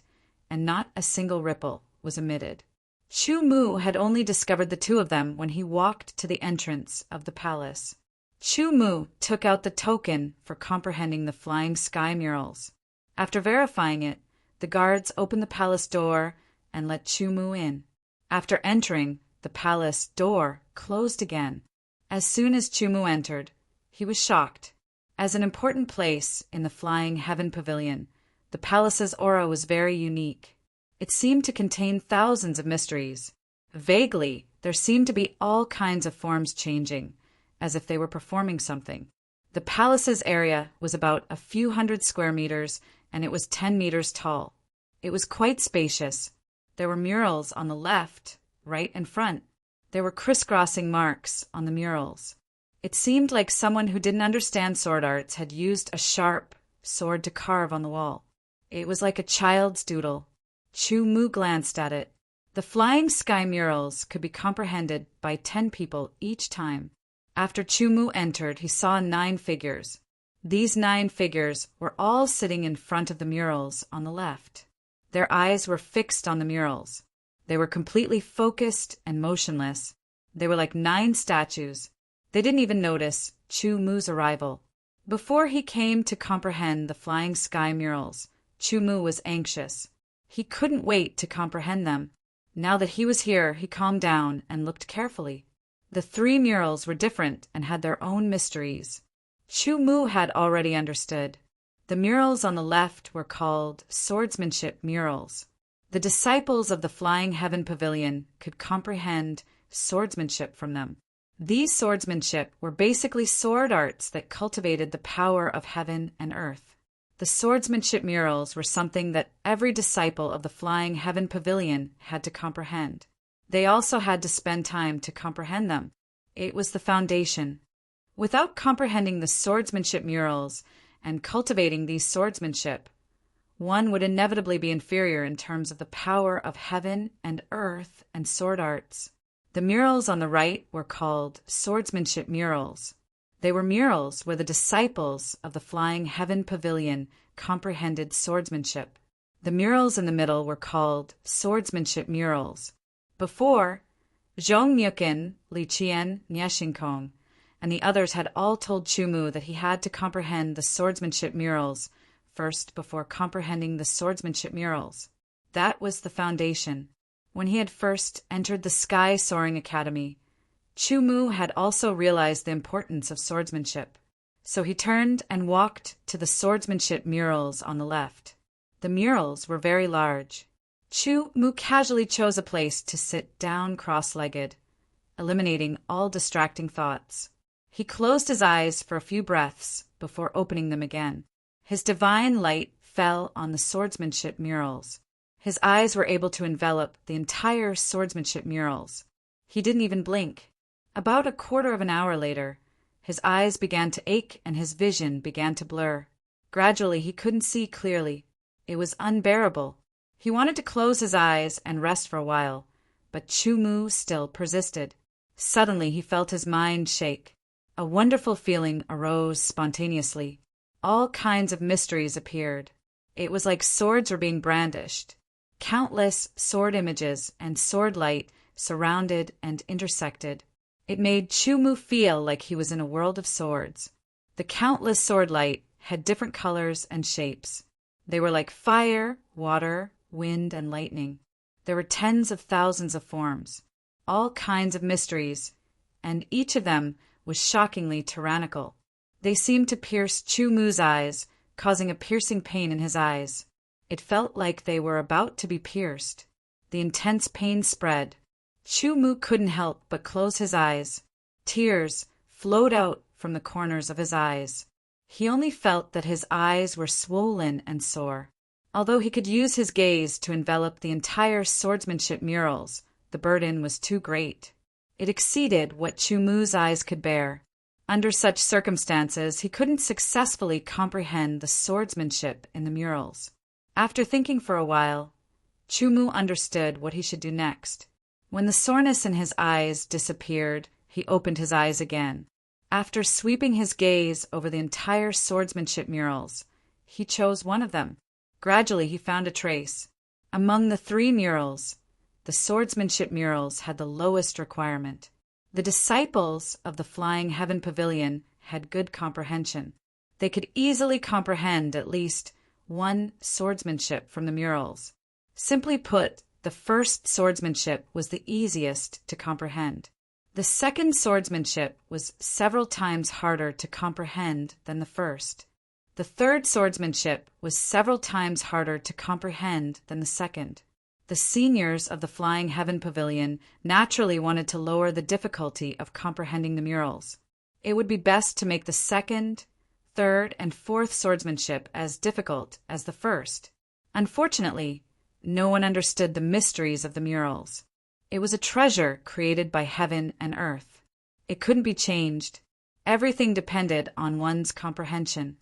and not a single ripple was emitted. Chu Mu had only discovered the 2 of them when he walked to the entrance of the palace. Chu Mu took out the token for comprehending the flying sky murals. After verifying it, the guards opened the palace door and let Chu Mu in. After entering, the palace door closed again. As soon as Chu Mu entered, he was shocked. As an important place in the Flying Heaven Pavilion, the palace's aura was very unique. It seemed to contain thousands of mysteries. Vaguely, there seemed to be all kinds of forms changing, as if they were performing something. The palace's area was about a few hundred square meters, and it was 10 meters tall. It was quite spacious. There were murals on the left, right, and front. There were crisscrossing marks on the murals. It seemed like someone who didn't understand sword arts had used a sharp sword to carve on the wall. It was like a child's doodle. Chu Mu glanced at it. The flying sky murals could be comprehended by 10 people each time. After Chu Mu entered, he saw 9 figures. These 9 figures were all sitting in front of the murals on the left. Their eyes were fixed on the murals. They were completely focused and motionless. They were like 9 statues. They didn't even notice Chu Mu's arrival. Before he came to comprehend the flying sky murals, Chu Mu was anxious. He couldn't wait to comprehend them. Now that he was here, he calmed down and looked carefully. The 3 murals were different and had their own mysteries. Chu Mu had already understood. The murals on the left were called swordsmanship murals. The disciples of the Flying Heaven Pavilion could comprehend swordsmanship from them. These swordsmanship were basically sword arts that cultivated the power of heaven and earth. The swordsmanship murals were something that every disciple of the Flying Heaven Pavilion had to comprehend. They also had to spend time to comprehend them. It was the foundation. Without comprehending the swordsmanship murals and cultivating these swordsmanship, one would inevitably be inferior in terms of the power of heaven and earth and sword arts. The murals on the right were called swordsmanship murals. They were murals where the disciples of the Flying Heaven Pavilion comprehended swordsmanship. The murals in the middle were called swordsmanship murals. Before, Zhong Nyukin, Li Qian, Nyeshinkong, and the others had all told Chu Mu that he had to comprehend the swordsmanship murals first before comprehending the swordsmanship murals. That was the foundation. When he had first entered the Sky Soaring Academy, Chu Mu had also realized the importance of swordsmanship. So he turned and walked to the swordsmanship murals on the left. The murals were very large. Chu Mu casually chose a place to sit down cross-legged, eliminating all distracting thoughts. He closed his eyes for a few breaths before opening them again. His divine light fell on the swordsmanship murals. His eyes were able to envelop the entire swordsmanship murals. He didn't even blink. About a quarter of an hour later, his eyes began to ache and his vision began to blur. Gradually, he couldn't see clearly. It was unbearable. He wanted to close his eyes and rest for a while, but Chu-Mu still persisted. Suddenly he felt his mind shake. A wonderful feeling arose spontaneously. All kinds of mysteries appeared. It was like swords were being brandished. Countless sword images and sword light surrounded and intersected. It made Chu-Mu feel like he was in a world of swords. The countless sword light had different colors and shapes. They were like fire, water, wind, and lightning. There were tens of thousands of forms, all kinds of mysteries, and each of them was shockingly tyrannical. They seemed to pierce Chu-Mu's eyes, causing a piercing pain in his eyes. It felt like they were about to be pierced. The intense pain spread. Chu-Mu couldn't help but close his eyes. Tears flowed out from the corners of his eyes. He only felt that his eyes were swollen and sore. Although he could use his gaze to envelop the entire swordsmanship murals, the burden was too great. It exceeded what Chu-Mu's eyes could bear. Under such circumstances, he couldn't successfully comprehend the swordsmanship in the murals. After thinking for a while, Chu-Mu understood what he should do next. When the soreness in his eyes disappeared, he opened his eyes again. After sweeping his gaze over the entire swordsmanship murals, he chose one of them. Gradually he found a trace. Among the 3 murals, the swordsmanship murals had the lowest requirement. The disciples of the Flying Heaven Pavilion had good comprehension. They could easily comprehend at least one swordsmanship from the murals. Simply put, the first swordsmanship was the easiest to comprehend. The second swordsmanship was several times harder to comprehend than the first. The third swordsmanship was several times harder to comprehend than the second. The seniors of the Flying Heaven Pavilion naturally wanted to lower the difficulty of comprehending the murals. It would be best to make the second, third, and fourth swordsmanship as difficult as the first. Unfortunately, no one understood the mysteries of the murals. It was a treasure created by heaven and earth. It couldn't be changed. Everything depended on one's comprehension.